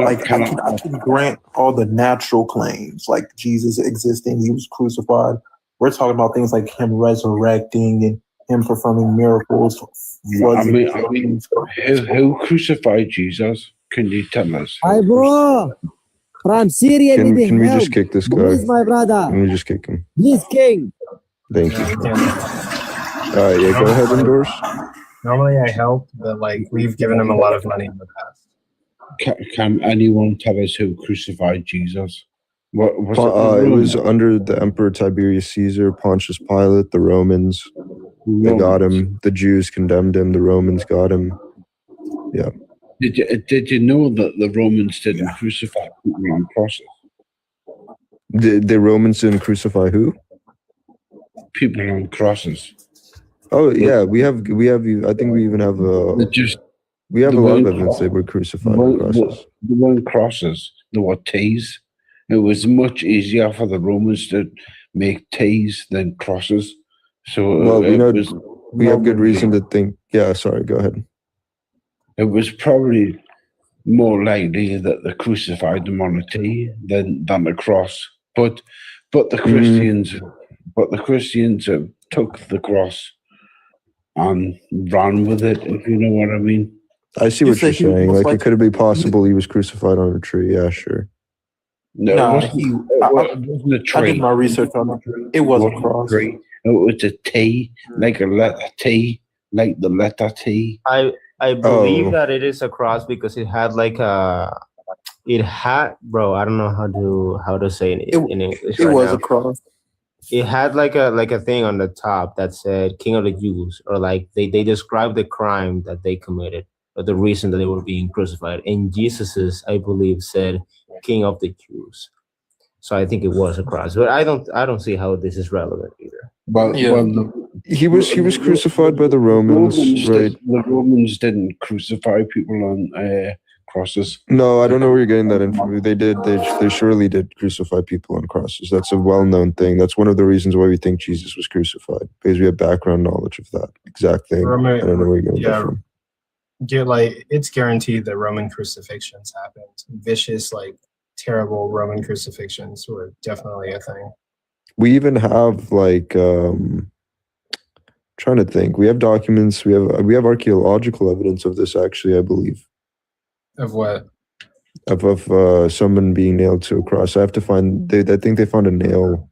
I can grant all the natural claims, like Jesus existing, he was crucified. We're talking about things like him resurrecting and him performing miracles. I mean, who crucified Jesus? Can you tell us? Hi, bro. From Syria, can we just kick this guy? Please, my brother. Can we just kick him? Please, King. Thank you. All right, yeah, go ahead, endorse. Normally I help, but like we've given him a lot of money in the past. Can anyone tell us who crucified Jesus? What was It was under the Emperor Tiberius Caesar, Pontius Pilate, the Romans. They got him. The Jews condemned him. The Romans got him. Yeah. Did you know that the Romans didn't crucify people on crosses? The Romans didn't crucify who? People on crosses. Oh yeah, we have. I think we even have a. We have a lot of evidence they were crucified on crosses. They weren't crosses. They were T's. It was much easier for the Romans to make T's than crosses. So well, we have good reason to think. Yeah, sorry. Go ahead. It was probably more likely that they crucified them on a T than a cross. But the Christians, took the cross and ran with it. If you know what I mean. I see what you're saying. Like it could have been possible he was crucified on a tree. Yeah, sure. No, it wasn't a tree. I did my research on it. It wasn't a cross. It was a T, like a letter T, like the letter T. I believe that it is a cross because it had like a, bro. I don't know how to say it in English. It was a cross. It had like a thing on the top that said "King of the Jews," or like they described the crime that they committed or the reason that they were being crucified. And Jesus's, I believe, said "King of the Jews." So I think it was a cross, but I don't see how this is relevant either. But he was crucified by the Romans, right? The Romans didn't crucify people on crosses. No, I don't know where you're getting that info. They did. They surely did crucify people on crosses. That's a well-known thing. That's one of the reasons why we think Jesus was crucified, because we have background knowledge of that exact thing. I don't know where you're getting that from. It's guaranteed that Roman crucifixions happened. Vicious, terrible Roman crucifixions were definitely a thing. We even have trying to think. We have documents. We have archaeological evidence of this. Actually, I believe. Of what? Of someone being nailed to a cross. I have to find. I think they found a nail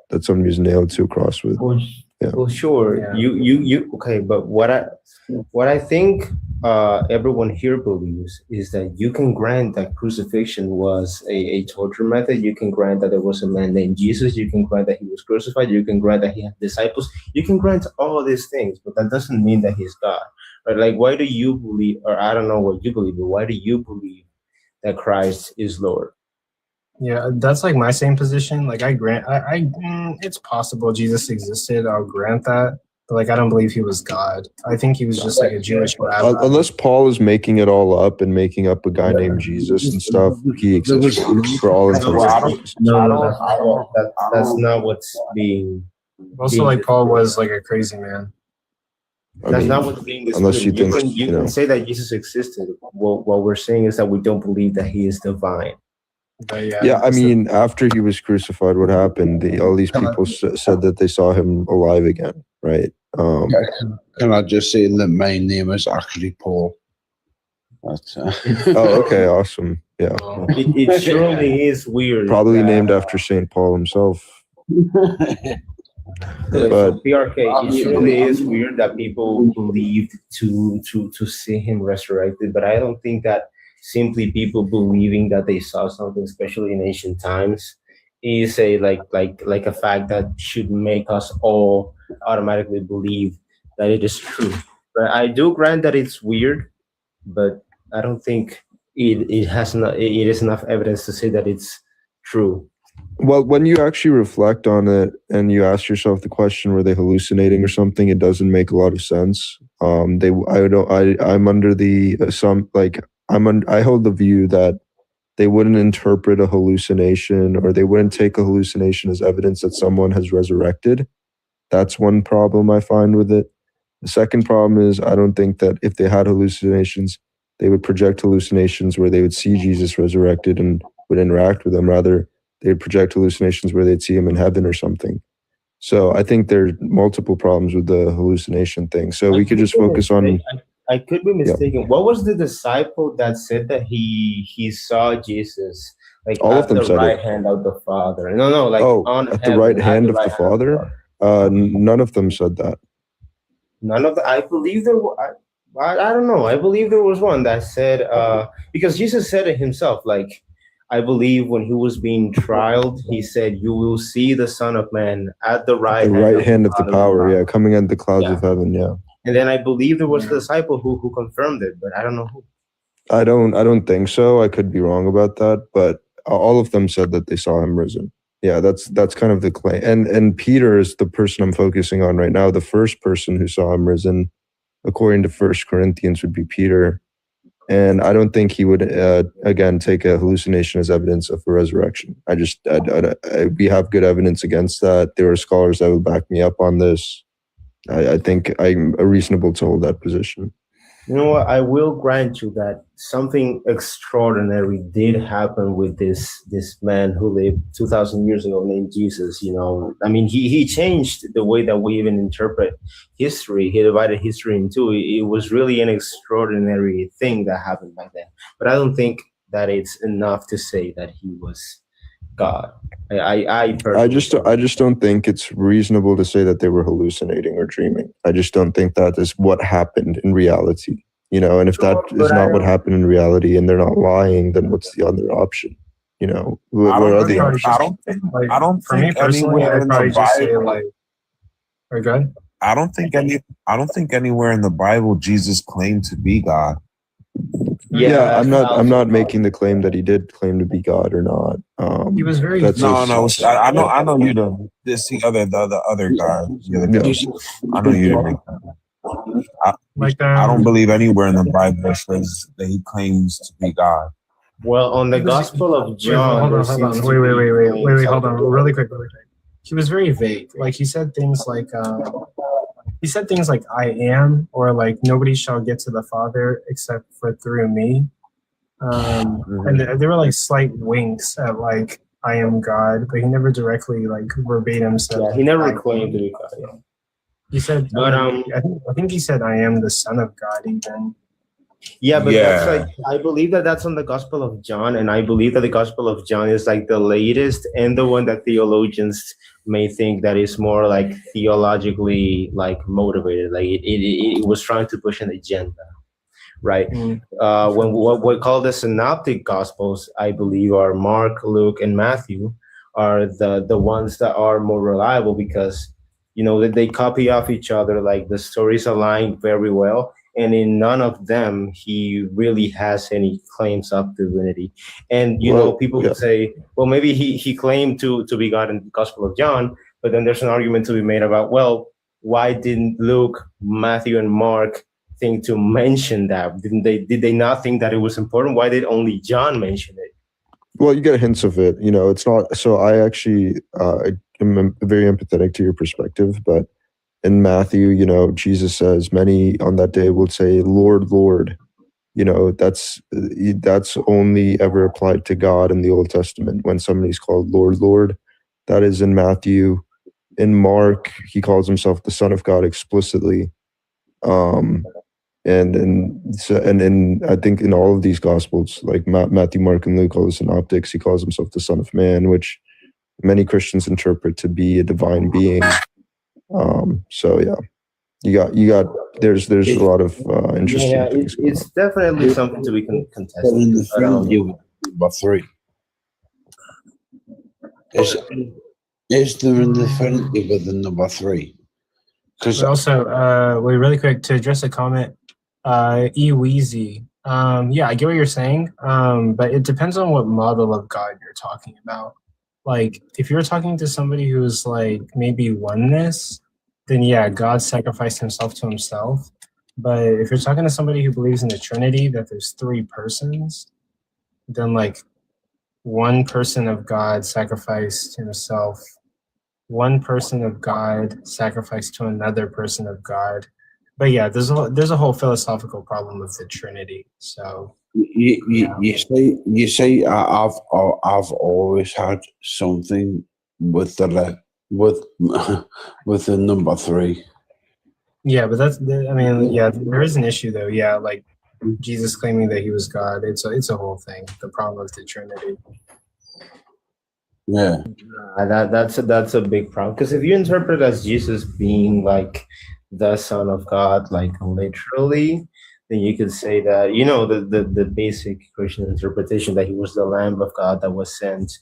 that someone was nailed to a cross with. Well, sure. Yeah. You okay? But what I think everyone here believes is that you can grant that crucifixion was a torture method. You can grant that there was a man named Jesus. You can grant that he was crucified. You can grant that he had disciples. You can grant all these things, but that doesn't mean that he's God. Right? Like, why do you believe, or I don't know what you believe, but why do you believe that Christ is Lord? Yeah, that's my same position. It's possible Jesus existed. I'll grant that. But I don't believe he was God. I think he was just a Jewish rabbi. Unless Paul is making it all up and making up a guy named Jesus and stuff, he exists for all intents. No, that's not what's being. Also, Paul was a crazy man. That's not what's being disputed. Unless you think you can say that Jesus existed. What we're saying is that we don't believe that he is divine. Yeah, I mean, after he was crucified, what happened? All these people said that they saw him alive again, right? Can I just say that my name is actually Paul? Oh, okay, awesome. Yeah. It surely is weird. Probably named after St. Paul himself. But PRK, it surely is weird that people believed to see him resurrected, but I don't think that simply people believing that they saw something, especially in ancient times, is a a fact that should make us all automatically believe that it is true. But I do grant that it's weird, but I don't think it is enough evidence to say that it's true. Well, when you actually reflect on it and you ask yourself the question, were they hallucinating or something? It doesn't make a lot of sense. I'm under the I hold the view that they wouldn't interpret a hallucination, or they wouldn't take a hallucination as evidence that someone has resurrected. That's one problem I find with it. The second problem is I don't think that if they had hallucinations, they would project hallucinations where they would see Jesus resurrected and would interact with him. Rather, they'd project hallucinations where they'd see him in heaven or something. So I think there are multiple problems with the hallucination thing. So we could just focus on... I could be mistaken. Yeah. What was the disciple that said that he saw Jesus all of them the said right it. hand of the Father? No, on at the right hand of the Father? None of them said that. none of the. I believe there. I don't know. I believe there was one that said because Jesus said it himself. Like I believe when he was being trialed, he said, "You will see the Son of Man at the right The right hand of the power, yeah, coming in the clouds of heaven, yeah. And then I believe there was a disciple who confirmed it, but I don't know who. I don't think so. I could be wrong about that, but all of them said that they saw him risen. Yeah, that's kind of the claim. And Peter is the person I'm focusing on right now. The first person who saw him risen, according to 1 Corinthians, would be Peter. And I don't think he would, again, take a hallucination as evidence of a resurrection. We have good evidence against that. There are scholars that will back me up on this. I think I'm reasonable to hold that position. You know what? I will grant you that something extraordinary did happen with this man who lived 2,000 years ago named Jesus. You know, I mean, he changed the way that we even interpret history. He divided history in two. It was really an extraordinary thing that happened back then. But I don't think that it's enough to say that he was God. I just don't think it's reasonable to say that they were hallucinating or dreaming. I just don't think that is what happened in reality. You know, and if that is not what happened in reality and they're not lying, then what's the other option? You know, what are the options? I don't think anywhere in the Bible. I don't think anywhere in the Bible Jesus claimed to be God. Yeah, I'm not making the claim that he did claim to be God or not. He was very I know you don't. This the other guy. The other guy. I know you didn't make that. I don't believe anywhere in the Bible it says that he claims to be God. Well, on the Gospel of John, Wait, hold on, really quick. He was very vague. Like he said things like I am, or like nobody shall get to the Father except for through me. And there were like slight winks at like I am God, but he never directly like verbatim said. Yeah, he never claimed to be God. Yeah. He said, but I think he said I am the Son of God even. Yeah, but that's like I believe that that's on the Gospel of John, and I believe that the Gospel of John is like the latest and the one that theologians may think that is more like theologically like motivated, like it was trying to push an agenda, right? When what we call the synoptic Gospels, I believe, are Mark, Luke, and Matthew, are the ones that are more reliable because you know that they copy off each other, like the stories align very well. And in none of them, he really has any claims of divinity. And, you know, people would say, well, maybe he claimed to be God in the Gospel of John, but then there's an argument to be made about, well, why didn't Luke, Matthew, and Mark think to mention that? Did they not think that it was important? Why did only John mention it? Well, you get hints of it. You know, it's not. So I actually am very empathetic to your perspective, but in Matthew, you know, Jesus says, many on that day will say, Lord, Lord. You know, that's only ever applied to God in the Old Testament when somebody's called Lord, Lord. That is in Matthew. In Mark, he calls himself the Son of God explicitly. And I think in all of these Gospels, like Matthew, Mark, and Luke, all the synoptics, he calls himself the Son of Man, which many Christians interpret to be a divine being. So yeah, you got there's a lot of interesting things. It's definitely something to be contested. In the Trinity, number 3. Is there in the Trinity with the number 3? But also, wait, really quick to address a comment, Eweezy. Yeah, I get what you're saying. But it depends on what model of God you're talking about. Like, if you're talking to somebody who's like maybe oneness, then yeah, God sacrificed himself to himself. But if you're talking to somebody who believes in the Trinity, that there's 3 persons, then like one person of God sacrificed himself. One person of God sacrificed to another person of God. But yeah, there's a whole philosophical problem with the Trinity. So you say I've always had something with the number 3. Yeah, but there is an issue though. Yeah, like Jesus claiming that he was God. It's a whole thing. The problem of the Trinity. Yeah, that's a big problem because if you interpret as Jesus being like the Son of God, like literally, then you could say that, you know, the basic Christian interpretation that he was the Lamb of God that was sent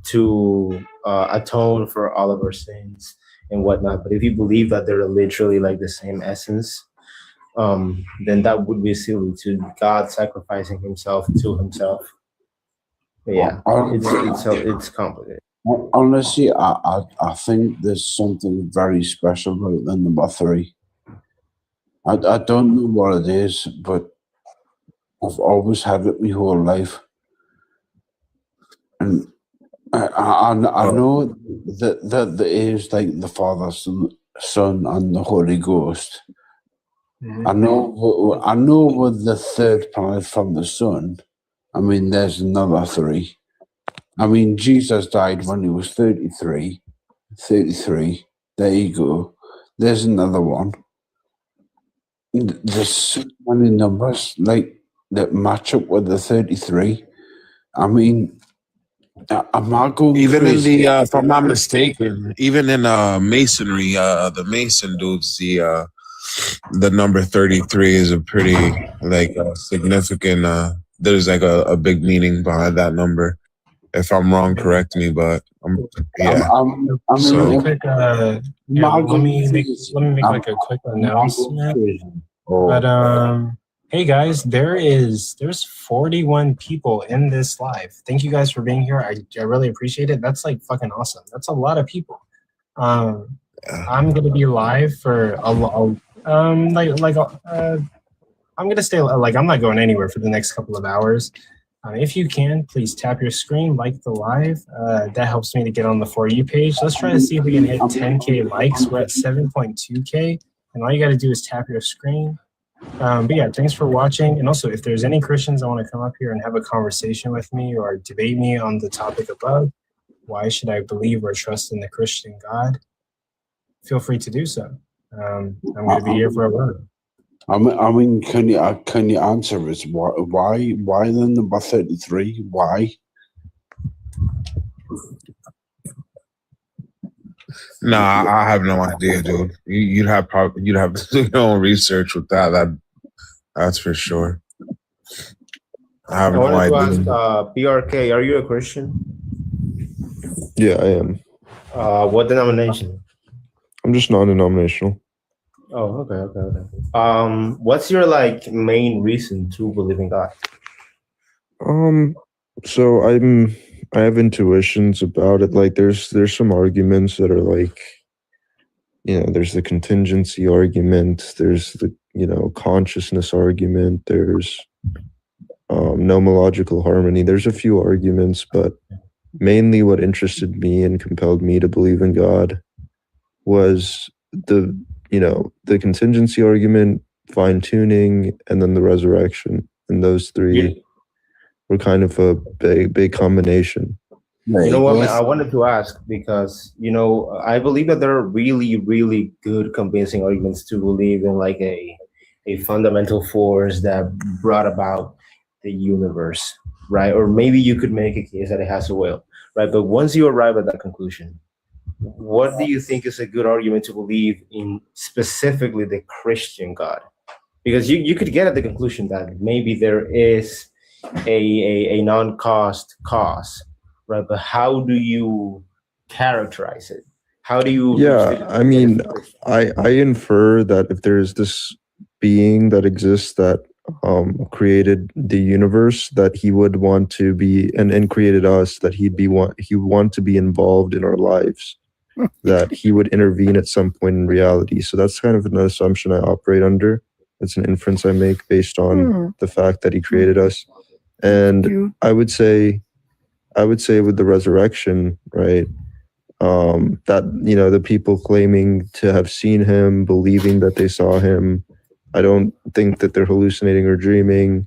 to atone for all of our sins and whatnot. But if you believe that they're literally like the same essence, then that would be silly to God sacrificing himself to himself. But yeah, it's complicated. Honestly, I think there's something very special about the number 3. I don't know what it is, but I've always had it my whole life. And I know that there is like the Father, Son, and the Holy Ghost. I know with the third planet from the sun, I mean, there's another 3. I mean, Jesus died when he was 33. 33. There you go. There's another one. There's so many numbers like that match up with the 33. I mean, am I going even crazy? in the if I'm not mistaken, even in masonry, the mason dudes, the number 33 is a pretty like significant there's like a big meaning behind that number. If I'm wrong, correct me, but yeah. Really quick, let me make like a quick announcement. But hey guys, there's 41 people in this live. Thank you guys for being here. I really appreciate it. That's like fucking awesome. That's a lot of people. I'm gonna be live for I'm gonna stay like I'm not going anywhere for the next couple of hours. If you can, please tap your screen, like the live. That helps me to get on the For You page. Let's try to see if we can hit 10K likes. We're at 7.2K, and all you got to do is tap your screen. But yeah, thanks for watching. And also, if there's any Christians that want to come up here and have a conversation with me or debate me on the topic above, why should I believe or trust in the Christian God? Feel free to do so. I'm going to be here for a while. I mean, can you answer this? Why the number 33? Why? Nah, I have no idea, dude. You'd have to do your own research with that. That's for sure. I have no idea. I wanted to ask PRK, are you a Christian? Yeah, I am. What denomination? I'm just non-denominational. Oh, okay. What's your like main reason to believe in God? So I have intuitions about it. Like there's some arguments that are like, you know, there's the contingency argument, there's the, you know, consciousness argument, there's nomological harmony. There's a few arguments, but mainly what interested me and compelled me to believe in God was the contingency argument, fine-tuning, and then the resurrection. And those 3 were kind of a big combination. You know what, man, I wanted to ask because, you know, I believe that there are really, really good convincing arguments to believe in like a fundamental force that brought about the universe, right? Or maybe you could make a case that it has a will, right? But once you arrive at that conclusion, what do you think is a good argument to believe in specifically the Christian God? Because you could get at the conclusion that maybe there is a non-cost cause, right? But how do you characterize it? How do you? Yeah, I mean, I infer that if there's this being that exists that created the universe, that he would want to be and created us, that he would want to be involved in our lives, that he would intervene at some point in reality. So that's kind of an assumption I operate under. It's an inference I make based on the fact that he created us. And I would say with the resurrection, right? That, you know, the people claiming to have seen him, believing that they saw him, I don't think that they're hallucinating or dreaming.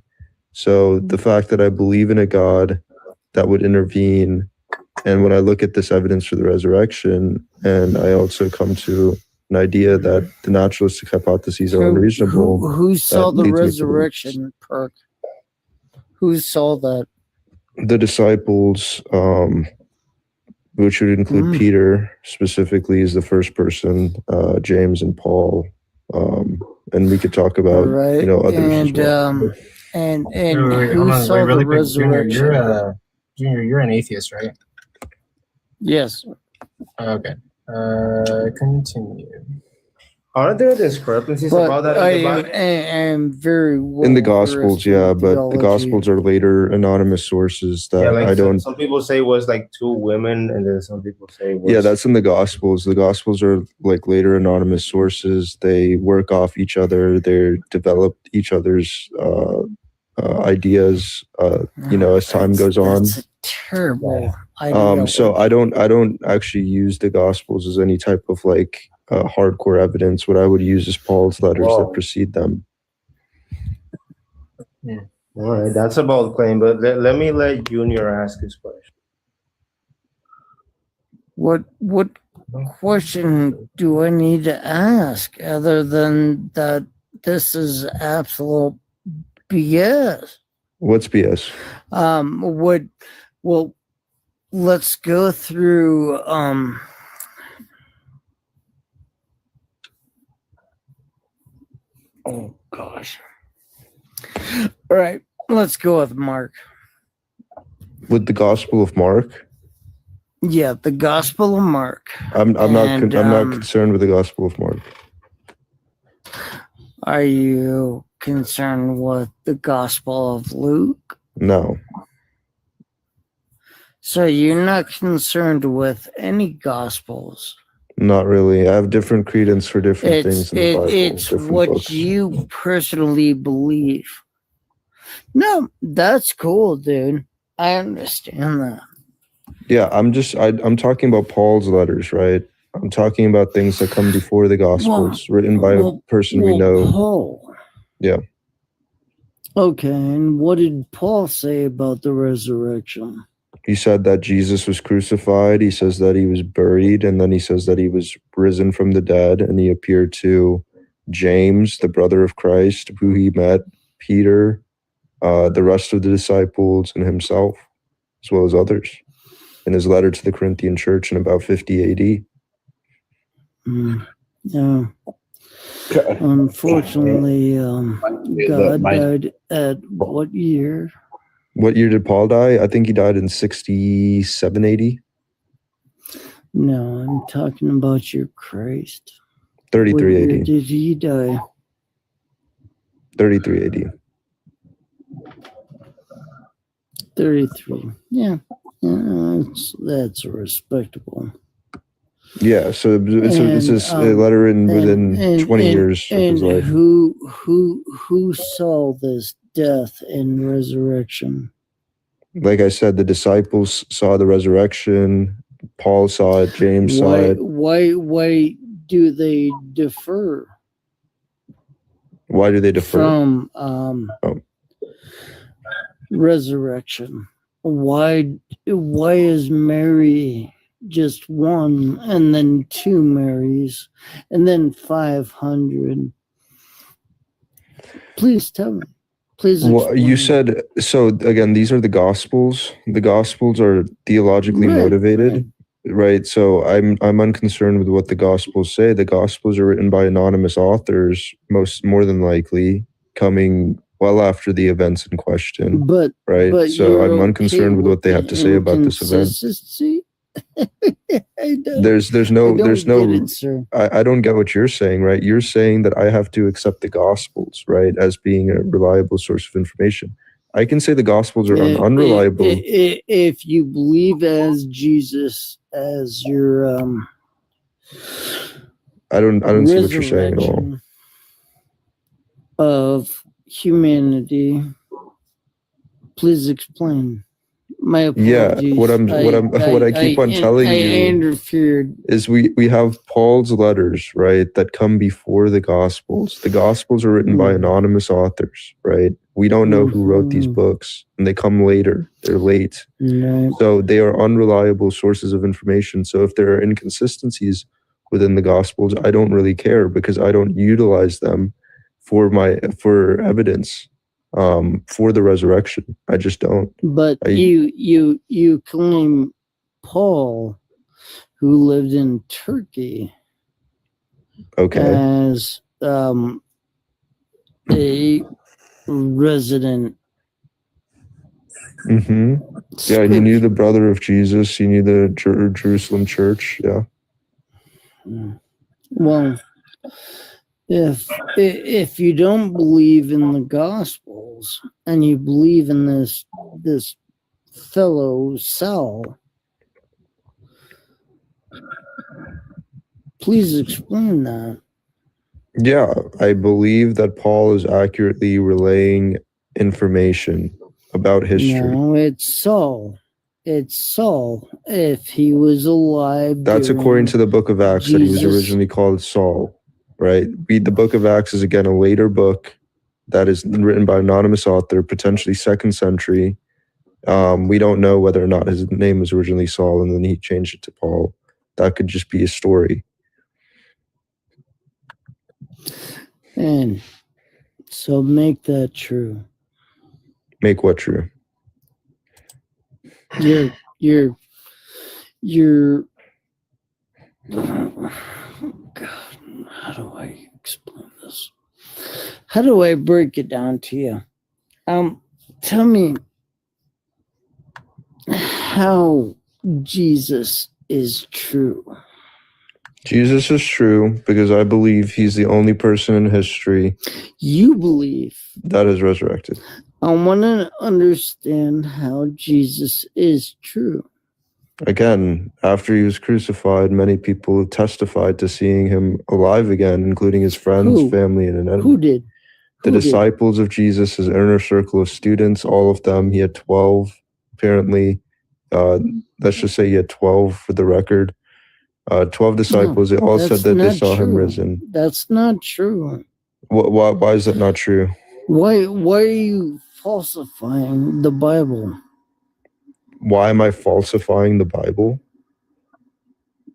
So the fact that I believe in a God that would intervene, and when I look at this evidence for the resurrection, and I also come to an idea that the naturalistic hypotheses are unreasonable. Who saw the resurrection, Perk? Who saw that? The disciples, which would include Peter specifically, is the first person, James and Paul, and we could talk about Right. others as well. And Wait, who hold on, saw wait, the really quick, Junior. resurrection? Junior, you're an atheist, right? Yes. Okay. Continue. Aren't there discrepancies But about that I in the am, Bible? am very well In the Gospels, versed in yeah, but the theology. Gospels are later anonymous sources that Yeah, like I don't. some people say it was like two women, and then some people say it was. Yeah, that's in the Gospels. The Gospels are like later anonymous sources. They work off each other. They develop each other's ideas. As time goes on. That's a terrible idea. So I don't actually use the Gospels as any type of like hardcore evidence. What I would use is Paul's letters that precede them. All right, that's a bold claim, but let me let Junior ask his question. What question do I need to ask other than that this is absolute BS? What's BS? Well, let's go through oh gosh. All right, let's go with Mark. With the Gospel of Mark? Yeah, the Gospel of Mark. I'm not concerned with the Gospel of Mark. Are you concerned with the Gospel of Luke? No. So you're not concerned with any Gospels? Not really. I have different credence for different things in the Bible. It's what books. you personally believe. No, that's cool, dude. I understand that. Yeah, I'm talking about Paul's letters, right? I'm talking about things that come before the Gospels, written by a person we know. Paul. Yeah. Okay, and what did Paul say about the resurrection? He said that Jesus was crucified. He says that he was buried, and then he says that he was risen from the dead, and he appeared to James, the brother of Christ, who he met, Peter, the rest of the disciples, and himself, as well as others, in his letter to the Corinthian church in about 50 AD. Yeah. Unfortunately, God died at what year? What year did Paul die? I think he died in 67 AD. No, I'm talking about your Christ. 33 What year AD. did he die? 33 AD. 33. Yeah. That's respectable. Yeah, so it's a letter within 20 years of his life. Who saw this death and resurrection? Like I said, the disciples saw the resurrection. Paul saw it. James saw it. Why do they defer? Why do they defer? From resurrection. Why is Mary just one, and then two Marys, and then 500? Please tell me. Please explain. Well, you said, so again, these are the Gospels. The Gospels are theologically motivated, right? So I'm unconcerned with what the Gospels say. The Gospels are written by anonymous authors, more than likely, coming well after the events in question. But so I'm unconcerned with what they have to say about this event. I don't get what you're saying, right? You're saying that I have to accept the Gospels, right, as being a reliable source of information. I can say the Gospels are unreliable. If you believe as Jesus as your I don't see what you're saying at all. Of humanity, please explain. My apologies. Yeah, what I keep on telling you interfered. is we have Paul's letters, right, that come before the Gospels. The Gospels are written by anonymous authors, right? We don't know who wrote these books, and they come later. They're late. So they are unreliable sources of information. So if there are inconsistencies within the Gospels, I don't really care because I don't utilize them for evidence. For the resurrection, I just don't. But you claim Paul, who lived in Turkey, okay, as a resident. Mm-hmm. Yeah, and you knew the brother of Jesus. You knew the Jerusalem church. Yeah. Well, if you don't believe in the Gospels and you believe in this fellow Saul, please explain that. Yeah, I believe that Paul is accurately relaying information about history. No, it's Saul. It's Saul. If he was alive, That's according to the book of Acts that he was Jesus. originally called Saul, right? The book of Acts is again a later book that is written by an anonymous author, potentially 2nd century. We don't know whether or not his name was originally Saul and then he changed it to Paul. That could just be a story. And so make that true. Make what true? You're God, how do I explain this? How do I break it down to you? Tell me how Jesus is true. Jesus is true because I believe he's the only person in history You believe. that is resurrected. I want to understand how Jesus is true. Again, after he was crucified, many people testified to seeing him alive again, including his friends, Who? family, and an Who did? The Who did? disciples of Jesus, his inner circle of students, all of them. He had 12, apparently. Let's just say he had 12 for the record. 12 disciples. They all said that they saw him risen. That's not true. Why is that not true? Why are you falsifying the Bible? Why am I falsifying the Bible?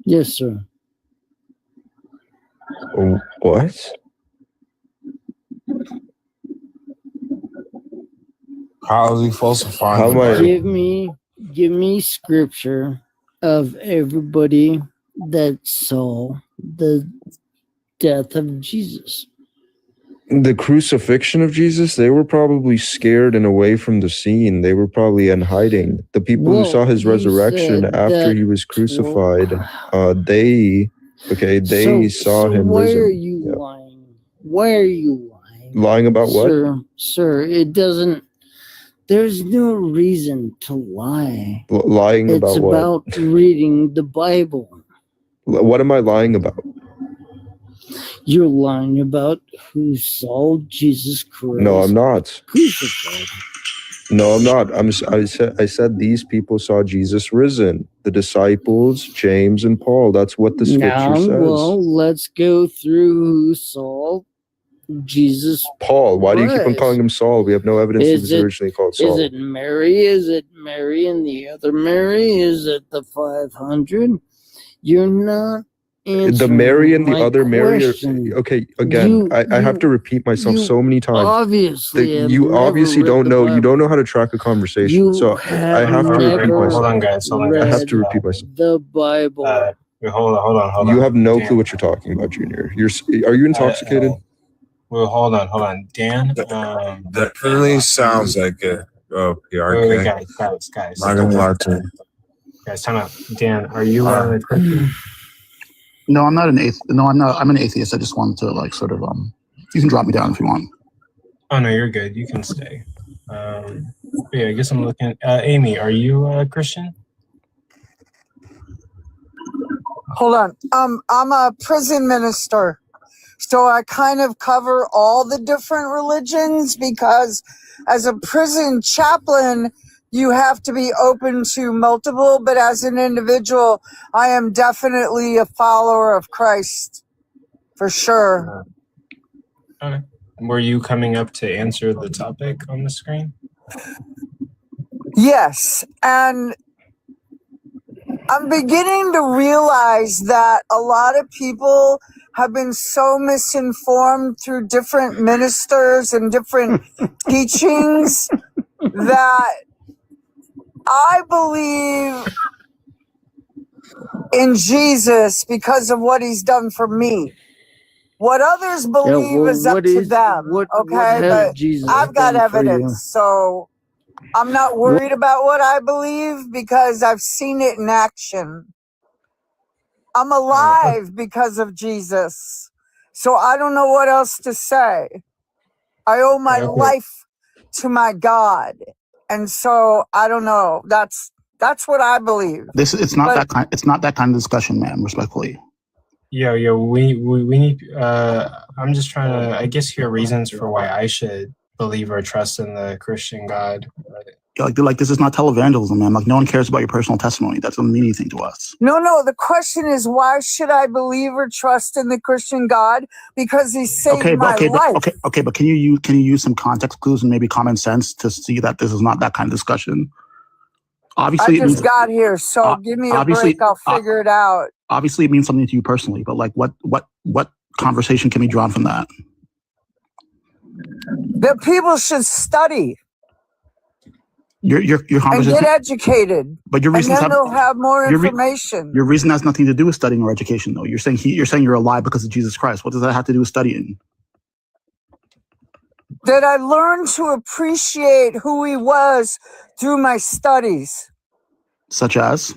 Yes, sir. What? How is he falsifying the Bible? Give me scripture of everybody that saw the death of Jesus. The crucifixion of Jesus, they were probably scared and away from the scene. They were probably in hiding. The people who saw his resurrection after he was crucified, they saw him why risen. Are you lying? Why are you lying? Lying about what? Sir, it doesn't. There's no reason to lie. Lying about what? It's about reading the Bible. What am I lying about? You're lying about who saw Jesus Christ. No, I'm not. Crucified. No, I'm not. I said these people saw Jesus risen. The disciples, James and Paul. That's what the scripture says. Well, let's go through who saw Jesus. Paul. Why do you keep on calling him Saul? We have no evidence he was originally called Saul. Is it Mary? Is it Mary and the other Mary? Is it the 500? You're not answering the Mary and the other Mary are, question. okay, again, I have to repeat myself so many times. Obviously, you obviously don't know. You don't know how to track a conversation. So I have to repeat myself. Hold on, guys. I have to repeat myself. The Bible. Hold on. You have no clue what you're talking about, Junior. Are you intoxicated? Well, hold on. Dan. That really sounds like a PR. Wait, guys. Not gonna lie to you. Guys, time out. Dan, are you Christian? No, I'm not an atheist. No, I'm not. I'm an atheist. I just wanted to sort of you can drop me down if you want. Oh no, you're good. You can stay. Yeah, I guess I'm looking. Amy, are you a Christian? Hold on. I'm a prison minister, so I kind of cover all the different religions because, as a prison chaplain, you have to be open to multiple, but as an individual, I am definitely a follower of Christ, for sure. Okay. Were you coming up to answer the topic on the screen? Yes, and I'm beginning to realize that a lot of people have been so misinformed through different ministers and different teachings that I believe in Jesus because of what he's done for me. What others believe is up to them. Okay, but I've got evidence, so I'm not worried about what I believe because I've seen it in action. I'm alive because of Jesus. So I don't know what else to say. I owe my life to my God. And so I don't know. That's what I believe. It's not that kind of discussion, man, respectfully. Yeah, we need. I'm just trying to, I guess, hear reasons for why I should believe or trust in the Christian God. Like this is not televangelism, man. Like no one cares about your personal testimony. That doesn't mean anything to us. No. The question is, why should I believe or trust in the Christian God? Because He saved my life. But can you use some context clues and maybe common sense to see that this is not that kind of discussion? Obviously, I just got here, so give me a break. I'll figure it out. Obviously, it means something to you personally, but like, what conversation can be drawn from that? That people should study. Your conversation and get educated, but your reason and then they'll have more information. Your reason has nothing to do with studying or education, though. You're saying you're alive because of Jesus Christ. What does that have to do with studying? That I learned to appreciate who He was through my studies. Such as?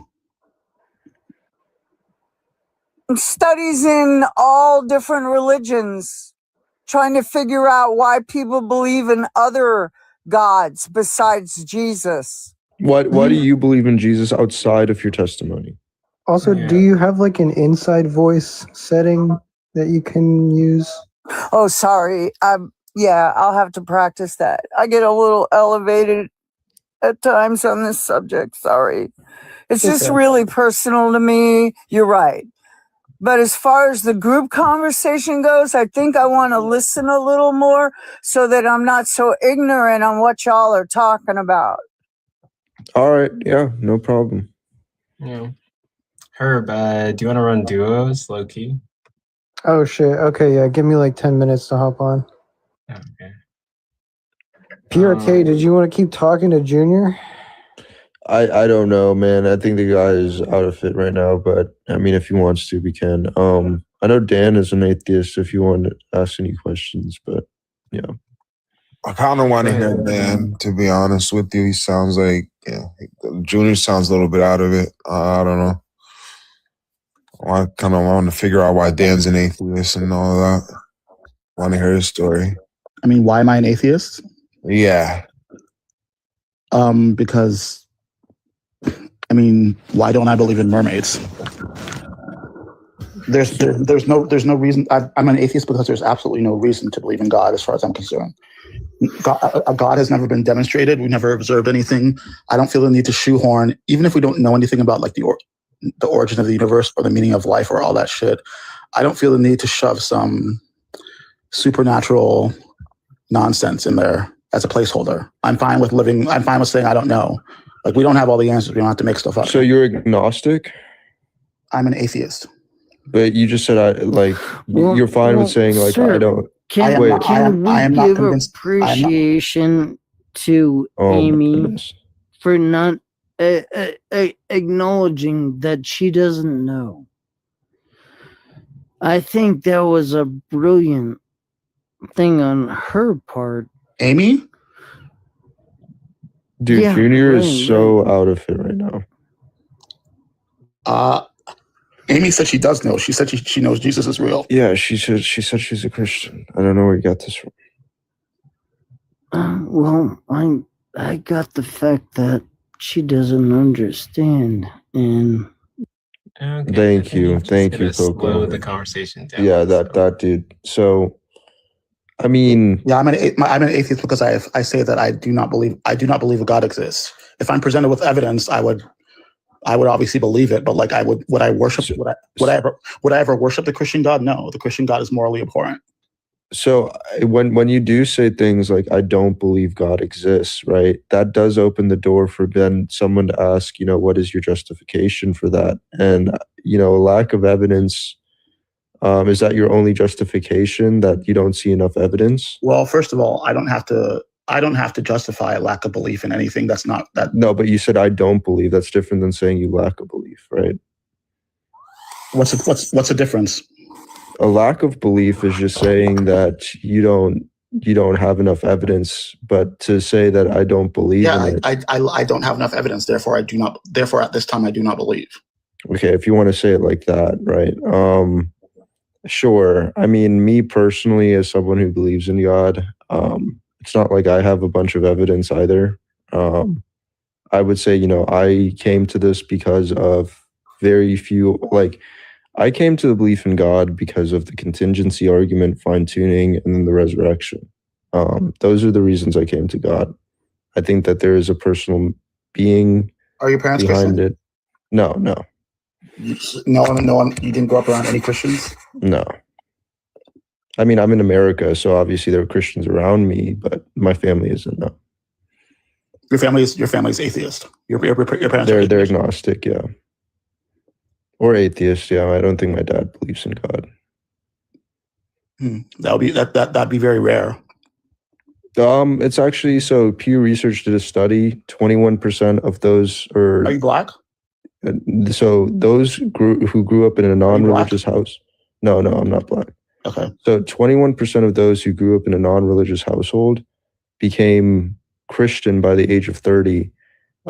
Studies in all different religions, trying to figure out why people believe in other gods besides Jesus. Why do you believe in Jesus outside of your testimony? Also, do you have like an inside voice setting that you can use? Oh, sorry. Yeah, I'll have to practice that. I get a little elevated at times on this subject. Sorry. It's just really personal to me. You're right. But as far as the group conversation goes, I think I want to listen a little more so that I'm not so ignorant on what y'all are talking about. All right. Yeah, no problem. Yeah. Herb, do you want to run duos, low key? Oh shit. Okay, yeah. Give me like 10 minutes to hop on. Okay. PRK, did you want to keep talking to Junior? I don't know, man. I think the guy is out of it right now, but I mean, if he wants to, we can. I know Dan is an atheist if you want to ask any questions, but yeah. I kind of want to hear Dan, to be honest with you. He sounds like, Junior sounds a little bit out of it. I don't know. I kind of want to figure out why Dan's an atheist and all of that. Want to hear his story. I mean, why am I an atheist? Yeah. Because, I mean, why don't I believe in mermaids? There's no reason. I'm an atheist because there's absolutely no reason to believe in God as far as I'm concerned. God has never been demonstrated. We never observed anything. I don't feel the need to shoehorn, even if we don't know anything about like the origin of the universe or the meaning of life or all that shit. I don't feel the need to shove some supernatural nonsense in there as a placeholder. I'm fine with saying I don't know. Like, we don't have all the answers. We don't have to make stuff up. So you're agnostic? I'm an atheist. But you just said you're fine with saying like, sir, I don't. Can wait. we give appreciation to Amy for not acknowledging that she doesn't know? I think that was a brilliant thing on her part. Amy? Dude, yeah, Junior is so out of it right now. Amy said she does know. She said she knows Jesus is real. Yeah, she said she's a Christian. I don't know where you got this from. Well, I got the fact that she doesn't understand, and thank you, Coco. Slow the conversation down. Yeah, that dude. So, I mean, yeah, I'm an atheist because I say that I do not believe a God exists. If I'm presented with evidence, I would obviously believe it, but like would I ever worship the Christian God? No, the Christian God is morally abhorrent. So when you do say things like I don't believe God exists, right? That does open the door for then someone to ask, what is your justification for that? And a lack of evidence, is that your only justification, that you don't see enough evidence? Well, first of all, I don't have to justify a lack of belief in anything. That's not that. No, but you said I don't believe. That's different than saying you lack a belief, right? What's the difference? A lack of belief is just saying that you don't have enough evidence, but to say that I don't believe in it. I don't have enough evidence, therefore I do not. Therefore, at this time, I do not believe. Okay, if you want to say it like that, right? Sure. I mean, me personally, as someone who believes in God, it's not like I have a bunch of evidence either. I would say, I came to this because of very few, like, I came to the belief in God because of the contingency argument, fine tuning, and then the resurrection. Those are the reasons I came to God. I think that there is a personal being Are your parents behind Christian? it. No. No one. You didn't grow up around any Christians? No. I mean, I'm in America, so obviously there are Christians around me, but my family isn't. No. Your family is atheist. Your parents they're agnostic, yeah, or atheist. Yeah, I don't think my dad believes in God. That'd be very rare. It's actually, so Pew Research did a study. 21% of those are. Are you black? So those who grew up in a non-religious house. No, I'm not black. Okay. So 21% of those who grew up in a non-religious household became Christian by the age of 30.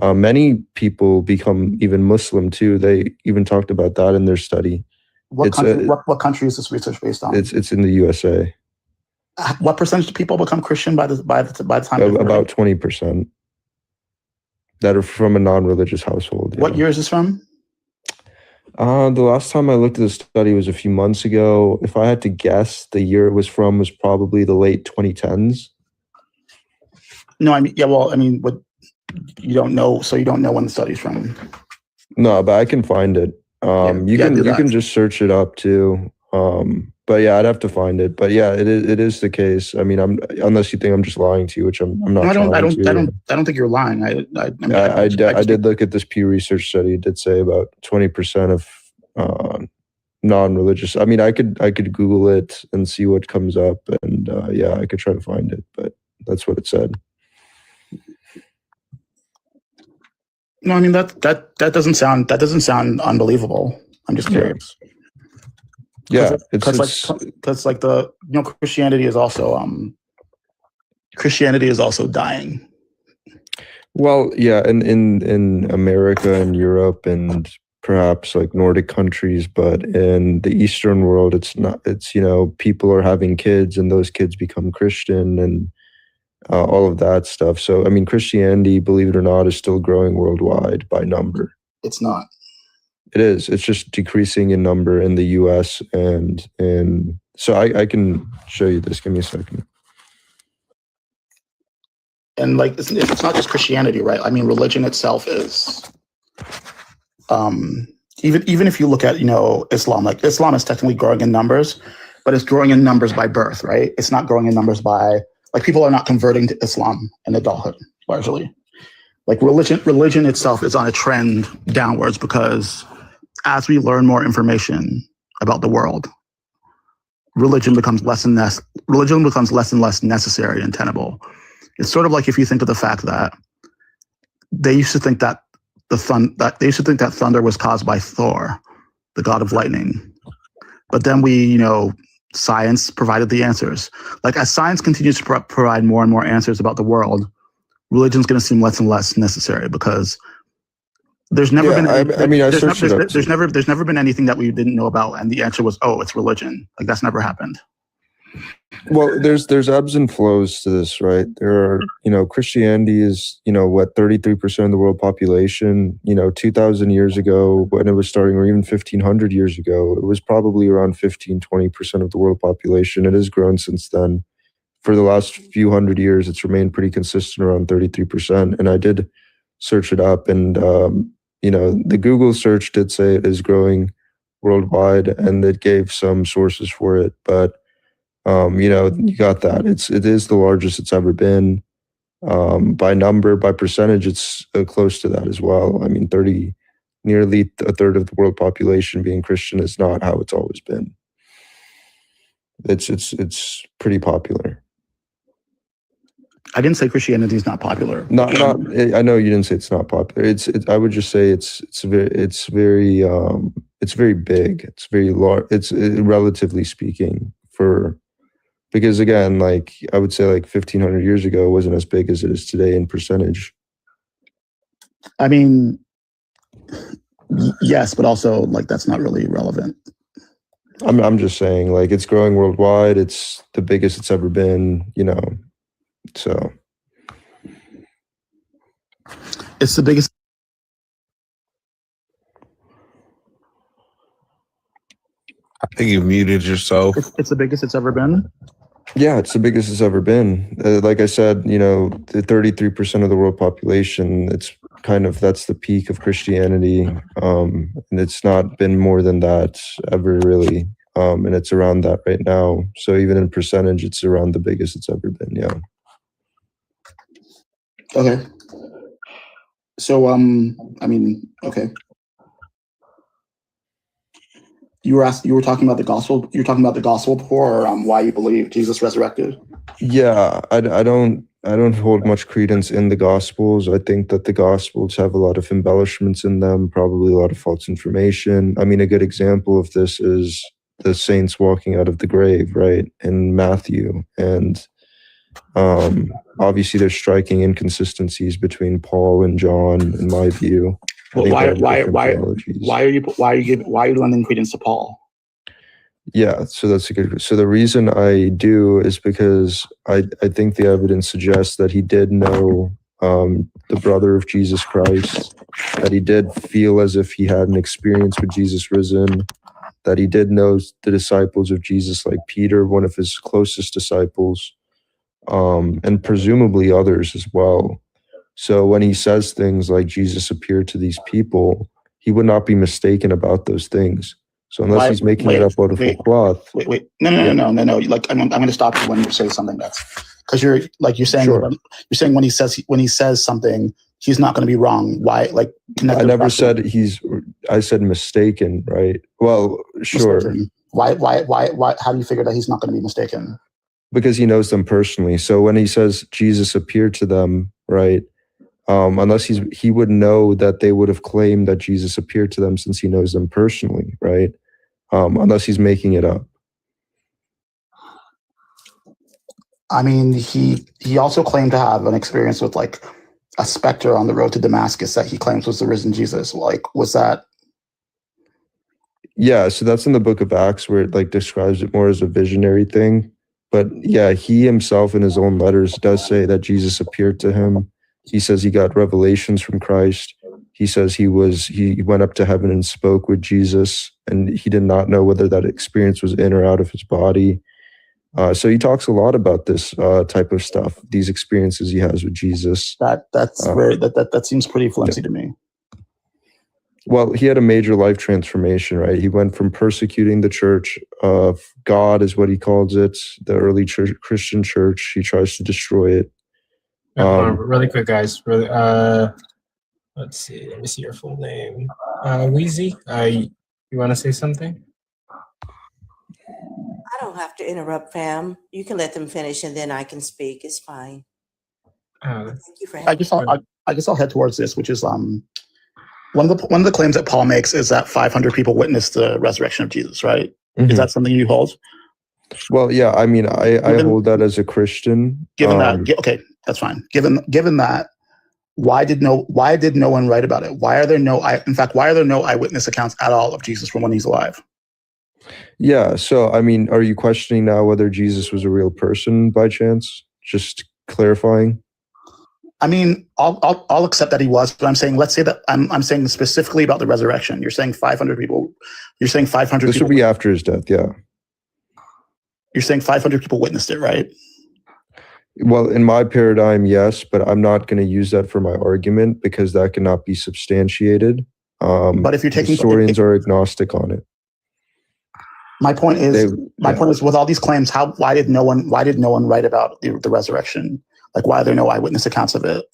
Many people become even Muslim too. They even talked about that in their study. What country is this research based on? It's in the USA. What percentage of people become Christian by the time? About 20% that are from a non-religious household. What year is this from? The last time I looked at the study was a few months ago. If I had to guess, the year it was from was probably the late 2010s. No, what you don't know, so you don't know when the study's from. No, but I can find it. You can just search it up too. But yeah, I'd have to find it. But yeah, it is the case. I mean, unless you think I'm just lying to you, which I'm not. No, I don't think you're lying. I did look at this Pew Research study. It did say about 20% of non-religious. I mean, I could Google it and see what comes up, and yeah, I could try to find it. But that's what it said. No, I mean that doesn't sound unbelievable. I'm just curious. Yeah, because like the Christianity is also dying. Well, yeah, in America and Europe and perhaps like Nordic countries, but in the Eastern world, it's not. It's people are having kids and those kids become Christian and all of that stuff. So I mean, Christianity, believe it or not, is still growing worldwide by number. It's not. It is. It's just decreasing in number in the U.S. and so I can show you this. Give me a second. And like it's not just Christianity, right? I mean, religion itself is. Even if you look at Islam, like Islam is technically growing in numbers, but it's growing in numbers by birth, right? It's not growing in numbers by people are not converting to Islam in adulthood largely. Like religion itself is on a trend downwards because as we learn more information about the world, religion becomes less and less necessary and tenable. It's sort of like if you think of the fact that they used to think that thunder was caused by Thor, the god of lightning, but then science provided the answers. Like as science continues to provide more and more answers about the world, religion's going to seem less and less necessary because there's never been. There's never been anything that we didn't know about, and the answer was, oh, it's religion. Like that's never happened. Well, there's ebbs and flows to this, right? There are, Christianity is, 33% of the world population. 2,000 years ago when it was starting, or even 1,500 years ago, it was probably around 15-20% of the world population. It has grown since then. For the last few hundred years, it's remained pretty consistent around 33%. And I did search it up, and the Google search did say it is growing worldwide, and it gave some sources for it. But you got that. It is the largest it's ever been. By number, by percentage, it's close to that as well. I mean, nearly a third of the world population being Christian is not how it's always been. It's pretty popular. I didn't say Christianity is not popular. Not. I know you didn't say it's not popular. I would just say it's very it's very big. It's very large. It's relatively speaking because again, like I would say like 1500 years ago, it wasn't as big as it is today in percentage. I mean, yes, but also like that's not really relevant. I'm just saying, like, it's growing worldwide. It's the biggest it's ever been, you know. So it's the biggest. I think you muted yourself. It's the biggest it's ever been. Yeah, it's the biggest it's ever been. Like I said, you know, the 33% of the world population, it's kind of, that's the peak of Christianity. And it's not been more than that ever really. And it's around that right now. So even in percentage, it's around the biggest it's ever been. Yeah. Okay. So, I mean, okay. You were talking about the gospel. You're talking about the gospel before, or why you believe Jesus resurrected. Yeah, I don't hold much credence in the Gospels. I think that the Gospels have a lot of embellishments in them, probably a lot of false information. I mean, a good example of this is the saints walking out of the grave, right, in Matthew. And obviously there's striking inconsistencies between Paul and John, in my view. Well, why are you lending credence to Paul? Yeah, so that's a good. So the reason I do is because I think the evidence suggests that he did know the brother of Jesus Christ, that he did feel as if he had an experience with Jesus risen, that he did know the disciples of Jesus, like Peter, one of his closest disciples, and presumably others as well. So when he says things like Jesus appeared to these people, he would not be mistaken about those things. So unless he's making it up out of whole cloth. No. Like I'm going to stop you when you say something that's because you're saying Sure. You're saying when he says something, he's not going to be wrong. Why? Like I never said I said mistaken, right? Well, sure. Mistaken. Why? How do you figure that he's not going to be mistaken? Because he knows them personally. So when he says Jesus appeared to them, right? Unless he would know that they would have claimed that Jesus appeared to them since he knows them personally, right? Unless he's making it up. I mean, he also claimed to have an experience with like a specter on the road to Damascus that he claims was the risen Jesus. Like, was that? Yeah, so that's in the book of B.A.A.S.H where it like describes it more as a visionary thing. But yeah, he himself in his own letters does say that Jesus appeared to him. He says he got revelations from Christ. He says he went up to heaven and spoke with Jesus, and he did not know whether that experience was in or out of his body. So he talks a lot about this type of stuff, these experiences he has with Jesus. That seems pretty flimsy to me. Well, he had a major life transformation, right? He went from persecuting the church of God, is what he calls it, the early church, Christian church. He tries to destroy it. Really quick, guys. Really, let's see. Let me see your full name. Weezy, you want to say something? I don't have to interrupt, fam. You can let them finish, and then I can speak. It's fine. Thank you for I guess I'll head towards this, which is one of the claims that Paul makes is that 500 people witnessed the resurrection of Jesus. Right? Mm-hmm. Is that something you hold? Well, yeah. I mean, I hold that as a Christian. Given that, okay, that's fine. Given that, why did no one write about it? Why are there no eyewitness accounts at all of Jesus from when he's alive? Yeah. So, I mean, are you questioning now whether Jesus was a real person by chance? Just clarifying. I mean, I'll accept that he was, but I'm saying, let's say that I'm saying specifically about the resurrection. You're saying 500 people. You're saying 500. This would be after his death. Yeah. You're saying 500 people witnessed it, right? Well, in my paradigm, yes, but I'm not going to use that for my argument because that cannot be substantiated. But if you're taking historians are agnostic on it. My point is with all these claims, why did no one write about the resurrection? Like, why are there no eyewitness accounts of it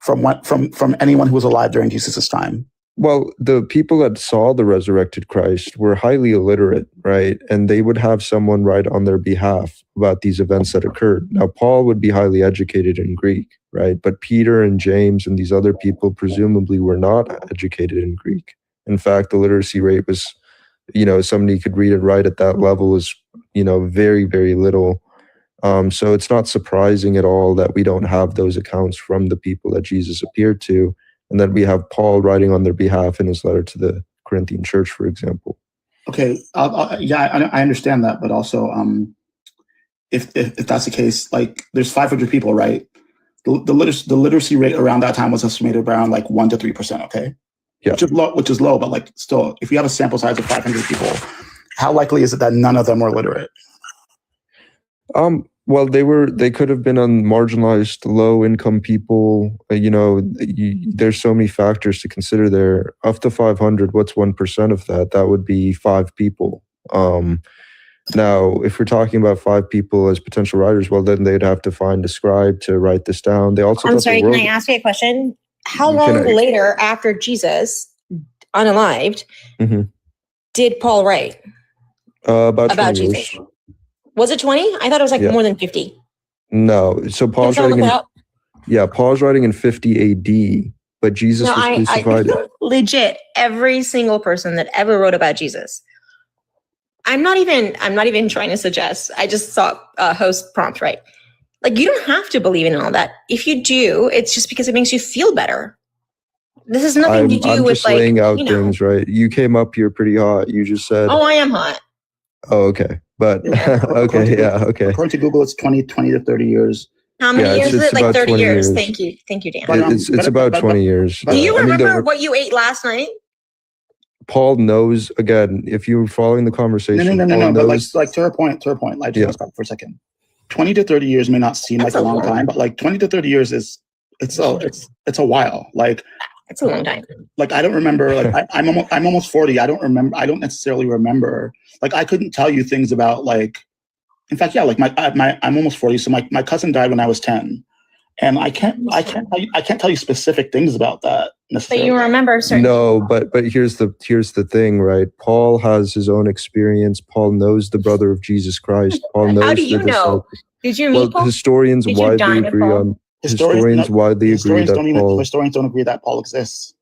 from anyone who was alive during Jesus' time? Well, the people that saw the resurrected Christ were highly illiterate, right? And they would have someone write on their behalf about these events that occurred. Now, Paul would be highly educated in Greek, right? But Peter and James and these other people presumably were not educated in Greek. In fact, the literacy rate was somebody could read and write at that level is, very, very little. So it's not surprising at all that we don't have those accounts from the people that Jesus appeared to, and that we have Paul writing on their behalf in his letter to the Corinthian church, for example. Okay, I understand that, but also, if that's the case, like there's 500 people, right? The literacy rate around that time was estimated around like 1 to 3%. Okay, yeah, which is low, but like still, if you have a sample size of 500 people, how likely is it that none of them were literate? Well, they could have been on marginalized, low-income people. There's so many factors to consider there. Up to 500, what's 1% of that? That would be 5 people. Now, if we're talking about 5 people as potential writers, well, then they'd have to find a scribe to write this down. They also. I'm sorry. Can I ask you a question? How long later, after Jesus, unalived, did Paul write about 20 Jesus? Years. Was it 20? I thought it was like more than 50. No, so Paul's writing Paul's writing in 50 AD, but Jesus was crucified. Legit, every single person that ever wrote about Jesus. I'm not even trying to suggest. I just saw a host prompt, right? Like, you don't have to believe in all that. If you do, it's just because it makes you feel better. This has nothing to do with just laying out things, right? You came up here pretty hot. You just said, "Oh, I am hot." Oh, okay. But okay. According to Google, it's 20 to 30 years. How many years is it? Like 30 years. Thank you, Dan. It's about 20 years. Do you remember what you ate last night? Paul knows. Again, if you were following the conversation, no. But like to her point. Like, just stop for a second. 20 to 30 years may not seem like a long time, but like 20 to 30 years it's a while. Like, it's a long time. Like, I don't remember. Like, I'm almost 40. I don't remember. I don't necessarily remember. Like, I couldn't tell you things about, like, in fact, yeah, like I'm almost 40. So my cousin died when I was 10, and I can't tell you specific things about that necessarily. But you remember certain. No, but here's the thing, right? Paul has his own experience. Paul knows the brother of Jesus Christ. Paul knows. How do you know? Did you meet Paul? Historians widely agree on. Historians widely agree that Paul. Historians don't agree that Paul exists.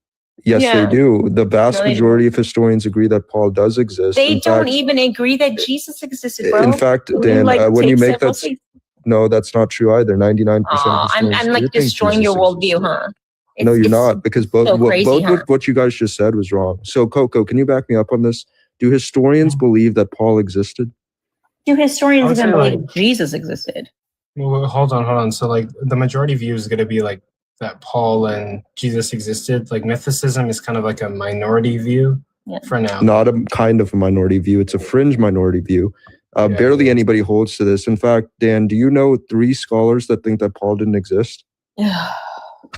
Yes, they do. The vast majority of historians agree that Paul does exist. They don't even agree that Jesus existed, bro. In fact, Dan, when you make that, no, that's not true either. 99%. I'm like destroying your worldview, huh? No, you're not, because both what you guys just said was wrong. So, Coco, can you back me up on this? Do historians believe that Paul existed? Do historians even believe Jesus existed? Well, hold on. So, like, the majority view is going to be like that Paul and Jesus existed. Like, mythicism is kind of like a minority view for now. Not a kind of a minority view. It's a fringe minority view. Barely anybody holds to this. In fact, Dan, do you know 3 scholars that think that Paul didn't exist?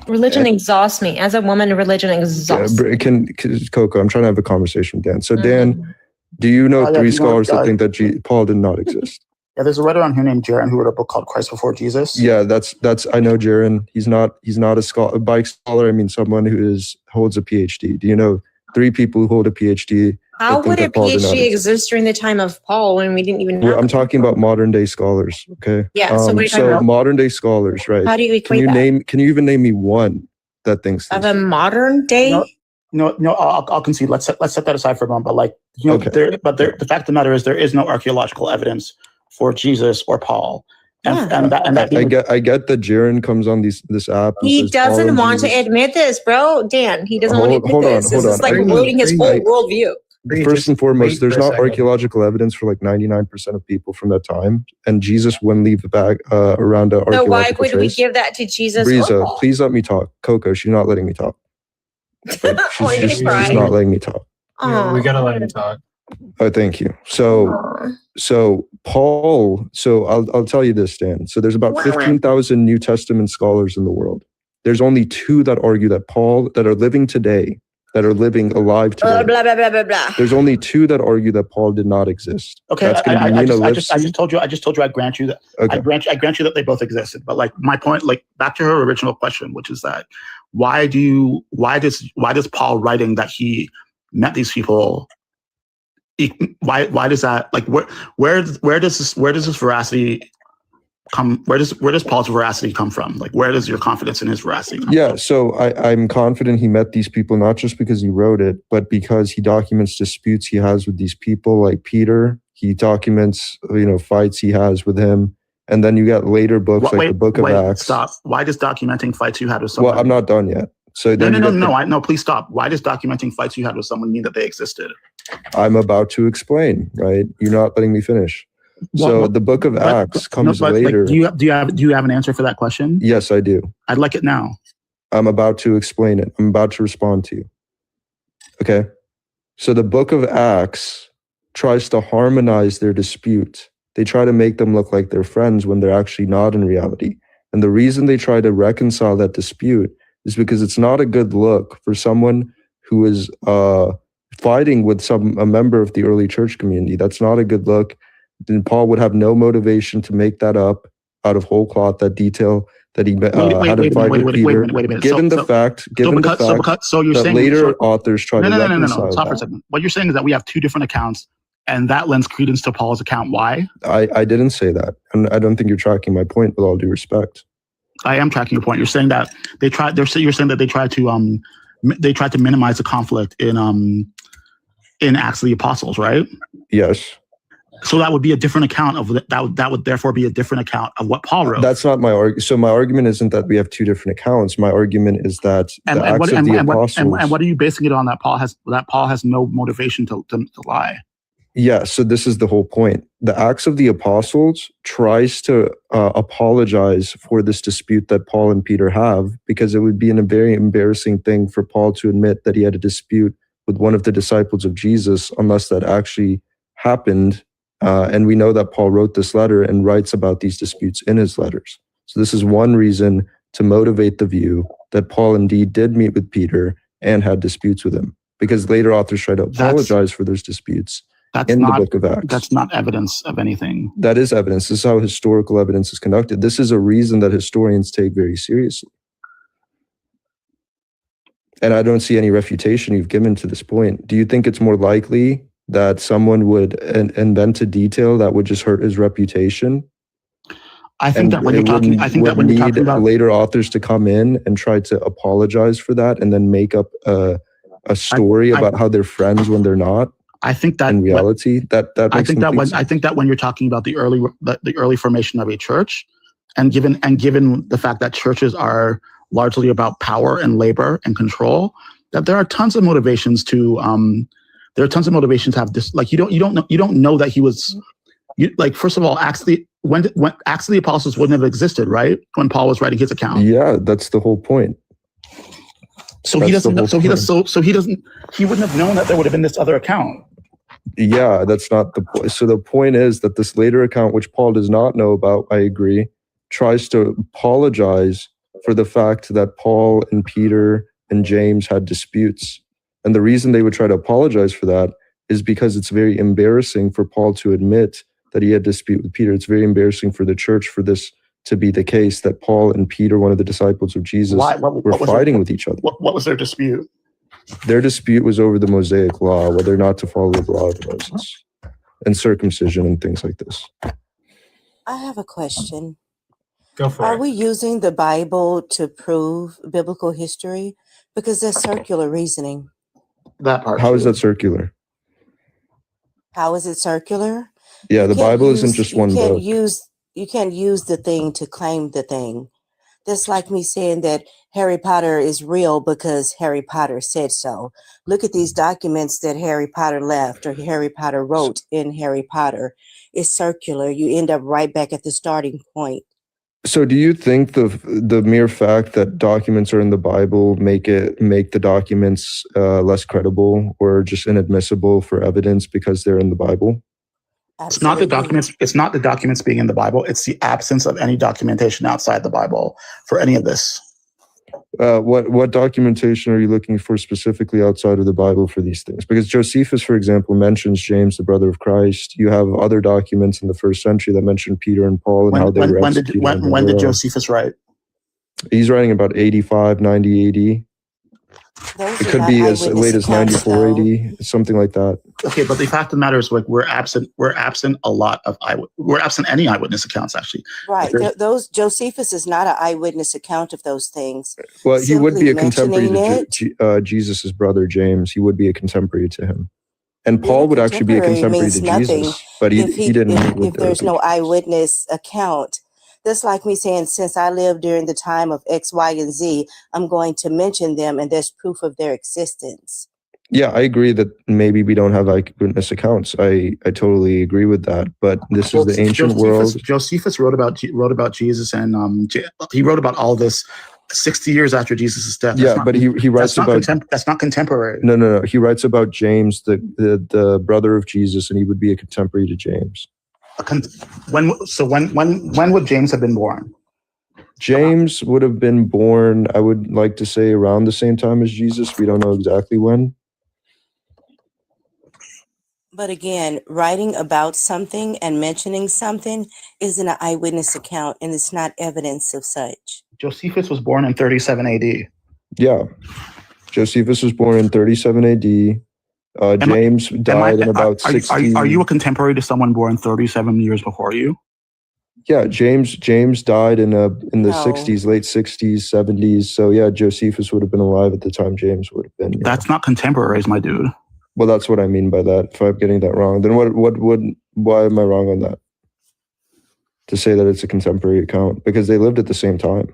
Religion exhausts me. As a woman, religion exhausts me. Coco, I'm trying to have a conversation with Dan. So, Dan, do you know 3 scholars that think that Paul did not exist? Yeah, there's a writer on here named Jaron who wrote a book called Christ Before Jesus. Yeah, that's I know Jaron. He's not a scholar. By scholar, I mean someone who holds a PhD. Do you know 3 people who hold a PhD? How would a PhD exist during the time of Paul when we didn't even know? I'm talking about modern day scholars. Okay. Yeah. So what are you talking about? Modern day scholars, right? How do you equate that? Can you even name me one that thinks of a modern day? No. I'll concede. Let's set that aside for a moment. But like, the fact of the matter is there is no archaeological evidence for Jesus or Paul. And I get that Jaron comes on this app. He doesn't want to admit this, bro. Dan, he doesn't want to admit this. This is like ruining his whole worldview. First and foremost, there's not archaeological evidence for like 99% of people from that time, and Jesus wouldn't leave the bag around an archaeological So why would we trace. give that to Jesus? Breeza, please let me talk. Coco, she's not letting me talk. She's not letting me talk. Yeah, we gotta let him talk. Oh, thank you. So Paul. So I'll tell you this, Dan. So there's about 15,000 New Testament scholars in the world. There's only 2 that argue that Paul, that are living today, that are living alive today. Blah blah blah blah blah. There's only 2 that argue that Paul did not exist. Okay, I just told you. I grant you that. Okay. I grant you that they both existed. But like my point, like back to her original question, which is that why does Paul writing that he met these people? Why does that, like, where does this veracity come? Where does Paul's veracity come from? Like, where does your confidence in his veracity come Yeah, so I'm confident he met these people not just because he wrote it, but because he documents disputes he has with these people, like Peter. He documents, fights he has with him. And then you got later books the Book of Acts. Stop. Why does documenting fights you had with someone? Well, I'm not done yet. So No, please stop. Why does documenting fights you had with someone mean that they existed? I'm about to explain, right? You're not letting me finish. So the Book of Acts comes later. Do you have an answer for that question? Yes, I do. I'd like it now. I'm about to explain it. I'm about to respond to you. Okay. So the Book of Acts tries to harmonize their dispute. They try to make them look like they're friends when they're actually not in reality. And the reason they try to reconcile that dispute is because it's not a good look for someone who is fighting with a member of the early church community. That's not a good look. Then Paul would have no motivation to make that up out of whole cloth, that detail that he had a fight with Peter. Wait a minute. Given the fact that later authors try to reconcile. No. Stop for a second. What you're saying is that we have two different accounts, and that lends credence to Paul's account. Why? I didn't say that, and I don't think you're tracking my point. With all due respect, I am tracking your point. You're saying that you're saying that they tried to minimize the conflict in Acts of the Apostles, right? Yes. So that would be a different account of that would therefore be a different account of what Paul wrote. That's not my argument. So my argument isn't that we have two different accounts. My argument is that the Acts of the Apostles. And what are you basing it on? That Paul has no motivation to lie. Yeah. So this is the whole point. The Acts of the Apostles tries to apologize for this dispute that Paul and Peter have, because it would be a very embarrassing thing for Paul to admit that he had a dispute with one of the disciples of Jesus, unless that actually happened. And we know that Paul wrote this letter and writes about these disputes in his letters. So this is one reason to motivate the view that Paul indeed did meet with Peter and had disputes with him, because later authors try to apologize for those disputes in the Book of Acts. That's not evidence of anything. That is evidence. This is how historical evidence is conducted. This is a reason that historians take very seriously. And I don't see any refutation you've given to this point. Do you think it's more likely that someone would invent a detail that would just hurt his reputation? I think that when you're talking about later authors to come in and try to apologize for that, and then make up a story about how they're friends when they're not. I think that in reality, I think that when you're talking about the early formation of a church, and given the fact that churches are largely about power and labor and control, that there are tons of motivations to have this. Like you don't know that he was. First of all, when Acts of the Apostles wouldn't have existed, right? When Paul was writing his account. Yeah, that's the whole point. So he doesn't know. So he doesn't. He wouldn't have known that there would have been this other account. Yeah, that's not the point. So the point is that this later account, which Paul does not know about, I agree, tries to apologize for the fact that Paul and Peter and James had disputes. And the reason they would try to apologize for that is because it's very embarrassing for Paul to admit that he had a dispute with Peter. It's very embarrassing for the church for this to be the case, that Paul and Peter, one of the disciples of Jesus, were fighting with each other. What was their dispute? Their dispute was over the Mosaic law, whether or not to follow the law of Moses, and circumcision and things like this. I have a question. Go for it. Are we using the Bible to prove biblical history? Because that's circular reasoning. That part. How is that circular? How is it circular? Yeah, the Bible isn't just one book. You can't use the thing to claim the thing. That's like me saying that Harry Potter is real because Harry Potter said so. Look at these documents that Harry Potter left or Harry Potter wrote in Harry Potter. It's circular. You end up right back at the starting point. So do you think the mere fact that documents are in the Bible make the documents less credible or just inadmissible for evidence because they're in the Bible? It's not the documents. It's not the documents being in the Bible. It's the absence of any documentation outside the Bible for any of this. What documentation are you looking for specifically outside of the Bible for these things? Because Josephus, for example, mentions James, the brother of Christ. You have other documents in the first century that mention Peter and Paul and how they were executed. When did Josephus write? He's writing about 85, 90 AD. Those It are could not be as eyewitness late as accounts, 9480, something like that. Okay, but the fact of the matter is, like, we're absent a lot of we're absent any eyewitness accounts, actually. Right. Those Josephus is not an eyewitness account of those things. Well, he would Simply be a contemporary mentioning to Jesus's brother James. He would be a contemporary to him. And Being a Paul would actually be a contemporary contemporary to means nothing Jesus, but he didn't meet with if there's the no eyewitness account. That's like me saying, since I lived during the time of X, Y, and Z, I'm going to mention them, and there's proof of their existence. Yeah, I agree that maybe we don't have eyewitness accounts. I totally agree with that. But this is the ancient world. Josephus wrote about Jesus, and he wrote about all this 60 years after Jesus' death. Yeah, but he writes about that's not contemporary. No. He writes about James, the brother of Jesus, and he would be a contemporary to James. When would James have been born? James would have been born, I would like to say, around the same time as Jesus. We don't know exactly when. But again, writing about something and mentioning something isn't an eyewitness account, and it's not evidence of such. Josephus was born in 37 AD. Yeah. Josephus was born in 37 AD. James died in about 60. Are you a contemporary to someone born 37 years before you? Yeah, James died in the No. 60s, late 60s, 70s. So yeah, Josephus would have been alive at the time James would have been. That's not contemporaries, my dude. Well, that's what I mean by that. If I'm getting that wrong, then why am I wrong on that? To say that it's a contemporary account, because they lived at the same time.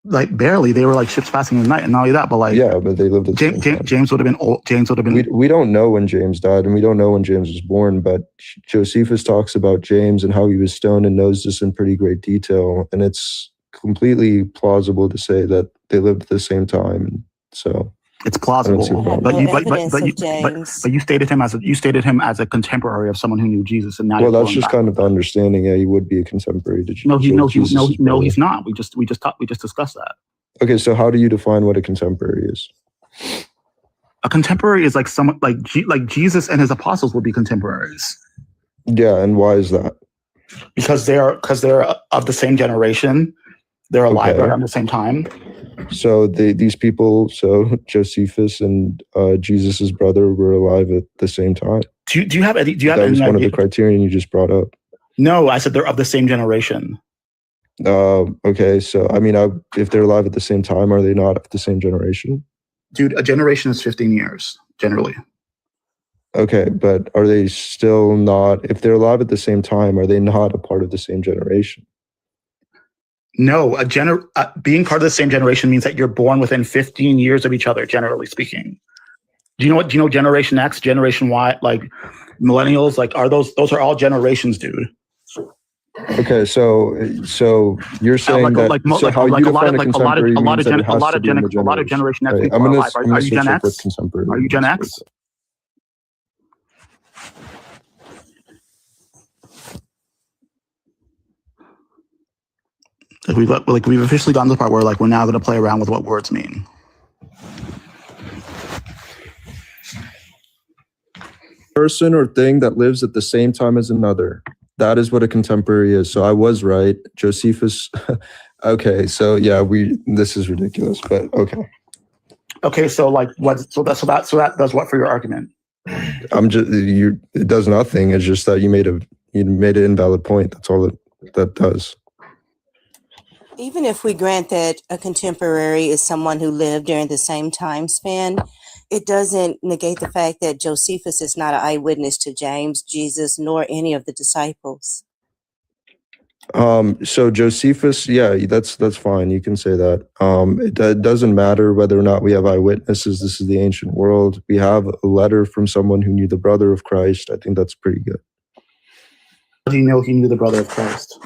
Like barely, they were like ships passing in the night, and not only that, but like but they lived at the same time. James would have been old. James would have been. We don't know when James died, and we don't know when James was born. But Josephus talks about James and how he was stoned and knows this in pretty great detail, and it's completely plausible to say that they lived at the same time. So it's plausible, but you stated him as a contemporary of someone who knew Jesus, and now that's just kind of the understanding. Yeah, he would be a contemporary to Jesus. No, he's not. We just discussed that. Okay, so how do you define what a contemporary is? A contemporary is like someone like Jesus and his apostles would be contemporaries. Yeah, and why is that? Because they're of the same generation. They're alive around the same time. So these people, so Josephus and Jesus's brother were alive at the same time. Do you have any? That was one of the criterion you just brought up. No, I said they're of the same generation. Okay, so I mean, if they're alive at the same time, are they not of the same generation? Dude, a generation is 15 years generally. Okay, but are they still not? If they're alive at the same time, are they not a part of the same generation? No, being part of the same generation means that you're born within 15 years of each other, generally speaking. Do you know Generation X, Generation Y, like millennials, like those are all generations, dude. Okay, so you're saying that how you define a contemporary means that it has to be in the generation. A lot of Generation X people are alive. I'm Are you Gen X? Are you Gen X? We've officially gotten to the part where we're now going to play around with what words mean. Person or thing that lives at the same time as another. That is what a contemporary is. So I was right. Josephus. Okay, so yeah, this is ridiculous, but okay. Okay, so that does what for your argument? It does nothing. It's just that you made an invalid point. That's all that does. Even if we grant that a contemporary is someone who lived during the same time span, it doesn't negate the fact that Josephus is not an eyewitness to James, Jesus, nor any of the disciples. So Josephus, yeah, that's fine. You can say that. It doesn't matter whether or not we have eyewitnesses. This is the ancient world. We have a letter from someone who knew the brother of Christ. I think that's pretty good. How do you know he knew the brother of Christ?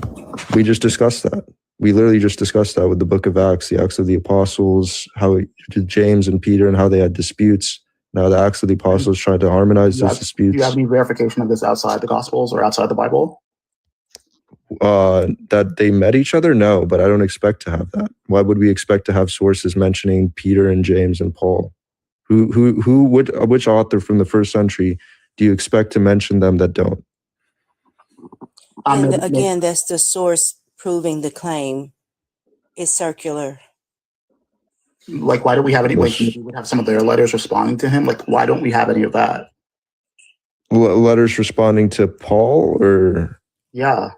We just discussed that. We literally just discussed that with the book of Acts, the Acts of the Apostles, how James and Peter and how they had disputes. Now the Acts of the Apostles tried to harmonize those disputes. Do you have any verification of this outside the Gospels or outside the Bible? That they met each other? No, but I don't expect to have that. Why would we expect to have sources mentioning Peter and James and Paul? Which author from the first century do you expect to mention them that don't? And again, that's the source proving the claim is circular. Like, why don't we have any? Like, we would have some of their letters responding to him. Like, why don't we have any of that? Letters responding to Paul, or Yeah.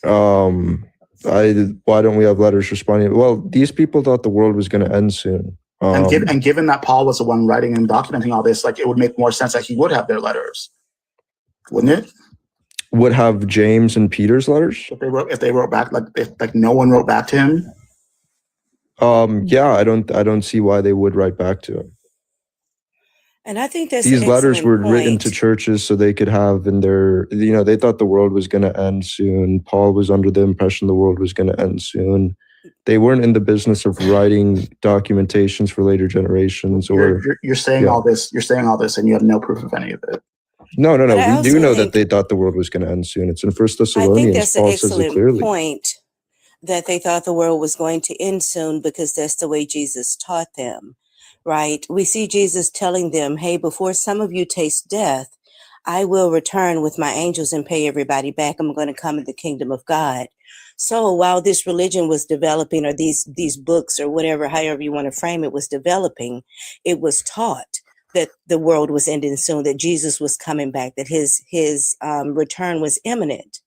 why don't we have letters responding? Well, these people thought the world was going to end soon. And given that Paul was the one writing and documenting all this, like, it would make more sense that he would have their letters, wouldn't it? Would have James and Peter's letters? If they wrote back, like no one wrote back to him. Yeah, I don't see why they would write back to him. And I think that's These an letters were excellent written point. to churches so they could have in their, they thought the world was going to end soon. Paul was under the impression the world was going to end soon. They weren't in the business of writing documentations for later generations. You're saying all this. You're saying all this, and you have no proof of any of it. No. But I We also do know that think- they thought the world was going to end soon. It's in First I think Thessalonians. that's an Paul says it excellent clearly. point, that they thought the world was going to end soon because that's the way Jesus taught them, right? We see Jesus telling them, hey, before some of you taste death, I will return with my angels and pay everybody back. I'm going to come in the kingdom of God. So while this religion was developing, or these books or whatever, however you want to frame it, was developing, it was taught that the world was ending soon, that Jesus was coming back, that his return was imminent,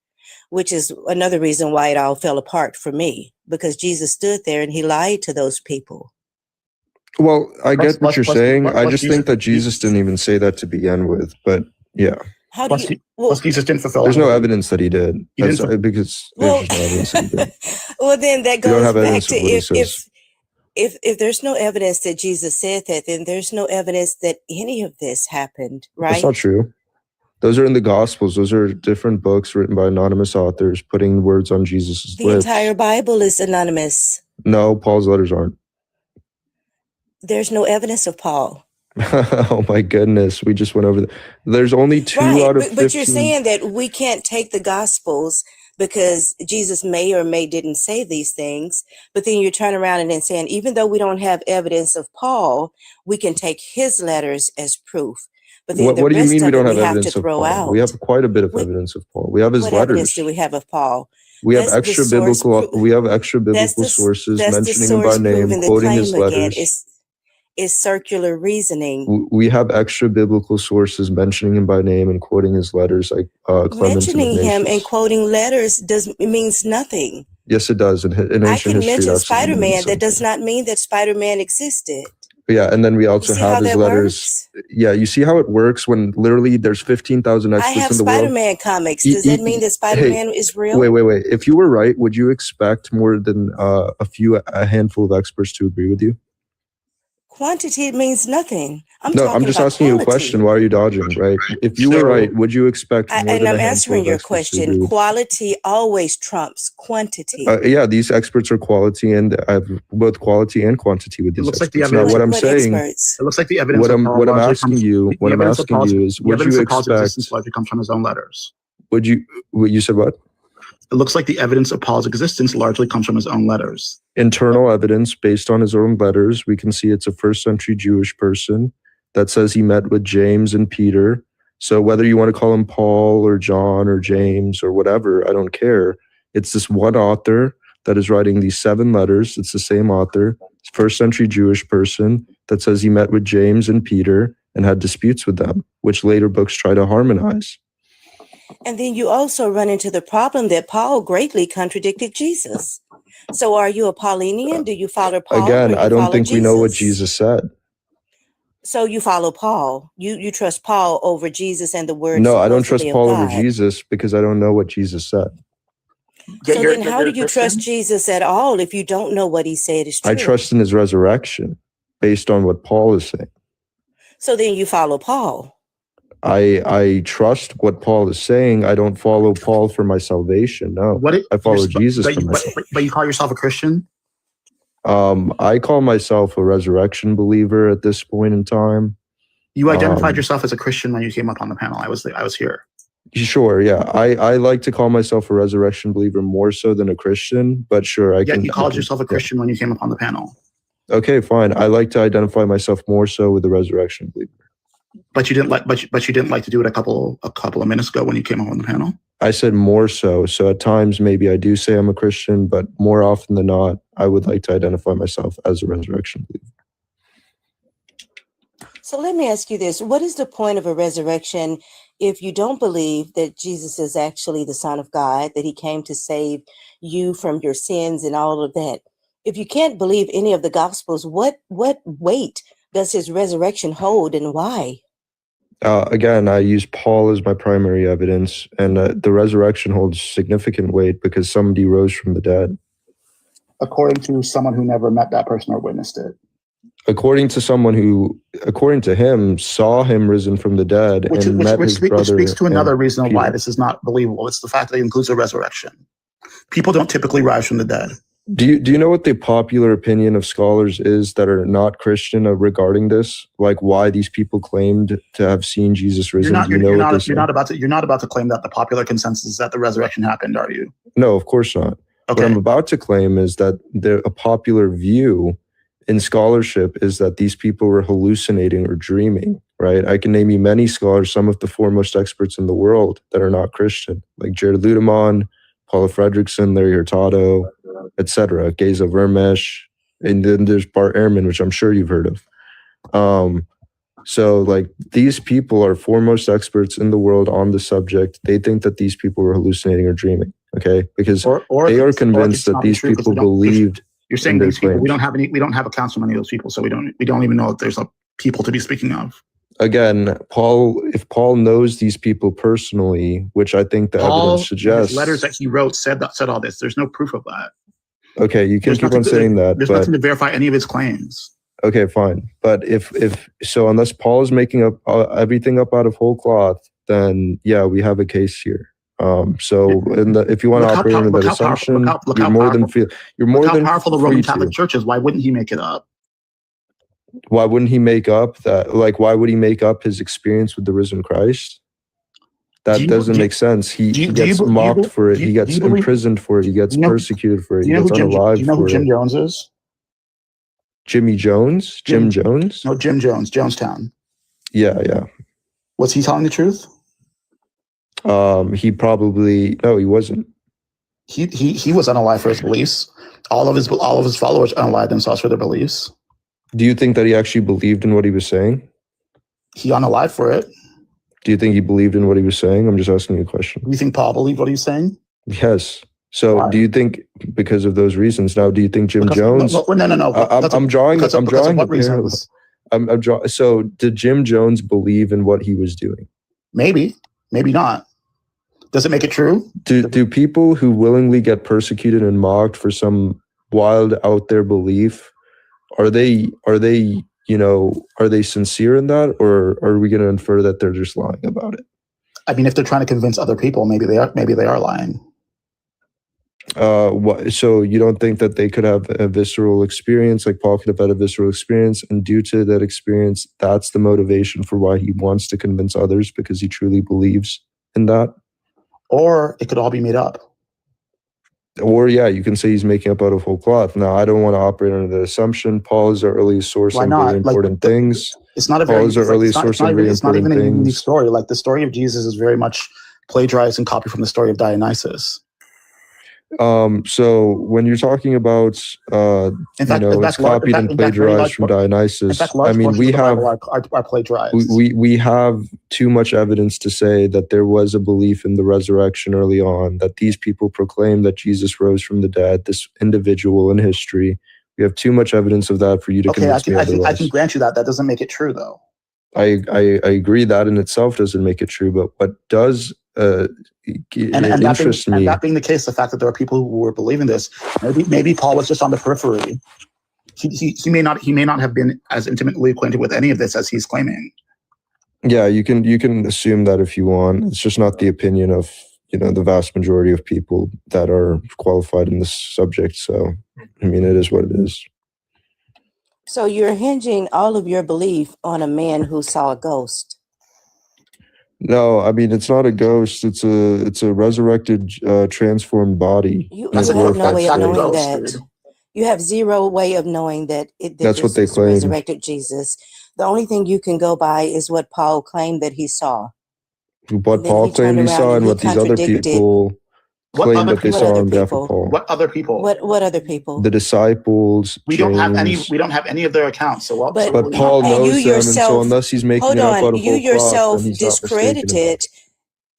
which is another reason why it all fell apart for me, because Jesus stood there and he lied to those people. Well, I get what you're saying. I plus just think that Jesus didn't even say that to begin with. But yeah, How do you? Well, Plus, Jesus didn't fulfill. there's no evidence that he did. He didn't That's, because there's just no evidence that he did. well, then that We don't goes have back evidence to of what he says. if there's no evidence that Jesus said that, then there's no evidence that any of this happened, right? That's not true. Those are in the Gospels. Those are different books written by anonymous authors putting words on Jesus' The lips. entire Bible is anonymous. No, Paul's letters aren't. There's no evidence of Paul. Oh my goodness. We just went over there's only 2 Right, out of 15. but you're saying that we can't take the Gospels because Jesus may or may didn't say these things, but then you turn around and then saying, even though we don't have evidence of Paul, we can take his letters as proof. But then What do you mean we don't have we have to evidence of throw Paul? out. We have quite a bit of evidence of Paul. We have his What letters. evidence do we have of Paul? We have That's the extra source biblical. We have extra That's biblical the, sources that's the mentioning him by source name, proving the quoting claim his again. letters. It's circular reasoning. We have extra biblical sources mentioning him by name and quoting his letters, like Clement and Mentioning him and Ignatius. quoting letters means nothing. Yes, it does. In I ancient can history, mention it absolutely Spider-Man. means That something. does not mean that Spider-Man existed. Yeah, and then we also see have how his that letters. Yeah, you see how it works when literally there's 15,000 I experts have in the world. Spider-Man comics. Does that mean that Spider-Man is real? Wait. If you were right, would you expect more than a handful of experts to agree with you? Quantity means nothing. No, I'm just asking you a question. Why are you dodging, right? If you were right, would you expect more And than I'm a handful answering of your experts to agree question. with you? Quality always trumps quantity. Yeah, these experts are quality, and I have both quality and quantity with It these looks like the experts. Now, evidence. what I'm saying, It looks like the evidence. what of I'm Paul what I'm largely asking comes- you, the what I'm evidence of asking Paul's- you is, the would evidence you of Paul's expect? existence largely comes from his own letters. Would you said what? It looks like the evidence of Paul's existence largely comes from his own letters. Internal evidence based on his own letters. We can see it's a first century Jewish person that says he met with James and Peter. So whether you want to call him Paul or John or James or whatever, I don't care. It's this one author that is writing these 7 letters. It's the same author, first century Jewish person that says he met with James and Peter and had disputes with them, which later books try to harmonize. And then you also run into the problem that Paul greatly contradicted Jesus. So are you a Paulinian? Do you follow Paul? Again, or you I don't follow think we know what Jesus? Jesus said. So you follow Paul. You trust Paul over Jesus and the word. No, I don't trust supposedly of Paul over God. Jesus because I don't know what Jesus said. So then how do you trust Jesus at all if you don't know what he said is true? I trust in his resurrection based on what Paul is saying. So then you follow Paul. I trust what Paul is saying. I don't follow Paul for my salvation. No, I follow Jesus for my salvation. But you call yourself a Christian? I call myself a resurrection believer at this point in time. You identified yourself as a Christian when you came up on the panel. I was here. Sure, yeah. I like to call myself a resurrection believer more so than a Christian, but sure, I can. You called yourself a Christian when you came up on the panel. Okay, fine. I like to identify myself more so with the resurrection believer. But you didn't like. But you didn't like to do it a couple of minutes ago when you came up on the panel. I said more so. So at times, maybe I do say I'm a Christian, but more often than not, I would like to identify myself as a resurrection believer. So let me ask you this. What is the point of a resurrection if you don't believe that Jesus is actually the Son of God, that he came to save you from your sins and all of that? If you can't believe any of the Gospels, what weight does his resurrection hold and why? Again, I use Paul as my primary evidence, and the resurrection holds significant weight because somebody rose from the dead. According to someone who never met that person or witnessed it. According to someone who, according to him, saw him risen from the dead Which speaks to another reason Peter. why this is not believable. It's the fact that it includes a resurrection. People don't typically rise from the dead. Do you know what the popular opinion of scholars is that are not Christian regarding this? Like why these people claimed to have seen Jesus risen? You're not about to claim that the popular consensus is that the resurrection happened, are you? No, of course not. Okay. What I'm about to claim is that a popular view in scholarship is that these people were hallucinating or dreaming, right? I can name you many scholars, some of the foremost experts in the world that are not Christian, like Jared Ludemann, Paula Fredrickson, Larry Hurtado, etc., Geza Vermesh, and then there's Bart Ehrman, which I'm sure you've heard of. So like these people are foremost experts in the world on the subject. They think that these people were hallucinating or dreaming, okay? Because they are convinced that these people believed. You're saying these people, we don't have accounts from any of those people, so we don't even know if there's people to be speaking of. Again, if Paul knows these people personally, which I think the evidence suggests, his letters that he wrote said all this. There's no proof of that. Okay, you can keep on saying that. There's nothing to verify any of his claims. Okay, fine. But if unless Paul is making up everything up out of whole cloth, then yeah, we have a case here. So if you want to operate under that assumption, you're more than powerful the Roman Catholic Church is. Why wouldn't he make it up? Why wouldn't he make up that? Like, why would he make up his experience with the risen Christ? That doesn't make sense. He gets mocked for it. He gets imprisoned for it. He gets persecuted for it. He gets unalived for it. Do you know who Jim Jones is? Jimmy Jones? Jim Jones? No, Jim Jones, Jonestown. Yeah. Was he telling the truth? He wasn't. He was unalive for his beliefs. All of his followers unalived themselves for their beliefs. Do you think that he actually believed in what he was saying? He unalived for it. Do you think he believed in what he was saying? I'm just asking you a question. Do you think Paul believed what he was saying? Yes. So why? Do you think because of those reasons? Now, do you think Jim Jones? No. I'm drawing. What reasons? So did Jim Jones believe in what he was doing? Maybe not. Does it make it true? Do people who willingly get persecuted and mocked for some wild out there belief, are they sincere in that, or are we going to infer that they're just lying about it? I mean, if they're trying to convince other people, maybe they are lying. So you don't think that they could have a visceral experience, like Paul could have had a visceral experience, and due to that experience, that's the motivation for why he wants to convince others, because he truly believes in that? Or it could all be made up. Or yeah, you can say he's making up out of whole cloth. Now, I don't want to operate under the assumption. Paul is our earliest source on very important things. It's not a very Paul is our earliest source on very important things. It's not even a unique story. Like the story of Jesus is very much plagiarized and copied from the story of Dionysus. So when you're talking about it's copied and plagiarized from Dionysus, I mean we have plagiarized. We have too much evidence to say that there was a belief in the resurrection early on, that these people proclaimed that Jesus rose from the dead, this individual in history. We have too much evidence of that for you to convince me otherwise. I can grant you that. That doesn't make it true, though. I agree that in itself doesn't make it true, but what does interest me. And that being the case, the fact that there are people who were believing this, maybe Paul was just on the periphery. He may not have been as intimately acquainted with any of this as he's claiming. Yeah, you can assume that if you want. It's just not the opinion of the vast majority of people that are qualified in this subject. So, I mean, it is what it is. So you're hinging all of your belief on a man who saw a ghost. No, I mean, it's not a ghost. It's a resurrected, transformed body. You have no way of knowing that. You have zero way of knowing that that's what they claim. Resurrected Jesus. The only thing you can go by is what Paul claimed that he saw. what And then Paul he turned claimed he around saw and and he what these other contradicted. people What claim other that they What saw other on behalf of people? Paul. What other people? What other people? The disciples, We don't have any. James. We don't have any of their accounts. So what? But But Paul you knows them, and so yourself, unless he's making hold it up on, out of you whole cloth, yourself then he's not mistaken about discredited it.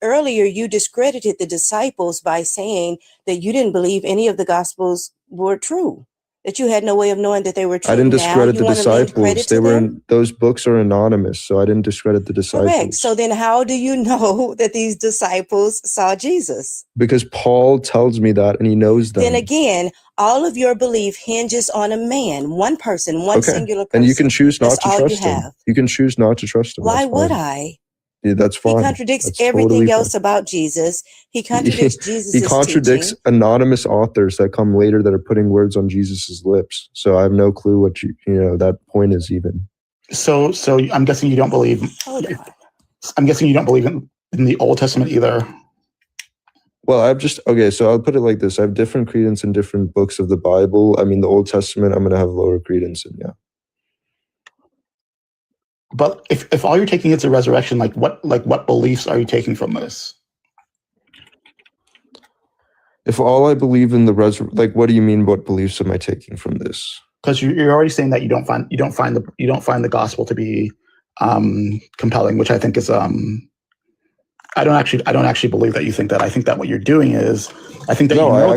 earlier. You discredited the disciples by saying that you didn't believe any of the gospels were true. That you had no way of knowing that they were I true. didn't Now discredit you the want to lend disciples. credit They to were them? in, those books are anonymous, so I didn't discredit the Correct. disciples. So then how do you know that these disciples saw Jesus? Because Paul tells me that, and he knows Then them. again, all of your belief hinges on a man, one person, one Okay, singular and you person. can choose That's not to all you trust him. have. You can choose not to trust him. Why That's would fine. I? Yeah, that's He fine. contradicts That's everything totally fine. else about Jesus. He contradicts He Jesus' contradicts teaching. anonymous authors that come later that are putting words on Jesus's lips. So I have no clue what that point is even. So I'm guessing you don't believe. Hold on. I'm guessing you don't believe in the Old Testament either. Well, so I'll put it like this. I have different credence in different books of the Bible. I mean, the Old Testament, I'm going to have lower credence in, yeah. But if all you're taking is a resurrection, what beliefs are you taking from this? If all I believe in what do you mean? What beliefs am I taking from this? Because you're already saying that you don't find the gospel to be compelling, which I think is I don't actually believe that you think that. I think that what you're doing is I think that no, you know,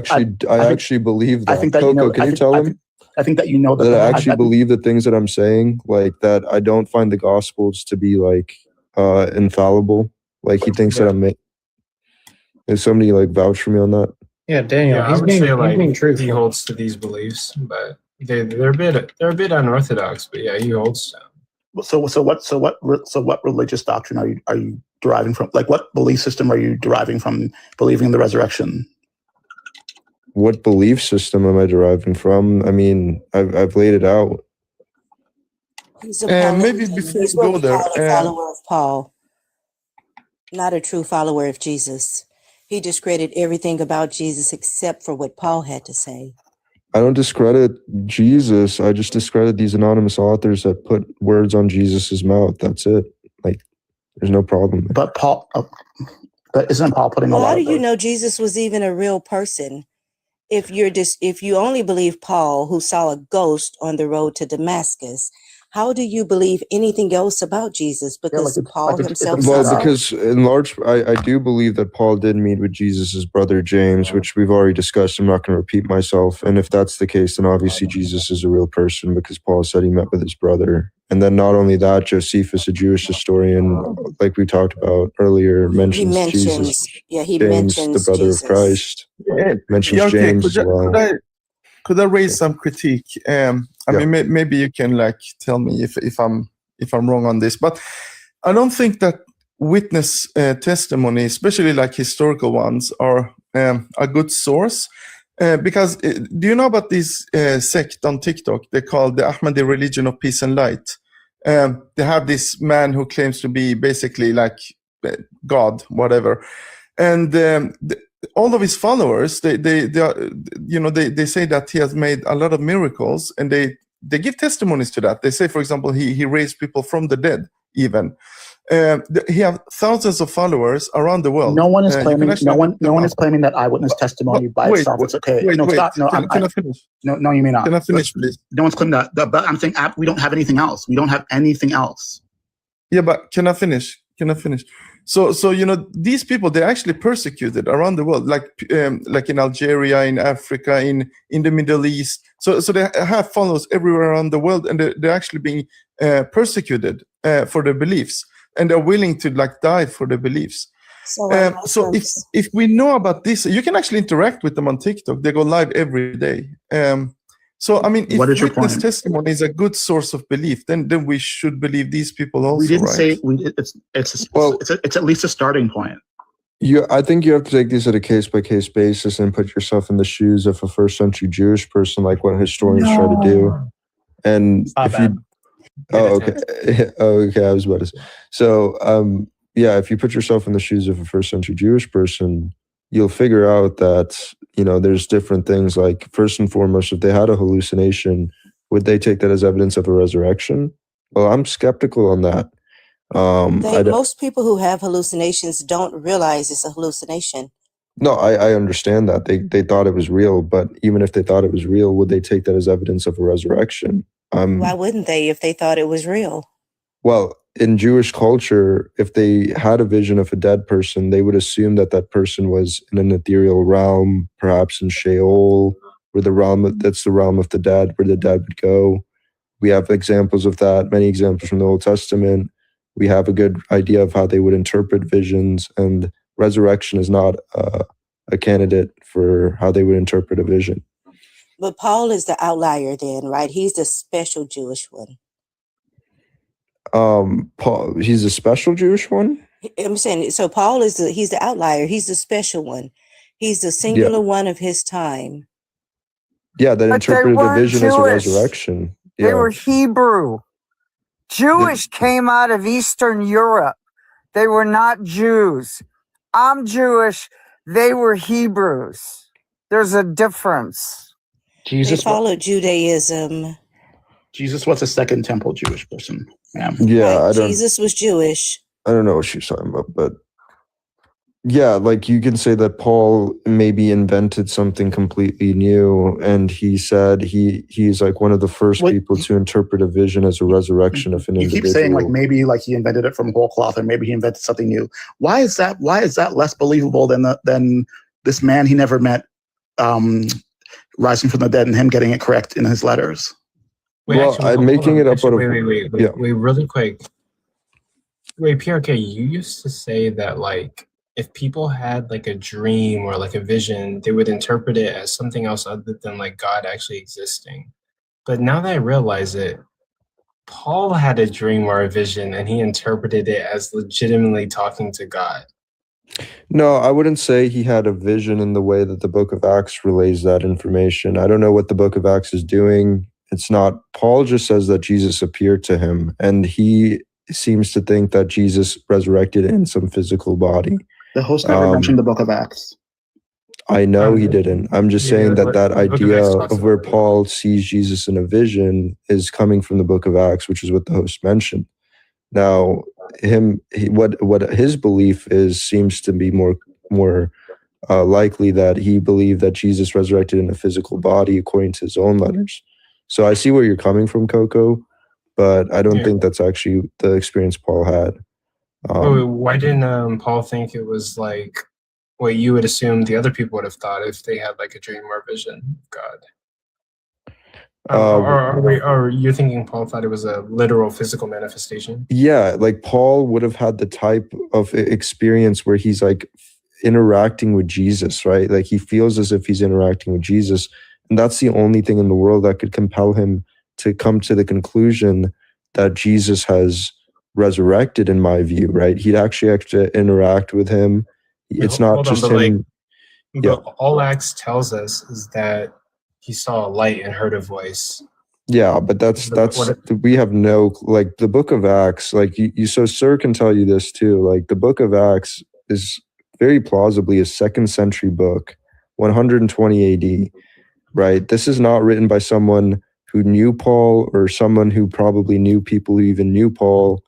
I actually believe that. I think that Coco, you know, can you tell him I think that you know that I actually believe the things that I'm saying, like that I don't find the gospels to be like infallible. Like he thinks that I'm. Is somebody like vouch for me on that? Yeah, Daniel. I would say like he holds to these beliefs, but they're a bit unorthodox. But yeah, he holds to them. So what religious doctrine are you deriving from? Like, what belief system are you deriving from believing in the resurrection? What belief system am I deriving from? I mean, I've laid it out. He's maybe before he's you what go we there, call a follower of Paul, not a true follower of Jesus. He discredited everything about Jesus except for what Paul had to say. I don't discredit Jesus. I just discredit these anonymous authors that put words on Jesus's mouth. That's it. Like, there's no problem. But Paul, but isn't Paul putting a lot? How do you know Jesus was even a real person? If you only believe Paul, who saw a ghost on the road to Damascus, how do you believe anything else about Jesus? Because Paul himself saw Well, because in large, I do believe that Paul did meet with Jesus's brother James, which we've already discussed. I'm not going to repeat myself. And if that's the case, then obviously Jesus is a real person because Paul said he met with his brother. And then not only that, Josephus, a Jewish historian, like we talked about earlier, mentions Jesus. He James, mentions the brother Jesus. of Christ, mentions okay, James as well. Could I raise some critique? I mean, maybe you can like tell me if I'm wrong on this, but I don't think that witness testimony, especially like historical ones, are a good source. Because do you know about this sect on TikTok? They call the Ahmadi Religion of Peace and Light. They have this man who claims to be basically like God, whatever, and all of his followers, they say that he has made a lot of miracles, and they give testimonies to that. They say, for example, he raised people from the dead, even. He has thousands of followers around the world. No one is claiming. No one is claiming that eyewitness testimony by itself. It's okay. Stop. No, can I finish? No, you may not. Can I finish, please? No one's claiming that. But I'm saying we don't have anything else. We don't have anything else. Yeah, but can I finish? So these people, they're actually persecuted around the world, like in Algeria, in Africa, in the Middle East. So they have followers everywhere around the world, and they're actually being persecuted for their beliefs, and they're willing to like die for their beliefs. So if we know about this, you can actually interact with them on TikTok. They go live every day. So I mean, if witness testimony is a good source of belief, then we should believe these people also. We didn't right? say it's at least a starting point. I think you have to take these at a case-by-case basis and put yourself in the shoes of a first-century Jewish person, like what historians try to do. And if you, okay, I was about to say. So, if you put yourself in the shoes of a first-century Jewish person, you'll figure out that, there's different things. Like, first and foremost, if they had a hallucination, would they take that as evidence of a resurrection? Well, I'm skeptical on that. Most people who have hallucinations don't realize it's a hallucination. No, I understand that. They thought it was real, but even if they thought it was real, would they take that as evidence of a resurrection? Why wouldn't they if they thought it was real? Well, in Jewish culture, if they had a vision of a dead person, they would assume that that person was in an ethereal realm, perhaps in Sheol, where that's the realm of the dead, where the dead would go. We have examples of that, many examples from the Old Testament. We have a good idea of how they would interpret visions, and resurrection is not a candidate for how they would interpret a vision. But Paul is the outlier then, right? He's the special Jewish one. Paul, he's a special Jewish one? I'm saying, so Paul he's the outlier. He's the special one. He's the singular one of his time. Yeah, that interpreted a vision as a resurrection. They were Hebrew. Jewish came out of Eastern Europe. They were not Jews. I'm Jewish. They were Hebrews. There's a difference. They followed Judaism. Jesus was a Second Temple Jewish person. Yeah, right. Jesus was Jewish. I don't know what she's talking about, but yeah, like you can say that Paul maybe invented something completely new, and he said he's like one of the first people to interpret a vision as a resurrection of an individual. You keep saying like maybe like he invented it from whole cloth, or maybe he invented something new. Why is that less believable than this man he never met rising from the dead and him getting it correct in his letters? I'm making it up out of wait, really quick. Wait, PRK, you used to say that like if people had like a dream or like a vision, they would interpret it as something else other than like God actually existing. But now that I realize it, Paul had a dream or a vision and he interpreted it as legitimately talking to God. No, I wouldn't say he had a vision in the way that the book of Acts relays that information. I don't know what the book of Acts is doing. It's not, Paul just says that Jesus appeared to him, and he seems to think that Jesus resurrected in some physical body. The host never mentioned the book of Acts. I know he didn't. I'm just saying that idea of where Paul sees Jesus in a vision is coming from the book of Acts, which is what the host mentioned. Now, what his belief is seems to be more likely that he believed that Jesus resurrected in a physical body according to his own letters. So I see where you're coming from, Coco, but I don't think that's actually the experience Paul had. Why didn't Paul think it was like what you would assume the other people would have thought if they had like a dream or a vision of God? Or you're thinking Paul thought it was a literal physical manifestation? Yeah, like Paul would have had the type of experience where he's like interacting with Jesus, right? Like he feels as if he's interacting with Jesus. And that's the only thing in the world that could compel him to come to the conclusion that Jesus has resurrected, in my view, right? He'd actually have to interact with him. It's not just him. But all Acts tells us is that he saw a light and heard a voice. Yeah, but we have no, like the book of Acts, like so Sir can tell you this too, like the book of Acts is very plausibly a 2nd century book, 120 AD, right? This is not written by someone who knew Paul or someone who probably knew people who even knew Paul.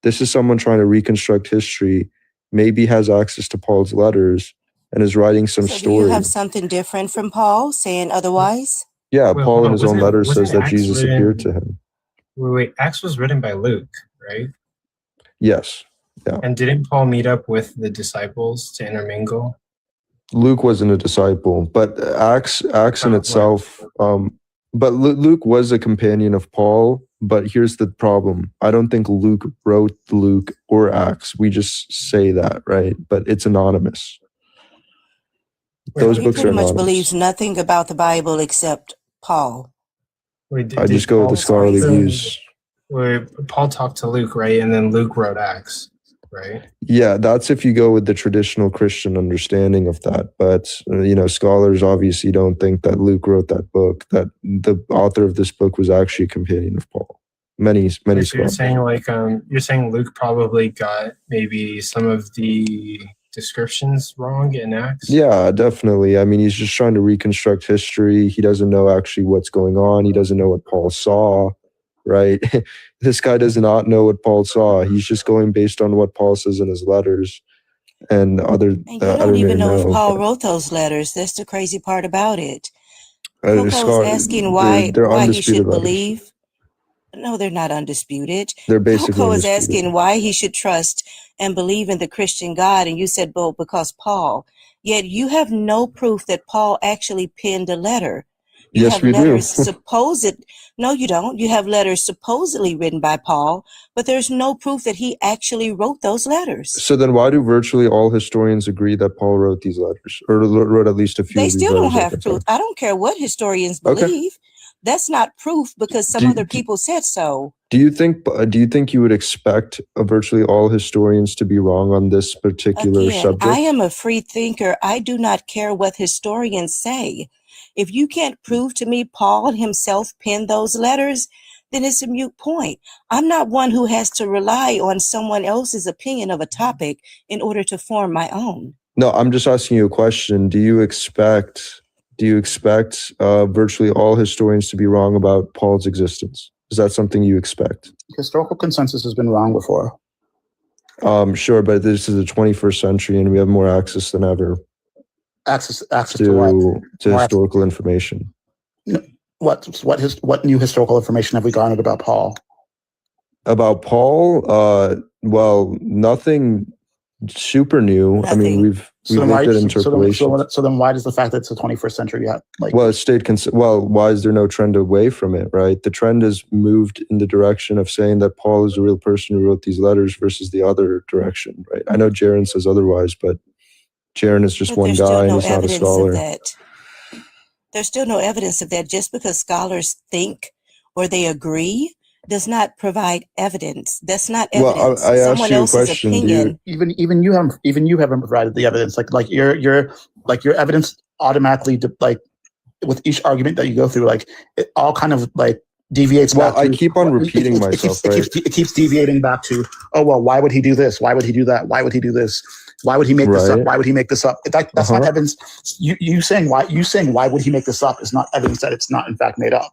This is someone trying to reconstruct history, maybe has access to Paul's letters, and is writing some story. Do you have something different from Paul saying otherwise? Yeah, Paul in his own letter says that Jesus appeared to him. Wait, Acts was written by Luke, right? Yes. Yeah. And didn't Paul meet up with the disciples to intermingle? Luke wasn't a disciple, but Acts in itself, but Luke was a companion of Paul. But here's the problem. I don't think Luke wrote Luke or Acts. We just say that, right? But it's anonymous. Those books are anonymous. He pretty much believes nothing about the Bible except Paul. Wait, I just go with the scholarly views. Paul talked to Luke, right? And then Luke wrote Acts, right? Yeah, that's if you go with the traditional Christian understanding of that. But, scholars obviously don't think that Luke wrote that book, that the author of this book was actually a companion of Paul. Many So scholars. you're saying you're saying Luke probably got maybe some of the descriptions wrong in Acts? Yeah, definitely. I mean, he's just trying to reconstruct history. He doesn't know actually what's going on. He doesn't know what Paul saw, right? This guy does not know what Paul saw. He's just going based on what Paul says in his letters. And other, And you I don't don't even know if know. Paul wrote those letters. That's the crazy part about it. The Coco is asking why they're he undisputed should letters. believe. No, they're not undisputed. They're basically Coco is undisputed. asking why he should trust and believe in the Christian God, and you said, well, because Paul. Yet you have no proof that Paul actually penned a letter. You Yes, have we do. letters supposed. No, you don't. You have letters supposedly written by Paul, but there's no proof that he actually wrote those letters. So then why do virtually all historians agree that Paul wrote these letters, or wrote at least a few They of these still don't letters? have proof. I don't care what historians Okay. believe. That's not proof because some other people said so. Do you think you would expect virtually all historians to be wrong on this particular Again, subject? I am a free thinker. I do not care what historians say. If you can't prove to me Paul himself penned those letters, then it's a moot point. I'm not one who has to rely on someone else's opinion of a topic in order to form my own. No, I'm just asking you a question. Do you expect virtually all historians to be wrong about Paul's existence? Is that something you expect? Historical consensus has been wrong before. Sure, but this is the 21st century and we have more access than ever Access to what? to historical information. What new historical information have we garnered about Paul? About Paul, well, nothing super new. I mean, we've looked at interpolation. So then why does the fact that it's the 21st century have Well, it stayed why is there no trend away from it, right? The trend has moved in the direction of saying that Paul is a real person who wrote these letters versus the other direction, right? I know Jaron says otherwise, but Jaron is just one guy and he's not a scholar. There's still no evidence of that. Just because scholars think or they agree does not provide evidence. That's not evidence. Well, I asked Someone you a else's question. opinion. even you haven't provided the evidence. Like your evidence automatically with each argument that you go through, it all kind of deviates. Well, back to, I keep on repeating myself, right? It keeps deviating back to, oh well, why would he do this? Why would he do that? Why would he do this? Why would he make this up? Why would he make this up? That's not evidence. You saying why would he make this up is not evidence that it's not in fact made up.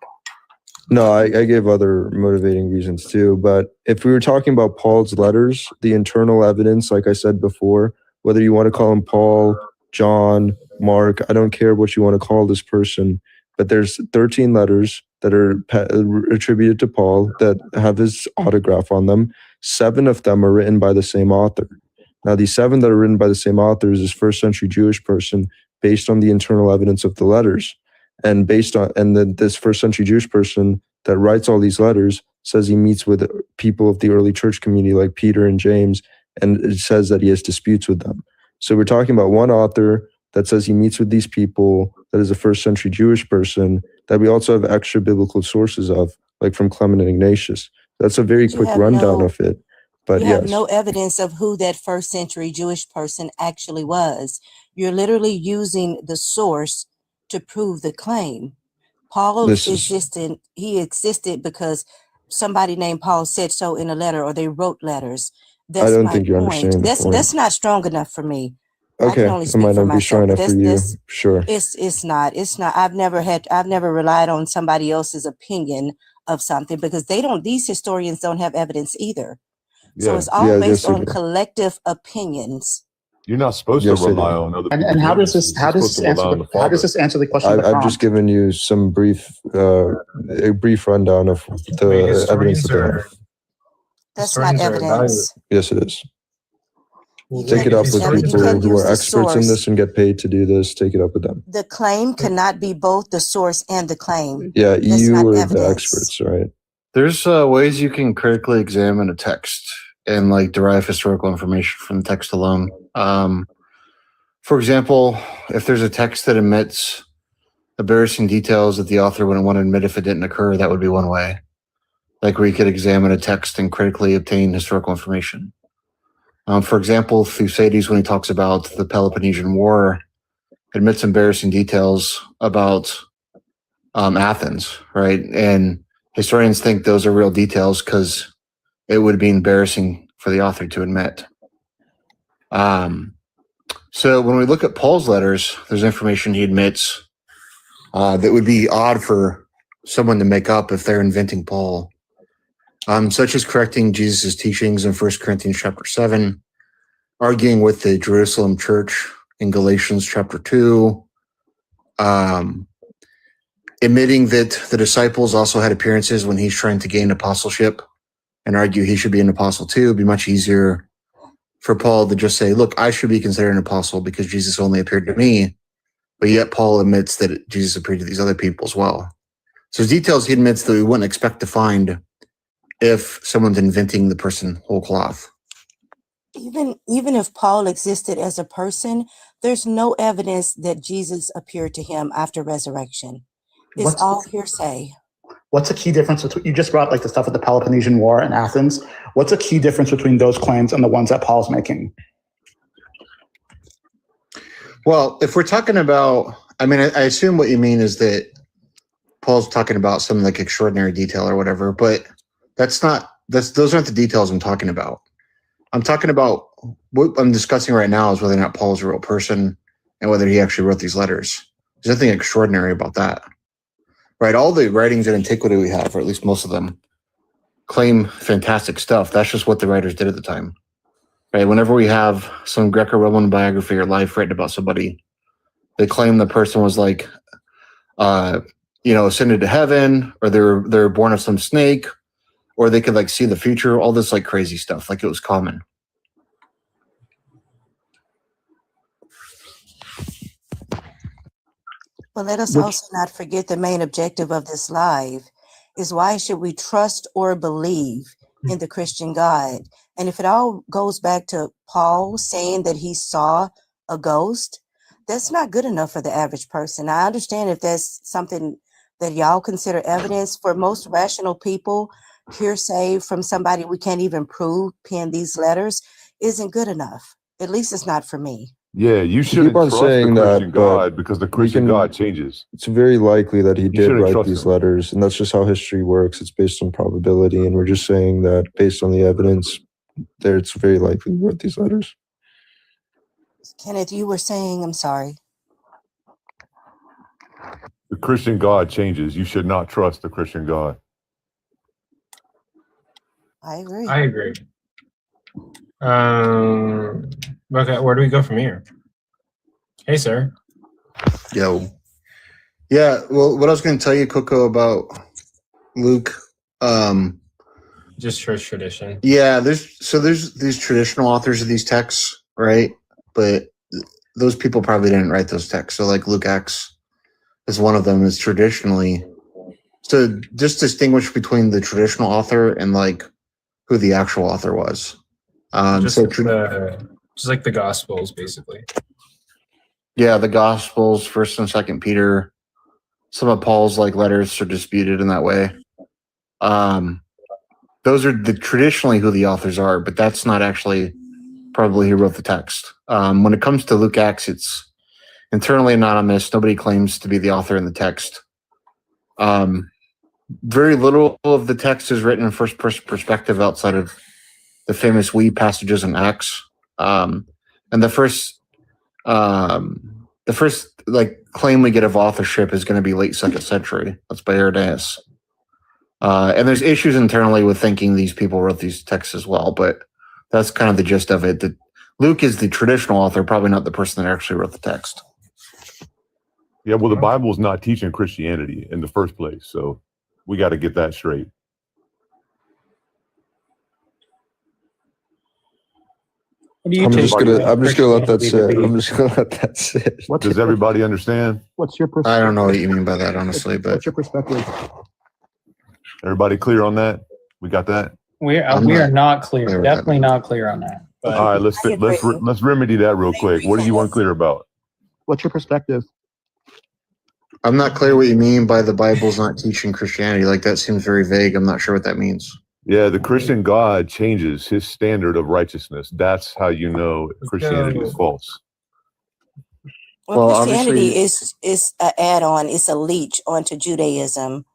No, I gave other motivating reasons too. But if we were talking about Paul's letters, the internal evidence, like I said before, whether you want to call him Paul, John, Mark, I don't care what you want to call this person, but there's 13 letters that are attributed to Paul that have his autograph on them. 7 of them are written by the same author. Now, these 7 that are written by the same author is this first century Jewish person based on the internal evidence of the letters. And then this first century Jewish person that writes all these letters says he meets with people of the early church community like Peter and James, and it says that he has disputes with them. So we're talking about one author that says he meets with these people, that is a first century Jewish person, that we also have extra biblical sources of, like from Clement and Ignatius. That's a very quick rundown of it. But you yes. have no evidence of who that first century Jewish person actually was. You're literally using the source to prove the claim. Paul existed because somebody named Paul said so in a letter, or they wrote letters. That's I don't my think you point. understand the point. That's not strong enough for me. I Okay, can only it speak might for not be strong myself. enough for you. Sure. It's not. I've never relied on somebody else's opinion of something because these historians don't have evidence either. So it's all based on collective opinions. You're not supposed to rely on other people. And how does this answer the question? I've just given you some a brief rundown of the evidence that they have. That's not evidence. Yes, it is. Take it up with people who are experts in this and get paid to do this. Take it up with them. The claim cannot be both the source and the claim. Yeah, That's you not are evidence. the experts, right? There's ways you can critically examine a text and derive historical information from the text alone. For example, if there's a text that omits embarrassing details that the author wouldn't want to admit if it didn't occur, that would be one way. Like where you could examine a text and critically obtain historical information. For example, Thucydides, when he talks about the Peloponnesian War, admits embarrassing details about Athens, right? And historians think those are real details because it would be embarrassing for the author to admit. So when we look at Paul's letters, there's information he admits that would be odd for someone to make up if they're inventing Paul. such as correcting Jesus' teachings in 1 Corinthians chapter 7, arguing with the Jerusalem church in Galatians chapter 2, admitting that the disciples also had appearances when he's trying to gain apostleship and argue he should be an apostle too. It'd be much easier for Paul to just say, look, I should be considered an apostle because Jesus only appeared to me. But yet Paul admits that Jesus appeared to these other people as well. So there's details he admits that we wouldn't expect to find if someone's inventing the person whole cloth. Even if Paul existed as a person, there's no evidence that Jesus appeared to him after resurrection. It's all hearsay. What's a key difference between, you just brought like the stuff with the Peloponnesian War in Athens. What's a key difference between those claims and the ones that Paul's making? Well, if we're talking about, I mean, I assume what you mean is that Paul's talking about some like extraordinary detail or whatever, but those aren't the details I'm talking about. I'm talking about what I'm discussing right now is whether or not Paul is a real person and whether he actually wrote these letters. There's nothing extraordinary about that. Right, all the writings in antiquity we have, or at least most of them, claim fantastic stuff. That's just what the writers did at the time. Right, whenever we have some Greco-Roman biography or life written about somebody, they claim the person was like, ascended to heaven, or they're born of some snake, or they could like see the future. All this like crazy stuff, like it was common. But let us also not forget the main objective of this live is why should we trust or believe in the Christian God? And if it all goes back to Paul saying that he saw a ghost, that's not good enough for the average person. I understand if that's something that y'all consider evidence. For most rational people, hearsay from somebody we can't even prove penned these letters isn't good enough. At least it's not for me. Yeah, you shouldn't keep on trust the saying Christian that, God because the Christian God changes. It's very likely that he did shouldn't write trust these him. letters, and that's just how history works. It's based on probability, and we're just saying that based on the evidence, there it's very likely he wrote these letters. Kenneth, you were saying, I'm sorry. The Christian God changes. You should not trust the Christian God. I agree. I agree. Okay, where do we go from here? Hey, sir. Yo. Yeah, well, what I was going to tell you, Coco, about Luke. Just church tradition. Yeah, there's these traditional authors of these texts, right? But those people probably didn't write those texts. So like Luke Acts is one of them. Is traditionally, so just distinguish between the traditional author and like who the actual author was. Just like the Gospels, basically. Yeah, the Gospels, 1st and 2nd Peter. Some of Paul's like letters are disputed in that way. Those are traditionally who the authors are, but that's not actually probably who wrote the text. When it comes to Luke Acts, it's internally anonymous. Nobody claims to be the author in the text. Very little of the text is written in first-person perspective outside of the famous we passages in Acts. And the first like claim we get of authorship is going to be late 2nd century. That's by B.A.A.S.H. And there's issues internally with thinking these people wrote these texts as well, but that's kind of the gist of it. That Luke is the traditional author, probably not the person that actually wrote the text. Yeah, well, the Bible is not teaching Christianity in the first place, so we got to get that straight. I'm just gonna let that sit. I'm just gonna let that sit. Does everybody understand? What's your perspective? I don't know what you mean by that, honestly, but what's your perspective? Everybody clear on that? We got that? We are not clear. Definitely not clear on that. But all right, let's remedy that real quick. What do you want clear about? What's your perspective? I'm not clear what you mean by the Bible's not teaching Christianity. Like that seems very vague. I'm not sure what that means. Yeah, the Christian God changes his standard of righteousness. That's how you know Christianity is false. Well, Christianity is an add-on. It's a leech onto Judaism.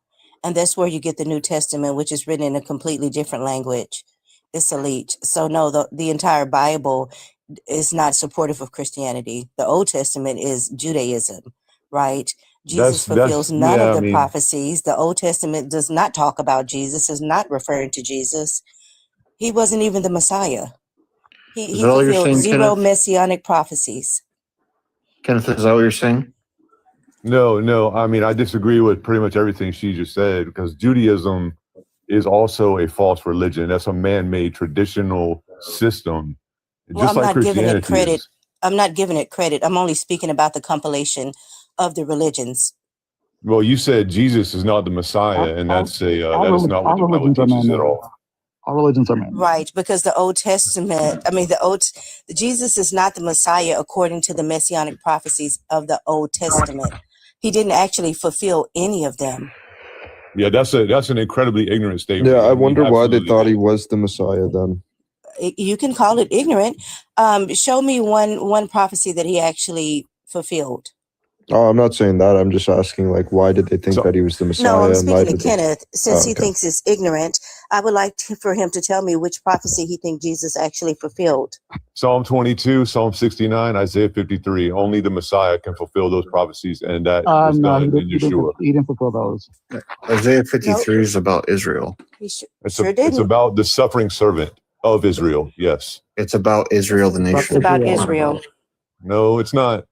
And that's where you get the New Testament, which is written in a completely different language. It's a leech. So no, the entire Bible is not supportive of Christianity. The Old Testament is Judaism, right? Jesus fulfills none yeah, of the I mean, prophecies. The Old Testament does not talk about Jesus, is not referring to Jesus. He wasn't even the Messiah. Is He that all you're fulfilled saying, zero Kenneth? messianic prophecies. Kenneth, is that what you're saying? no. I mean, I disagree with pretty much everything she just said because Judaism is also a false religion. That's a man-made traditional system, Well, just I'm like not giving it Christianity credit. is. I'm not giving it credit. I'm only speaking about the compilation of the religions. Well, you said Jesus is not the Messiah, and that's that is not what the Bible religions are teaches at man-made. all. All religions are man-made. Right, because the Old Testament, Jesus is not the Messiah according to the messianic prophecies of the Old Testament. He didn't actually fulfill any of them. Yeah, that's an incredibly ignorant statement. Yeah, I and he wonder why they absolutely thought he did. was the Messiah then. You can call it ignorant. Show me one prophecy that he actually fulfilled. Oh, I'm not saying that. I'm just asking, like, why did they think that he was the No, Messiah I'm in speaking light to of the... Kenneth. Since Oh, he okay. thinks it's ignorant, I would like for him to tell me which prophecy he thinks Jesus actually fulfilled. Psalm 22, Psalm 69, Isaiah 53. Only the Messiah can fulfill those prophecies, and that was No, done in Yeshua. he didn't fulfill those. Isaiah 53 is about Israel. He It's didn't. about the suffering servant of Israel. Yes. It's about Israel, the nation. It's about Israel. No, it's not.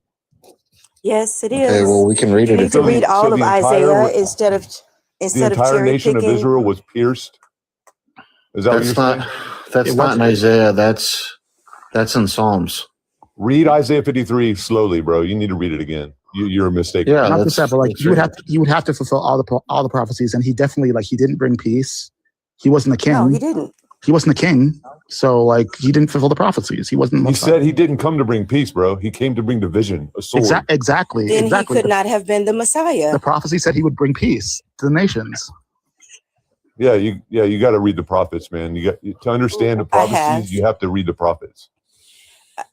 Yes, it is. Okay, well, we can read You it need if to you read want. all of Isaiah instead of the entire cherry nation of picking. Israel was pierced. Is that what you're saying? That's not in Isaiah. That's in Psalms. Read Isaiah 53 slowly, bro. You need to read it again. You're mistaken. Yeah, Not just that, but like you would have to fulfill all the prophecies, and he definitely he didn't bring peace. He wasn't the king. No, he didn't. He wasn't the king, so he didn't fulfill the prophecies. He wasn't. He said he didn't come to bring peace, bro. He came to bring division, a sword. Exactly. Then he could not have been the Messiah. The prophecy said he would bring peace to the nations. Yeah, you got to read the prophets, man. You got to understand the prophecies. You have to read the prophets.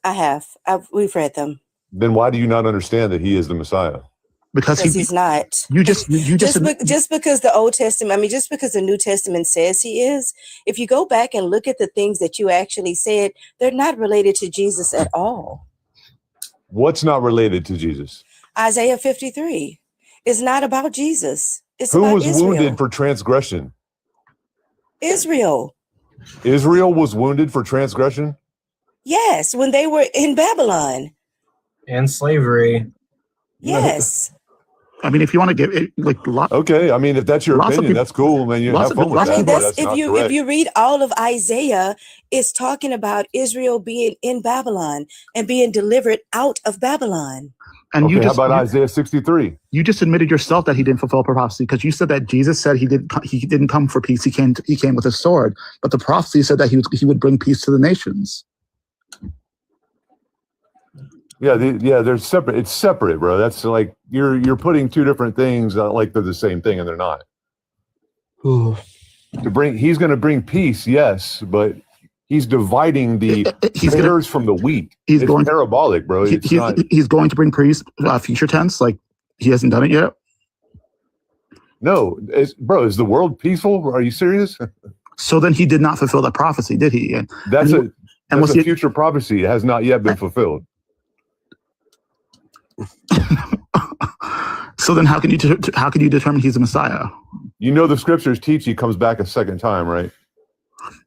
I have. We've read them. Then why do you not understand that he is the Messiah? Because he's not. Just because the Old Testament, just because the New Testament says he is, if you go back and look at the things that you actually said, they're not related to Jesus at all. What's not related to Jesus? Isaiah 53 is not about Jesus. It's Who about was Israel. wounded for transgression? Israel. Israel was wounded for transgression? Yes, when they were in Babylon. And slavery. Yes. If you want to give it okay, if that's your opinion, that's cool, man. You have fun with that. That's not correct. If you read all of Isaiah, it's talking about Israel being in Babylon and being delivered out of Babylon. And how about Isaiah 63? You just admitted yourself that he didn't fulfill prophecy because you said that Jesus said he didn't come for peace. He came with a sword, but the prophecy said that he would bring peace to the nations. Yeah, they're separate. It's separate, bro. That's like you're putting two different things like they're the same thing, and they're not. He's going to bring peace, yes, but he's dividing the tares from the wheat. It's parabolic, bro. He's going to bring peace, future tense, like he hasn't done it yet. No, is the world peaceful? Are you serious? So then he did not fulfill that prophecy, did he? That's a future prophecy. It has not yet been fulfilled. So then how can you determine he's the Messiah? You know the scriptures teach he comes back a second time, right?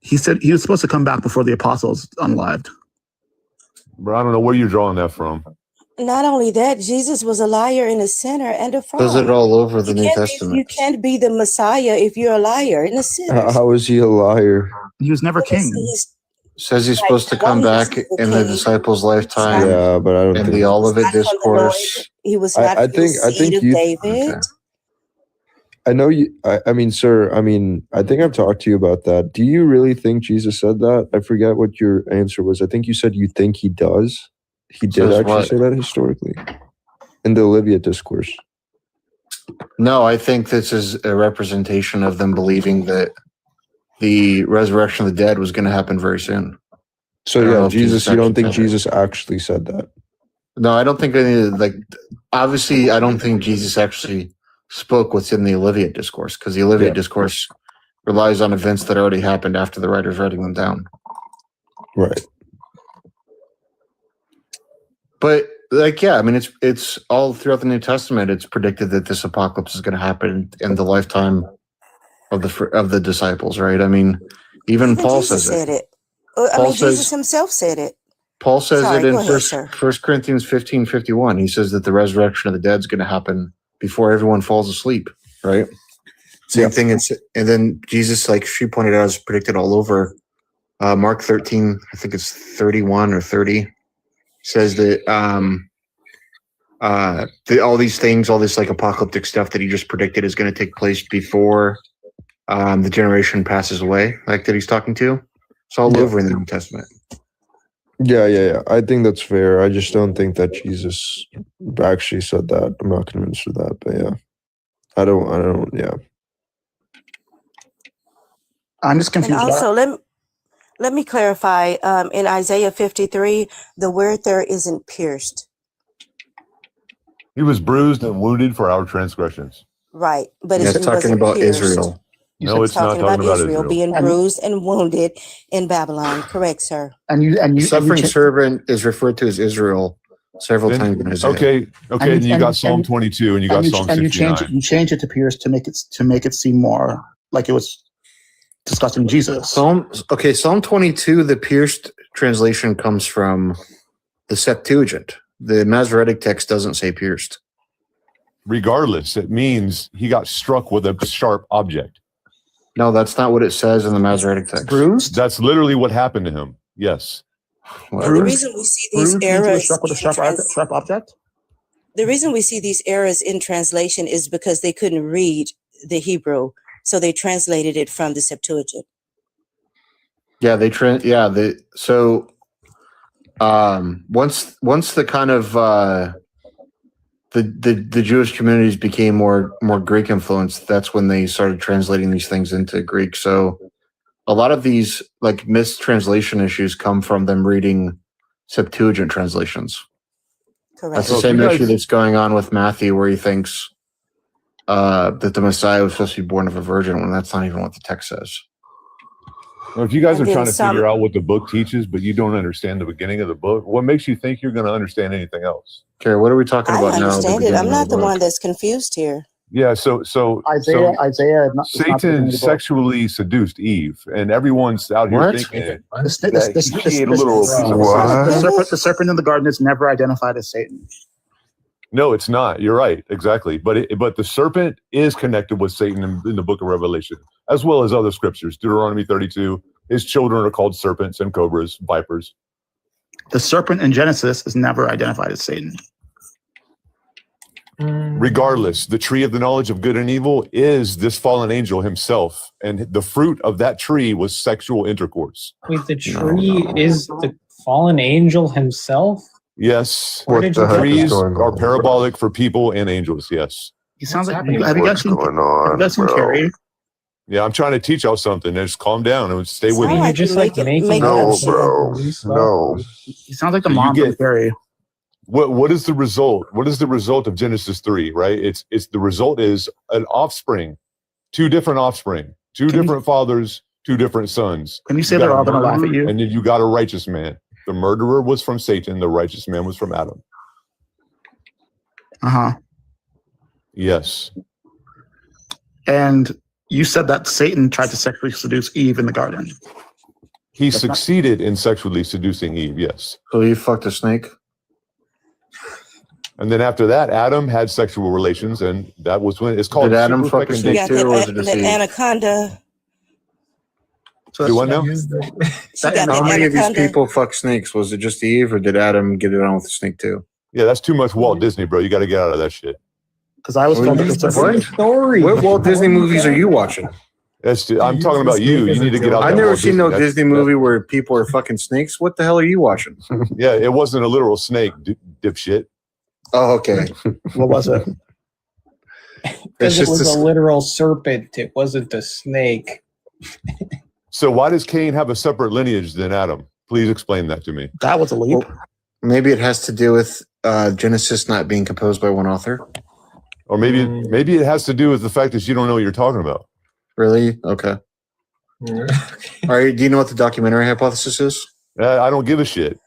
He said he was supposed to come back before the apostles unlived. But I don't know where you're drawing that from. Not only that, Jesus was a liar and a sinner and a fraud. Does it all over the New Testament? You can't be the Messiah if you're a liar and a sinner. How is he a liar? He was never king. Says he's supposed to come back in the disciples' lifetime. Yeah, but I don't think the Olivet Discourse. He was not I think David. Okay. I know you. I mean, sir. I think I've talked to you about that. Do you really think Jesus said that? I forget what your answer was. I think you said you think he does. He did actually say that historically in the Olivet Discourse. No, I think this is a representation of them believing that the resurrection of the dead was going to happen very soon. So yeah, Jesus. You don't think Jesus actually said that? No, I don't think obviously, I don't think Jesus actually spoke what's in the Olivet Discourse because the Olivet Discourse relies on events that already happened after the writer's writing them down. Right. But like, yeah, I mean, it's all throughout the New Testament. It's predicted that this apocalypse is going to happen in the lifetime of the disciples, right? I mean, even Paul Jesus says said it. it. I Paul mean, Jesus says himself said it. Paul says Sorry, it in go ahead, sir. First Corinthians 15:51. He says that the resurrection of the dead is going to happen before everyone falls asleep, right? Same thing. And then Jesus, like she pointed out, is predicted all over. Mark 13, I think it's 31 or 30, says that all these things, all this like apocalyptic stuff that he just predicted is going to take place before the generation passes away, like that he's talking to. It's all over in the New Testament. Yeah. I think that's fair. I just don't think that Jesus actually said that. I'm not convinced of that, but yeah. I don't, yeah. I'm just confused. And also, let me clarify. In Isaiah 53, the word there isn't pierced, He was bruised and wounded for our transgressions. right? But It's it talking wasn't about pierced. Israel. No, it's not talking about Israel Israel. being bruised and wounded in Babylon. Correct, sir. Suffering servant is referred to as Israel several times in Isaiah. Okay. And you got Psalm 22 and you got Psalm 69. You change it to pierced to make it seem more like it was discussing Jesus. Psalm 22, the pierced translation comes from the Septuagint. The Masoretic text doesn't say pierced. Regardless, it means he got struck with a sharp object. No, that's not what it says in the Masoretic text. Bruised? That's literally what happened to him. Yes. The reason we see these errors struck with a sharp object? The reason we see these errors in translation is because they couldn't read the Hebrew, so they translated it from the Septuagint. Yeah, once the kind of the Jewish communities became more Greek influenced, that's when they started translating these things into Greek. So a lot of these like mistranslation issues come from them reading Septuagint translations. Correct. That's the same issue that's going on with Matthew, where he thinks that the Messiah was supposed to be born of a virgin when that's not even what the text says. Well, if you guys are And then trying to some- figure out what the book teaches, but you don't understand the beginning of the book, what makes you think you're going to understand anything else? Okay, what are we talking I about now? understand it. I'm not the one that's confused here. Yeah, so Isaiah is not Satan sexually seduced Eve, and everyone's out here thinking that he ate a literal piece of The serpent in the garden is never identified as Satan. No, it's not. You're right, exactly. But the serpent is connected with Satan in the book of Revelation, as well as other scriptures. Deuteronomy 32. His children are called serpents and cobras, vipers. The serpent in Genesis is never identified as Satan. Regardless, the tree of the knowledge of good and evil is this fallen angel himself, and the fruit of that tree was sexual intercourse. Wait, the tree is the fallen angel himself? Yes. Where did you get Trees that? are parabolic for people and angels. Yes. He sounds like. What's going on, bro? Yeah, I'm trying to teach y'all something. Just calm down and stay with me. You're just like making No, up bro. stuff. No. He sounds like the So you mom from get- Carrie. What is the result? What is the result of Genesis 3, right? It's the result is an offspring, two different offspring, two different fathers, two different sons. Can you say got they're a all gonna laugh at murderer, you? And then you got a righteous man. The murderer was from Satan, the righteous man was from Adam. Uh-huh. Yes. And you said that Satan tried to sexually seduce Eve in the garden. He succeeded in sexually seducing Eve, yes. So he fucked a snake? And then after that, Adam had sexual relations, and that was when it's called. Did Adam super fuck a fecundation. snake too, or was it just The Eve? anaconda. Do what now? How many of these people fuck snakes? Was it just Eve, or did Adam get it on with the snake too? Yeah, that's too much Walt Disney, bro. You got to get out of that shit. Because I was told What? Story. What Walt Disney movies are you watching? I'm talking about you. You need to get out. I've that never Walt seen no That's- Disney movie where people are fucking snakes. What the hell are you watching? Yeah, it wasn't a literal snake, dipshit. Oh, okay. What was it? Because it was a literal serpent. It wasn't a snake. So why does Cain have a separate lineage than Adam? Please explain that to me. That was a leap. Maybe it has to do with Genesis not being composed by one author. Or maybe it has to do with the fact that you don't know what you're talking about. Really? Okay. All right. Do you know what the documentary hypothesis is? I don't give a shit.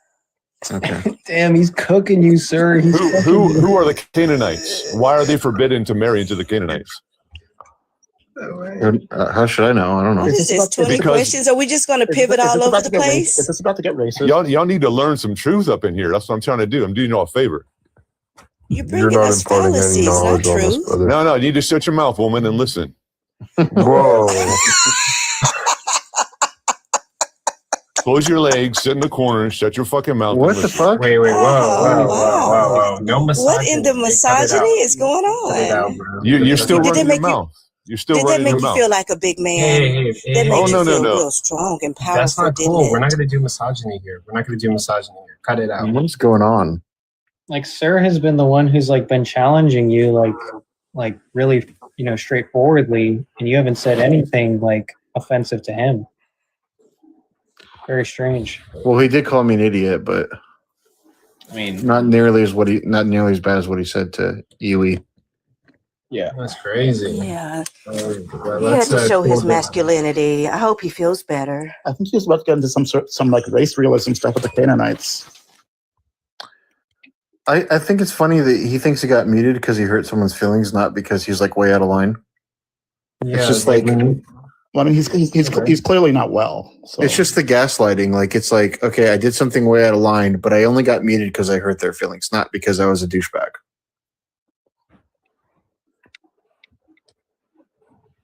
Okay. Damn, he's cooking you, sir. He's Who are the Canaanites? Why are they forbidden to marry into the Canaanites? How should I know? I don't know. What is this? 20 questions? Are we just going to pivot all over the place? Is this about to get racist? Y'all need to learn some truth up in here. That's what I'm trying to do. I'm doing you all a favor. You're not us imparting any knowledge on us, brother. No, you need to shut your mouth, woman, and listen. Whoa. Close your legs, sit in the corner, shut your fucking mouth. What the fuck? Wait, whoa. No misogyny. What in the misogyny is going on? You're still Did that running your make you- mouth. You're still Did that running make your you mouth. feel like a big man? That made you feel real strong and powerful, That's not didn't cool. it? We're not going to do misogyny here. Cut it out. What's going on? Like, Sir has been the one who's like been challenging you, like really, straightforwardly, and you haven't said anything like offensive to him. Very strange. Well, he did call me an idiot, but I mean, not nearly as bad as what he said to Yui. Yeah, that's crazy. Yeah. He had to show his masculinity. I hope he feels better. I think he was about to get into some like race realism stuff with the Canaanites. I think it's funny that he thinks he got muted because he hurt someone's feelings, not because he's like way out of line. Yeah, it's just like, well, I mean, he's clearly not well. So. It's just the gaslighting. Like, it's like, okay, I did something way out of line, but I only got muted because I hurt their feelings, not because I was a douchebag.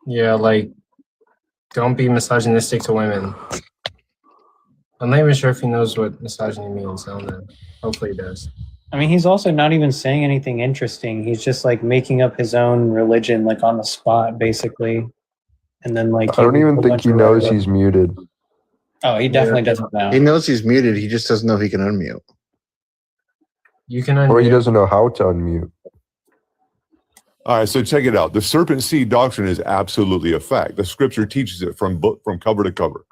Yeah, like, don't be misogynistic to women. I'm not even sure if he knows what misogyny means. I don't know. Hopefully he does. I mean, he's also not even saying anything interesting. He's just like making up his own religion, like on the spot, basically. And then like I don't even think he knows he's muted. Oh, he definitely doesn't know. He knows he's muted. He just doesn't know he can unmute. You can Or he doesn't know how to unmute. All right, so check it out. The serpent seed doctrine is absolutely a fact. The scripture teaches it from cover to cover.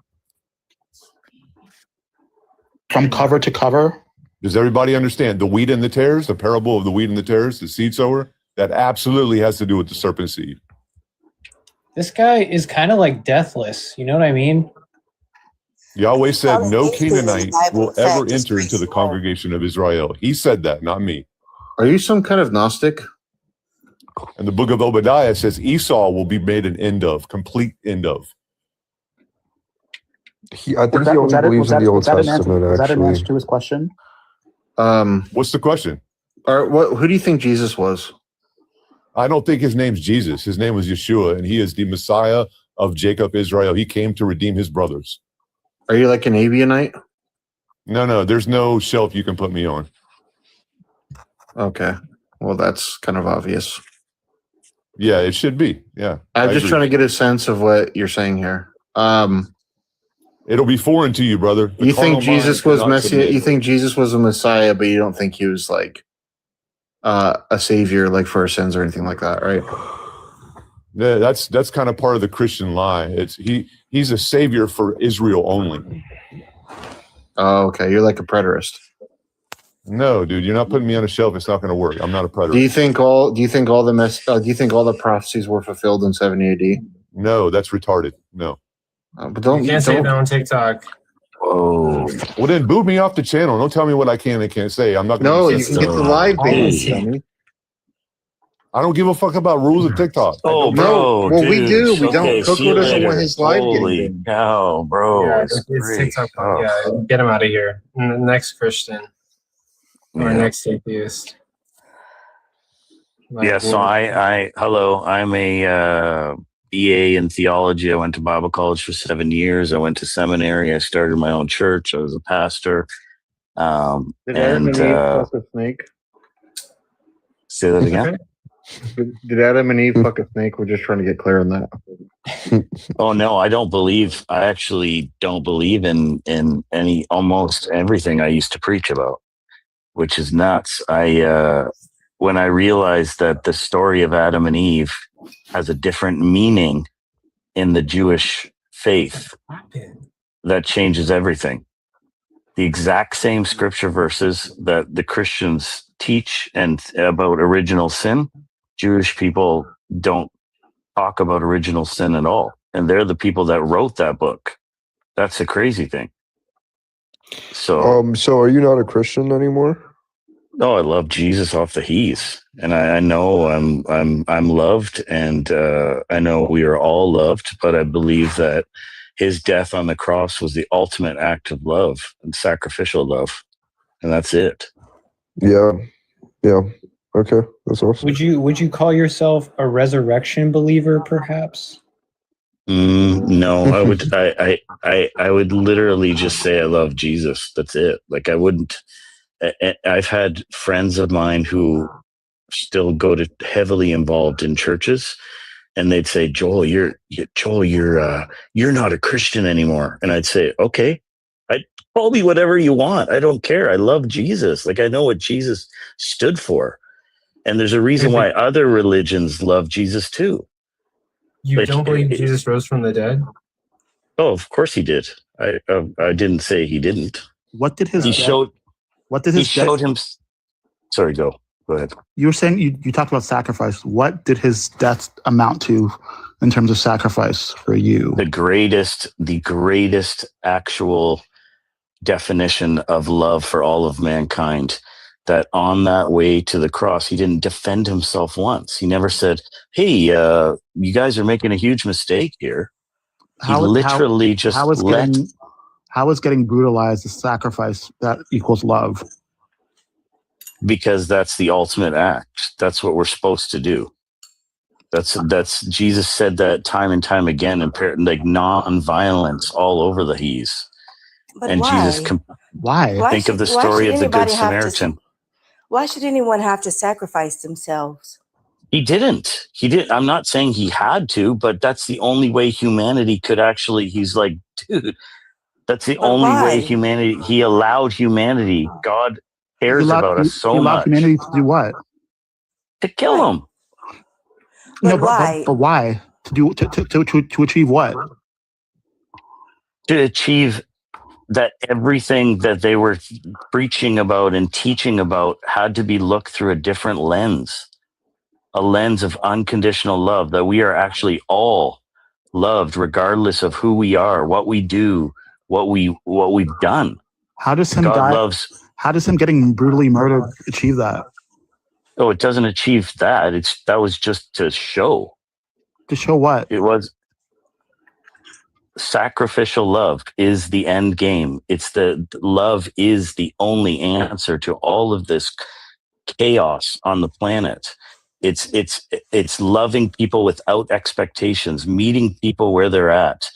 From cover to cover? Does everybody understand the wheat and the tares, the parable of the wheat and the tares, the seed sower? That absolutely has to do with the serpent seed. This guy is kind of like deathless. You know what I mean? Yahweh said, no Canaanite will ever enter into the congregation of Israel. He said that, not me. Are you some kind of Gnostic? And the book of Obadiah says Esau will be made an end of, complete end of. I think he only believes in the Old Testament, Was that an answer actually. to his question? What's the question? Who do you think Jesus was? I don't think his name's Jesus. His name was Yeshua, and he is the Messiah of Jacob, Israel. He came to redeem his brothers. Are you like an Abionite? No, there's no shelf you can put me on. Okay. Well, that's kind of obvious. Yeah, it should be. Yeah. I'm just agree. trying to get a sense of what you're saying here. It'll be foreign to you, brother. The You think carnal Jesus mind was cannot Messiah? submit. You think Jesus was a Messiah, but you don't think he was like a savior, like for our sins or anything like that, right? Yeah, that's kind of part of the Christian lie. He's a savior for Israel only. Oh, okay. You're like a preterist. No, dude, you're not putting me on a shelf. It's not going to work. I'm not a preterist. Do you think all the prophecies were fulfilled in 70 AD? No, that's retarded. No. But don't You can't say that on TikTok. Whoa. Well, then boot me off the channel. Don't tell me what I can and can't say. I'm not going No, to. you can get the live ban, dummy. I don't give a fuck about rules of TikTok. Oh, No, bro. well, dude. we do. We don't. Okay, see Coco you doesn't later. want his live Holy getting banned. cow, bro. Yeah, It's it's TikTok. oh. Yeah, get him out of here. Next Christian or Yeah. next atheist. Like, Yeah, so hello, I'm a B.A. in theology. I went to Bible college for 7 years. I went to seminary. I started my own church. I was a pastor. Did Adam and Eve fuck a snake? Say that again. Did Adam and Eve fuck a snake? We're just trying to get clear on that. Oh no, I actually don't believe in almost everything I used to preach about, which is nuts. When I realized that the story of Adam and Eve has a different meaning in the Jewish faith, that changes everything. The exact same scripture verses that the Christians teach and about original sin, Jewish people don't talk about original sin at all. And they're the people that wrote that book. That's the crazy thing. So, so are you not a Christian anymore? no, I love Jesus off the he's, and I know I'm loved, and I know we are all loved. But I believe that his death on the cross was the ultimate act of love and sacrificial love, and that's it. Yeah. Okay, that's awesome. Would you call yourself a resurrection believer, perhaps? No, I would. I would literally just say I love Jesus. That's it. Like I wouldn't. I've had friends of mine who still go to heavily involved in churches, and they'd say, "Joel, you're not a Christian anymore." And I'd say, "Okay, call me whatever you want. I don't care. I love Jesus. Like I know what Jesus stood for, and there's a reason why other religions love Jesus too." You don't believe Jesus rose from the dead? Oh, of course he did. I didn't say he didn't. What did his He death, showed. what did He his showed death, him. Sorry, go ahead. you were saying you talked about sacrifice. What did his death amount to in terms of sacrifice for you? The greatest actual definition of love for all of mankind. That on that way to the cross, he didn't defend himself once. He never said, "Hey, you guys are making a huge mistake here." He literally just how is getting brutalized a sacrifice that equals love? Because that's the ultimate act. That's what we're supposed to do. That's Jesus said that time and time again, and like non-violence all over the he's. But and why? Jesus, why? Think of the story of the Good Samaritan. Why should anyone have to sacrifice themselves? He didn't. I'm not saying he had to, but that's the only way humanity could actually. He's like, dude, that's the only way humanity. He allowed humanity. God cares about us so much. Humanity to do what? To kill him. No, but why? To achieve what? To achieve that everything that they were preaching about and teaching about had to be looked through a different lens, a lens of unconditional love, that we are actually all loved regardless of who we are, what we do, what we've done. How does him How does him getting brutally murdered achieve that? Oh, it doesn't achieve that. That was just to show. To show what? It was sacrificial love is the end game. Love is the only answer to all of this chaos on the planet. It's loving people without expectations, meeting people where they're at.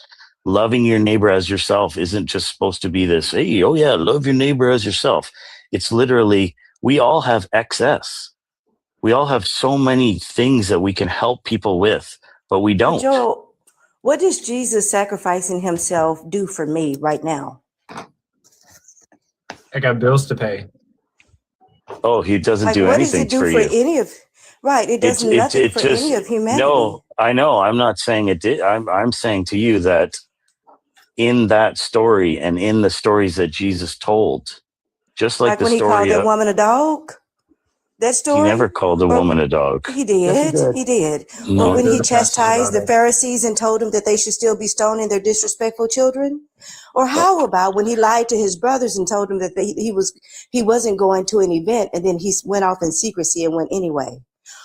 Loving your neighbor as yourself isn't just supposed to be this, hey, oh yeah, love your neighbor as yourself. It's literally, we all have excess. We all have so many things that we can help people with, but we don't. Joel, what does Jesus sacrificing himself do for me right now? I got bills to pay. Oh, he doesn't do what anything does it do for for you. any of? Right, it does nothing for any of humanity. No, I know. I'm not saying it did. I'm saying to you that in that story and in the stories that Jesus told, just like the when he story called that woman a dog. That story? He never called a woman a dog. He did. Yes, he did. No. Or when he chastised the Pharisees and told them that they should still be stoning their disrespectful children? Or how about when he lied to his brothers and told them that he wasn't going to an event and then he went off in secrecy and went anyway?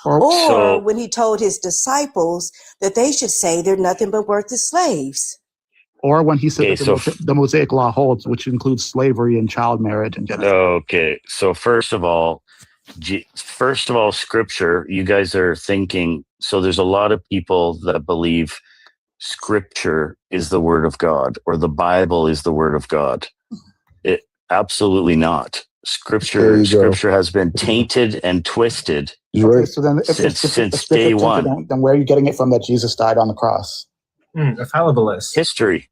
Or when he told his disciples that they should say they're nothing but worthless slaves? Or when he said that the Mosaic law holds, which includes slavery and child marriage and genocide. Okay, so first of all, scripture, you guys are thinking, so there's a lot of people that believe scripture is the word of God or the Bible is the word of God. It absolutely not. Scripture has been tainted and twisted So then since day one. Then where are you getting it from that Jesus died on the cross? A fallibilist. History.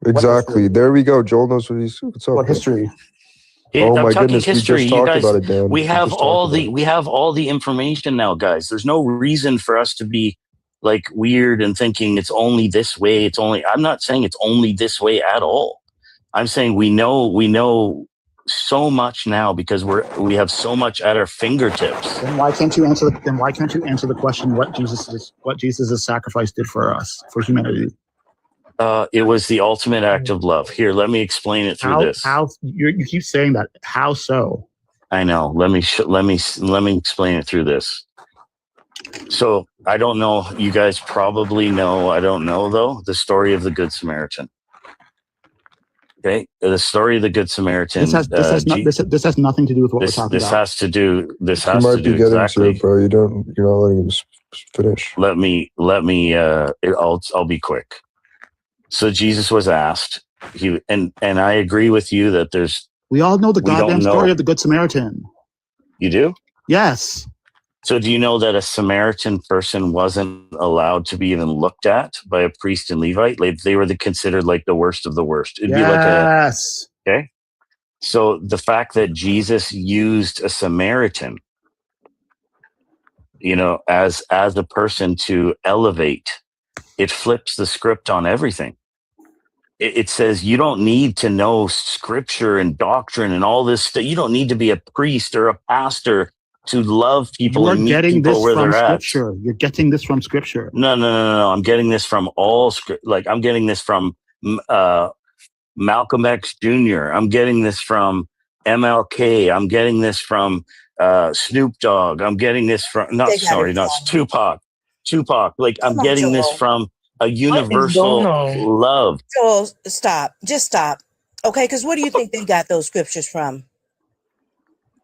Exactly. There we go. Joel knows what's up. What history? Oh my goodness, history. we just talked about it, Dan. We have all the information now, guys. There's no reason for us to be like weird and thinking it's only this way. I'm not saying it's only this way at all. I'm saying we know so much now because we have so much at our fingertips. Then why can't you answer the question what Jesus' sacrifice did for us, for humanity? It was the ultimate act of love. Here, let me explain it through this. How you keep saying that? How so? I know. Let me explain it through this. So I don't know. You guys probably know. I don't know though. The story of the Good Samaritan. Okay, the story of the Good Samaritan. This has nothing to do with what we're talking this about. has to do. This You has might to be do getting exactly. to it, bro. You're not letting him finish. Let me. I'll be quick. So Jesus was asked. And I agree with you that there's. We all know the we goddamn don't know. story of the Good Samaritan. You do? Yes. So do you know that a Samaritan person wasn't allowed to be even looked at by a priest and Levite? Like they were considered like the worst of the worst. It'd be like okay. So the fact that Jesus used a Samaritan, as a person to elevate, it flips the script on everything. It says you don't need to know scripture and doctrine and all this stuff. You don't need to be a priest or a pastor to love people and meet people where they're at. You're getting this from scripture. No. I'm getting this from all script. Like I'm getting this from Malcolm X Jr. I'm getting this from MLK. I'm getting this from Snoop Dogg. I'm getting this from not Tupac. Like I'm getting this from a universal love. Joel, stop. Just stop. Okay, because where do you think they got those scriptures from?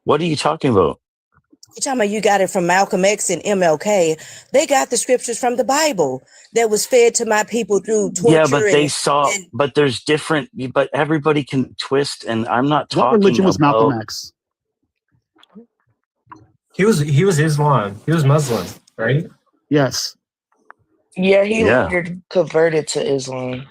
What are you talking about? You're talking about you got it from Malcolm X and MLK. They got the scriptures from the Bible that was fed to my people through torture. Yeah, but they saw. But there's different. But everybody can twist, and I'm not talking. What religion was Malcolm X? He was Islam. He was Muslim, right? Yes. Yeah, he later converted to Islam.